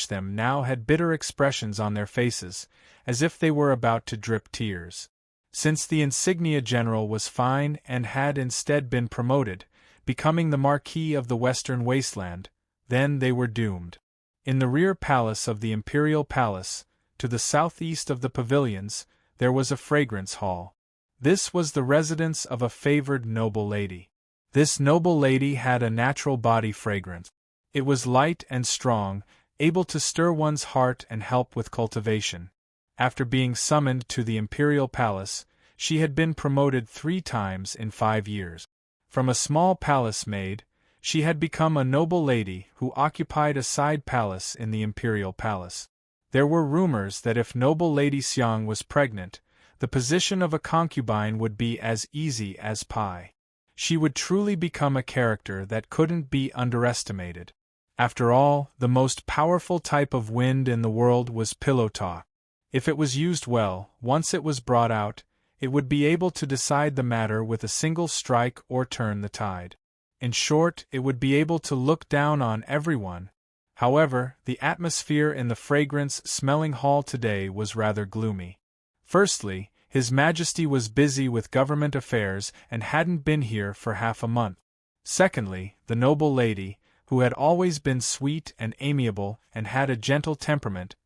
them now had bitter expressions on their faces, as if they were about to drip tears. Since the insignia general was fine and had instead been promoted, becoming the Marquis of the Western Wasteland, then they were doomed. In the rear palace of the Imperial Palace, to the southeast of the pavilions, there was a fragrance hall. This was the residence of a favored noble lady. This noble lady had a natural body fragrance. It was light and strong, able to stir one's heart and help with cultivation. After being summoned to the imperial palace, she had been promoted 3 times in 5 years. From a small palace maid, she had become a noble lady who occupied a side palace in the imperial palace. There were rumors that if noble Lady Xiang was pregnant, the position of a concubine would be as easy as pie. She would truly become a character that couldn't be underestimated. After all, the most powerful type of wind in the world was pillow talk. If it was used well, once it was brought out, it would be able to decide the matter with a single strike or turn the tide. In short, it would be able to look down on everyone. However, the atmosphere in the fragrance-smelling hall today was rather gloomy. Firstly, His Majesty was busy with government affairs and hadn't been here for half a month. Secondly, the noble lady, who had always been sweet and amiable and had a gentle temperament,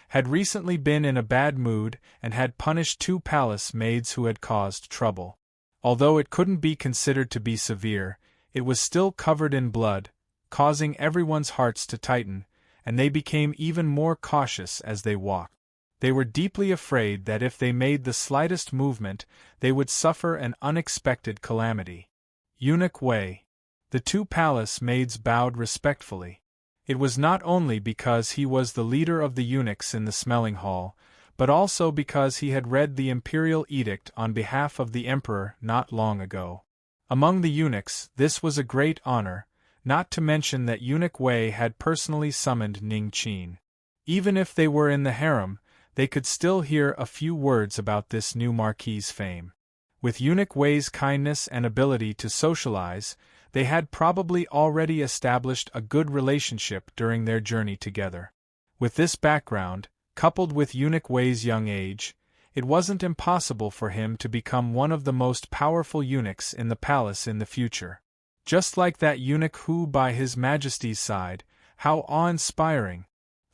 had recently been in a bad mood and had punished 2 palace maids who had caused trouble. Although it couldn't be considered to be severe, it was still covered in blood, causing everyone's hearts to tighten, and they became even more cautious as they walked. They were deeply afraid that if they made the slightest movement, they would suffer an unexpected calamity. Eunuch Wei. The 2 palace maids bowed respectfully. It was not only because he was the leader of the eunuchs in the smelling hall, but also because he had read the imperial edict on behalf of the emperor not long ago. Among the eunuchs, this was a great honor, not to mention that Eunuch Wei had personally summoned Ning Qin. Even if they were in the harem, they could still hear a few words about this new marquis's fame. With Eunuch Wei's kindness and ability to socialize, they had probably already established a good relationship during their journey together. With this background, coupled with Eunuch Wei's young age, it wasn't impossible for him to become one of the most powerful eunuchs in the palace in the future. Just like that eunuch who by His Majesty's side, how awe-inspiring!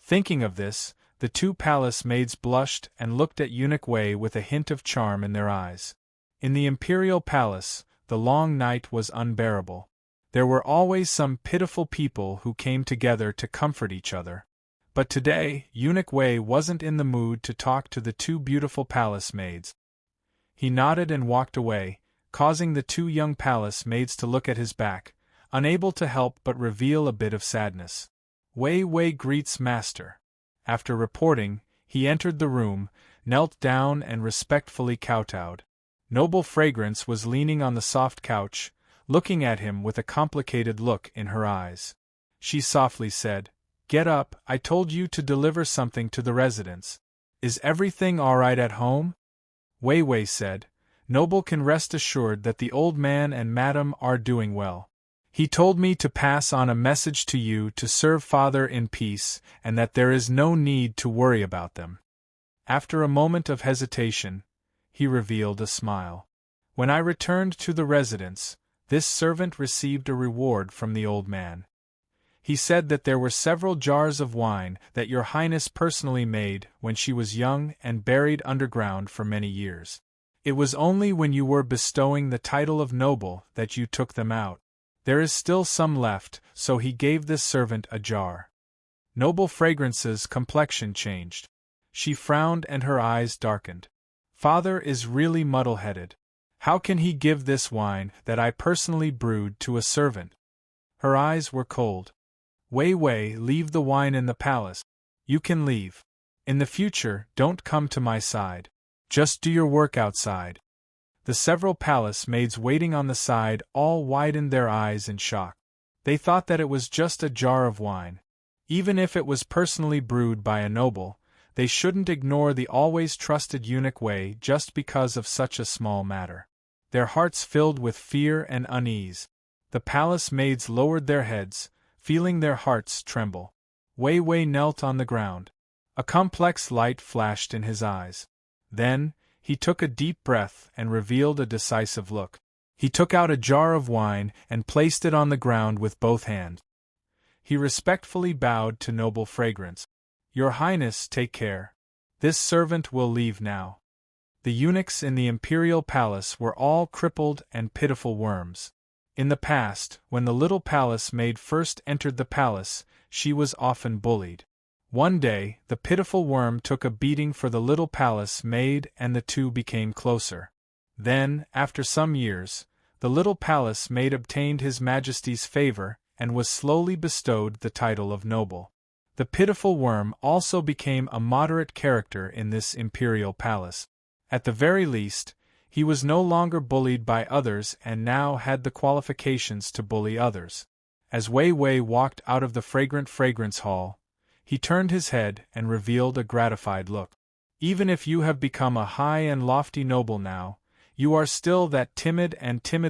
Thinking of this, the 2 palace maids blushed and looked at Eunuch Wei with a hint of charm in their eyes. In the imperial palace, the long night was unbearable. There were always some pitiful people who came together to comfort each other. But today, Eunuch Wei wasn't in the mood to talk to the 2 beautiful palace maids. He nodded and walked away, causing the 2 young palace maids to look at his back, unable to help but reveal a bit of sadness. Wei Wei greets master. After reporting, he entered the room, knelt down and respectfully kowtowed. Noble Fragrance was leaning on the soft couch, looking at him with a complicated look in her eyes. She softly said, "Get up, I told you to deliver something to the residents. Is everything all right at home?" Wei Wei said, "Noble can rest assured that the old man and madam are doing well. He told me to pass on a message to you to serve father in peace and that there is no need to worry about them." After a moment of hesitation, he revealed a smile. "When I returned to the residence, this servant received a reward from the old man. He said that there were several jars of wine that your highness personally made when she was young and buried underground for many years. It was only when you were bestowing the title of noble that you took them out. There is still some left, so he gave this servant a jar." Noble Fragrance's complexion changed. She frowned and her eyes darkened. "Father is really muddle-headed. How can he give this wine that I personally brewed to a servant?" Her eyes were cold. "Wei Wei, leave the wine in the palace. You can leave. In the future, don't come to my side. Just do your work outside." The several palace maids waiting on the side all widened their eyes in shock. They thought that it was just a jar of wine. Even if it was personally brewed by a noble, they shouldn't ignore the always trusted Eunuch Wei just because of such a small matter. Their hearts filled with fear and unease. The palace maids lowered their heads, feeling their hearts tremble. Wei Wei knelt on the ground. A complex light flashed in his eyes. Then, he took a deep breath and revealed a decisive look. He took out a jar of wine and placed it on the ground with both hands. He respectfully bowed to Noble Fragrance. "Your Highness, take care. This servant will leave now." The eunuchs in the imperial palace were all crippled and pitiful worms. In the past, when the little palace maid first entered the palace, she was often bullied. One day, the pitiful worm took a beating for the little palace maid and the two became closer. Then, after some years, the little palace maid obtained His Majesty's favor and was slowly bestowed the title of noble. The pitiful worm also became a moderate character in this imperial palace. At the very least, he was no longer bullied by others and now had the qualifications to bully others. As Wei Wei walked out of the fragrant fragrance hall, he turned his head and revealed a gratified look. Even if you have become a high and lofty noble now, you are still that timid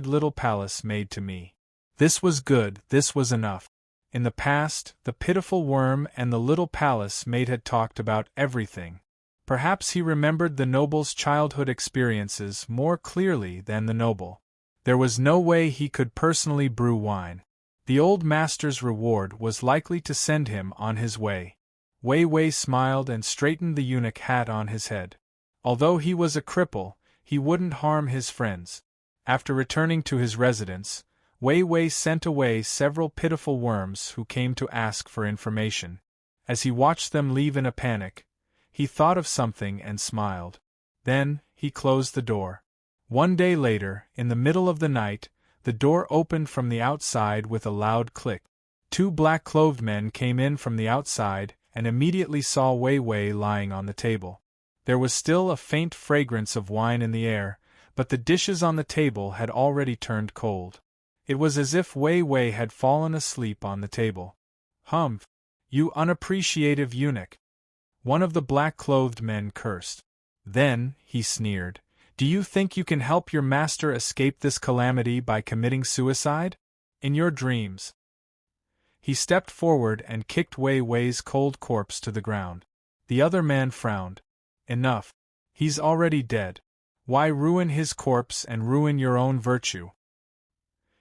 little palace maid to me. This was good, this was enough. In the past, the pitiful worm and the little palace maid had talked about everything. Perhaps he remembered the noble's childhood experiences more clearly than the noble. There was no way he could personally brew wine. The old master's reward was likely to send him on his way. Wei Wei smiled and straightened the eunuch hat on his head. Although he was a cripple, he wouldn't harm his friends. After returning to his residence, Wei Wei sent away several pitiful worms who came to ask for information. As he watched them leave in a panic, he thought of something and smiled. Then, he closed the door. One day later, in the middle of the night, the door opened from the outside with a loud click. Two black-clothed men came in from the outside and immediately saw Wei Wei lying on the table. There was still a faint fragrance of wine in the air, but the dishes on the table had already turned cold. It was as if Wei Wei had fallen asleep on the table. "Humph! You unappreciative eunuch!" One of the black-clothed men cursed. Then, he sneered, "Do you think you can help your master escape this calamity by committing suicide? In your dreams." He stepped forward and kicked Wei Wei's cold corpse to the ground. The other man frowned. "Enough. He's already dead. Why ruin his corpse and ruin your own virtue?"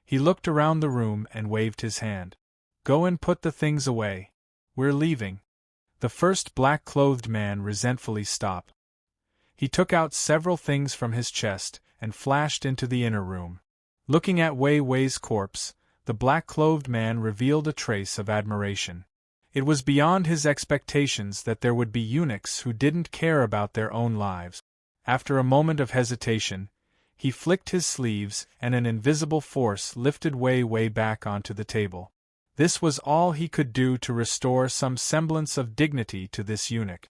He looked around the room and waved his hand. "Go and put the things away. We're leaving." The first black-clothed man resentfully stopped. He took out several things from his chest and flashed into the inner room. Looking at Wei Wei's corpse, the black-clothed man revealed a trace of admiration. It was beyond his expectations that there would be eunuchs who didn't care about their own lives. After a moment of hesitation, he flicked his sleeves and an invisible force lifted Wei Wei back onto the table. This was all he could do to restore some semblance of dignity to this eunuch.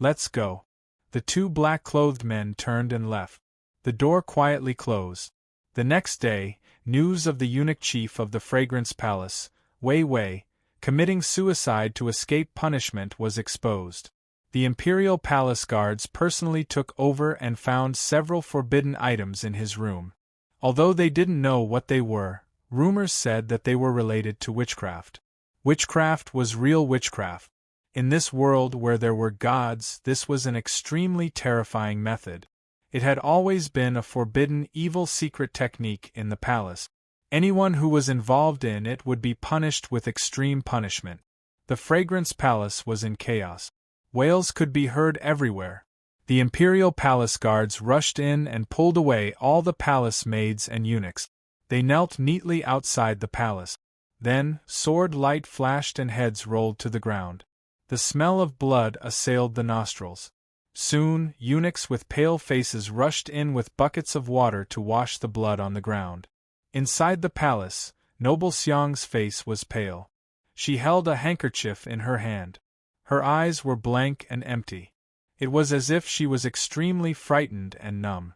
"Let's go." The two black-clothed men turned and left. The door quietly closed. The next day, news of the eunuch chief of the Fragrance Palace, Wei Wei, committing suicide to escape punishment was exposed. The imperial palace guards personally took over and found several forbidden items in his room. Although they didn't know what they were, rumors said that they were related to witchcraft. Witchcraft was real witchcraft. In this world where there were gods, this was an extremely terrifying method. It had always been a forbidden evil secret technique in the palace. Anyone who was involved in it would be punished with extreme punishment. The Fragrance Palace was in chaos. Wails could be heard everywhere. The imperial palace guards rushed in and pulled away all the palace maids and eunuchs. They knelt neatly outside the palace. Then, sword light flashed and heads rolled to the ground. The smell of blood assailed the nostrils. Soon, eunuchs with pale faces rushed in with buckets of water to wash the blood on the ground. Inside the palace, Noble Xiang's face was pale. She held a handkerchief in her hand. Her eyes were blank and empty. It was as if she was extremely frightened and numb.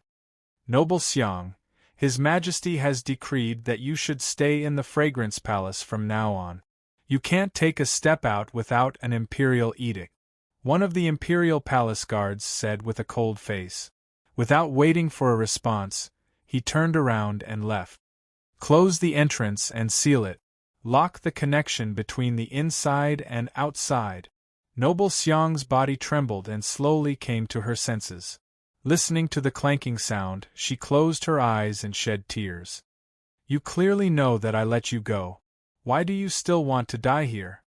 "Noble Xiang, His Majesty has decreed that you should stay in the Fragrance Palace from now on. You can't take a step out without an imperial edict," one of the imperial palace guards said with a cold face. Without waiting for a response, he turned around and left. "Close the entrance and seal it. Lock the connection between the inside and outside." Noble Xiang's body trembled and slowly came to her senses. Listening to the clanking sound, she closed her eyes and shed tears. "You clearly know that I let you go. Why do you still want to die here?"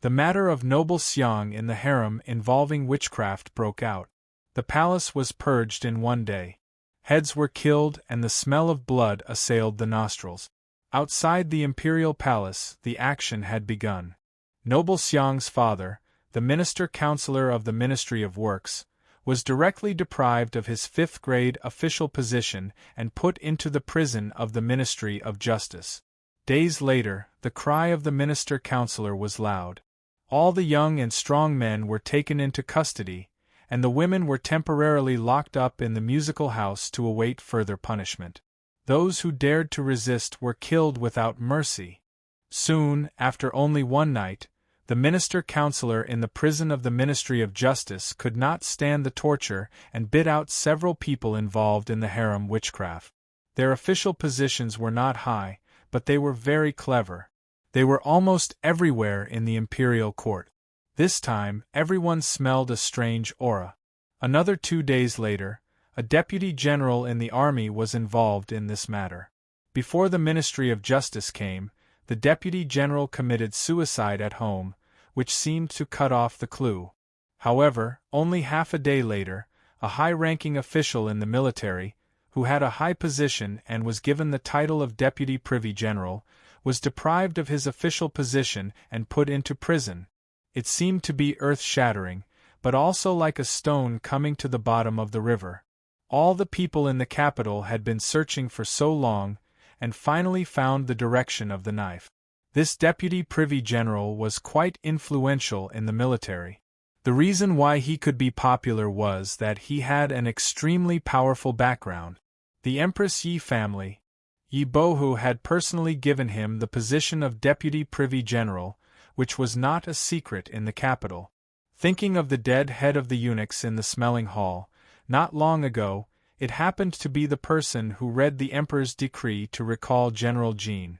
The matter of Noble Xiang in the harem involving witchcraft broke out. The palace was purged in one day. Heads were killed and the smell of blood assailed the nostrils. Outside the imperial palace, the action had begun. Noble Xiang's father, the minister-counselor of the Ministry of Works, was directly deprived of his fifth-grade official position and put into the prison of the Ministry of Justice. Days later, the cry of the minister-counselor was loud. All the young and strong men were taken into custody, and the women were temporarily locked up in the musical house to await further punishment. Those who dared to resist were killed without mercy. Soon, after only one night, the minister-counselor in the prison of the Ministry of Justice could not stand the torture and bid out several people involved in the harem witchcraft. Their official positions were not high, but they were very clever. They were almost everywhere in the imperial court. This time, everyone smelled a strange aura. Another 2 days later, a deputy general in the army was involved in this matter. Before the Ministry of Justice came, the deputy general committed suicide at home, which seemed to cut off the clue. However, only half a day later, a high-ranking official in the military, who had a high position and was given the title of Deputy Privy General, was deprived of his official position and put into prison. It seemed to be earth-shattering, but also like a stone coming to the bottom of the river. All the people in the capital had been searching for so long, and finally found the direction of the knife. This Deputy Privy General was quite influential in the military. The reason why he could be popular was that he had an extremely powerful background. The Empress Yi family, Yi Bohu, had personally given him the position of Deputy Privy General, which was not a secret in the capital. Thinking of the dead head of the eunuchs in the smelling hall, not long ago, it happened to be the person who read the Emperor's decree to recall General Jean.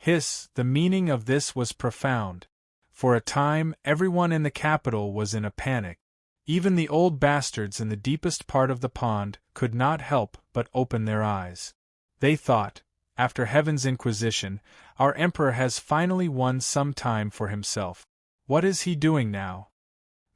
The meaning of this was profound. For a time, everyone in the capital was in a panic. Even the old bastards in the deepest part of the pond could not help but open their eyes. They thought, after Heaven's Inquisition, our Emperor has finally won some time for himself. What is he doing now?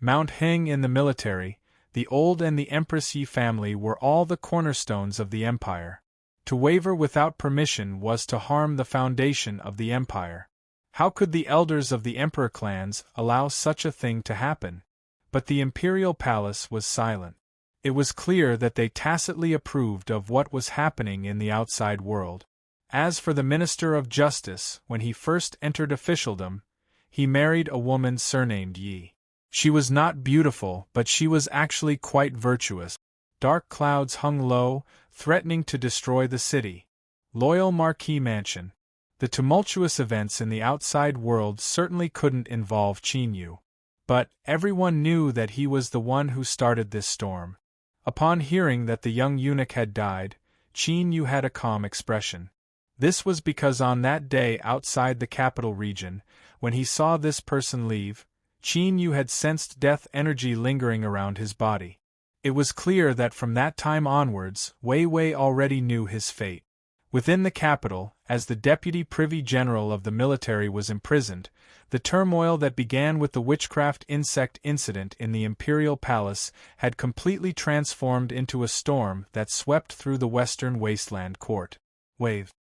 Mount Heng in the military, the old and the Empress Yi family were all the cornerstones of the empire. To waver without permission was to harm the foundation of the empire. How could the elders of the emperor clans allow such a thing to happen? But the imperial palace was silent. It was clear that they tacitly approved of what was happening in the outside world. As for the Minister of Justice, when he first entered officialdom, he married a woman surnamed Yi. She was not beautiful, but she was actually quite virtuous. Dark clouds hung low, threatening to destroy the city. Loyal Marquis Mansion. The tumultuous events in the outside world certainly couldn't involve Qin Yu. But everyone knew that he was the one who started this storm. Upon hearing that the young eunuch had died, Qin Yu had a calm expression. This was because on that day outside the capital region, when he saw this person leave, Qin Yu had sensed death energy lingering around his body. It was clear that from that time onwards, Wei Wei already knew his fate. Within the capital, as the Deputy Privy General of the military was imprisoned, the turmoil that began with the witchcraft insect incident in the imperial palace had completely transformed into a storm that swept through the western wasteland court. Wave.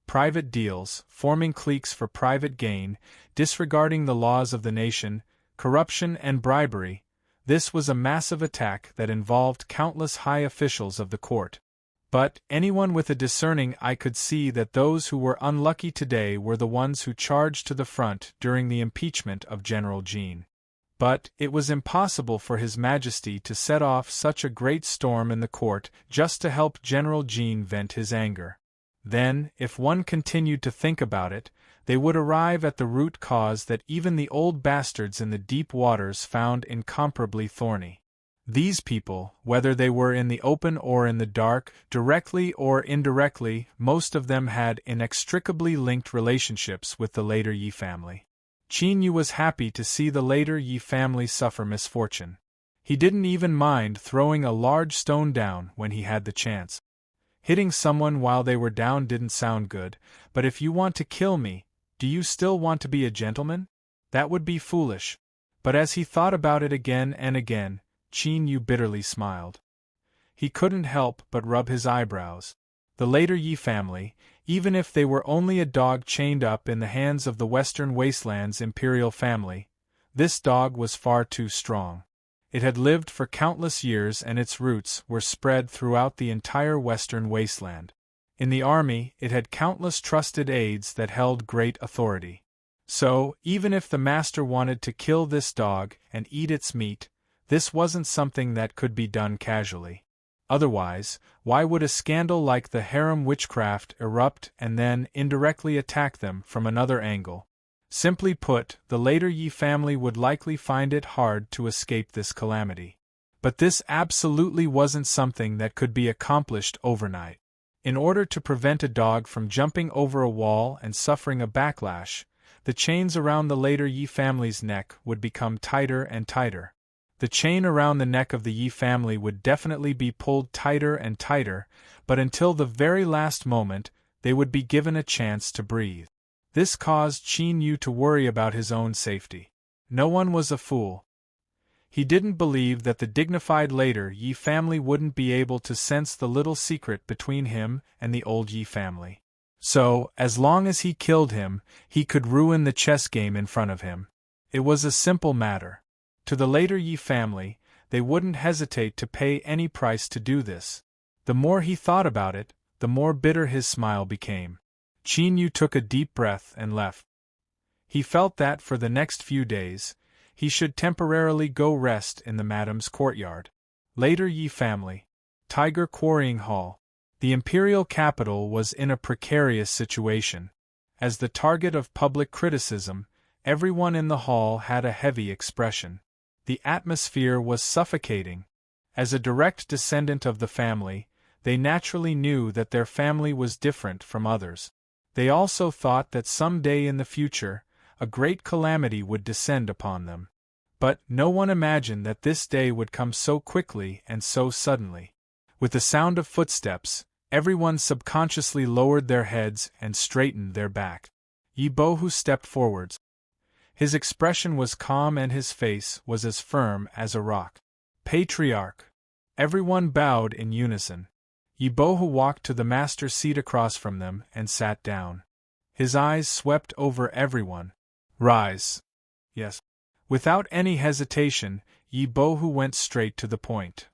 Private deals, forming cliques for private gain, disregarding the laws of the nation, corruption and bribery. This was a massive attack that involved countless high officials of the court. But anyone with a discerning eye could see that those who were unlucky today were the ones who charged to the front during the impeachment of General Jean. But it was impossible for His Majesty to set off such a great storm in the court just to help General Jean vent his anger. Then, if one continued to think about it, they would arrive at the root cause that even the old bastards in the deep waters found incomparably thorny. These people, whether they were in the open or in the dark, directly or indirectly, most of them had inextricably linked relationships with the later Yi family. Qin Yu was happy to see the later Yi family suffer misfortune. He didn't even mind throwing a large stone down when he had the chance. Hitting someone while they were down didn't sound good, but if you want to kill me, do you still want to be a gentleman? That would be foolish. But as he thought about it again and again, Qin Yu bitterly smiled. He couldn't help but rub his eyebrows. The later Yi family, even if they were only a dog chained up in the hands of the Western Wasteland's imperial family, This dog was far too strong. It had lived for countless years and its roots were spread throughout the entire western wasteland. In the army, it had countless trusted aides that held great authority. So, even if the master wanted to kill this dog and eat its meat, this wasn't something that could be done casually. Otherwise, why would a scandal like the harem witchcraft erupt and then indirectly attack them from another angle? Simply put, the later Yi family would likely find it hard to escape this calamity. But this absolutely wasn't something that could be accomplished overnight. In order to prevent a dog from jumping over a wall and suffering a backlash, the chains around the later Yi family's neck would become tighter and tighter. The chain around the neck of the Yi family would definitely be pulled tighter and tighter, but until the very last moment, they would be given a chance to breathe. This caused Qin Yu to worry about his own safety. No one was a fool. He didn't believe that the dignified later Yi family wouldn't be able to sense the little secret between him and the old Yi family. So, as long as he killed him, he could ruin the chess game in front of him. It was a simple matter. To the later Yi family, they wouldn't hesitate to pay any price to do this. The more he thought about it, the more bitter his smile became. Qin Yu took a deep breath and left. He felt that for the next few days, he should temporarily go rest in the madam's courtyard. Later Yi family. Tiger Quarrying Hall. The imperial capital was in a precarious situation. As the target of public criticism, everyone in the hall had a heavy expression. The atmosphere was suffocating. As a direct descendant of the family, they naturally knew that their family was different from others. They also thought that some day in the future, a great calamity would descend upon them. But no one imagined that this day would come so quickly and so suddenly. With the sound of footsteps, everyone subconsciously lowered their heads and straightened their back. Yi Bohu stepped forwards. His expression was calm and his face was as firm as a rock. Patriarch. Everyone bowed in unison. Yi Bohu walked to the master's seat across from them and sat down. His eyes swept over everyone. Rise. Yes. Without any hesitation, Yi Bohu went straight to the point.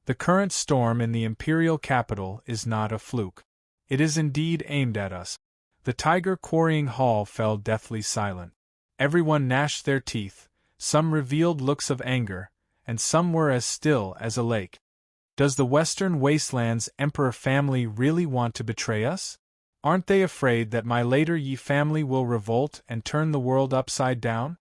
The current storm in the imperial capital is not a fluke. It is indeed aimed at us. The Tiger Quarrying Hall fell deathly silent. Everyone gnashed their teeth, some revealed looks of anger, and some were as still as a lake. Does the Western Wasteland's Emperor family really want to betray us? Aren't they afraid that my later Yi family will revolt and turn the world upside down?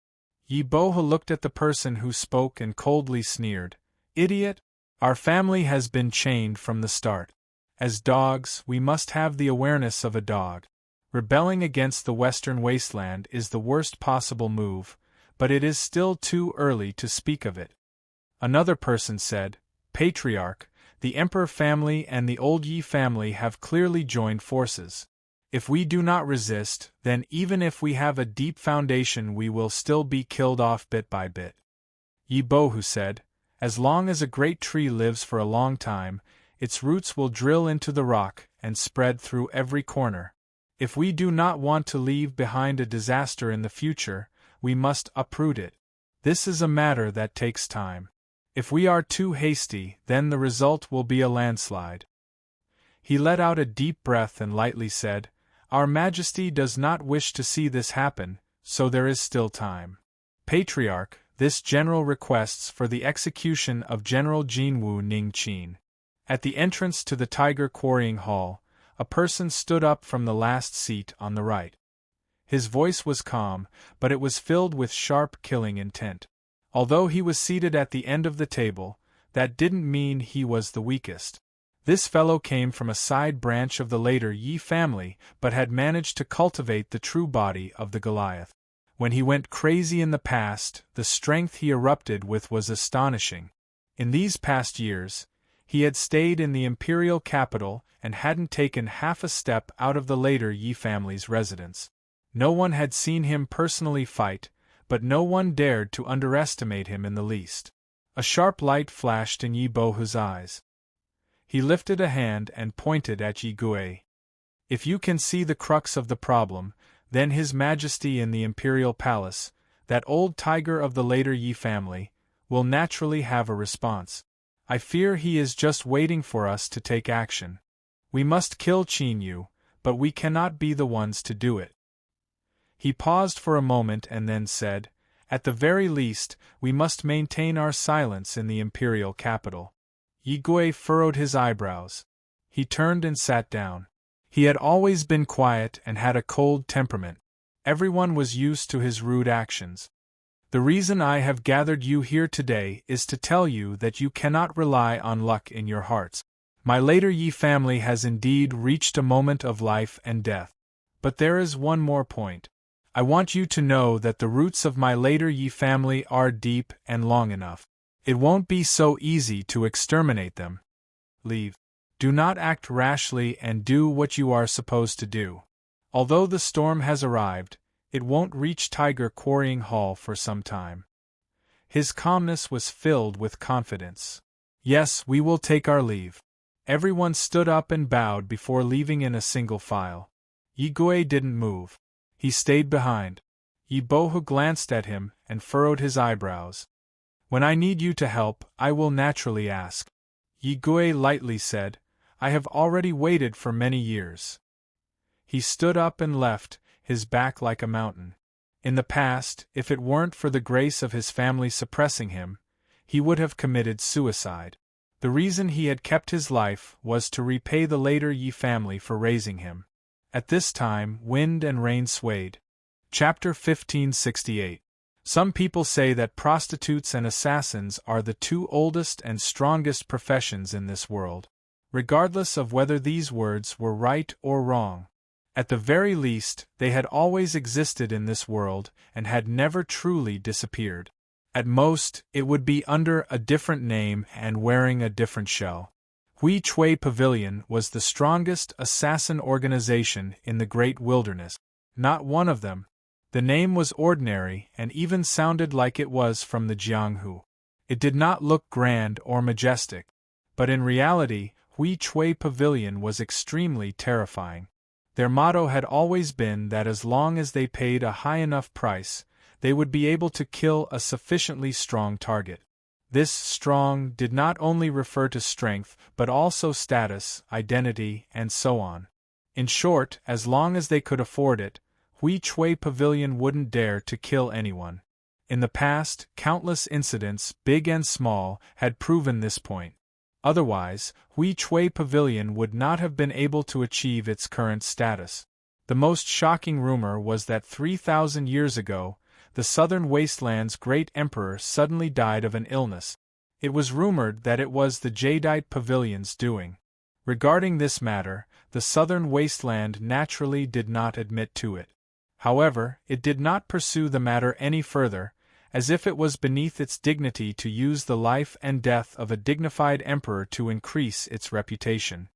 Yi Bohu looked at the person who spoke and coldly sneered. Idiot! Our family has been chained from the start. As dogs, we must have the awareness of a dog. Rebelling against the Western Wasteland is the worst possible move, but it is still too early to speak of it. Another person said, Patriarch, the Emperor family and the old Yi family have clearly joined forces. If we do not resist, then even if we have a deep foundation we will still be killed off bit by bit. Yi Bohu said, as long as a great tree lives for a long time, its roots will drill into the rock and spread through every corner. If we do not want to leave behind a disaster in the future, we must uproot it. This is a matter that takes time. If we are too hasty, then the result will be a landslide. He let out a deep breath and lightly said, Our Majesty does not wish to see this happen, so there is still time. Patriarch, this general requests for the execution of General Jinwu Ningqin. At the entrance to the Tiger Quarrying Hall, a person stood up from the last seat on the right. His voice was calm, but it was filled with sharp killing intent. Although he was seated at the end of the table, that didn't mean he was the weakest. This fellow came from a side branch of the later Yi family, but had managed to cultivate the true body of the Goliath. When he went crazy in the past, the strength he erupted with was astonishing. In these past years, he had stayed in the imperial capital and hadn't taken half a step out of the later Yi family's residence. No one had seen him personally fight, but no one dared to underestimate him in the least. A sharp light flashed in Yi Bohu's eyes. He lifted a hand and pointed at Yi Gui. If you can see the crux of the problem, then His Majesty in the Imperial Palace, that old tiger of the later Yi family, will naturally have a response. I fear he is just waiting for us to take action. We must kill Qin Yu, but we cannot be the ones to do it." He paused for a moment and then said, "At the very least, we must maintain our silence in the imperial capital." Yi Gui furrowed his eyebrows. He turned and sat down. He had always been quiet and had a cold temperament. Everyone was used to his rude actions. "The reason I have gathered you here today is to tell you that you cannot rely on luck in your hearts. My later Yi family has indeed reached a moment of life and death. But there is one more point. I want you to know that the roots of my later Yi family are deep and long enough. It won't be so easy to exterminate them. Leave. Do not act rashly and do what you are supposed to do. Although the storm has arrived, it won't reach Tiger Quarrying Hall for some time." His calmness was filled with confidence. "Yes, we will take our leave." Everyone stood up and bowed before leaving in a single file. Yi Gui didn't move. He stayed behind. Yi Bohu glanced at him and furrowed his eyebrows. "When I need you to help, I will naturally ask." Yi Gui lightly said, "I have already waited for many years." He stood up and left, his back like a mountain. In the past, if it weren't for the grace of his family suppressing him, he would have committed suicide. The reason he had kept his life was to repay the later Yi family for raising him. At this time, wind and rain swayed. Chapter 1568. Some people say that prostitutes and assassins are the two oldest and strongest professions in this world. Regardless of whether these words were right or wrong, at the very least, they had always existed in this world and had never truly disappeared. At most, it would be under a different name and wearing a different shell. Hui Chui Pavilion was the strongest assassin organization in the Great Wilderness. Not one of them. The name was ordinary and even sounded like it was from the Jianghu. It did not look grand or majestic. But in reality, Hui Chui Pavilion was extremely terrifying. Their motto had always been that as long as they paid a high enough price, they would be able to kill a sufficiently strong target. This strong did not only refer to strength but also status, identity, and so on. In short, as long as they could afford it, Hui Chui Pavilion wouldn't dare to kill anyone. In the past, countless incidents, big and small, had proven this point. Otherwise, Hui Chui Pavilion would not have been able to achieve its current status. The most shocking rumor was that 3,000 years ago, the southern wasteland's great emperor suddenly died of an illness. It was rumored that it was the Jadeite Pavilion's doing. Regarding this matter, the southern wasteland naturally did not admit to it. However, it did not pursue the matter any further, as if it was beneath its dignity to use the life and death of a dignified emperor to increase its reputation.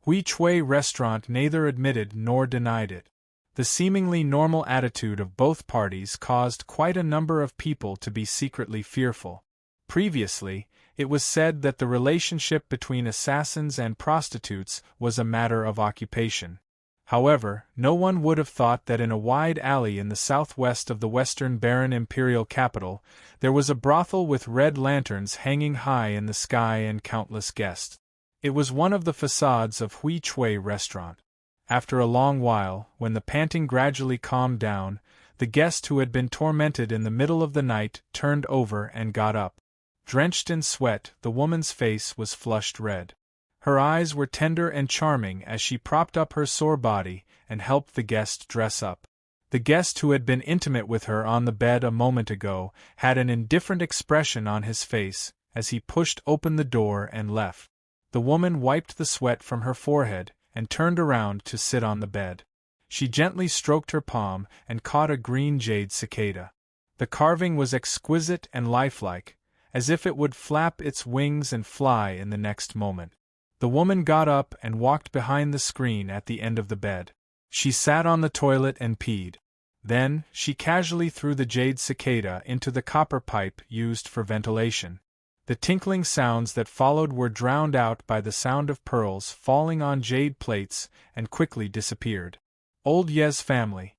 Hui Chui Restaurant neither admitted nor denied it. The seemingly normal attitude of both parties caused quite a number of people to be secretly fearful. Previously, it was said that the relationship between assassins and prostitutes was a matter of occupation. However, no one would have thought that in a wide alley in the southwest of the Western Barren imperial capital, there was a brothel with red lanterns hanging high in the sky and countless guests. It was one of the facades of Hui Chui Restaurant. After a long while, when the panting gradually calmed down, the guest who had been tormented in the middle of the night turned over and got up. Drenched in sweat, the woman's face was flushed red. Her eyes were tender and charming as she propped up her sore body and helped the guest dress up. The guest who had been intimate with her on the bed a moment ago had an indifferent expression on his face as he pushed open the door and left. The woman wiped the sweat from her forehead and turned around to sit on the bed. She gently stroked her palm and caught a green jade cicada. The carving was exquisite and lifelike, as if it would flap its wings and fly in the next moment. The woman got up and walked behind the screen at the end of the bed. She sat on the toilet and peed. Then, she casually threw the jade cicada into the copper pipe used for ventilation. The tinkling sounds that followed were drowned out by the sound of pearls falling on jade plates and quickly disappeared. Old Ye's family.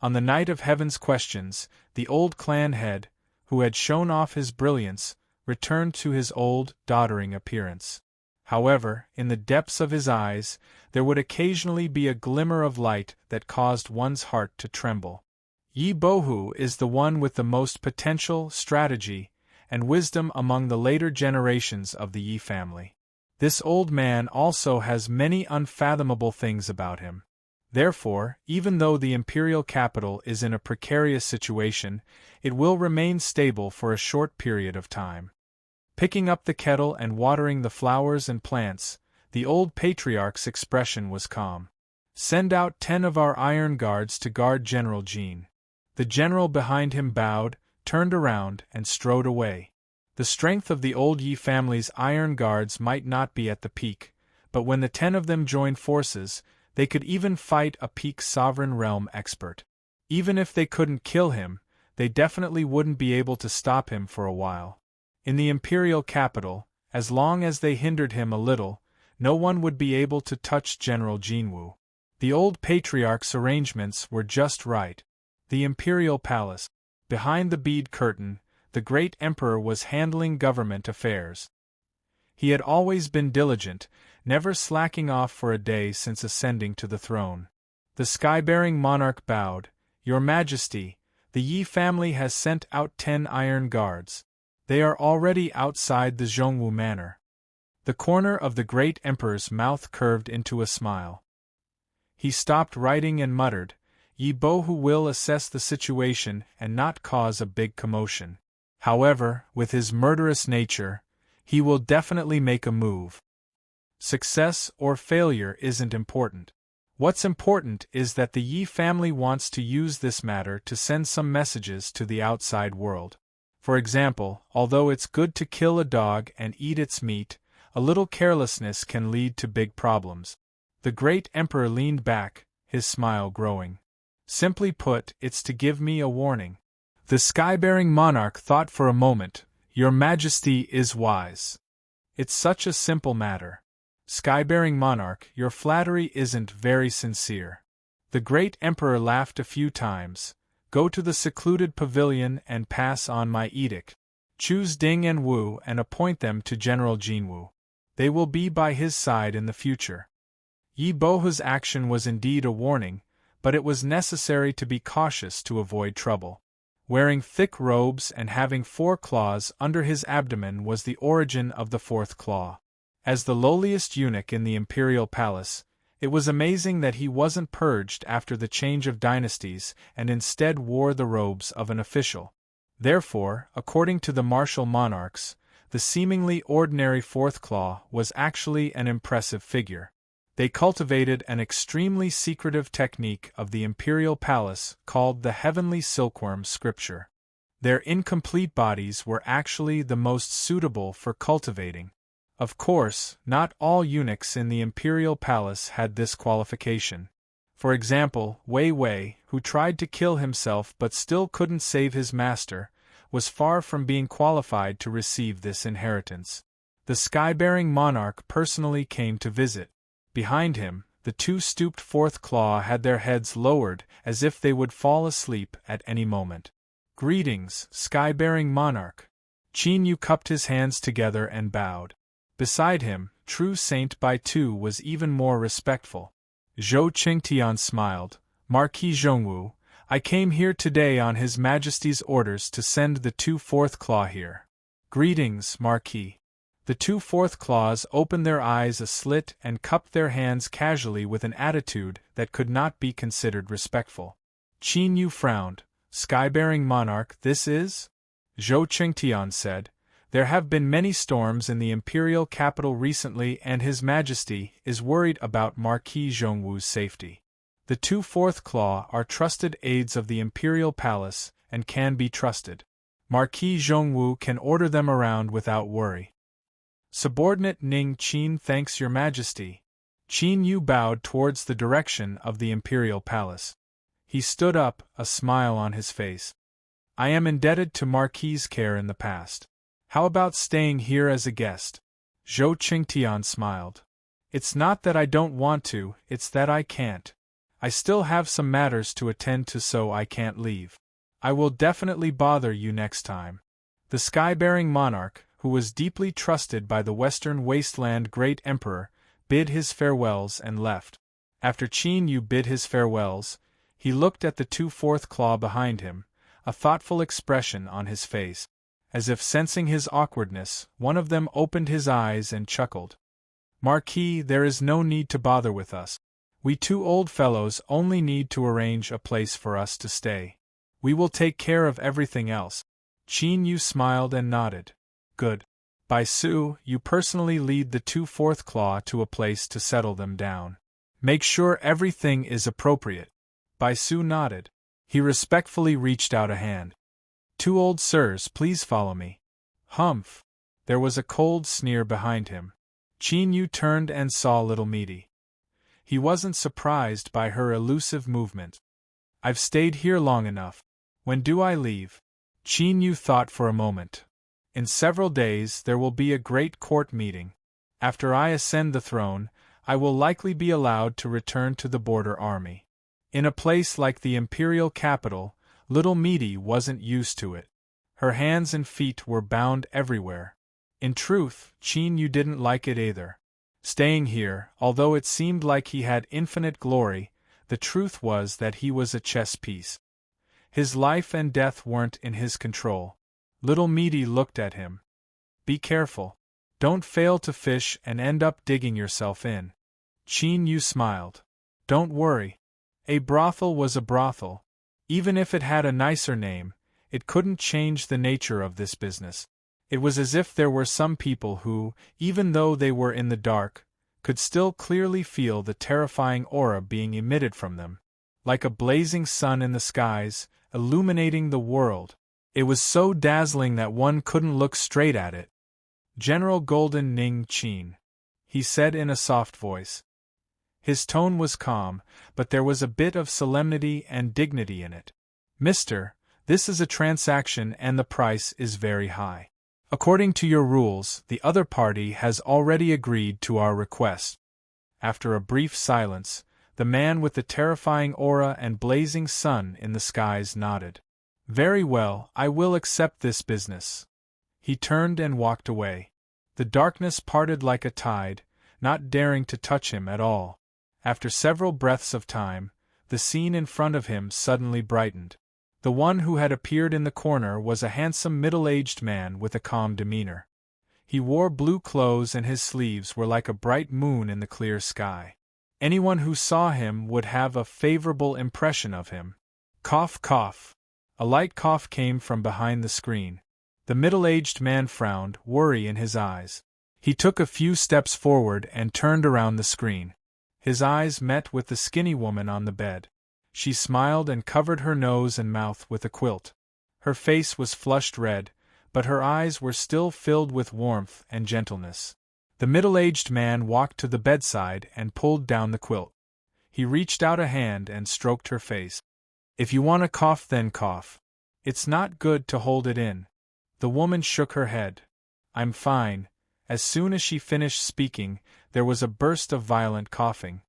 On the night of Heaven's questions, the old clan head, who had shown off his brilliance, returned to his old, doddering appearance. However, in the depths of his eyes, there would occasionally be a glimmer of light that caused one's heart to tremble. Yi Bohu is the one with the most potential, strategy, and wisdom among the later generations of the Yi family. This old man also has many unfathomable things about him. Therefore, even though the imperial capital is in a precarious situation, it will remain stable for a short period of time. Picking up the kettle and watering the flowers and plants, the old patriarch's expression was calm. "Send out 10 of our iron guards to guard General Jean." The general behind him bowed, turned around, and strode away. The strength of the old Yi family's iron guards might not be at the peak, but when the 10 of them joined forces, they could even fight a peak sovereign realm expert. Even if they couldn't kill him, they definitely wouldn't be able to stop him for a while. In the imperial capital, as long as they hindered him a little, no one would be able to touch General Jinwu. The old patriarch's arrangements were just right. The imperial palace. Behind the bead curtain, the great emperor was handling government affairs. He had always been diligent, never slacking off for a day since ascending to the throne. The sky-bearing monarch bowed. "Your Majesty, the Yi family has sent out 10 iron guards. They are already outside the Zhongwu manor." The corner of the great emperor's mouth curved into a smile. He stopped writing and muttered, "Yi Bohu will assess the situation and not cause a big commotion. However, with his murderous nature, he will definitely make a move. Success or failure isn't important. What's important is that the Yi family wants to use this matter to send some messages to the outside world. For example, although it's good to kill a dog and eat its meat, a little carelessness can lead to big problems." The great emperor leaned back, his smile growing. "Simply put, it's to give me a warning." The sky-bearing monarch thought for a moment. "Your Majesty is wise. It's such a simple matter." "Sky-bearing monarch, your flattery isn't very sincere." The great emperor laughed a few times. "Go to the secluded pavilion and pass on my edict. Choose Ding and Wu and appoint them to General Jinwu. They will be by his side in the future." Yi Bohu's action was indeed a warning, but it was necessary to be cautious to avoid trouble. Wearing thick robes and having 4 claws under his abdomen was the origin of the 4th claw. As the lowliest eunuch in the imperial palace, it was amazing that he wasn't purged after the change of dynasties and instead wore the robes of an official. Therefore, according to the martial monarchs, the seemingly ordinary 4th claw was actually an impressive figure. They cultivated an extremely secretive technique of the imperial palace called the heavenly silkworm scripture. Their incomplete bodies were actually the most suitable for cultivating. Of course, not all eunuchs in the imperial palace had this qualification. For example, Wei Wei, who tried to kill himself but still couldn't save his master, was far from being qualified to receive this inheritance. The sky-bearing monarch personally came to visit. Behind him, the 2 stooped 4th claw had their heads lowered as if they would fall asleep at any moment. "Greetings, sky-bearing monarch." Qin Yu cupped his hands together and bowed. Beside him, true Saint Bai Tu was even more respectful. Zhou Qingtian smiled. "Marquis Zhongwu, I came here today on His Majesty's orders to send the 2 4th claw here." "Greetings, Marquis." The 2 4th claws opened their eyes a slit and cupped their hands casually with an attitude that could not be considered respectful. Qin Yu frowned. "Sky-bearing monarch, this is?" Zhou Qingtian said. "There have been many storms in the imperial capital recently and His Majesty is worried about Marquis Zhongwu's safety. The 2 4th claw are trusted aides of the imperial palace and can be trusted. Marquis Zhongwu can order them around without worry." Subordinate Ning Qin thanks your Majesty. Qin Yu bowed towards the direction of the imperial palace. He stood up, a smile on his face. "I am indebted to Marquis's care in the past. How about staying here as a guest?" Zhou Qingtian smiled. "It's not that I don't want to, it's that I can't. I still have some matters to attend to, so I can't leave. I will definitely bother you next time. The sky-bearing monarch, who was deeply trusted by the Western Wasteland Great Emperor, bid his farewells and left. After Qin Yu bid his farewells, he looked at the two-fourth claw behind him, a thoughtful expression on his face. As if sensing his awkwardness, one of them opened his eyes and chuckled. Marquis, there is no need to bother with us. We two old fellows only need to arrange a place for us to stay. We will take care of everything else. Qin Yu smiled and nodded. Good. Bai Su, you personally lead the two-fourth claw to a place to settle them down. Make sure everything is appropriate. Bai Su nodded. He respectfully reached out a hand. Two old sirs, please follow me. Humph. There was a cold sneer behind him. Qin Yu turned and saw little Meaty. He wasn't surprised by her elusive movement. I've stayed here long enough. When do I leave? Qin Yu thought for a moment. In several days there will be a great court meeting. After I ascend the throne, I will likely be allowed to return to the border army. In a place like the imperial capital, little Meaty wasn't used to it. Her hands and feet were bound everywhere. In truth, Qin Yu didn't like it either. Staying here, although it seemed like he had infinite glory, the truth was that he was a chess piece. His life and death weren't in his control. Little Meaty looked at him. Be careful. Don't fail to fish and end up digging yourself in. Qin Yu smiled. Don't worry. A brothel was a brothel. Even if it had a nicer name, it couldn't change the nature of this business. It was as if there were some people who, even though they were in the dark, could still clearly feel the terrifying aura being emitted from them. Like a blazing sun in the skies, illuminating the world. It was so dazzling that one couldn't look straight at it. General Golden Ning Qin, he said in a soft voice. His tone was calm, but there was a bit of solemnity and dignity in it. Mister, this is a transaction and the price is very high. According to your rules, the other party has already agreed to our request. After a brief silence, the man with the terrifying aura and blazing sun in the skies nodded. Very well, I will accept this business. He turned and walked away. The darkness parted like a tide, not daring to touch him at all. After several breaths of time, the scene in front of him suddenly brightened. The one who had appeared in the corner was a handsome middle-aged man with a calm demeanor. He wore blue clothes and his sleeves were like a bright moon in the clear sky. Anyone who saw him would have a favorable impression of him. Cough, cough. A light cough came from behind the screen. The middle-aged man frowned, worry in his eyes. He took a few steps forward and turned around the screen. His eyes met with the skinny woman on the bed. She smiled and covered her nose and mouth with a quilt. Her face was flushed red, but her eyes were still filled with warmth and gentleness. The middle-aged man walked to the bedside and pulled down the quilt. He reached out a hand and stroked her face. If you want to cough, then cough. It's not good to hold it in. The woman shook her head. I'm fine. As soon as she finished speaking, there was a burst of violent coughing.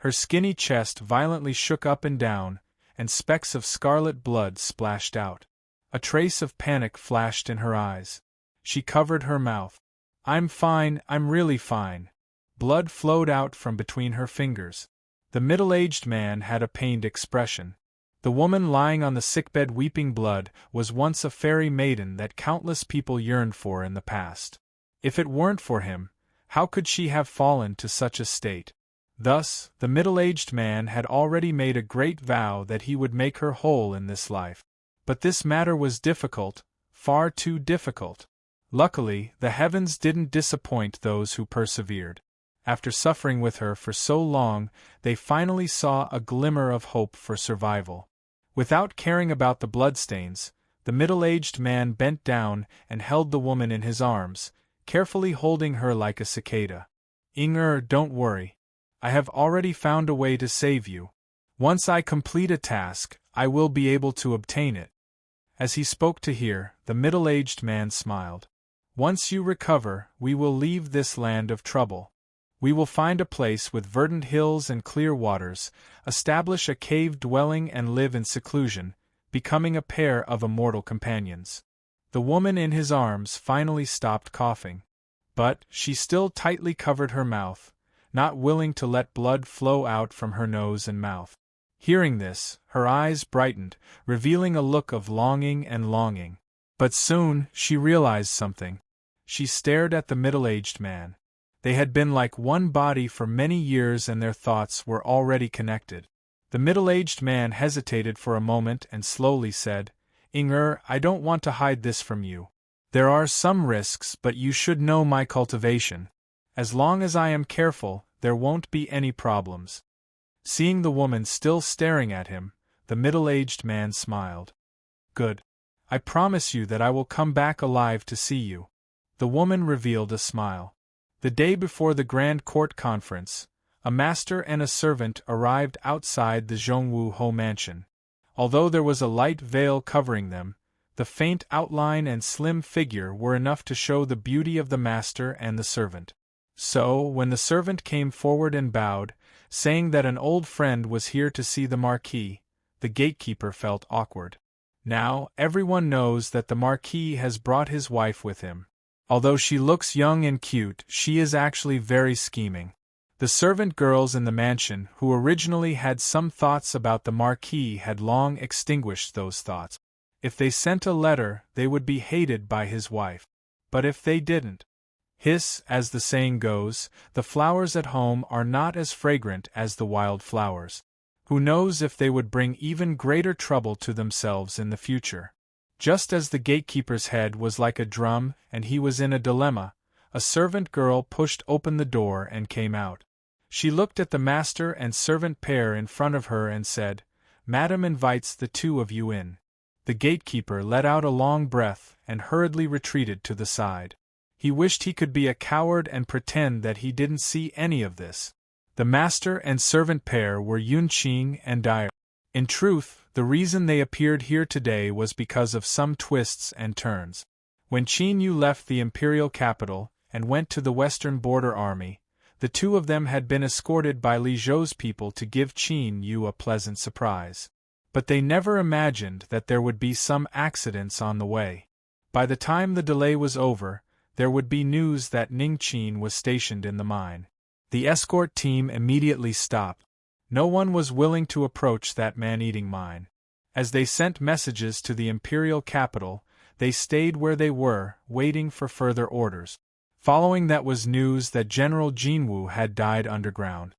Her skinny chest violently shook up and down, and specks of scarlet blood splashed out. A trace of panic flashed in her eyes. She covered her mouth. I'm fine, I'm really fine. Blood flowed out from between her fingers. The middle-aged man had a pained expression. The woman lying on the sickbed weeping blood was once a fairy maiden that countless people yearned for in the past. If it weren't for him, how could she have fallen to such a state? Thus, the middle-aged man had already made a great vow that he would make her whole in this life. But this matter was difficult, far too difficult. Luckily, the heavens didn't disappoint those who persevered. After suffering with her for so long, they finally saw a glimmer of hope for survival. Without caring about the bloodstains, the middle-aged man bent down and held the woman in his arms, carefully holding her like a cicada. Inger, don't worry. I have already found a way to save you. Once I complete a task, I will be able to obtain it. As he spoke to her, the middle-aged man smiled. Once you recover, we will leave this land of trouble. We will find a place with verdant hills and clear waters, establish a cave dwelling and live in seclusion, becoming a pair of immortal companions." The woman in his arms finally stopped coughing. But she still tightly covered her mouth, not willing to let blood flow out from her nose and mouth. Hearing this, her eyes brightened, revealing a look of longing. But soon, she realized something. She stared at the middle-aged man. They had been like one body for many years and their thoughts were already connected. The middle-aged man hesitated for a moment and slowly said, "Inger, I don't want to hide this from you. There are some risks, but you should know my cultivation. As long as I am careful, there won't be any problems." Seeing the woman still staring at him, the middle-aged man smiled. "Good. I promise you that I will come back alive to see you." The woman revealed a smile. The day before the Grand Court Conference, a master and a servant arrived outside the Zhongwu Ho mansion. Although there was a light veil covering them, the faint outline and slim figure were enough to show the beauty of the master and the servant. So, when the servant came forward and bowed, saying that an old friend was here to see the Marquis, the gatekeeper felt awkward. Now, everyone knows that the Marquis has brought his wife with him. Although she looks young and cute, she is actually very scheming. The servant girls in the mansion, who originally had some thoughts about the Marquis, had long extinguished those thoughts. If they sent a letter, they would be hated by his wife. But if they didn't, as the saying goes, the flowers at home are not as fragrant as the wild flowers. Who knows if they would bring even greater trouble to themselves in the future? Just as the gatekeeper's head was like a drum and he was in a dilemma, a servant girl pushed open the door and came out. She looked at the master and servant pair in front of her and said, "Madam invites the two of you in." The gatekeeper let out a long breath and hurriedly retreated to the side. He wished he could be a coward and pretend that he didn't see any of this. The master and servant pair were Yunqing and Dai. In truth, the reason they appeared here today was because of some twists and turns. When Qin Yu left the imperial capital and went to the western border army, the two of them had been escorted by Li Zhou's people to give Qin Yu a pleasant surprise. But they never imagined that there would be some accidents on the way. By the time the delay was over, there would be news that Ning Qin was stationed in the mine. The escort team immediately stopped. No one was willing to approach that man-eating mine. As they sent messages to the imperial capital, they stayed where they were, waiting for further orders. Following that was news that General Jinwu had died underground.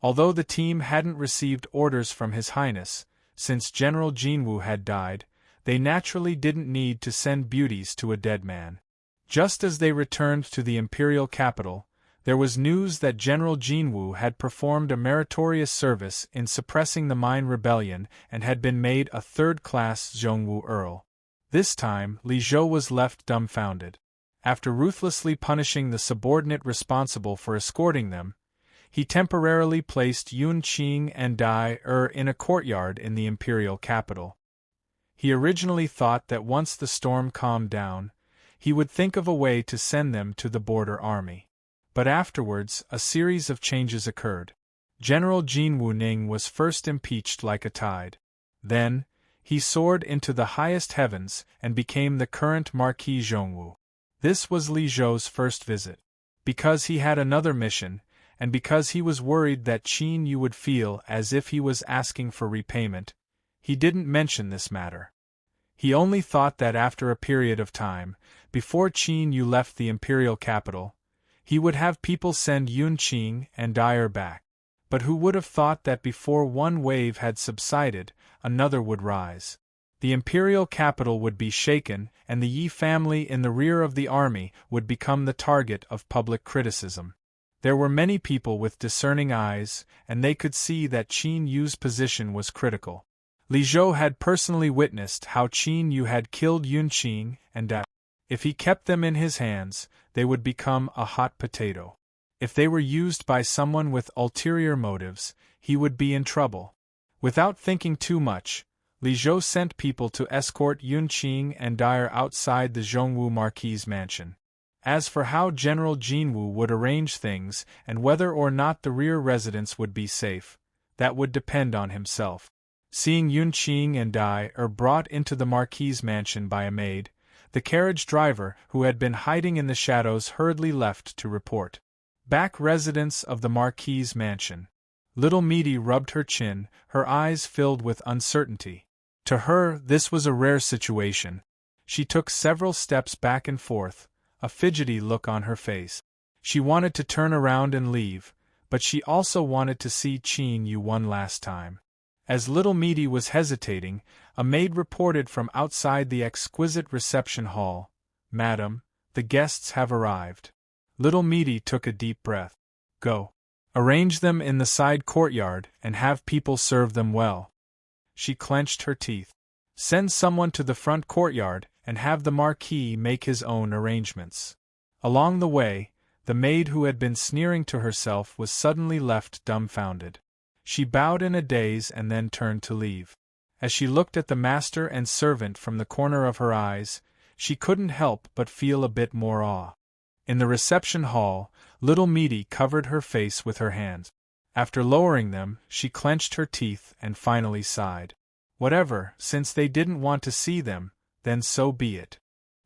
Although the team hadn't received orders from His Highness, since General Jinwu had died, they naturally didn't need to send beauties to a dead man. Just as they returned to the imperial capital, there was news that General Jinwu had performed a meritorious service in suppressing the mine rebellion and had been made a third-class Zhongwu Earl. This time, Li Zhou was left dumbfounded. After ruthlessly punishing the subordinate responsible for escorting them, he temporarily placed Yun Qing and Dai in a courtyard in the imperial capital. He originally thought that once the storm calmed down, he would think of a way to send them to the border army. But afterwards, a series of changes occurred. General Jinwu Ning was first impeached like a tide. Then, he soared into the highest heavens and became the current Marquis Zhongwu. This was Li Zhou's first visit. Because he had another mission, and because he was worried that Qin Yu would feel as if he was asking for repayment, he didn't mention this matter. He only thought that after a period of time, before Qin Yu left the imperial capital, he would have people send Yun Qing and Dai back. But who would have thought that before one wave had subsided, another would rise? The imperial capital would be shaken, and the Yi family in the rear of the army would become the target of public criticism. There were many people with discerning eyes, and they could see that Qin Yu's position was critical. Li Zhou had personally witnessed how Qin Yu had killed Yun Qing and Dai. If he kept them in his hands, they would become a hot potato. If they were used by someone with ulterior motives, he would be in trouble. Without thinking too much, Li Zhou sent people to escort Yun Qing and Dai outside the Zhongwu Marquis' mansion. As for how General Jinwoo would arrange things and whether or not the rear residence would be safe, that would depend on himself. Seeing Yunqing and Dai brought into the Marquis's mansion by a maid, the carriage driver, who had been hiding in the shadows, hurriedly left to report. Back residence of the Marquis's mansion. Little Meaty rubbed her chin, her eyes filled with uncertainty. To her, this was a rare situation. She took several steps back and forth, a fidgety look on her face. She wanted to turn around and leave, but she also wanted to see Qin Yu one last time. As Little Meaty was hesitating, a maid reported from outside the exquisite reception hall, "Madam, the guests have arrived." Little Meaty took a deep breath. "Go. Arrange them in the side courtyard and have people serve them well." She clenched her teeth. "Send someone to the front courtyard and have the Marquis make his own arrangements." Along the way, the maid who had been sneering to herself was suddenly left dumbfounded. She bowed in a daze and then turned to leave. As she looked at the master and servant from the corner of her eyes, she couldn't help but feel a bit more awe. In the reception hall, Little Meaty covered her face with her hands. After lowering them, she clenched her teeth and finally sighed. Whatever, since they didn't want to see them, then so be it.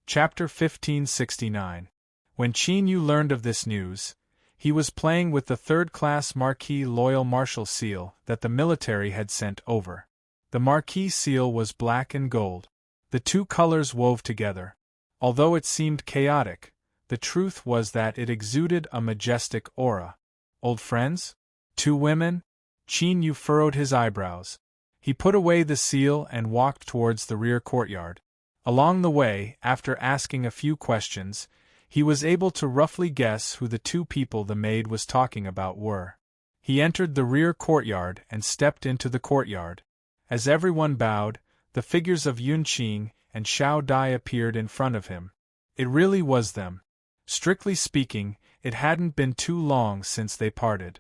Chapter 1569. When Qin Yu learned of this news, he was playing with the third-class Marquis Loyal Marshal seal that the military had sent over. The Marquis seal was black and gold. The two colors wove together. Although it seemed chaotic, the truth was that it exuded a majestic aura. Old friends? Two women? Qin Yu furrowed his eyebrows. He put away the seal and walked towards the rear courtyard. Along the way, after asking a few questions, he was able to roughly guess who the two people the maid was talking about were. He entered the rear courtyard and stepped into the courtyard. As everyone bowed, the figures of Yunqing and Xiao Dai appeared in front of him. It really was them. Strictly speaking, it hadn't been too long since they parted.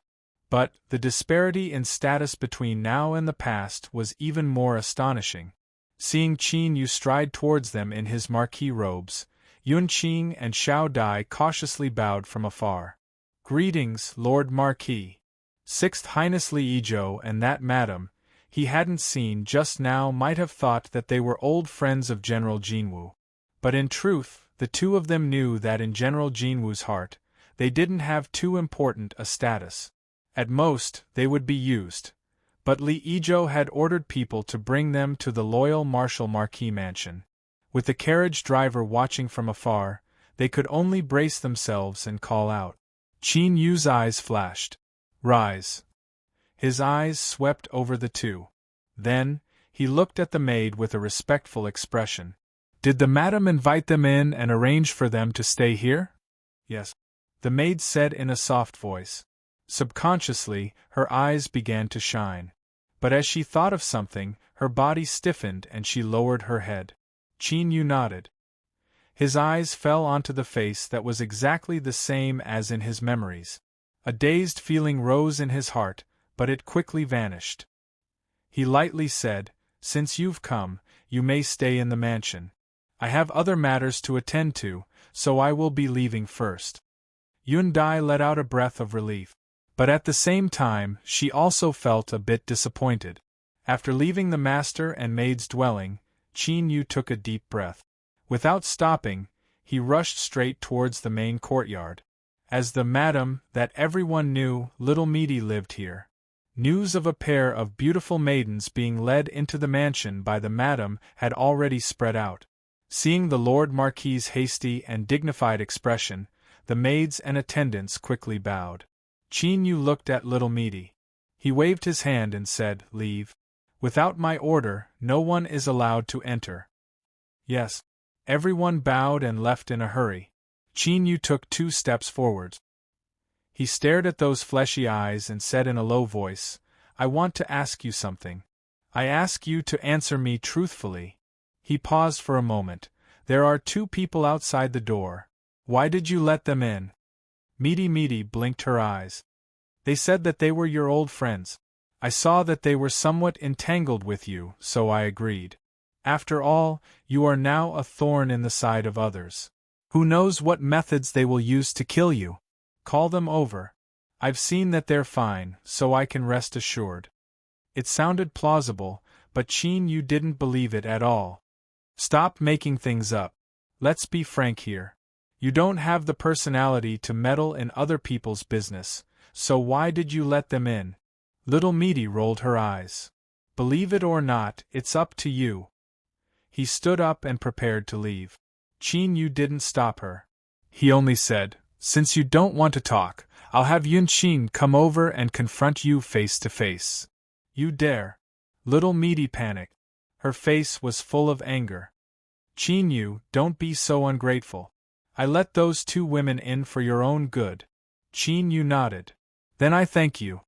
But the disparity in status between now and the past was even more astonishing. Seeing Qin Yu stride towards them in his Marquis robes, Yunqing and Xiao Dai cautiously bowed from afar. "Greetings, Lord Marquis." Sixth Highness Li Yizhou and that madam he hadn't seen just now might have thought that they were old friends of General Jinwoo. But in truth, the two of them knew that in General Jinwoo's heart, they didn't have too important a status. At most, they would be used. But Li Yizhou had ordered people to bring them to the Loyal Marshal Marquis mansion. With the carriage driver watching from afar, they could only brace themselves and call out. Qin Yu's eyes flashed. "Rise." His eyes swept over the two. Then, he looked at the maid with a respectful expression. "Did the madam invite them in and arrange for them to stay here?" "Yes," the maid said in a soft voice. Subconsciously, her eyes began to shine. But as she thought of something, her body stiffened and she lowered her head. Qin Yu nodded. His eyes fell onto the face that was exactly the same as in his memories. A dazed feeling rose in his heart, but it quickly vanished. He lightly said, "Since you've come, you may stay in the mansion. I have other matters to attend to, so I will be leaving first." Yun Dai let out a breath of relief. But at the same time, she also felt a bit disappointed. After leaving the master and maid's dwelling, Qin Yu took a deep breath. Without stopping, he rushed straight towards the main courtyard. As the madam that everyone knew, Little Meaty lived here. News of a pair of beautiful maidens being led into the mansion by the madam had already spread out. Seeing the Lord Marquis's hasty and dignified expression, the maids and attendants quickly bowed. Qin Yu looked at Little Meaty. He waved his hand and said, "Leave. Without my order, no one is allowed to enter." "Yes." Everyone bowed and left in a hurry. Qin Yu took 2 steps forward. He stared at those fleshy eyes and said in a low voice, "I want to ask you something. I ask you to answer me truthfully." He paused for a moment. "There are 2 people outside the door. Why did you let them in?" Meaty blinked her eyes. "They said that they were your old friends. I saw that they were somewhat entangled with you, so I agreed. After all, you are now a thorn in the side of others." Who knows what methods they will use to kill you? Call them over. I've seen that they're fine, so I can rest assured. It sounded plausible, but Qin Yu didn't believe it at all. Stop making things up. Let's be frank here. You don't have the personality to meddle in other people's business, so why did you let them in? Little Meaty rolled her eyes. Believe it or not, it's up to you. He stood up and prepared to leave. Qin Yu didn't stop her. He only said, since you don't want to talk, I'll have Yun Qing come over and confront you face to face. You dare? Little Meaty panicked. Her face was full of anger. Qin Yu, don't be so ungrateful. I let those two women in for your own good. Qin Yu nodded. Then I thank you.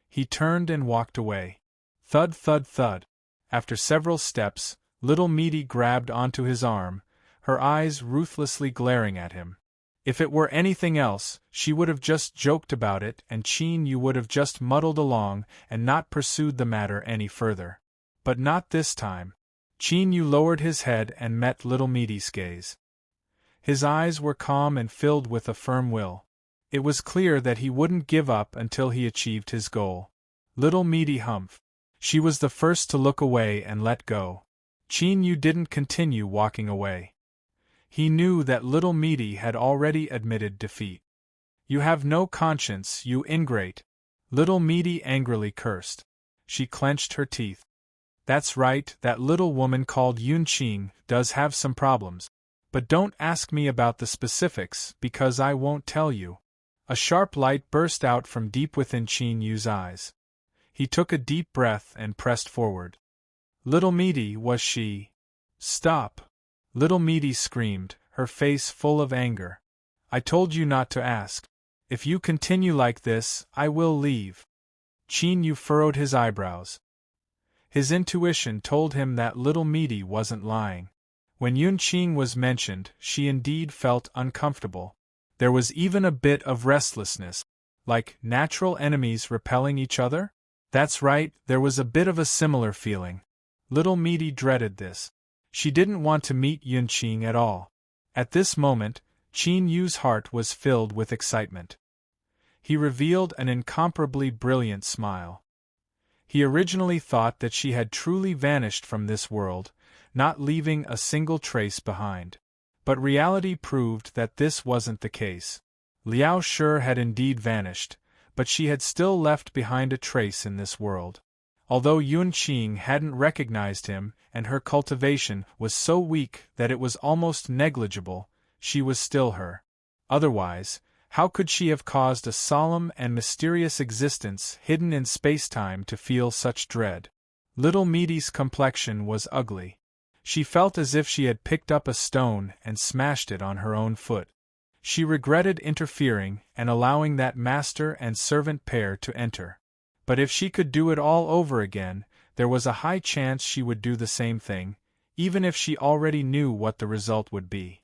He turned and walked away. Thud, thud, thud. After several steps, Little Meaty grabbed onto his arm, her eyes ruthlessly glaring at him. If it were anything else, she would have just joked about it and Qin Yu would have just muddled along and not pursued the matter any further. But not this time. Qin Yu lowered his head and met Little Meaty's gaze. His eyes were calm and filled with a firm will. It was clear that he wouldn't give up until he achieved his goal. Little Meaty humphed. She was the first to look away and let go. Qin Yu didn't continue walking away. He knew that Little Meaty had already admitted defeat. You have no conscience, you ingrate. Little Meaty angrily cursed. She clenched her teeth. That's right, that little woman called Yun Qing does have some problems. But don't ask me about the specifics, because I won't tell you. A sharp light burst out from deep within Qin Yu's eyes. He took a deep breath and pressed forward. Little Meaty, was she? Stop! Little Meaty screamed, her face full of anger. I told you not to ask. If you continue like this, I will leave. Qin Yu furrowed his eyebrows. His intuition told him that Little Meaty wasn't lying. When Yun Qing was mentioned, she indeed felt uncomfortable. There was even a bit of restlessness, like natural enemies repelling each other? That's right, there was a bit of a similar feeling. Little Meaty dreaded this. She didn't want to meet Yun Qing at all. At this moment, Qin Yu's heart was filled with excitement. He revealed an incomparably brilliant smile. He originally thought that she had truly vanished from this world, not leaving a single trace behind. But reality proved that this wasn't the case. Liao Shi had indeed vanished, but she had still left behind a trace in this world. Although Yun Qing hadn't recognized him, and her cultivation was so weak that it was almost negligible, she was still her. Otherwise, how could she have caused a solemn and mysterious existence hidden in space-time to feel such dread? Little Meaty's complexion was ugly. She felt as if she had picked up a stone and smashed it on her own foot. She regretted interfering and allowing that master and servant pair to enter. But if she could do it all over again, there was a high chance she would do the same thing, even if she already knew what the result would be.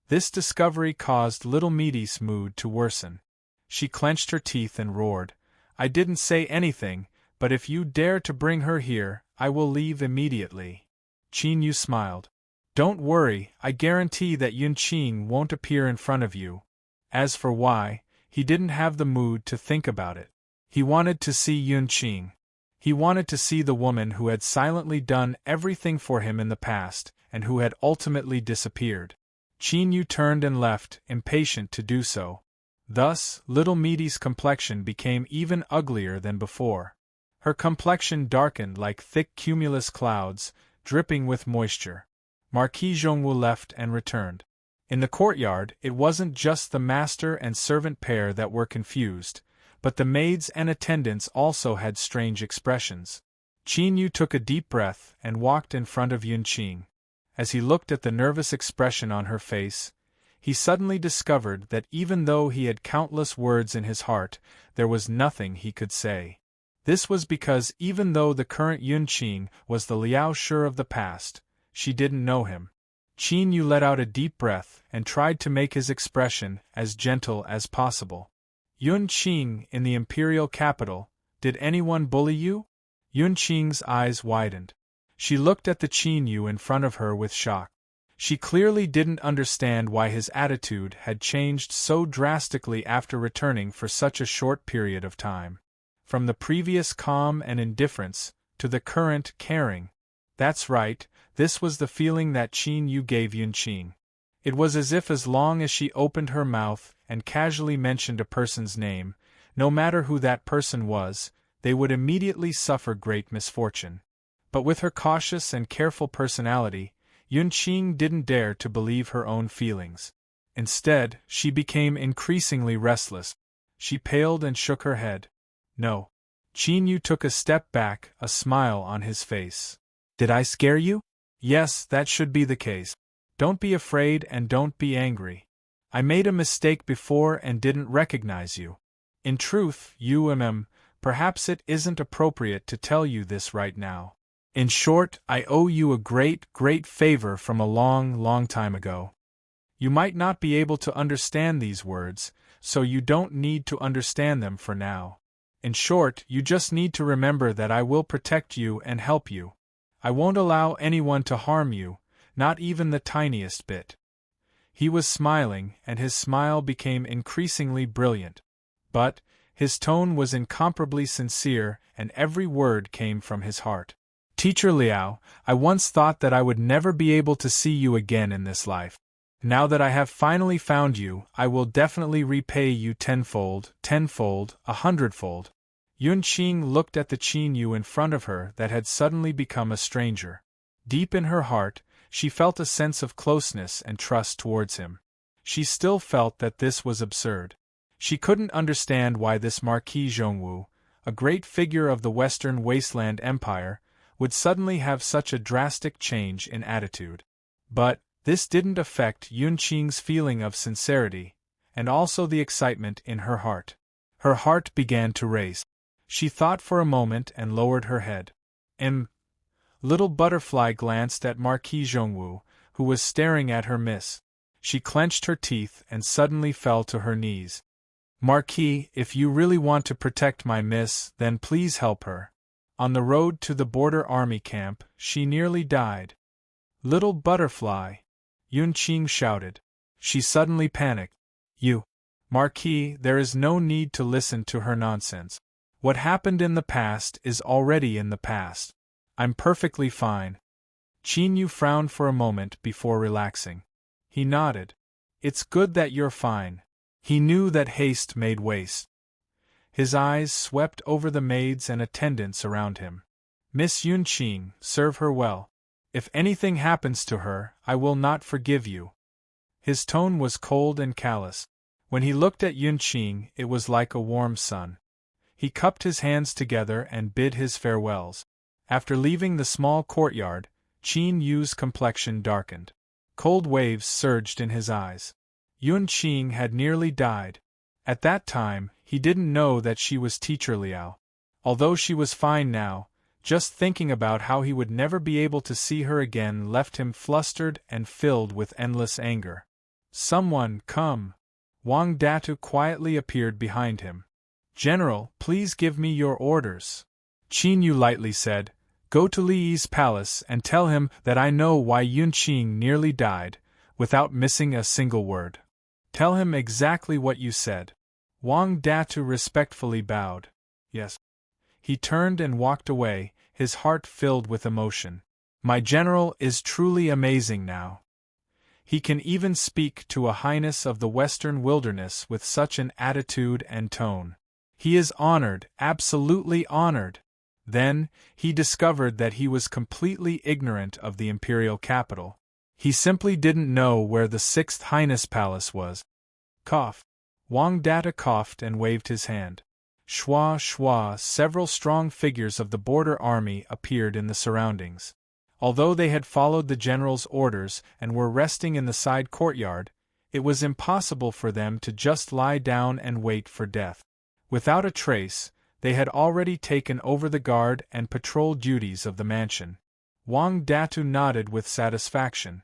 This discovery caused Little Meaty's mood to worsen. She clenched her teeth and roared, I didn't say anything, but if you dare to bring her here, I will leave immediately. Qin Yu smiled. Don't worry, I guarantee that Yun Qing won't appear in front of you. As for why, he didn't have the mood to think about it. He wanted to see Yun Qing. He wanted to see the woman who had silently done everything for him in the past, and who had ultimately disappeared. Qin Yu turned and left, impatient to do so. Thus, Little Meaty's complexion became even uglier than before. Her complexion darkened like thick cumulus clouds, dripping with moisture. Marquis Zhongwu left and returned. In the courtyard, it wasn't just the master and servant pair that were confused, but the maids and attendants also had strange expressions. Qin Yu took a deep breath and walked in front of Yun Qing. As he looked at the nervous expression on her face, he suddenly discovered that even though he had countless words in his heart, there was nothing he could say. This was because even though the current Yun Qing was the Liao Shi of the past, she didn't know him. Qin Yu let out a deep breath and tried to make his expression as gentle as possible. Yun Qing in the imperial capital, did anyone bully you? Yun Qing's eyes widened. She looked at the Qin Yu in front of her with shock. She clearly didn't understand why his attitude had changed so drastically after returning for such a short period of time. From the previous calm and indifference, to the current caring. That's right, this was the feeling that Qin Yu gave Yunqing. It was as if as long as she opened her mouth and casually mentioned a person's name, no matter who that person was, they would immediately suffer great misfortune. But with her cautious and careful personality, Yunqing didn't dare to believe her own feelings. Instead, she became increasingly restless. She paled and shook her head. No. Qin Yu took a step back, a smile on his face. Did I scare you? Yes, that should be the case. Don't be afraid and don't be angry. I made a mistake before and didn't recognize you. In truth, perhaps it isn't appropriate to tell you this right now. In short, I owe you a great, great favor from a long, long time ago. You might not be able to understand these words, so you don't need to understand them for now. In short, you just need to remember that I will protect you and help you. I won't allow anyone to harm you, not even the tiniest bit. He was smiling, and his smile became increasingly brilliant. But his tone was incomparably sincere, and every word came from his heart. Teacher Liao, I once thought that I would never be able to see you again in this life. Now that I have finally found you, I will definitely repay you tenfold, 100-fold. Yunqing looked at the Qin Yu in front of her that had suddenly become a stranger. Deep in her heart, she felt a sense of closeness and trust towards him. She still felt that this was absurd. She couldn't understand why this Marquis Zhongwu, a great figure of the Western Wasteland Empire, would suddenly have such a drastic change in attitude. But this didn't affect Yunqing's feeling of sincerity, and also the excitement in her heart. Her heart began to race. She thought for a moment and lowered her head. Little Butterfly glanced at Marquis Zhongwu, who was staring at her miss. She clenched her teeth and suddenly fell to her knees. Marquis, if you really want to protect my miss, then please help her. On the road to the border army camp, she nearly died. Little Butterfly, Yunqing shouted. She suddenly panicked. You, Marquis, there is no need to listen to her nonsense. What happened in the past is already in the past. I'm perfectly fine. Qin Yu frowned for a moment before relaxing. He nodded. It's good that you're fine. He knew that haste made waste. His eyes swept over the maids and attendants around him. Miss Yunqing, serve her well. If anything happens to her, I will not forgive you. His tone was cold and callous. When he looked at Yunqing, it was like a warm sun. He cupped his hands together and bid his farewells. After leaving the small courtyard, Qin Yu's complexion darkened. Cold waves surged in his eyes. Yunqing had nearly died. At that time, he didn't know that she was Teacher Liao. Although she was fine now, just thinking about how he would never be able to see her again left him flustered and filled with endless anger. Someone, come! Wang Datu quietly appeared behind him. General, please give me your orders. Qin Yu lightly said, Go to Li Yi's palace and tell him that I know why Yunqing nearly died, without missing a single word. Tell him exactly what you said. Wang Datu respectfully bowed. Yes. He turned and walked away, his heart filled with emotion. My general is truly amazing now. He can even speak to a highness of the western wilderness with such an attitude and tone. He is honored, absolutely honored. Then, he discovered that he was completely ignorant of the imperial capital. He simply didn't know where the 6th Highness Palace was. Cough. Wang Data coughed and waved his hand. Shwa shwa, several strong figures of the border army appeared in the surroundings. Although they had followed the general's orders and were resting in the side courtyard, it was impossible for them to just lie down and wait for death. Without a trace, they had already taken over the guard and patrol duties of the mansion. Wang Datu nodded with satisfaction.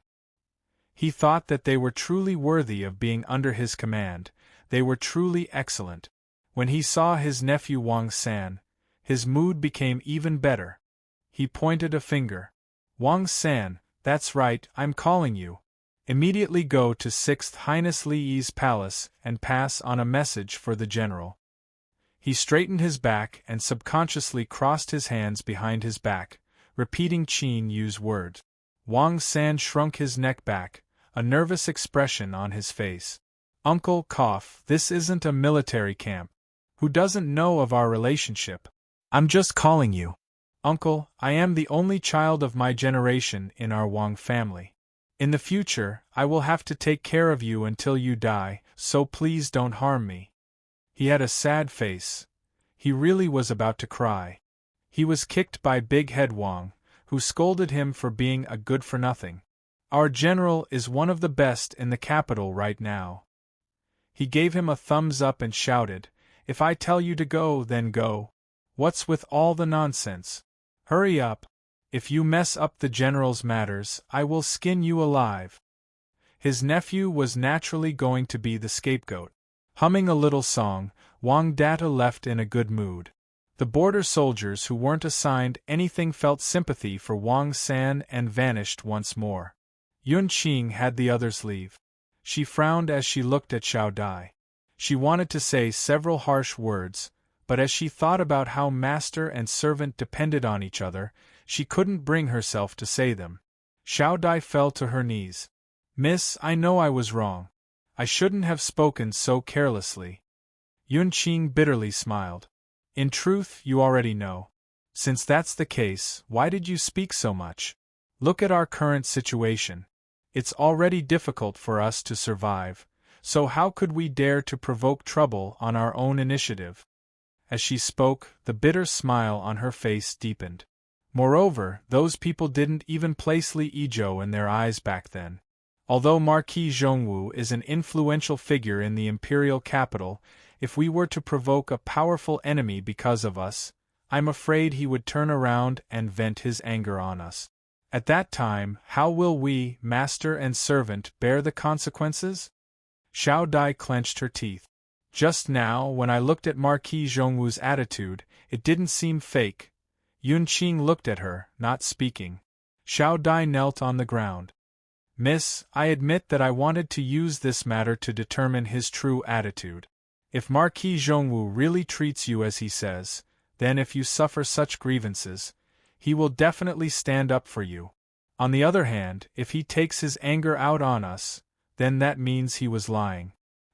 He thought that they were truly worthy of being under his command, they were truly excellent. When he saw his nephew Wang San, his mood became even better. He pointed a finger. Wang San, that's right, I'm calling you. Immediately go to 6th Highness Li's palace and pass on a message for the general. He straightened his back and subconsciously crossed his hands behind his back, repeating Qin Yu's words. Wang San shrunk his neck back, a nervous expression on his face. Uncle, cough, this isn't a military camp. Who doesn't know of our relationship? I'm just calling you. Uncle, I am the only child of my generation in our Wang family. In the future, I will have to take care of you until you die, so please don't harm me. He had a sad face. He really was about to cry. He was kicked by Big Head Wang, who scolded him for being a good-for-nothing. Our general is one of the best in the capital right now. He gave him a thumbs up and shouted, If I tell you to go, then go. What's with all the nonsense? Hurry up. If you mess up the general's matters, I will skin you alive. His nephew was naturally going to be the scapegoat. Humming a little song, Wang Data left in a good mood. The border soldiers who weren't assigned anything felt sympathy for Wang San and vanished once more. Yun Qing had the others leave. She frowned as she looked at Xiao Dai. She wanted to say several harsh words, but as she thought about how master and servant depended on each other, she couldn't bring herself to say them. Xiao Dai fell to her knees. Miss, I know I was wrong. I shouldn't have spoken so carelessly. Yun Qing bitterly smiled. In truth, you already know. Since that's the case, why did you speak so much? Look at our current situation. It's already difficult for us to survive, so how could we dare to provoke trouble on our own initiative? As she spoke, the bitter smile on her face deepened. Moreover, those people didn't even place Li Yizhou in their eyes back then. Although Marquis Zhongwu is an influential figure in the imperial capital, if we were to provoke a powerful enemy because of us, I'm afraid he would turn around and vent his anger on us. At that time, how will we, master and servant, bear the consequences? Xiao Dai clenched her teeth. Just now, when I looked at Marquis Zhongwu's attitude, it didn't seem fake. Yun Qing looked at her, not speaking. Xiao Dai knelt on the ground. Miss, I admit that I wanted to use this matter to determine his true attitude. If Marquis Zhongwu really treats you as he says, then if you suffer such grievances, he will definitely stand up for you. On the other hand, if he takes his anger out on us, then that means he was lying.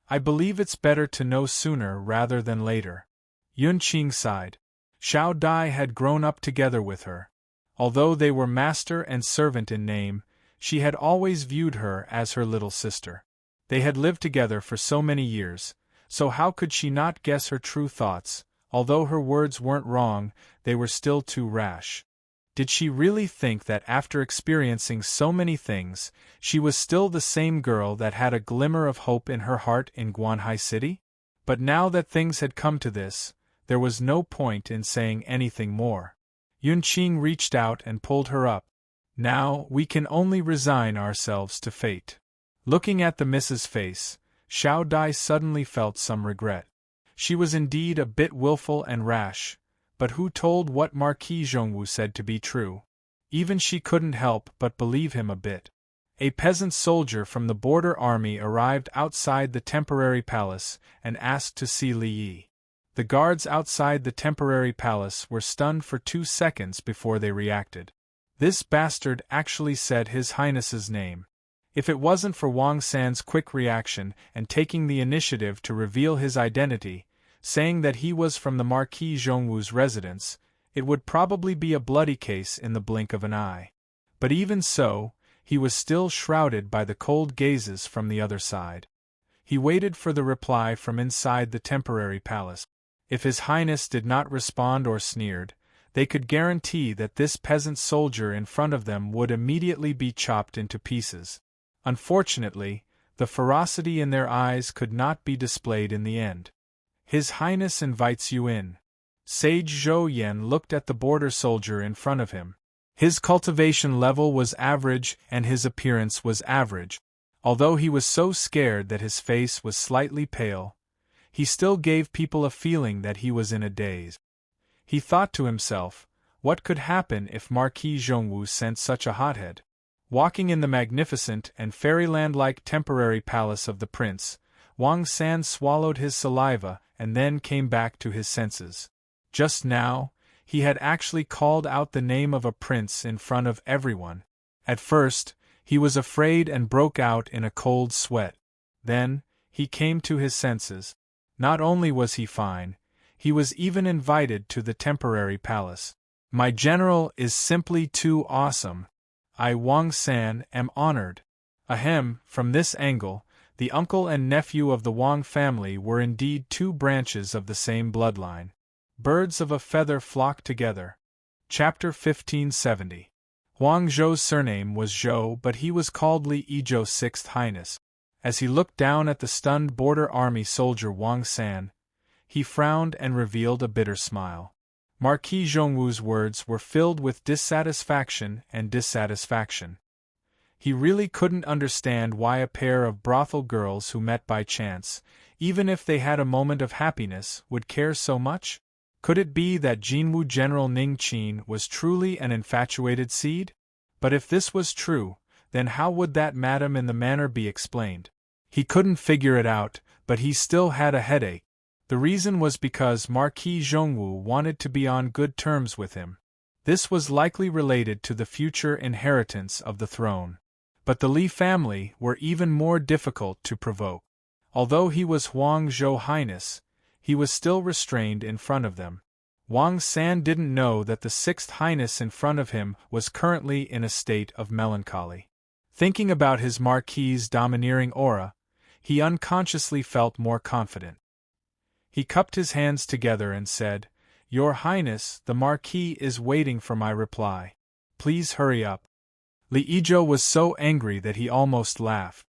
I believe it's better to know sooner rather than later. Yun Qing sighed. Xiao Dai had grown up together with her. Although they were master and servant in name, she had always viewed her as her little sister. They had lived together for so many years, so how could she not guess her true thoughts? Although her words weren't wrong, they were still too rash. Did she really think that after experiencing so many things, she was still the same girl that had a glimmer of hope in her heart in Guanhai City? But now that things had come to this, there was no point in saying anything more. Yun Qing reached out and pulled her up. Now, we can only resign ourselves to fate. Looking at the Mrs. face, Xiao Dai suddenly felt some regret. She was indeed a bit willful and rash, but who told what Marquis Zhongwu said to be true? Even she couldn't help but believe him a bit. A peasant soldier from the border army arrived outside the temporary palace and asked to see Li Yi. The guards outside the temporary palace were stunned for 2 seconds before they reacted. This bastard actually said His Highness's name. If it wasn't for Wang San's quick reaction and taking the initiative to reveal his identity, saying that he was from the Marquis Zhongwu's residence, it would probably be a bloody case in the blink of an eye. But even so, he was still shrouded by the cold gazes from the other side. He waited for the reply from inside the temporary palace. If His Highness did not respond or sneered, they could guarantee that this peasant soldier in front of them would immediately be chopped into pieces. Unfortunately, the ferocity in their eyes could not be displayed in the end. His Highness invites you in. Sage Zhou Yan looked at the border soldier in front of him. His cultivation level was average and his appearance was average. Although he was so scared that his face was slightly pale, he still gave people a feeling that he was in a daze. He thought to himself, what could happen if Marquis Zhongwu sent such a hothead? Walking in the magnificent and fairyland-like temporary palace of the prince, Wang San swallowed his saliva and then came back to his senses. Just now, he had actually called out the name of a prince in front of everyone. At first, he was afraid and broke out in a cold sweat. Then, he came to his senses. Not only was he fine, he was even invited to the temporary palace. My general is simply too awesome. I, Wang San, am honored. Ahem, from this angle, the uncle and nephew of the Wang family were indeed two branches of the same bloodline. Birds of a feather flock together. Chapter 1570. Huang Zhou's surname was Zhou, but he was called Li Yizhou Sixth Highness. As he looked down at the stunned border army soldier Wang San, he frowned and revealed a bitter smile. Marquis Zhongwu's words were filled with dissatisfaction and dissatisfaction. He really couldn't understand why a pair of brothel girls who met by chance, even if they had a moment of happiness, would care so much. Could it be that Jinwu General Ning Qin was truly an infatuated seed? But if this was true, then how would that madam in the manor be explained? He couldn't figure it out, but he still had a headache. The reason was because Marquis Zhongwu wanted to be on good terms with him. This was likely related to the future inheritance of the throne. But the Li family were even more difficult to provoke. Although he was Huang Zhou Highness, he was still restrained in front of them. Wang San didn't know that the Sixth Highness in front of him was currently in a state of melancholy. Thinking about his Marquis's domineering aura, he unconsciously felt more confident. He cupped his hands together and said, "Your Highness, the Marquis is waiting for my reply. Please hurry up." Li Yizhou was so angry that he almost laughed.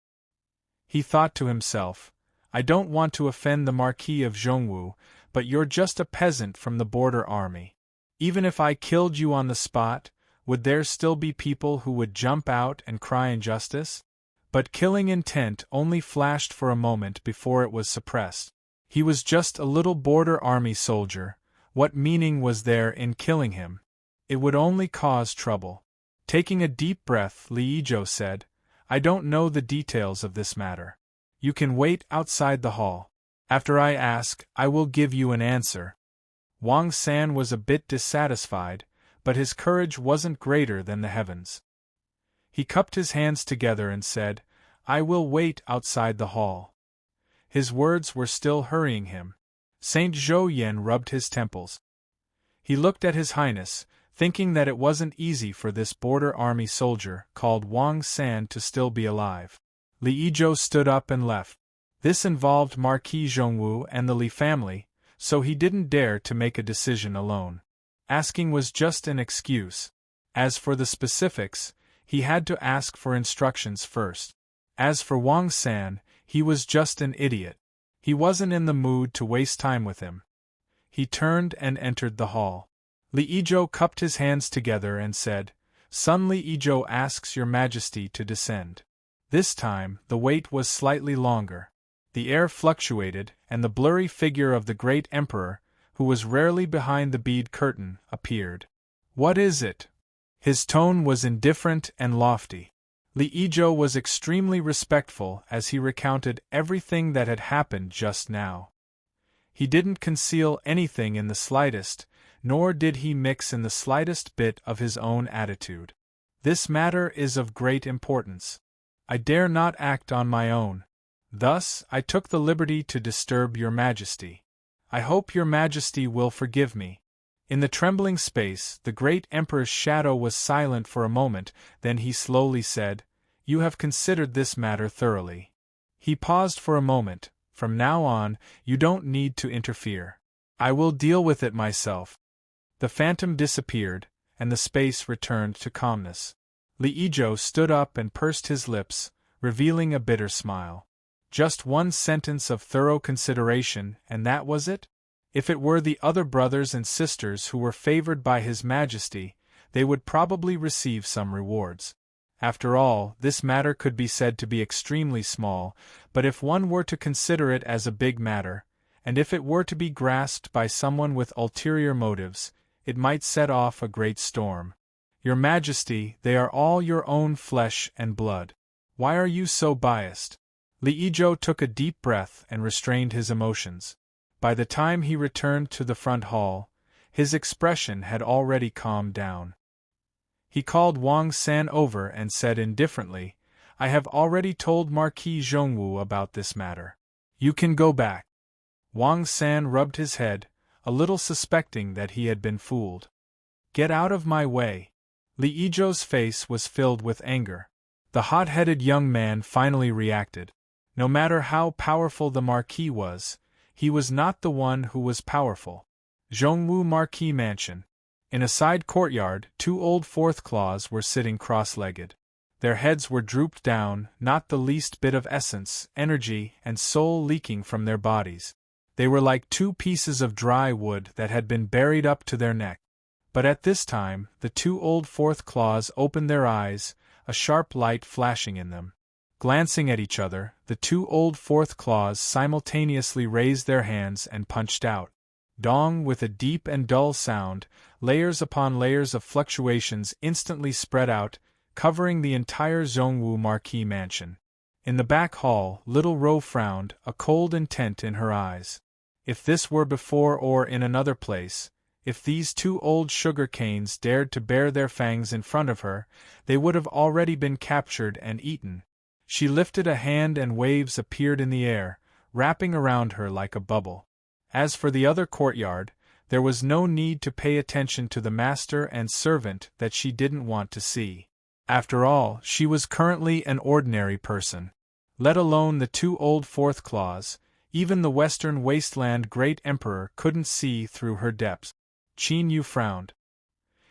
He thought to himself, "I don't want to offend the Marquis of Zhongwu, but you're just a peasant from the border army. Even if I killed you on the spot, would there still be people who would jump out and cry injustice?" But killing intent only flashed for a moment before it was suppressed. He was just a little border army soldier. What meaning was there in killing him? It would only cause trouble. Taking a deep breath, Li Yizhou said, "I don't know the details of this matter. You can wait outside the hall. After I ask, I will give you an answer." Wang San was a bit dissatisfied, but his courage wasn't greater than the heavens. He cupped his hands together and said, "I will wait outside the hall." His words were still hurrying him. Saint Zhou Yen rubbed his temples. He looked at His Highness, thinking that it wasn't easy for this border army soldier called Wang San to still be alive. Li Yizhou stood up and left. This involved Marquis Zhongwu and the Li family, so he didn't dare to make a decision alone. Asking was just an excuse. As for the specifics, he had to ask for instructions first. As for Wang San, he was just an idiot. He wasn't in the mood to waste time with him. He turned and entered the hall. Li Yizhou cupped his hands together and said, "Son Li Yizhou asks your majesty to descend." This time, the wait was slightly longer. The air fluctuated, and the blurry figure of the great emperor, who was rarely behind the bead curtain, appeared. "What is it?" His tone was indifferent and lofty. Li Yizhou was extremely respectful as he recounted everything that had happened just now. He didn't conceal anything in the slightest, nor did he mix in the slightest bit of his own attitude. "This matter is of great importance. I dare not act on my own. Thus, I took the liberty to disturb your majesty. I hope your majesty will forgive me." In the trembling space, the great emperor's shadow was silent for a moment, then he slowly said, "You have considered this matter thoroughly." He paused for a moment. "From now on, you don't need to interfere. I will deal with it myself." The phantom disappeared, and the space returned to calmness. Li Yizhou stood up and pursed his lips, revealing a bitter smile. Just one sentence of thorough consideration, and that was it? If it were the other brothers and sisters who were favored by His Majesty, they would probably receive some rewards. After all, this matter could be said to be extremely small, but if one were to consider it as a big matter, and if it were to be grasped by someone with ulterior motives, it might set off a great storm. Your Majesty, they are all your own flesh and blood. Why are you so biased? Li Ijo took a deep breath and restrained his emotions. By the time he returned to the front hall, his expression had already calmed down. He called Wang San over and said indifferently, I have already told Marquis Zhongwu about this matter. You can go back. Wang San rubbed his head, a little suspecting that he had been fooled. Get out of my way. Li Ijo's face was filled with anger. The hot-headed young man finally reacted. No matter how powerful the Marquis was, he was not the one who was powerful. Zhongwu Marquis Mansion. In a side courtyard, 2 old fourth claws were sitting cross-legged. Their heads were drooped down, not the least bit of essence, energy, and soul leaking from their bodies. They were like 2 pieces of dry wood that had been buried up to their neck. But at this time, the 2 old fourth claws opened their eyes, a sharp light flashing in them. Glancing at each other, the 2 old fourth claws simultaneously raised their hands and punched out. Dong, with a deep and dull sound, layers upon layers of fluctuations instantly spread out, covering the entire Zhongwu Marquis mansion. In the back hall, little Ro frowned, a cold intent in her eyes. If this were before or in another place, if these 2 old sugar canes dared to bare their fangs in front of her, they would have already been captured and eaten. She lifted a hand and waves appeared in the air, wrapping around her like a bubble. As for the other courtyard, there was no need to pay attention to the master and servant that she didn't want to see. After all, she was currently an ordinary person. Let alone the 2 old fourth claws, even the Western Wasteland Great Emperor couldn't see through her depths. Qin Yu frowned.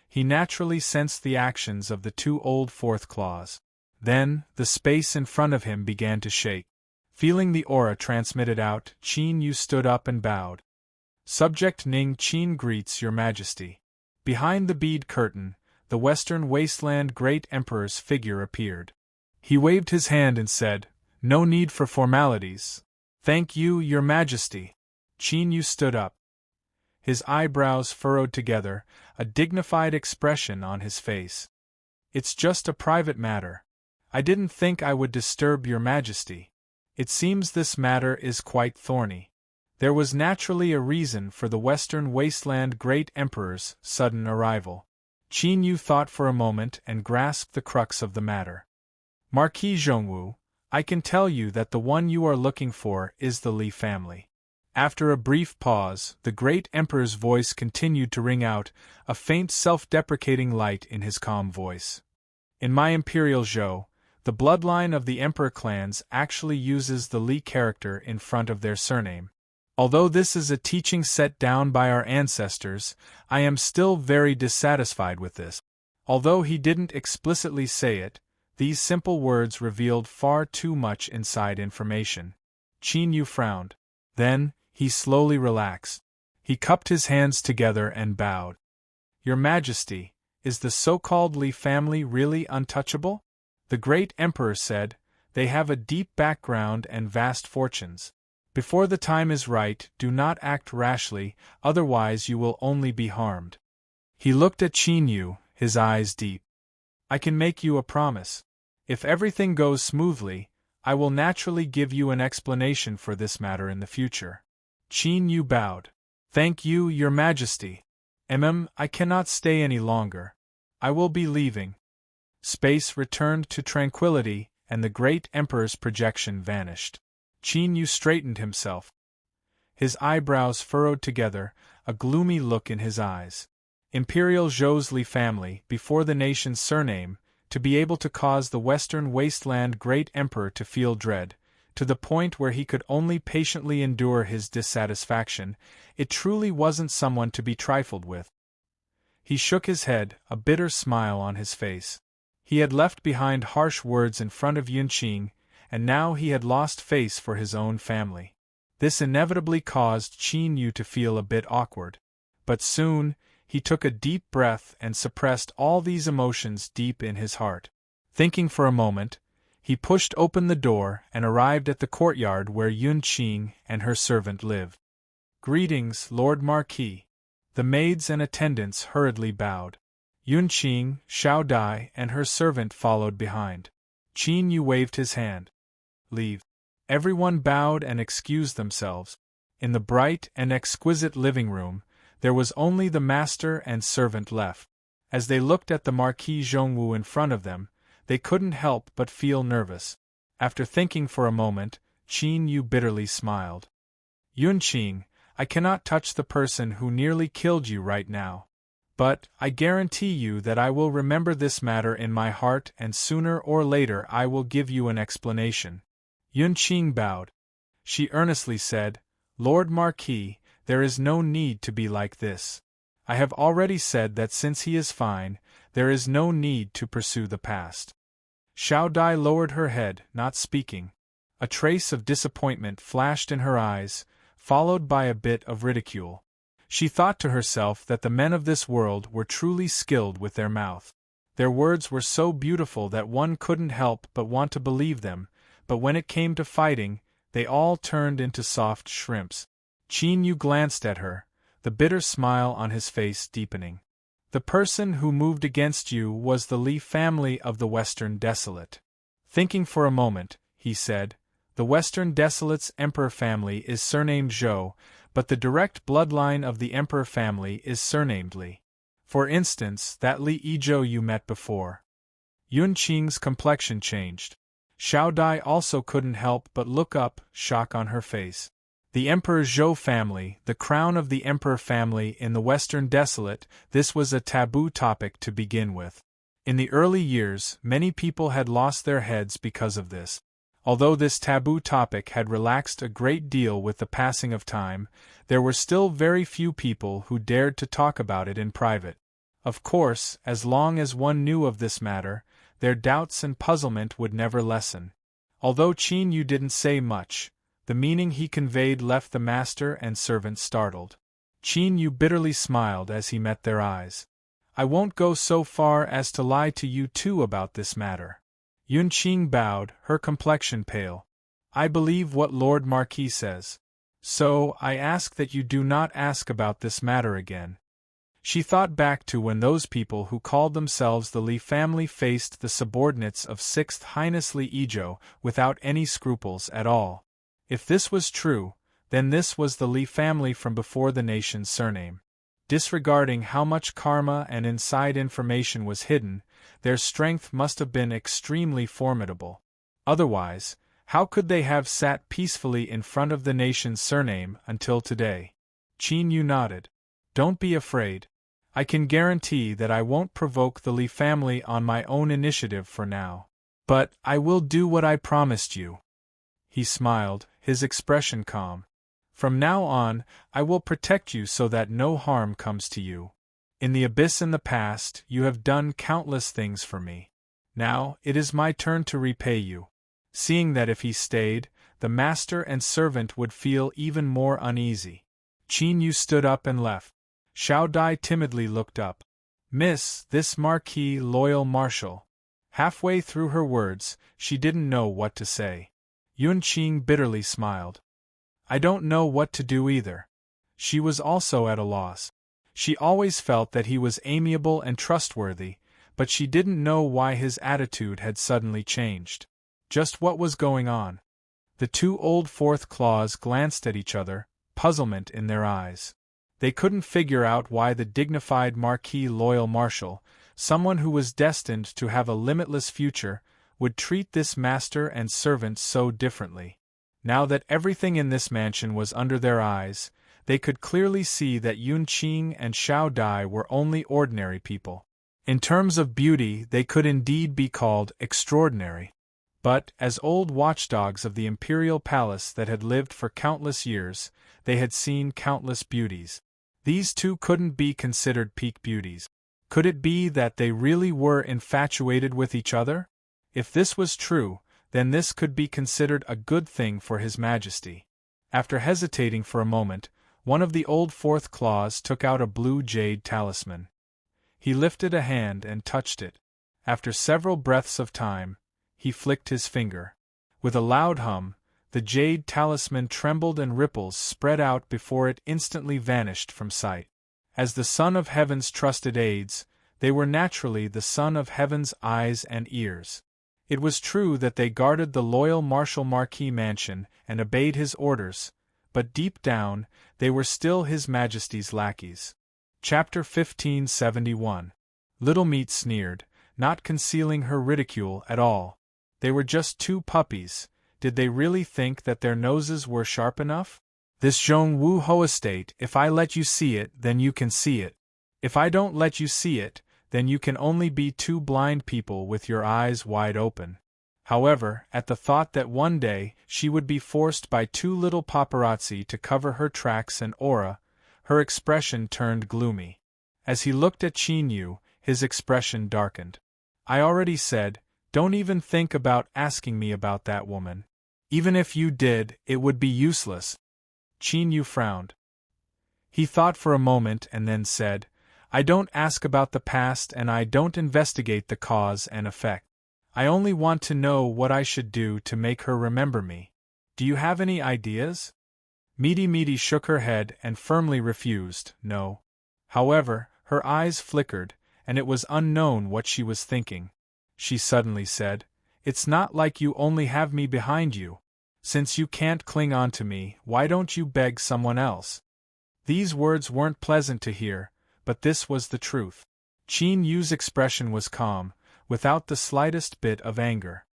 He naturally sensed the actions of the 2 old fourth claws. Then, the space in front of him began to shake. Feeling the aura transmitted out, Qin Yu stood up and bowed. Subject Ning Qin greets Your Majesty. Behind the bead curtain, the Western Wasteland Great Emperor's figure appeared. He waved his hand and said, No need for formalities. Thank you, Your Majesty. Qin Yu stood up. His eyebrows furrowed together, a dignified expression on his face. It's just a private matter. I didn't think I would disturb Your Majesty. It seems this matter is quite thorny. There was naturally a reason for the Western Wasteland Great Emperor's sudden arrival. Qin Yu thought for a moment and grasped the crux of the matter. Marquis Zhongwu, I can tell you that the one you are looking for is the Li family. After a brief pause, the Great Emperor's voice continued to ring out, a faint self-deprecating light in his calm voice. In my Imperial Zhou, the bloodline of the Emperor clans actually uses the Li character in front of their surname. Although this is a teaching set down by our ancestors, I am still very dissatisfied with this. Although he didn't explicitly say it, these simple words revealed far too much inside information. Qin Yu frowned. Then, he slowly relaxed. He cupped his hands together and bowed. Your Majesty, is the so-called Li family really untouchable? The Great Emperor said, They have a deep background and vast fortunes. Before the time is right, do not act rashly, otherwise you will only be harmed. He looked at Qin Yu, his eyes deep. I can make you a promise. If everything goes smoothly, I will naturally give you an explanation for this matter in the future. Qin Yu bowed. Thank you, Your Majesty. I cannot stay any longer. I will be leaving. Space returned to tranquility, and the Great Emperor's projection vanished. Qin Yu straightened himself. His eyebrows furrowed together, a gloomy look in his eyes. Imperial Zhou's Li family, before the nation's surname, to be able to cause the Western Wasteland Great Emperor to feel dread, to the point where he could only patiently endure his dissatisfaction, it truly wasn't someone to be trifled with. He shook his head, a bitter smile on his face. He had left behind harsh words in front of Yunqing, and now he had lost face for his own family. This inevitably caused Qin Yu to feel a bit awkward. But soon, he took a deep breath and suppressed all these emotions deep in his heart. Thinking for a moment, he pushed open the door and arrived at the courtyard where Yunqing and her servant lived. Greetings, Lord Marquis. The maids and attendants hurriedly bowed. Yunqing, Xiao Dai, and her servant followed behind. Qin Yu waved his hand. Leave. Everyone bowed and excused themselves. In the bright and exquisite living room, there was only the master and servant left. As they looked at the Marquis Zhongwu in front of them, they couldn't help but feel nervous. After thinking for a moment, Qin Yu bitterly smiled. Yunqing, I cannot touch the person who nearly killed you right now. But I guarantee you that I will remember this matter in my heart, and sooner or later I will give you an explanation. Yunqing bowed. She earnestly said, Lord Marquis, there is no need to be like this. I have already said that since he is fine, there is no need to pursue the past. Xiao Dai lowered her head, not speaking. A trace of disappointment flashed in her eyes, followed by a bit of ridicule. She thought to herself that the men of this world were truly skilled with their mouth. Their words were so beautiful that one couldn't help but want to believe them, but when it came to fighting, they all turned into soft shrimps. Qin Yu glanced at her, the bitter smile on his face deepening. The person who moved against you was the Li family of the Western Desolate. Thinking for a moment, he said, the Western Desolate's emperor family is surnamed Zhou, but the direct bloodline of the emperor family is surnamed Li. For instance, that Li Yizhou you met before. Yunqing's complexion changed. Xiao Dai also couldn't help but look up, shock on her face. The Emperor Zhou family, the crown of the emperor family in the Western Desolate, this was a taboo topic to begin with. In the early years, many people had lost their heads because of this. Although this taboo topic had relaxed a great deal with the passing of time, there were still very few people who dared to talk about it in private. Of course, as long as one knew of this matter, their doubts and puzzlement would never lessen. Although Qin Yu didn't say much, the meaning he conveyed left the master and servant startled. Qin Yu bitterly smiled as he met their eyes. I won't go so far as to lie to you too about this matter. Yunqing bowed, her complexion pale. I believe what Lord Marquis says. So, I ask that you do not ask about this matter again. She thought back to when those people who called themselves the Li family faced the subordinates of 6th Highness Li Yizhou without any scruples at all. If this was true, then this was the Li family from before the nation's surname. Disregarding how much karma and inside information was hidden, their strength must have been extremely formidable. Otherwise, how could they have sat peacefully in front of the nation's surname until today? Qin Yu nodded. Don't be afraid. I can guarantee that I won't provoke the Li family on my own initiative for now. But I will do what I promised you. He smiled, his expression calm. From now on, I will protect you so that no harm comes to you. In the abyss in the past, you have done countless things for me. Now, it is my turn to repay you. Seeing that if he stayed, the master and servant would feel even more uneasy. Qin Yu stood up and left. Xiao Dai timidly looked up. Miss, this Marquis loyal marshal. Halfway through her words, she didn't know what to say. Yunqing bitterly smiled. I don't know what to do either. She was also at a loss. She always felt that he was amiable and trustworthy, but she didn't know why his attitude had suddenly changed. Just what was going on? The two old fourth claws glanced at each other, puzzlement in their eyes. They couldn't figure out why the dignified Marquis loyal marshal, someone who was destined to have a limitless future, would treat this master and servant so differently. Now that everything in this mansion was under their eyes, they could clearly see that Yunqing and Xiao Dai were only ordinary people. In terms of beauty, they could indeed be called extraordinary. But, as old watchdogs of the imperial palace that had lived for countless years, they had seen countless beauties. These two couldn't be considered peak beauties. Could it be that they really were infatuated with each other? If this was true, then this could be considered a good thing for His Majesty. After hesitating for a moment, one of the old fourth claws took out a blue jade talisman. He lifted a hand and touched it. After several breaths of time, he flicked his finger. With a loud hum, the jade talisman trembled and ripples spread out before it instantly vanished from sight. As the Son of Heaven's trusted aides, They were naturally the son of heaven's eyes and ears. It was true that they guarded the loyal Marshal Marquis mansion and obeyed his orders, but deep down, they were still His Majesty's lackeys. Chapter 1571. Little Meat sneered, not concealing her ridicule at all. They were just two puppies. Did they really think that their noses were sharp enough? This Zhong Wu Ho estate, if I let you see it, then you can see it. If I don't let you see it, then you can only be two blind people with your eyes wide open. However, at the thought that one day she would be forced by two little paparazzi to cover her tracks and aura, her expression turned gloomy. As he looked at Qin Yu, his expression darkened. I already said, don't even think about asking me about that woman. Even if you did, it would be useless. Qin Yu frowned. He thought for a moment and then said, I don't ask about the past and I don't investigate the cause and effect. I only want to know what I should do to make her remember me. Do you have any ideas? Meaty shook her head and firmly refused, no. However, her eyes flickered, and it was unknown what she was thinking. She suddenly said, It's not like you only have me behind you. Since you can't cling on to me, why don't you beg someone else? These words weren't pleasant to hear, but this was the truth. Qin Yu's expression was calm, without the slightest bit of anger.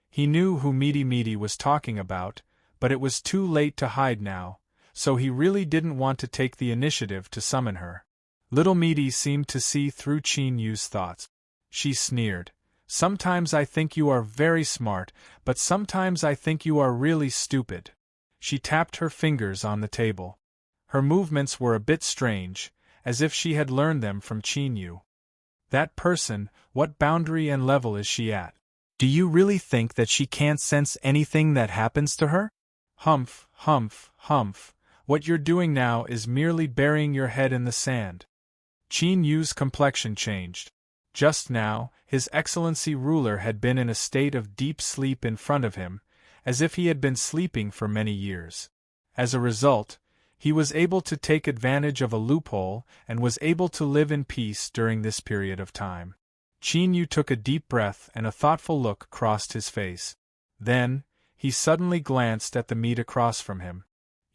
He knew who Meaty was talking about, but it was too late to hide now, so he really didn't want to take the initiative to summon her. Little Meaty seemed to see through Qin Yu's thoughts. She sneered. Sometimes I think you are very smart, but sometimes I think you are really stupid. She tapped her fingers on the table. Her movements were a bit strange, as if she had learned them from Qin Yu. That person, what boundary and level is she at? Do you really think that she can't sense anything that happens to her? Humph, humph, humph. What you're doing now is merely burying your head in the sand. Qin Yu's complexion changed. Just now, His Excellency ruler had been in a state of deep sleep in front of him, as if he had been sleeping for many years. As a result, he was able to take advantage of a loophole and was able to live in peace during this period of time. Qin Yu took a deep breath and a thoughtful look crossed his face. Then, he suddenly glanced at the meat across from him.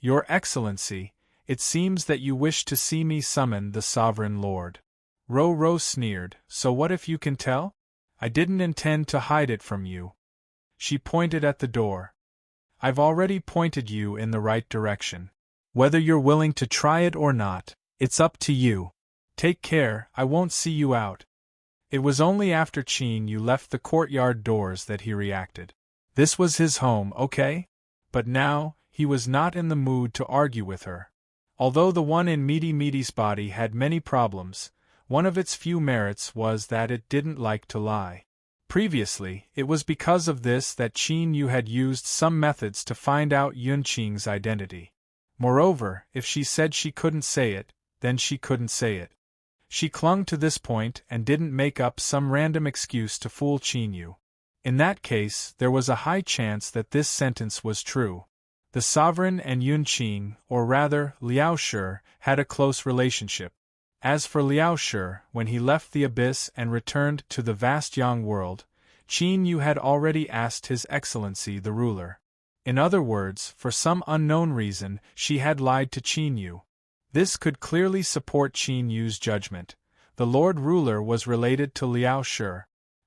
Your Excellency, it seems that you wish to see me summon the Sovereign Lord. Ro sneered, so what if you can tell? I didn't intend to hide it from you. She pointed at the door. I've already pointed you in the right direction. Whether you're willing to try it or not, it's up to you. Take care, I won't see you out. It was only after Qin Yu left the courtyard doors that he reacted. This was his home, okay? But now, he was not in the mood to argue with her. Although the one in Meaty's body had many problems, one of its few merits was that it didn't like to lie. Previously, it was because of this that Qin Yu had used some methods to find out Yunqing's identity. Moreover, if she said she couldn't say it, then she couldn't say it. She clung to this point and didn't make up some random excuse to fool Qin Yu. In that case, there was a high chance that this sentence was true. The sovereign and Yunqing, or rather, Liao Shi, had a close relationship. As for Liao Shi, when he left the abyss and returned to the vast Yang world, Qin Yu had already asked His Excellency the ruler. In other words, for some unknown reason, she had lied to Qin Yu. This could clearly support Qin Yu's judgment. The Lord Ruler was related to Liao Shi.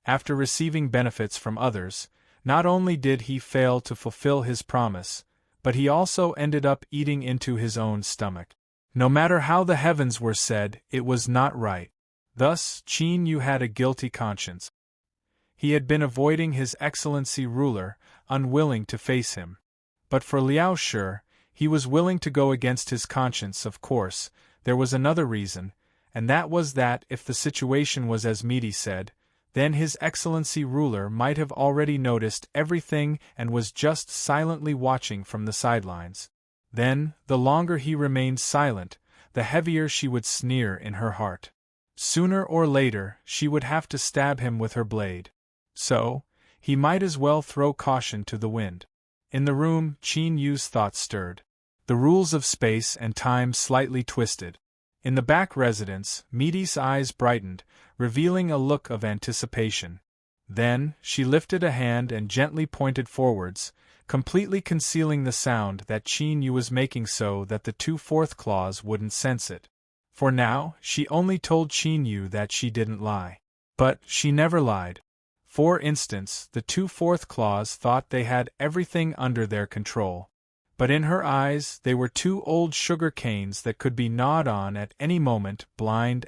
After receiving benefits from others, not only did he fail to fulfill his promise, but he also ended up eating into his own stomach. No matter how the heavens were said, it was not right. Thus, Qin Yu had a guilty conscience. He had been avoiding His Excellency ruler, unwilling to face him. But for Liao Shi, he was willing to go against his conscience. Of course, there was another reason, and that was that if the situation was as Meaty said, then His Excellency ruler might have already noticed everything and was just silently watching from the sidelines. Then, the longer he remained silent, the heavier she would sneer in her heart. Sooner or later, she would have to stab him with her blade. So, he might as well throw caution to the wind. In the room, Qin Yu's thoughts stirred. The rules of space and time slightly twisted. In the back residence, Meaty's eyes brightened, revealing a look of anticipation. Then, she lifted a hand and gently pointed forwards, completely concealing the sound that Qin Yu was making so that the 2/4 claws wouldn't sense it. For now, she only told Qin Yu that she didn't lie. But she never lied. For instance, the 2/4 claws thought they had everything under their control. But in her eyes, they were 2 old sugar canes that could be gnawed on at any moment, blind.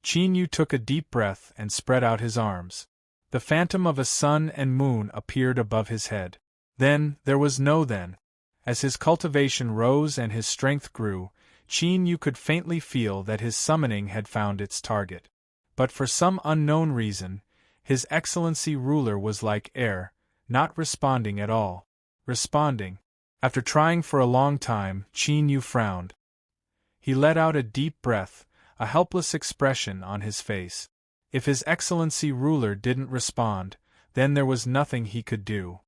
Qin Yu took a deep breath and spread out his arms. The phantom of a sun and moon appeared above his head. Then, there was no then. As his cultivation rose and his strength grew, Qin Yu could faintly feel that his summoning had found its target. But for some unknown reason, His Excellency Ruler was like air, not responding at all. Responding. After trying for a long time, Qin Yu frowned. He let out a deep breath, a helpless expression on his face. If His Excellency Ruler didn't respond, then there was nothing he could do.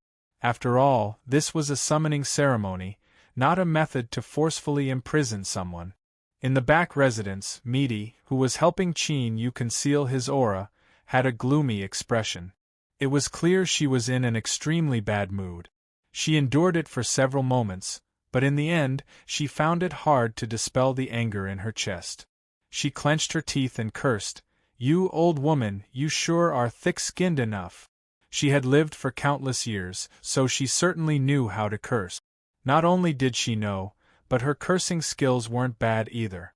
After all, this was a summoning ceremony, not a method to forcefully imprison someone. In the back residence, Meaty, who was helping Qin Yu conceal his aura, had a gloomy expression. It was clear she was in an extremely bad mood. She endured it for several moments, but in the end, she found it hard to dispel the anger in her chest. She clenched her teeth and cursed, "You old woman, you sure are thick-skinned enough." She had lived for countless years, so she certainly knew how to curse. Not only did she know, but her cursing skills weren't bad either.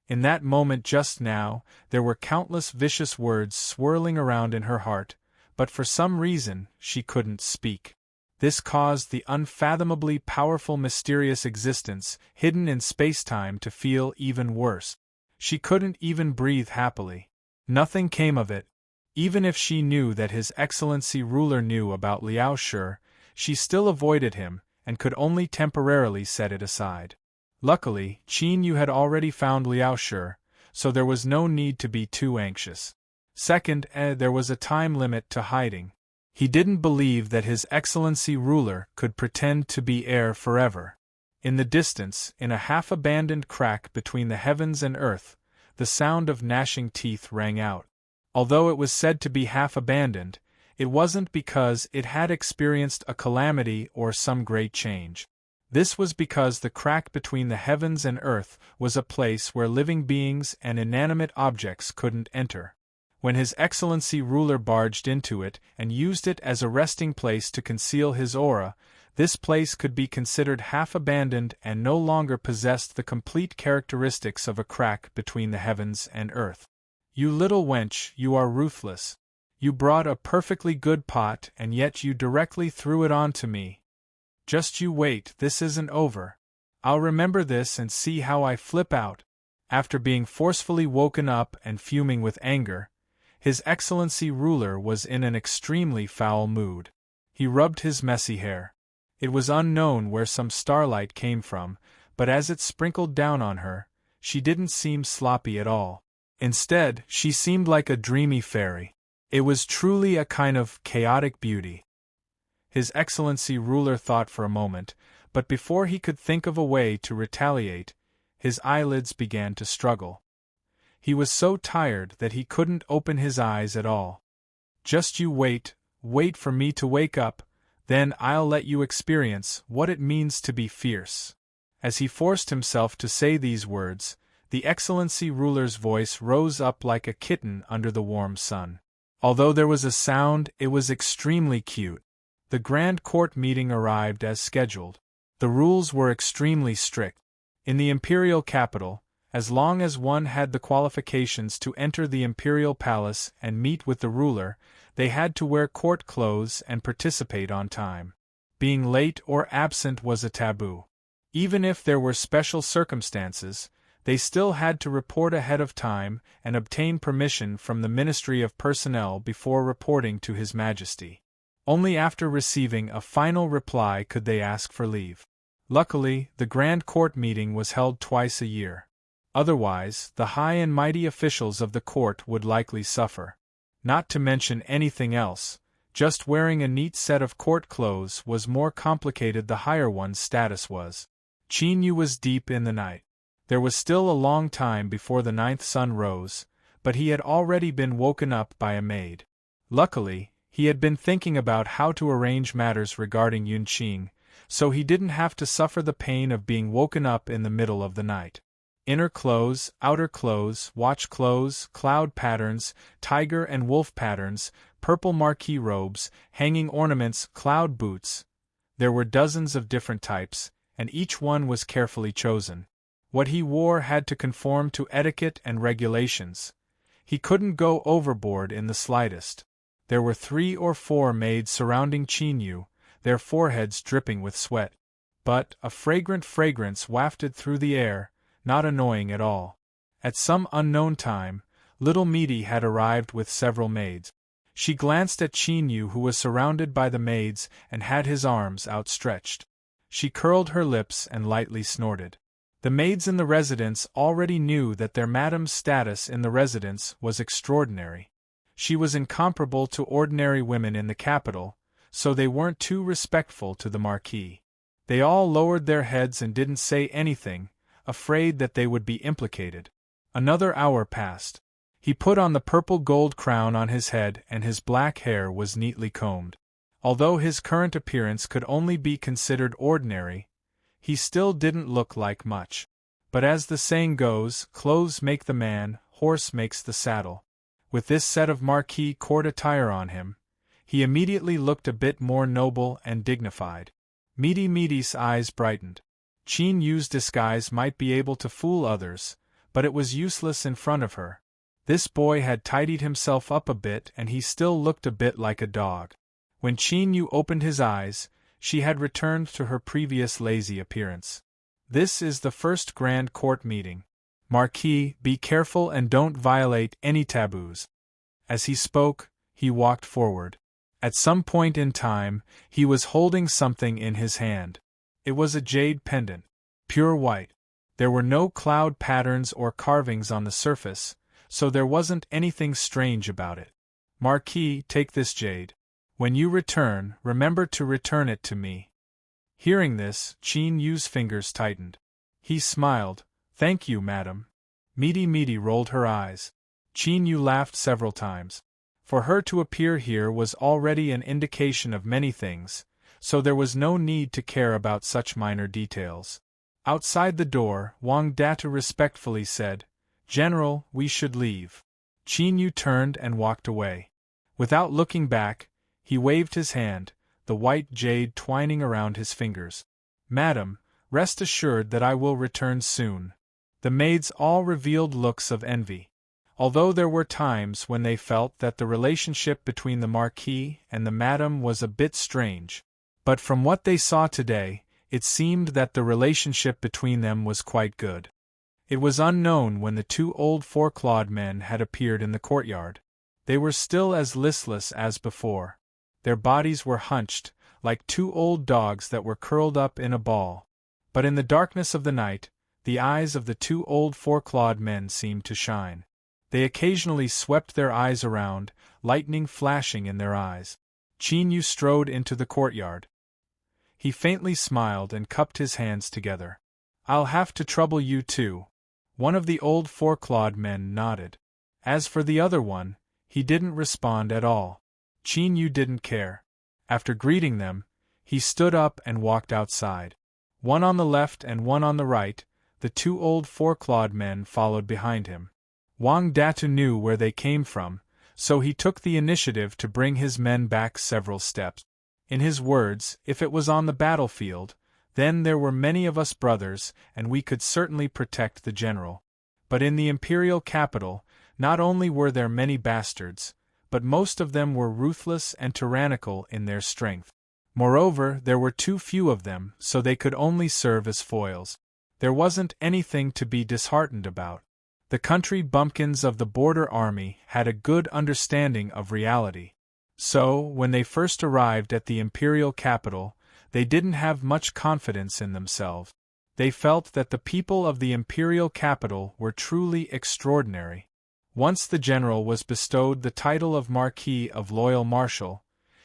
In that moment just now, there were countless vicious words swirling around in her heart, but for some reason, she couldn't speak. This caused the unfathomably powerful mysterious existence hidden in space-time to feel even worse. She couldn't even breathe happily. Nothing came of it. Even if she knew that His Excellency Ruler knew about Liao Shi, she still avoided him, and could only temporarily set it aside. Luckily, Qin Yu had already found Liao Shi, so there was no need to be too anxious. Second, there was a time limit to hiding. He didn't believe that His Excellency Ruler could pretend to be air forever. In the distance, in a half-abandoned crack between the heavens and earth, the sound of gnashing teeth rang out. Although it was said to be half-abandoned, it wasn't because it had experienced a calamity or some great change. This was because the crack between the heavens and earth was a place where living beings and inanimate objects couldn't enter. When His Excellency Ruler barged into it and used it as a resting place to conceal his aura, this place could be considered half-abandoned and no longer possessed the complete characteristics of a crack between the heavens and earth. "You little wench, you are ruthless. You brought a perfectly good pot and yet you directly threw it on to me. Just you wait, this isn't over. I'll remember this and see how I flip out." After being forcefully woken up and fuming with anger, His Excellency Ruler was in an extremely foul mood. He rubbed his messy hair. It was unknown where some starlight came from, but as it sprinkled down on her, she didn't seem sloppy at all. Instead, she seemed like a dreamy fairy. It was truly a kind of chaotic beauty. His Excellency Ruler thought for a moment, but before he could think of a way to retaliate, his eyelids began to struggle. He was so tired that he couldn't open his eyes at all. "Just you wait for me to wake up, then I'll let you experience what it means to be fierce." As he forced himself to say these words, the Excellency Ruler's voice rose up like a kitten under the warm sun. Although there was a sound, it was extremely cute. The Grand Court meeting arrived as scheduled. The rules were extremely strict. In the imperial capital, as long as one had the qualifications to enter the imperial palace and meet with the ruler, they had to wear court clothes and participate on time. Being late or absent was a taboo. Even if there were special circumstances, they still had to report ahead of time and obtain permission from the Ministry of Personnel before reporting to His Majesty. Only after receiving a final reply could they ask for leave. Luckily, the Grand Court meeting was held twice a year. Otherwise, the high and mighty officials of the court would likely suffer. Not to mention anything else, just wearing a neat set of court clothes was more complicated the higher one's status was. Qin Yu was deep in the night. There was still a long time before the ninth sun rose, but he had already been woken up by a maid. Luckily, he had been thinking about how to arrange matters regarding Yunqing, so he didn't have to suffer the pain of being woken up in the middle of the night. Inner clothes, outer clothes, watch clothes, cloud patterns, tiger and wolf patterns, purple marquee robes, hanging ornaments, cloud boots. There were dozens of different types, and each one was carefully chosen. What he wore had to conform to etiquette and regulations. He couldn't go overboard in the slightest. There were 3 or 4 maids surrounding Qin, their foreheads dripping with sweat. But a fragrant fragrance wafted through the air, not annoying at all. At some unknown time, little Meaty had arrived with several maids. She glanced at Qin, who was surrounded by the maids and had his arms outstretched. She curled her lips and lightly snorted. The maids in the residence already knew that their madam's status in the residence was extraordinary. She was incomparable to ordinary women in the capital, so they weren't too respectful to the marquis. They all lowered their heads and didn't say anything, afraid that they would be implicated. Another hour passed. He put on the purple gold crown on his head and his black hair was neatly combed. Although his current appearance could only be considered ordinary, he still didn't look like much. But as the saying goes, clothes make the man, horse makes the saddle. With this set of marquis court attire on him, he immediately looked a bit more noble and dignified. Meaty's eyes brightened. Qin Yu's disguise might be able to fool others, but it was useless in front of her. This boy had tidied himself up a bit and he still looked a bit like a dog. When Qin Yu opened his eyes, she had returned to her previous lazy appearance. This is the first grand court meeting. Marquis, be careful and don't violate any taboos. As he spoke, he walked forward. At some point in time, he was holding something in his hand. It was a jade pendant, pure white. There were no cloud patterns or carvings on the surface, so there wasn't anything strange about it. Marquis, take this jade. When you return, remember to return it to me. Hearing this, Qin Yu's fingers tightened. He smiled. Thank you, madam. Meaty rolled her eyes. Qin Yu laughed several times. For her to appear here was already an indication of many things, so there was no need to care about such minor details. Outside the door, Wang Datu respectfully said, General, we should leave. Qin Yu turned and walked away. Without looking back, he waved his hand, the white jade twining around his fingers. Madam, rest assured that I will return soon. The maids all revealed looks of envy. Although there were times when they felt that the relationship between the Marquis and the Madam was a bit strange, but from what they saw today, it seemed that the relationship between them was quite good. It was unknown when the 2 old 4-clawed men had appeared in the courtyard. They were still as listless as before. Their bodies were hunched, like 2 old dogs that were curled up in a ball. But in the darkness of the night, the eyes of the 2 old 4-clawed men seemed to shine. They occasionally swept their eyes around, lightning flashing in their eyes. Qin Yu strode into the courtyard. He faintly smiled and cupped his hands together. I'll have to trouble you too. One of the old 4-clawed men nodded. As for the other one, he didn't respond at all. Qin Yu didn't care. After greeting them, he stood up and walked outside. One on the left and one on the right, the 2 old 4-clawed men followed behind him. Wang Datu knew where they came from, so he took the initiative to bring his men back several steps. In his words, if it was on the battlefield, then there were many of us brothers and we could certainly protect the general. But in the imperial capital, not only were there many bastards, but most of them were ruthless and tyrannical in their strength. Moreover, there were too few of them, so they could only serve as foils. There wasn't anything to be disheartened about. The country bumpkins of the border army had a good understanding of reality. So, when they first arrived at the imperial capital, they didn't have much confidence in themselves. They felt that the people of the imperial capital were truly extraordinary. Once the general was bestowed the title of Marquis of Loyal Marshal,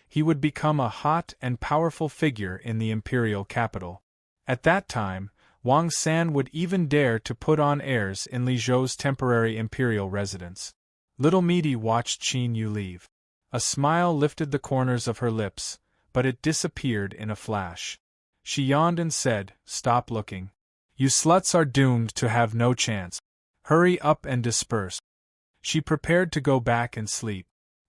he would become a hot and powerful figure in the imperial capital. At that time, Wang San would even dare to put on airs in Li Zhou's temporary imperial residence. Little Meaty watched Qin Yu leave. A smile lifted the corners of her lips, but it disappeared in a flash. She yawned and said, "Stop looking. You sluts are doomed to have no chance. Hurry up and disperse." She prepared to go back and sleep.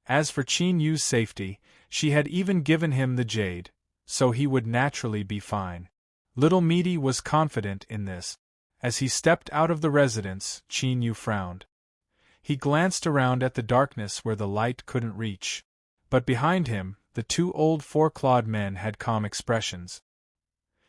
As for Qin Yu's safety, she had even given him the jade, so he would naturally be fine. Little Meaty was confident in this. As he stepped out of the residence, Qin Yu frowned. He glanced around at the darkness where the light couldn't reach. But behind him, the two old four-clawed men had calm expressions.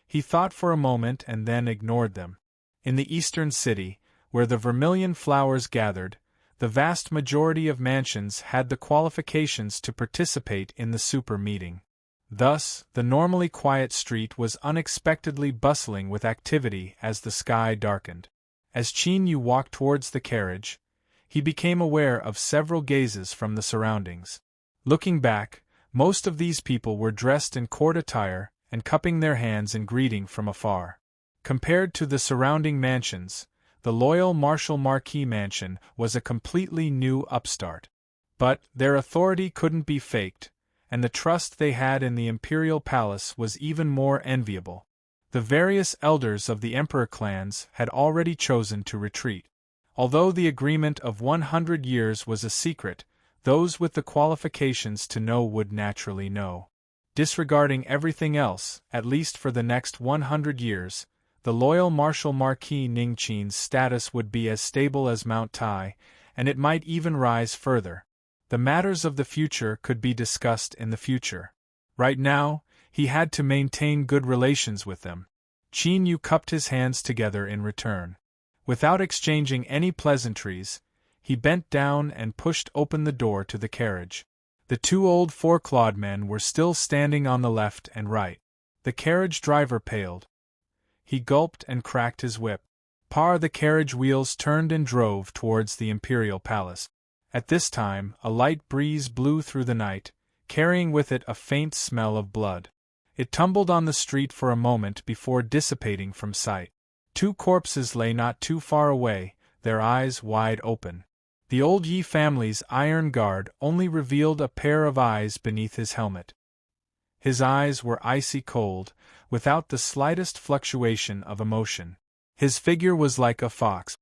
He thought for a moment and then ignored them. In the eastern city, where the vermilion flowers gathered, the vast majority of mansions had the qualifications to participate in the super meeting. Thus, the normally quiet street was unexpectedly bustling with activity as the sky darkened. As Qin Yu walked towards the carriage, he became aware of several gazes from the surroundings. Looking back, most of these people were dressed in court attire and cupping their hands in greeting from afar. Compared to the surrounding mansions, the loyal Marshal Marquis mansion was a completely new upstart. But their authority couldn't be faked, and the trust they had in the imperial palace was even more enviable. The various elders of the emperor clans had already chosen to retreat. Although the agreement of 100 years was a secret, those with the qualifications to know would naturally know. Disregarding everything else, at least for the next 100 years, the loyal Marshal Marquis Ningqin's status would be as stable as Mount Tai, and it might even rise further. The matters of the future could be discussed in the future. Right now, he had to maintain good relations with them. Qin Yu cupped his hands together in return. Without exchanging any pleasantries, he bent down and pushed open the door to the carriage. The two old four-clawed men were still standing on the left and right. The carriage driver paled. He gulped and cracked his whip. The carriage wheels turned and drove towards the imperial palace. At this time, a light breeze blew through the night, carrying with it a faint smell of blood. It tumbled on the street for a moment before dissipating from sight. Two corpses lay not too far away, their eyes wide open. The old Yi family's iron guard only revealed a pair of eyes beneath his helmet. His eyes were icy cold, without the slightest fluctuation of emotion. His figure was like a fox.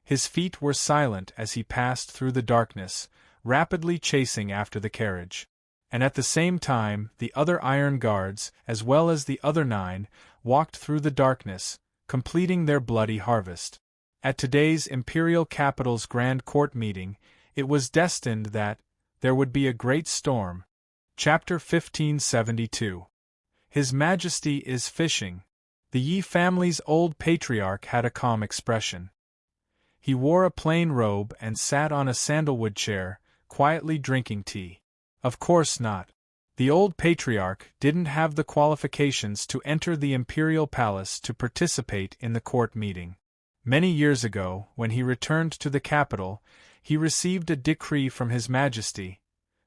His feet were silent as he passed through the darkness, rapidly chasing after the carriage. And at the same time, the other iron guards, as well as the other 9, walked through the darkness, completing their bloody harvest. At today's imperial capital's grand court meeting, it was destined that there would be a great storm. Chapter 1572. His Majesty is fishing. The Yi family's old patriarch had a calm expression. He wore a plain robe and sat on a sandalwood chair, quietly drinking tea. Of course not. The old patriarch didn't have the qualifications to enter the imperial palace to participate in the court meeting. Many years ago, when he returned to the capital, he received a decree from His Majesty.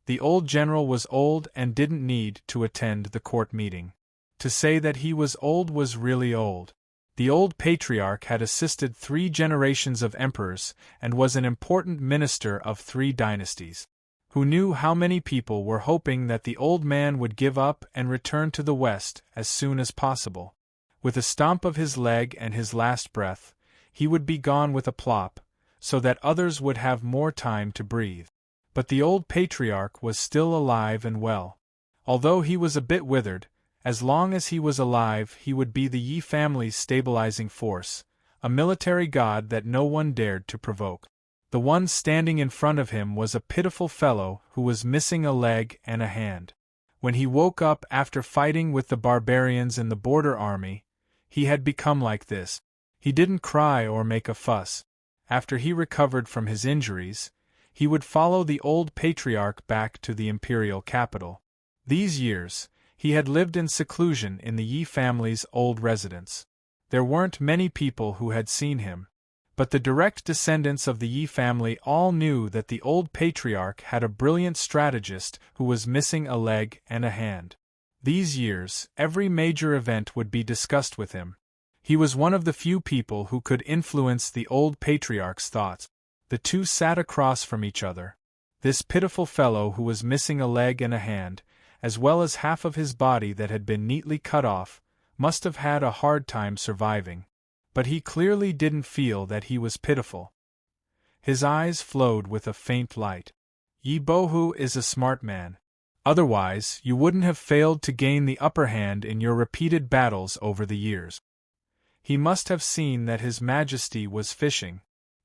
The old general was old and didn't need to attend the court meeting. To say that he was old was really old. The old patriarch had assisted 3 generations of emperors and was an important minister of 3 dynasties. Who knew how many people were hoping that the old man would give up and return to the West as soon as possible. With a stomp of his leg and his last breath, he would be gone with a plop, so that others would have more time to breathe. But the old patriarch was still alive and well. Although he was a bit withered, as long as he was alive he would be the Yi family's stabilizing force, a military god that no one dared to provoke. The one standing in front of him was a pitiful fellow who was missing a leg and a hand. When he woke up after fighting with the barbarians in the border army, he had become like this. He didn't cry or make a fuss. After he recovered from his injuries, he would follow the old patriarch back to the imperial capital. These years, he had lived in seclusion in the Yi family's old residence. There weren't many people who had seen him. But the direct descendants of the Yi family all knew that the old patriarch had a brilliant strategist who was missing a leg and a hand. These years, every major event would be discussed with him. He was one of the few people who could influence the old patriarch's thoughts. The two sat across from each other. This pitiful fellow who was missing a leg and a hand, as well as half of his body that had been neatly cut off, must have had a hard time surviving. But he clearly didn't feel that he was pitiful. His eyes flowed with a faint light. Yi Bohu is a smart man. Otherwise, you wouldn't have failed to gain the upper hand in your repeated battles over the years. He must have seen that His Majesty was fishing.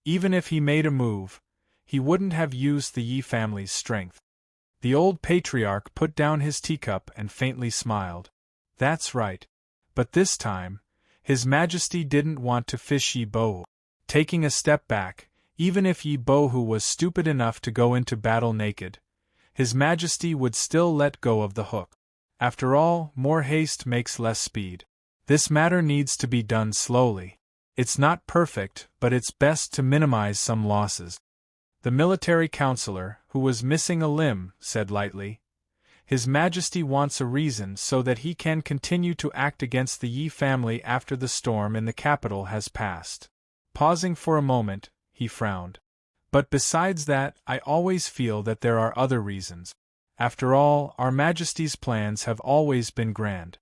Even if he made a move, he wouldn't have used the Yi family's strength. The old patriarch put down his teacup and faintly smiled. That's right. But this time, His Majesty didn't want to fish Yi Bohu. Taking a step back, even if Yi Bohu was stupid enough to go into battle naked, His Majesty would still let go of the hook. After all, more haste makes less speed. This matter needs to be done slowly. It's not perfect, but it's best to minimize some losses. The military counselor, who was missing a limb, said lightly, His Majesty wants a reason so that he can continue to act against the Yi family after the storm in the capital has passed. Pausing for a moment, he frowned. But besides that, I always feel that there are other reasons. After all, Our Majesty's plans have always been grand.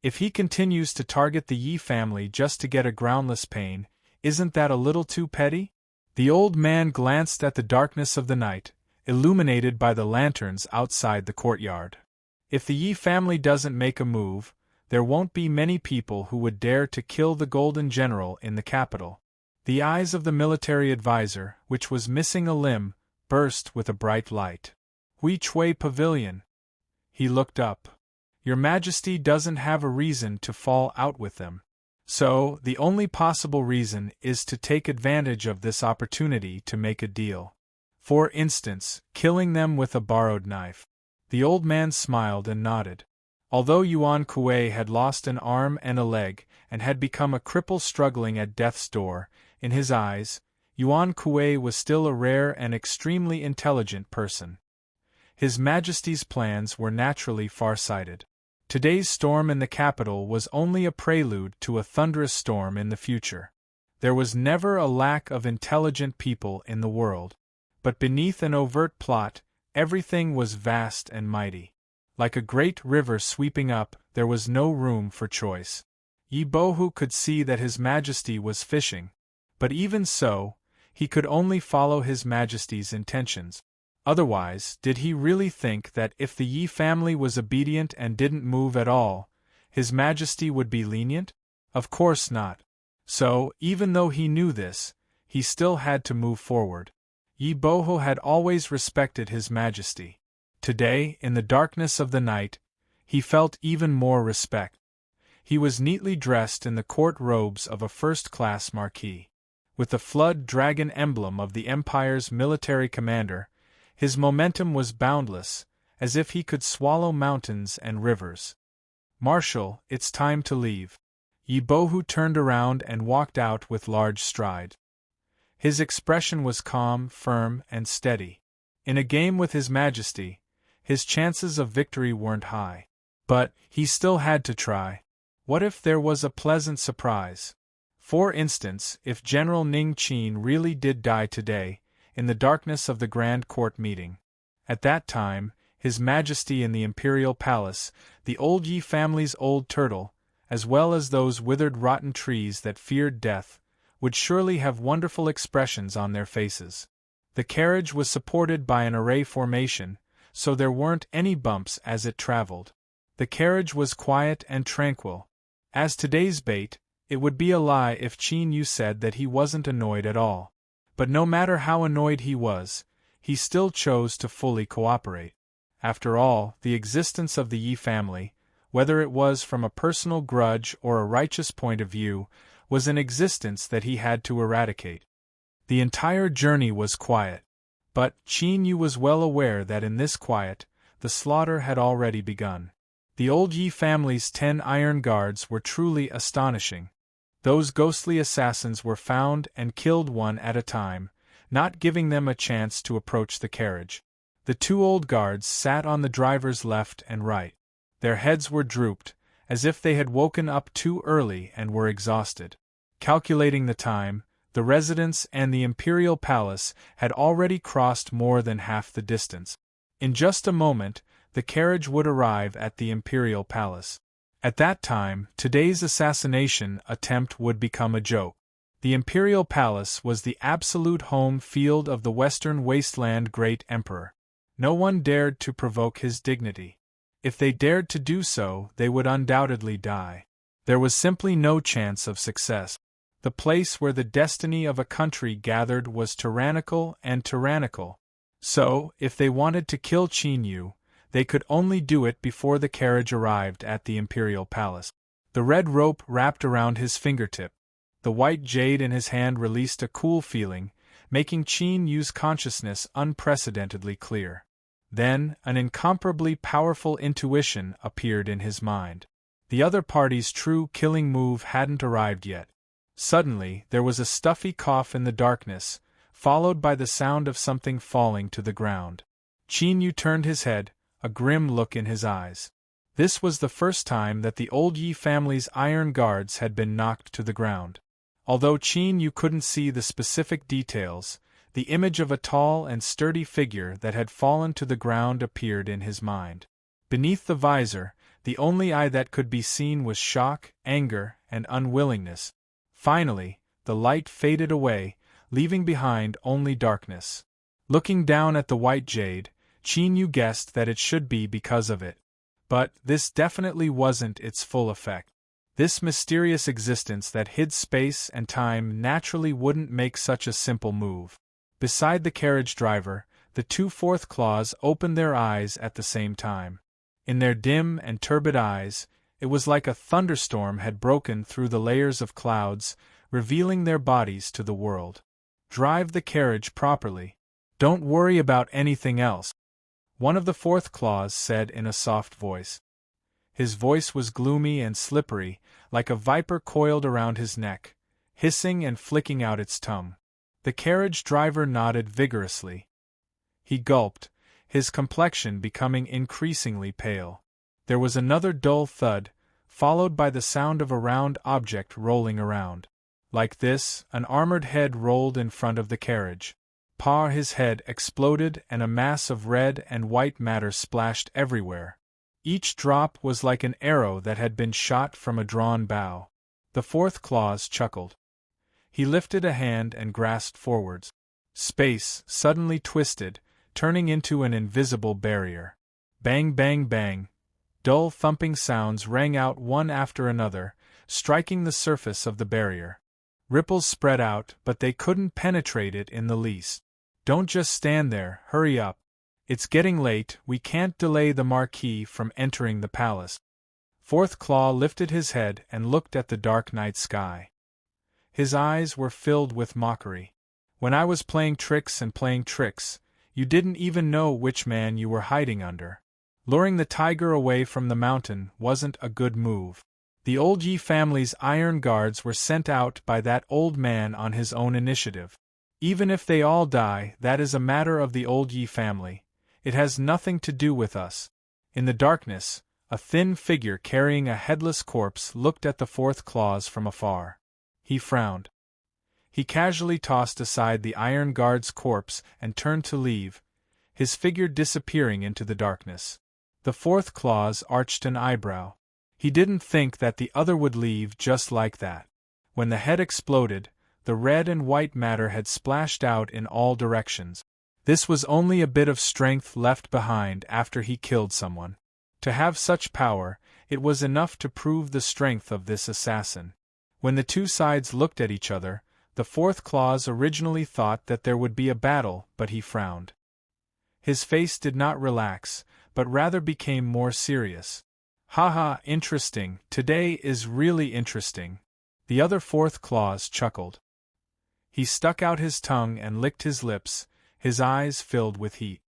If he continues to target the Yi family just to get a groundless pain, isn't that a little too petty? The old man glanced at the darkness of the night, illuminated by the lanterns outside the courtyard. If the Yi family doesn't make a move, there won't be many people who would dare to kill the Golden General in the capital. The eyes of the military advisor, which was missing a limb, burst with a bright light. Hui Chui Pavilion. He looked up. Your Majesty doesn't have a reason to fall out with them. So, the only possible reason is to take advantage of this opportunity to make a deal. For instance, killing them with a borrowed knife. The old man smiled and nodded. Although Yuan Kuei had lost an arm and a leg, and had become a cripple struggling at death's door, in his eyes, Yuan Kuei was still a rare and extremely intelligent person. His Majesty's plans were naturally far-sighted. Today's storm in the capital was only a prelude to a thunderous storm in the future. There was never a lack of intelligent people in the world. But beneath an overt plot, everything was vast and mighty. Like a great river sweeping up, there was no room for choice. Yi Bohu could see that His Majesty was fishing. But even so, he could only follow His Majesty's intentions. Otherwise, did he really think that if the Yi family was obedient and didn't move at all, His Majesty would be lenient? Of course not. So, even though he knew this, he still had to move forward. Yi Bohu had always respected His Majesty. Today, in the darkness of the night, he felt even more respect. He was neatly dressed in the court robes of a first-class marquis. With the flood dragon emblem of the Empire's military commander, his momentum was boundless, as if he could swallow mountains and rivers. Marshal, it's time to leave. Yi Bohu turned around and walked out with large stride. His expression was calm, firm, and steady. In a game with His Majesty, his chances of victory weren't high. But he still had to try. What if there was a pleasant surprise? For instance, if General Ning Qin really did die today, in the darkness of the Grand Court meeting. At that time, His Majesty in the Imperial Palace, the old Yi family's old turtle, as well as those withered rotten trees that feared death, would surely have wonderful expressions on their faces. The carriage was supported by an array formation, so there weren't any bumps as it traveled. The carriage was quiet and tranquil. As today's bait, it would be a lie if Qin Yu said that he wasn't annoyed at all. But no matter how annoyed he was, he still chose to fully cooperate. After all, the existence of the Yi family, whether it was from a personal grudge or a righteous point of view, was an existence that he had to eradicate. The entire journey was quiet. But Qin Yu was well aware that in this quiet, the slaughter had already begun. The old Yi family's 10 iron guards were truly astonishing. Those ghostly assassins were found and killed one at a time, not giving them a chance to approach the carriage. The 2 old guards sat on the driver's left and right. Their heads were drooped, as if they had woken up too early and were exhausted. Calculating the time, the residence and the imperial palace had already crossed more than half the distance. In just a moment, the carriage would arrive at the imperial palace. At that time, today's assassination attempt would become a joke. The imperial palace was the absolute home field of the western wasteland great emperor. No one dared to provoke his dignity. If they dared to do so, they would undoubtedly die. There was simply no chance of success. The place where the destiny of a country gathered was tyrannical and tyrannical. So, if they wanted to kill Qin Yu, they could only do it before the carriage arrived at the imperial palace. The red rope wrapped around his fingertip. The white jade in his hand released a cool feeling, making Qin Yu's consciousness unprecedentedly clear. Then, an incomparably powerful intuition appeared in his mind. The other party's true killing move hadn't arrived yet. Suddenly, there was a stuffy cough in the darkness, followed by the sound of something falling to the ground. Qin Yu turned his head, a grim look in his eyes. This was the first time that the old Yi family's iron guards had been knocked to the ground. Although Qin Yu couldn't see the specific details, the image of a tall and sturdy figure that had fallen to the ground appeared in his mind. Beneath the visor, the only eye that could be seen was shock, anger, and unwillingness. Finally, the light faded away, leaving behind only darkness. Looking down at the white jade, Qin Yu guessed that it should be because of it. But this definitely wasn't its full effect. This mysterious existence that hid space and time naturally wouldn't make such a simple move. Beside the carriage driver, the two fourth claws opened their eyes at the same time. In their dim and turbid eyes, it was like a thunderstorm had broken through the layers of clouds, revealing their bodies to the world. Drive the carriage properly. Don't worry about anything else, one of the fourth claws said in a soft voice. His voice was gloomy and slippery, like a viper coiled around his neck, hissing and flicking out its tongue. The carriage driver nodded vigorously. He gulped, his complexion becoming increasingly pale. There was another dull thud, followed by the sound of a round object rolling around. Like this, an armored head rolled in front of the carriage. His head exploded and a mass of red and white matter splashed everywhere. Each drop was like an arrow that had been shot from a drawn bow. The fourth claws chuckled. He lifted a hand and grasped forwards. Space suddenly twisted, turning into an invisible barrier. Bang, bang, bang. Dull thumping sounds rang out one after another, striking the surface of the barrier. Ripples spread out, but they couldn't penetrate it in the least. Don't just stand there, hurry up. It's getting late, we can't delay the Marquis from entering the palace. Fourth Claw lifted his head and looked at the dark night sky. His eyes were filled with mockery. When I was playing tricks, you didn't even know which man you were hiding under. Luring the tiger away from the mountain wasn't a good move. The old Yi family's iron guards were sent out by that old man on his own initiative. Even if they all die, that is a matter of the old Yi family. It has nothing to do with us. In the darkness, a thin figure carrying a headless corpse looked at the fourth claws from afar. He frowned. He casually tossed aside the iron guard's corpse and turned to leave, his figure disappearing into the darkness. The fourth claws arched an eyebrow. He didn't think that the other would leave just like that. When the head exploded, the red and white matter had splashed out in all directions. This was only a bit of strength left behind after he killed someone. To have such power, it was enough to prove the strength of this assassin. When the two sides looked at each other, the fourth claws originally thought that there would be a battle, but he frowned. His face did not relax, but rather became more serious. Haha, interesting, today is really interesting. The other fourth claws chuckled. He stuck out his tongue and licked his lips, his eyes filled with heat.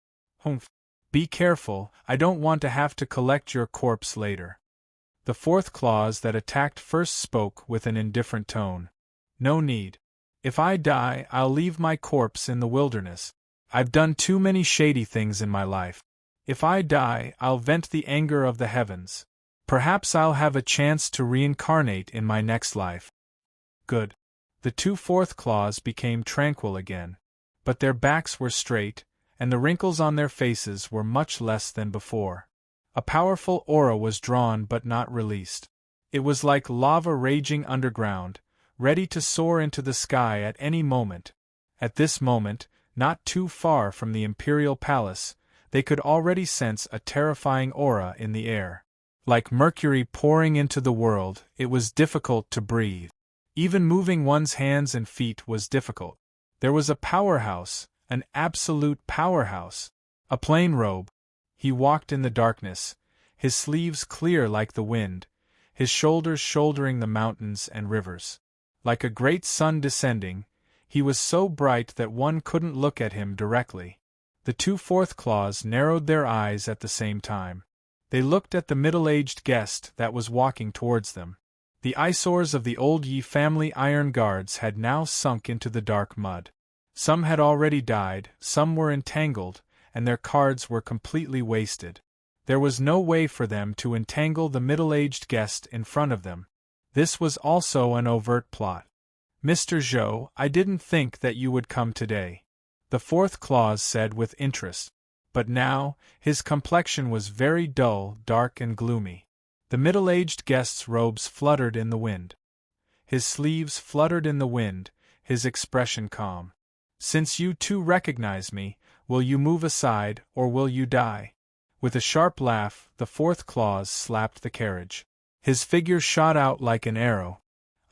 Humph. Be careful, I don't want to have to collect your corpse later. The fourth claws that attacked first spoke with an indifferent tone. No need. If I die, I'll leave my corpse in the wilderness. I've done too many shady things in my life. If I die, I'll vent the anger of the heavens. Perhaps I'll have a chance to reincarnate in my next life. Good. The two fourth claws became tranquil again. But their backs were straight, and the wrinkles on their faces were much less than before. A powerful aura was drawn but not released. It was like lava raging underground, ready to soar into the sky at any moment. At this moment, not too far from the imperial palace, they could already sense a terrifying aura in the air. Like mercury pouring into the world, it was difficult to breathe. Even moving one's hands and feet was difficult. There was a powerhouse, an absolute powerhouse. A plain robe. He walked in the darkness, his sleeves clear like the wind, his shoulders shouldering the mountains and rivers. Like a great sun descending, he was so bright that one couldn't look at him directly. The two fourth claws narrowed their eyes at the same time. They looked at the middle-aged guest that was walking towards them. The eyesores of the old Yi family iron guards had now sunk into the dark mud. Some had already died, some were entangled, and their cards were completely wasted. There was no way for them to entangle the middle-aged guest in front of them. This was also an overt plot. "Mr. Zhou, I didn't think that you would come today," the fourth claws said with interest. But now, his complexion was very dull, dark and gloomy. The middle-aged guest's robes fluttered in the wind. His sleeves fluttered in the wind, his expression calm. "Since you two recognize me, will you move aside, or will you die?" With a sharp laugh, the fourth claws slapped the carriage. His figure shot out like an arrow.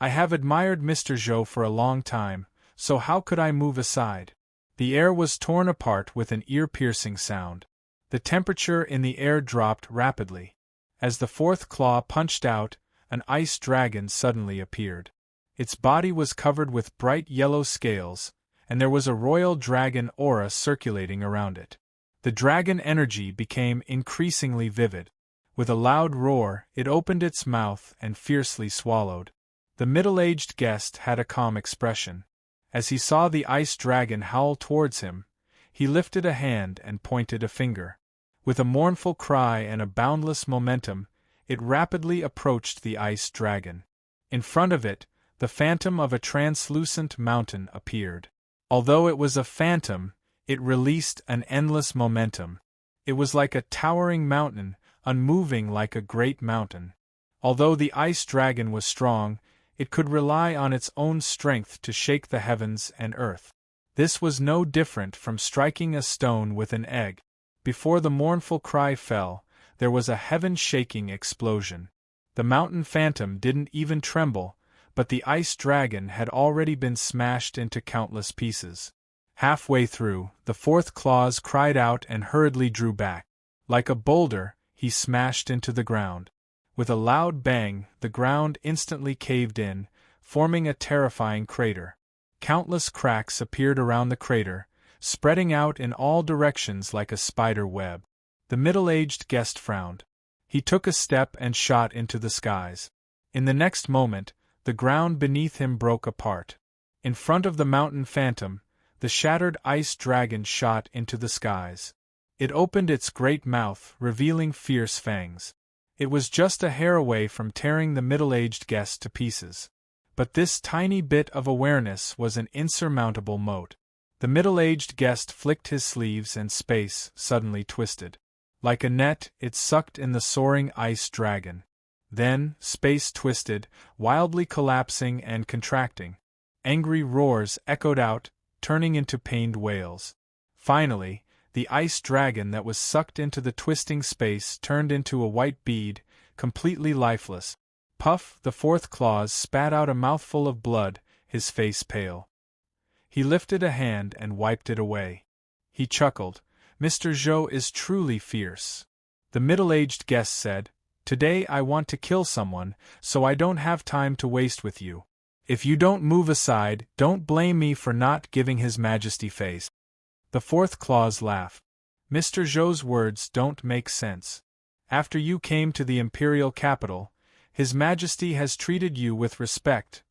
"I have admired Mr. Zhou for a long time, so how could I move aside?" The air was torn apart with an ear-piercing sound. The temperature in the air dropped rapidly. As the fourth claw punched out, an ice dragon suddenly appeared. Its body was covered with bright yellow scales, and there was a royal dragon aura circulating around it. The dragon energy became increasingly vivid. With a loud roar, it opened its mouth and fiercely swallowed. The middle-aged guest had a calm expression. As he saw the ice dragon howl towards him, he lifted a hand and pointed a finger. With a mournful cry and a boundless momentum, it rapidly approached the ice dragon. In front of it, the phantom of a translucent mountain appeared. Although it was a phantom, it released an endless momentum. It was like a towering mountain, unmoving like a great mountain. Although the ice dragon was strong, it could rely on its own strength to shake the heavens and earth. This was no different from striking a stone with an egg. Before the mournful cry fell, there was a heaven-shaking explosion. The mountain phantom didn't even tremble, but the ice dragon had already been smashed into countless pieces. Halfway through, the fourth claws cried out and hurriedly drew back. Like a boulder, he smashed into the ground. With a loud bang, the ground instantly caved in, forming a terrifying crater. Countless cracks appeared around the crater, spreading out in all directions like a spider web. The middle-aged guest frowned. He took a step and shot into the skies. In the next moment, the ground beneath him broke apart. In front of the mountain phantom, the shattered ice dragon shot into the skies. It opened its great mouth, revealing fierce fangs. It was just a hair away from tearing the middle-aged guest to pieces. But this tiny bit of awareness was an insurmountable moat. The middle-aged guest flicked his sleeves and space suddenly twisted. Like a net, it sucked in the soaring ice dragon. Then, space twisted, wildly collapsing and contracting. Angry roars echoed out, turning into pained wails. Finally, the ice dragon that was sucked into the twisting space turned into a white bead, completely lifeless. Puff, the fourth claws, spat out a mouthful of blood, his face pale. He lifted a hand and wiped it away. He chuckled. "Mr. Zhou is truly fierce." The middle-aged guest said, "Today I want to kill someone, so I don't have time to waste with you. If you don't move aside, don't blame me for not giving His Majesty face." The fourth claws laughed. "Mr. Zhou's words don't make sense. After you came to the imperial capital, His Majesty has treated you with respect."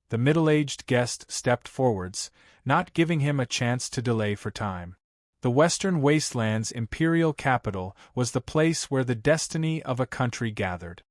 The middle-aged guest stepped forwards, not giving him a chance to delay for time. The Western Wasteland's imperial capital was the place where the destiny of a country gathered.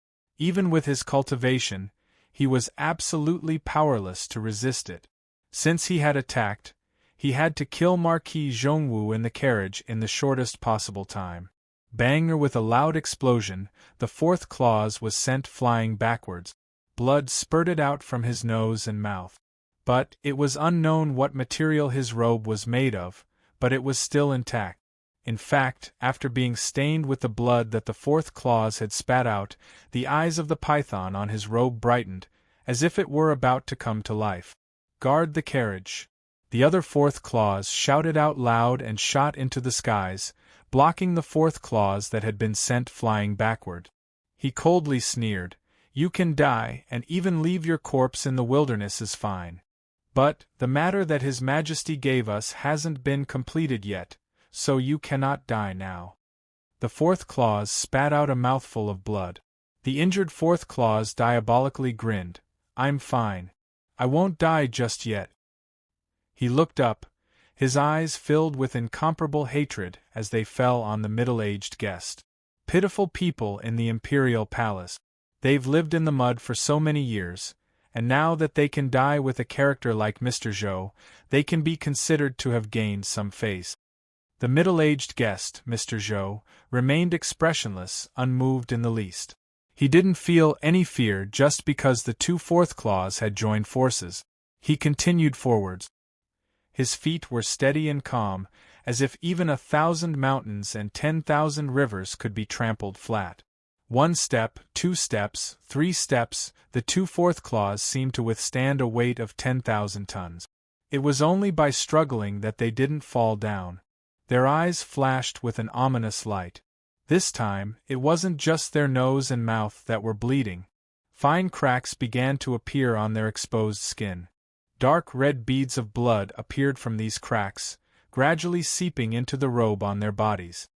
Even with his cultivation, he was absolutely powerless to resist it. Since he had attacked, he had to kill Marquis Zhongwu in the carriage in the shortest possible time. Bang! With a loud explosion, the fourth clause was sent flying backwards. Blood spurted out from his nose and mouth. But it was unknown what material his robe was made of, but it was still intact. In fact, after being stained with the blood that the fourth clause had spat out, the eyes of the python on his robe brightened, as if it were about to come to life. "Guard the carriage!" The other fourth clause shouted out loud and shot into the skies, blocking the fourth clause that had been sent flying backward. He coldly sneered, "You can die, and even leave your corpse in the wilderness is fine. But the matter that His Majesty gave us hasn't been completed yet, so you cannot die now." The fourth clause spat out a mouthful of blood. The injured fourth clause diabolically grinned, "I'm fine. I won't die just yet." He looked up, his eyes filled with incomparable hatred as they fell on the middle-aged guest. Pitiful people in the imperial palace. They've lived in the mud for so many years, and now that they can die with a character like Mr. Zhou, they can be considered to have gained some face. The middle-aged guest, Mr. Zhou, remained expressionless, unmoved in the least. He didn't feel any fear just because the two fourth claws had joined forces. He continued forwards. His feet were steady and calm, as if even 1,000 mountains and 10,000 rivers could be trampled flat. 1 step, 2 steps, 3 steps, the two fourth claws seemed to withstand a weight of 10,000 tons. It was only by struggling that they didn't fall down. Their eyes flashed with an ominous light. This time, it wasn't just their nose and mouth that were bleeding. Fine cracks began to appear on their exposed skin. Dark red beads of blood appeared from these cracks, gradually seeping into the robe on their bodies.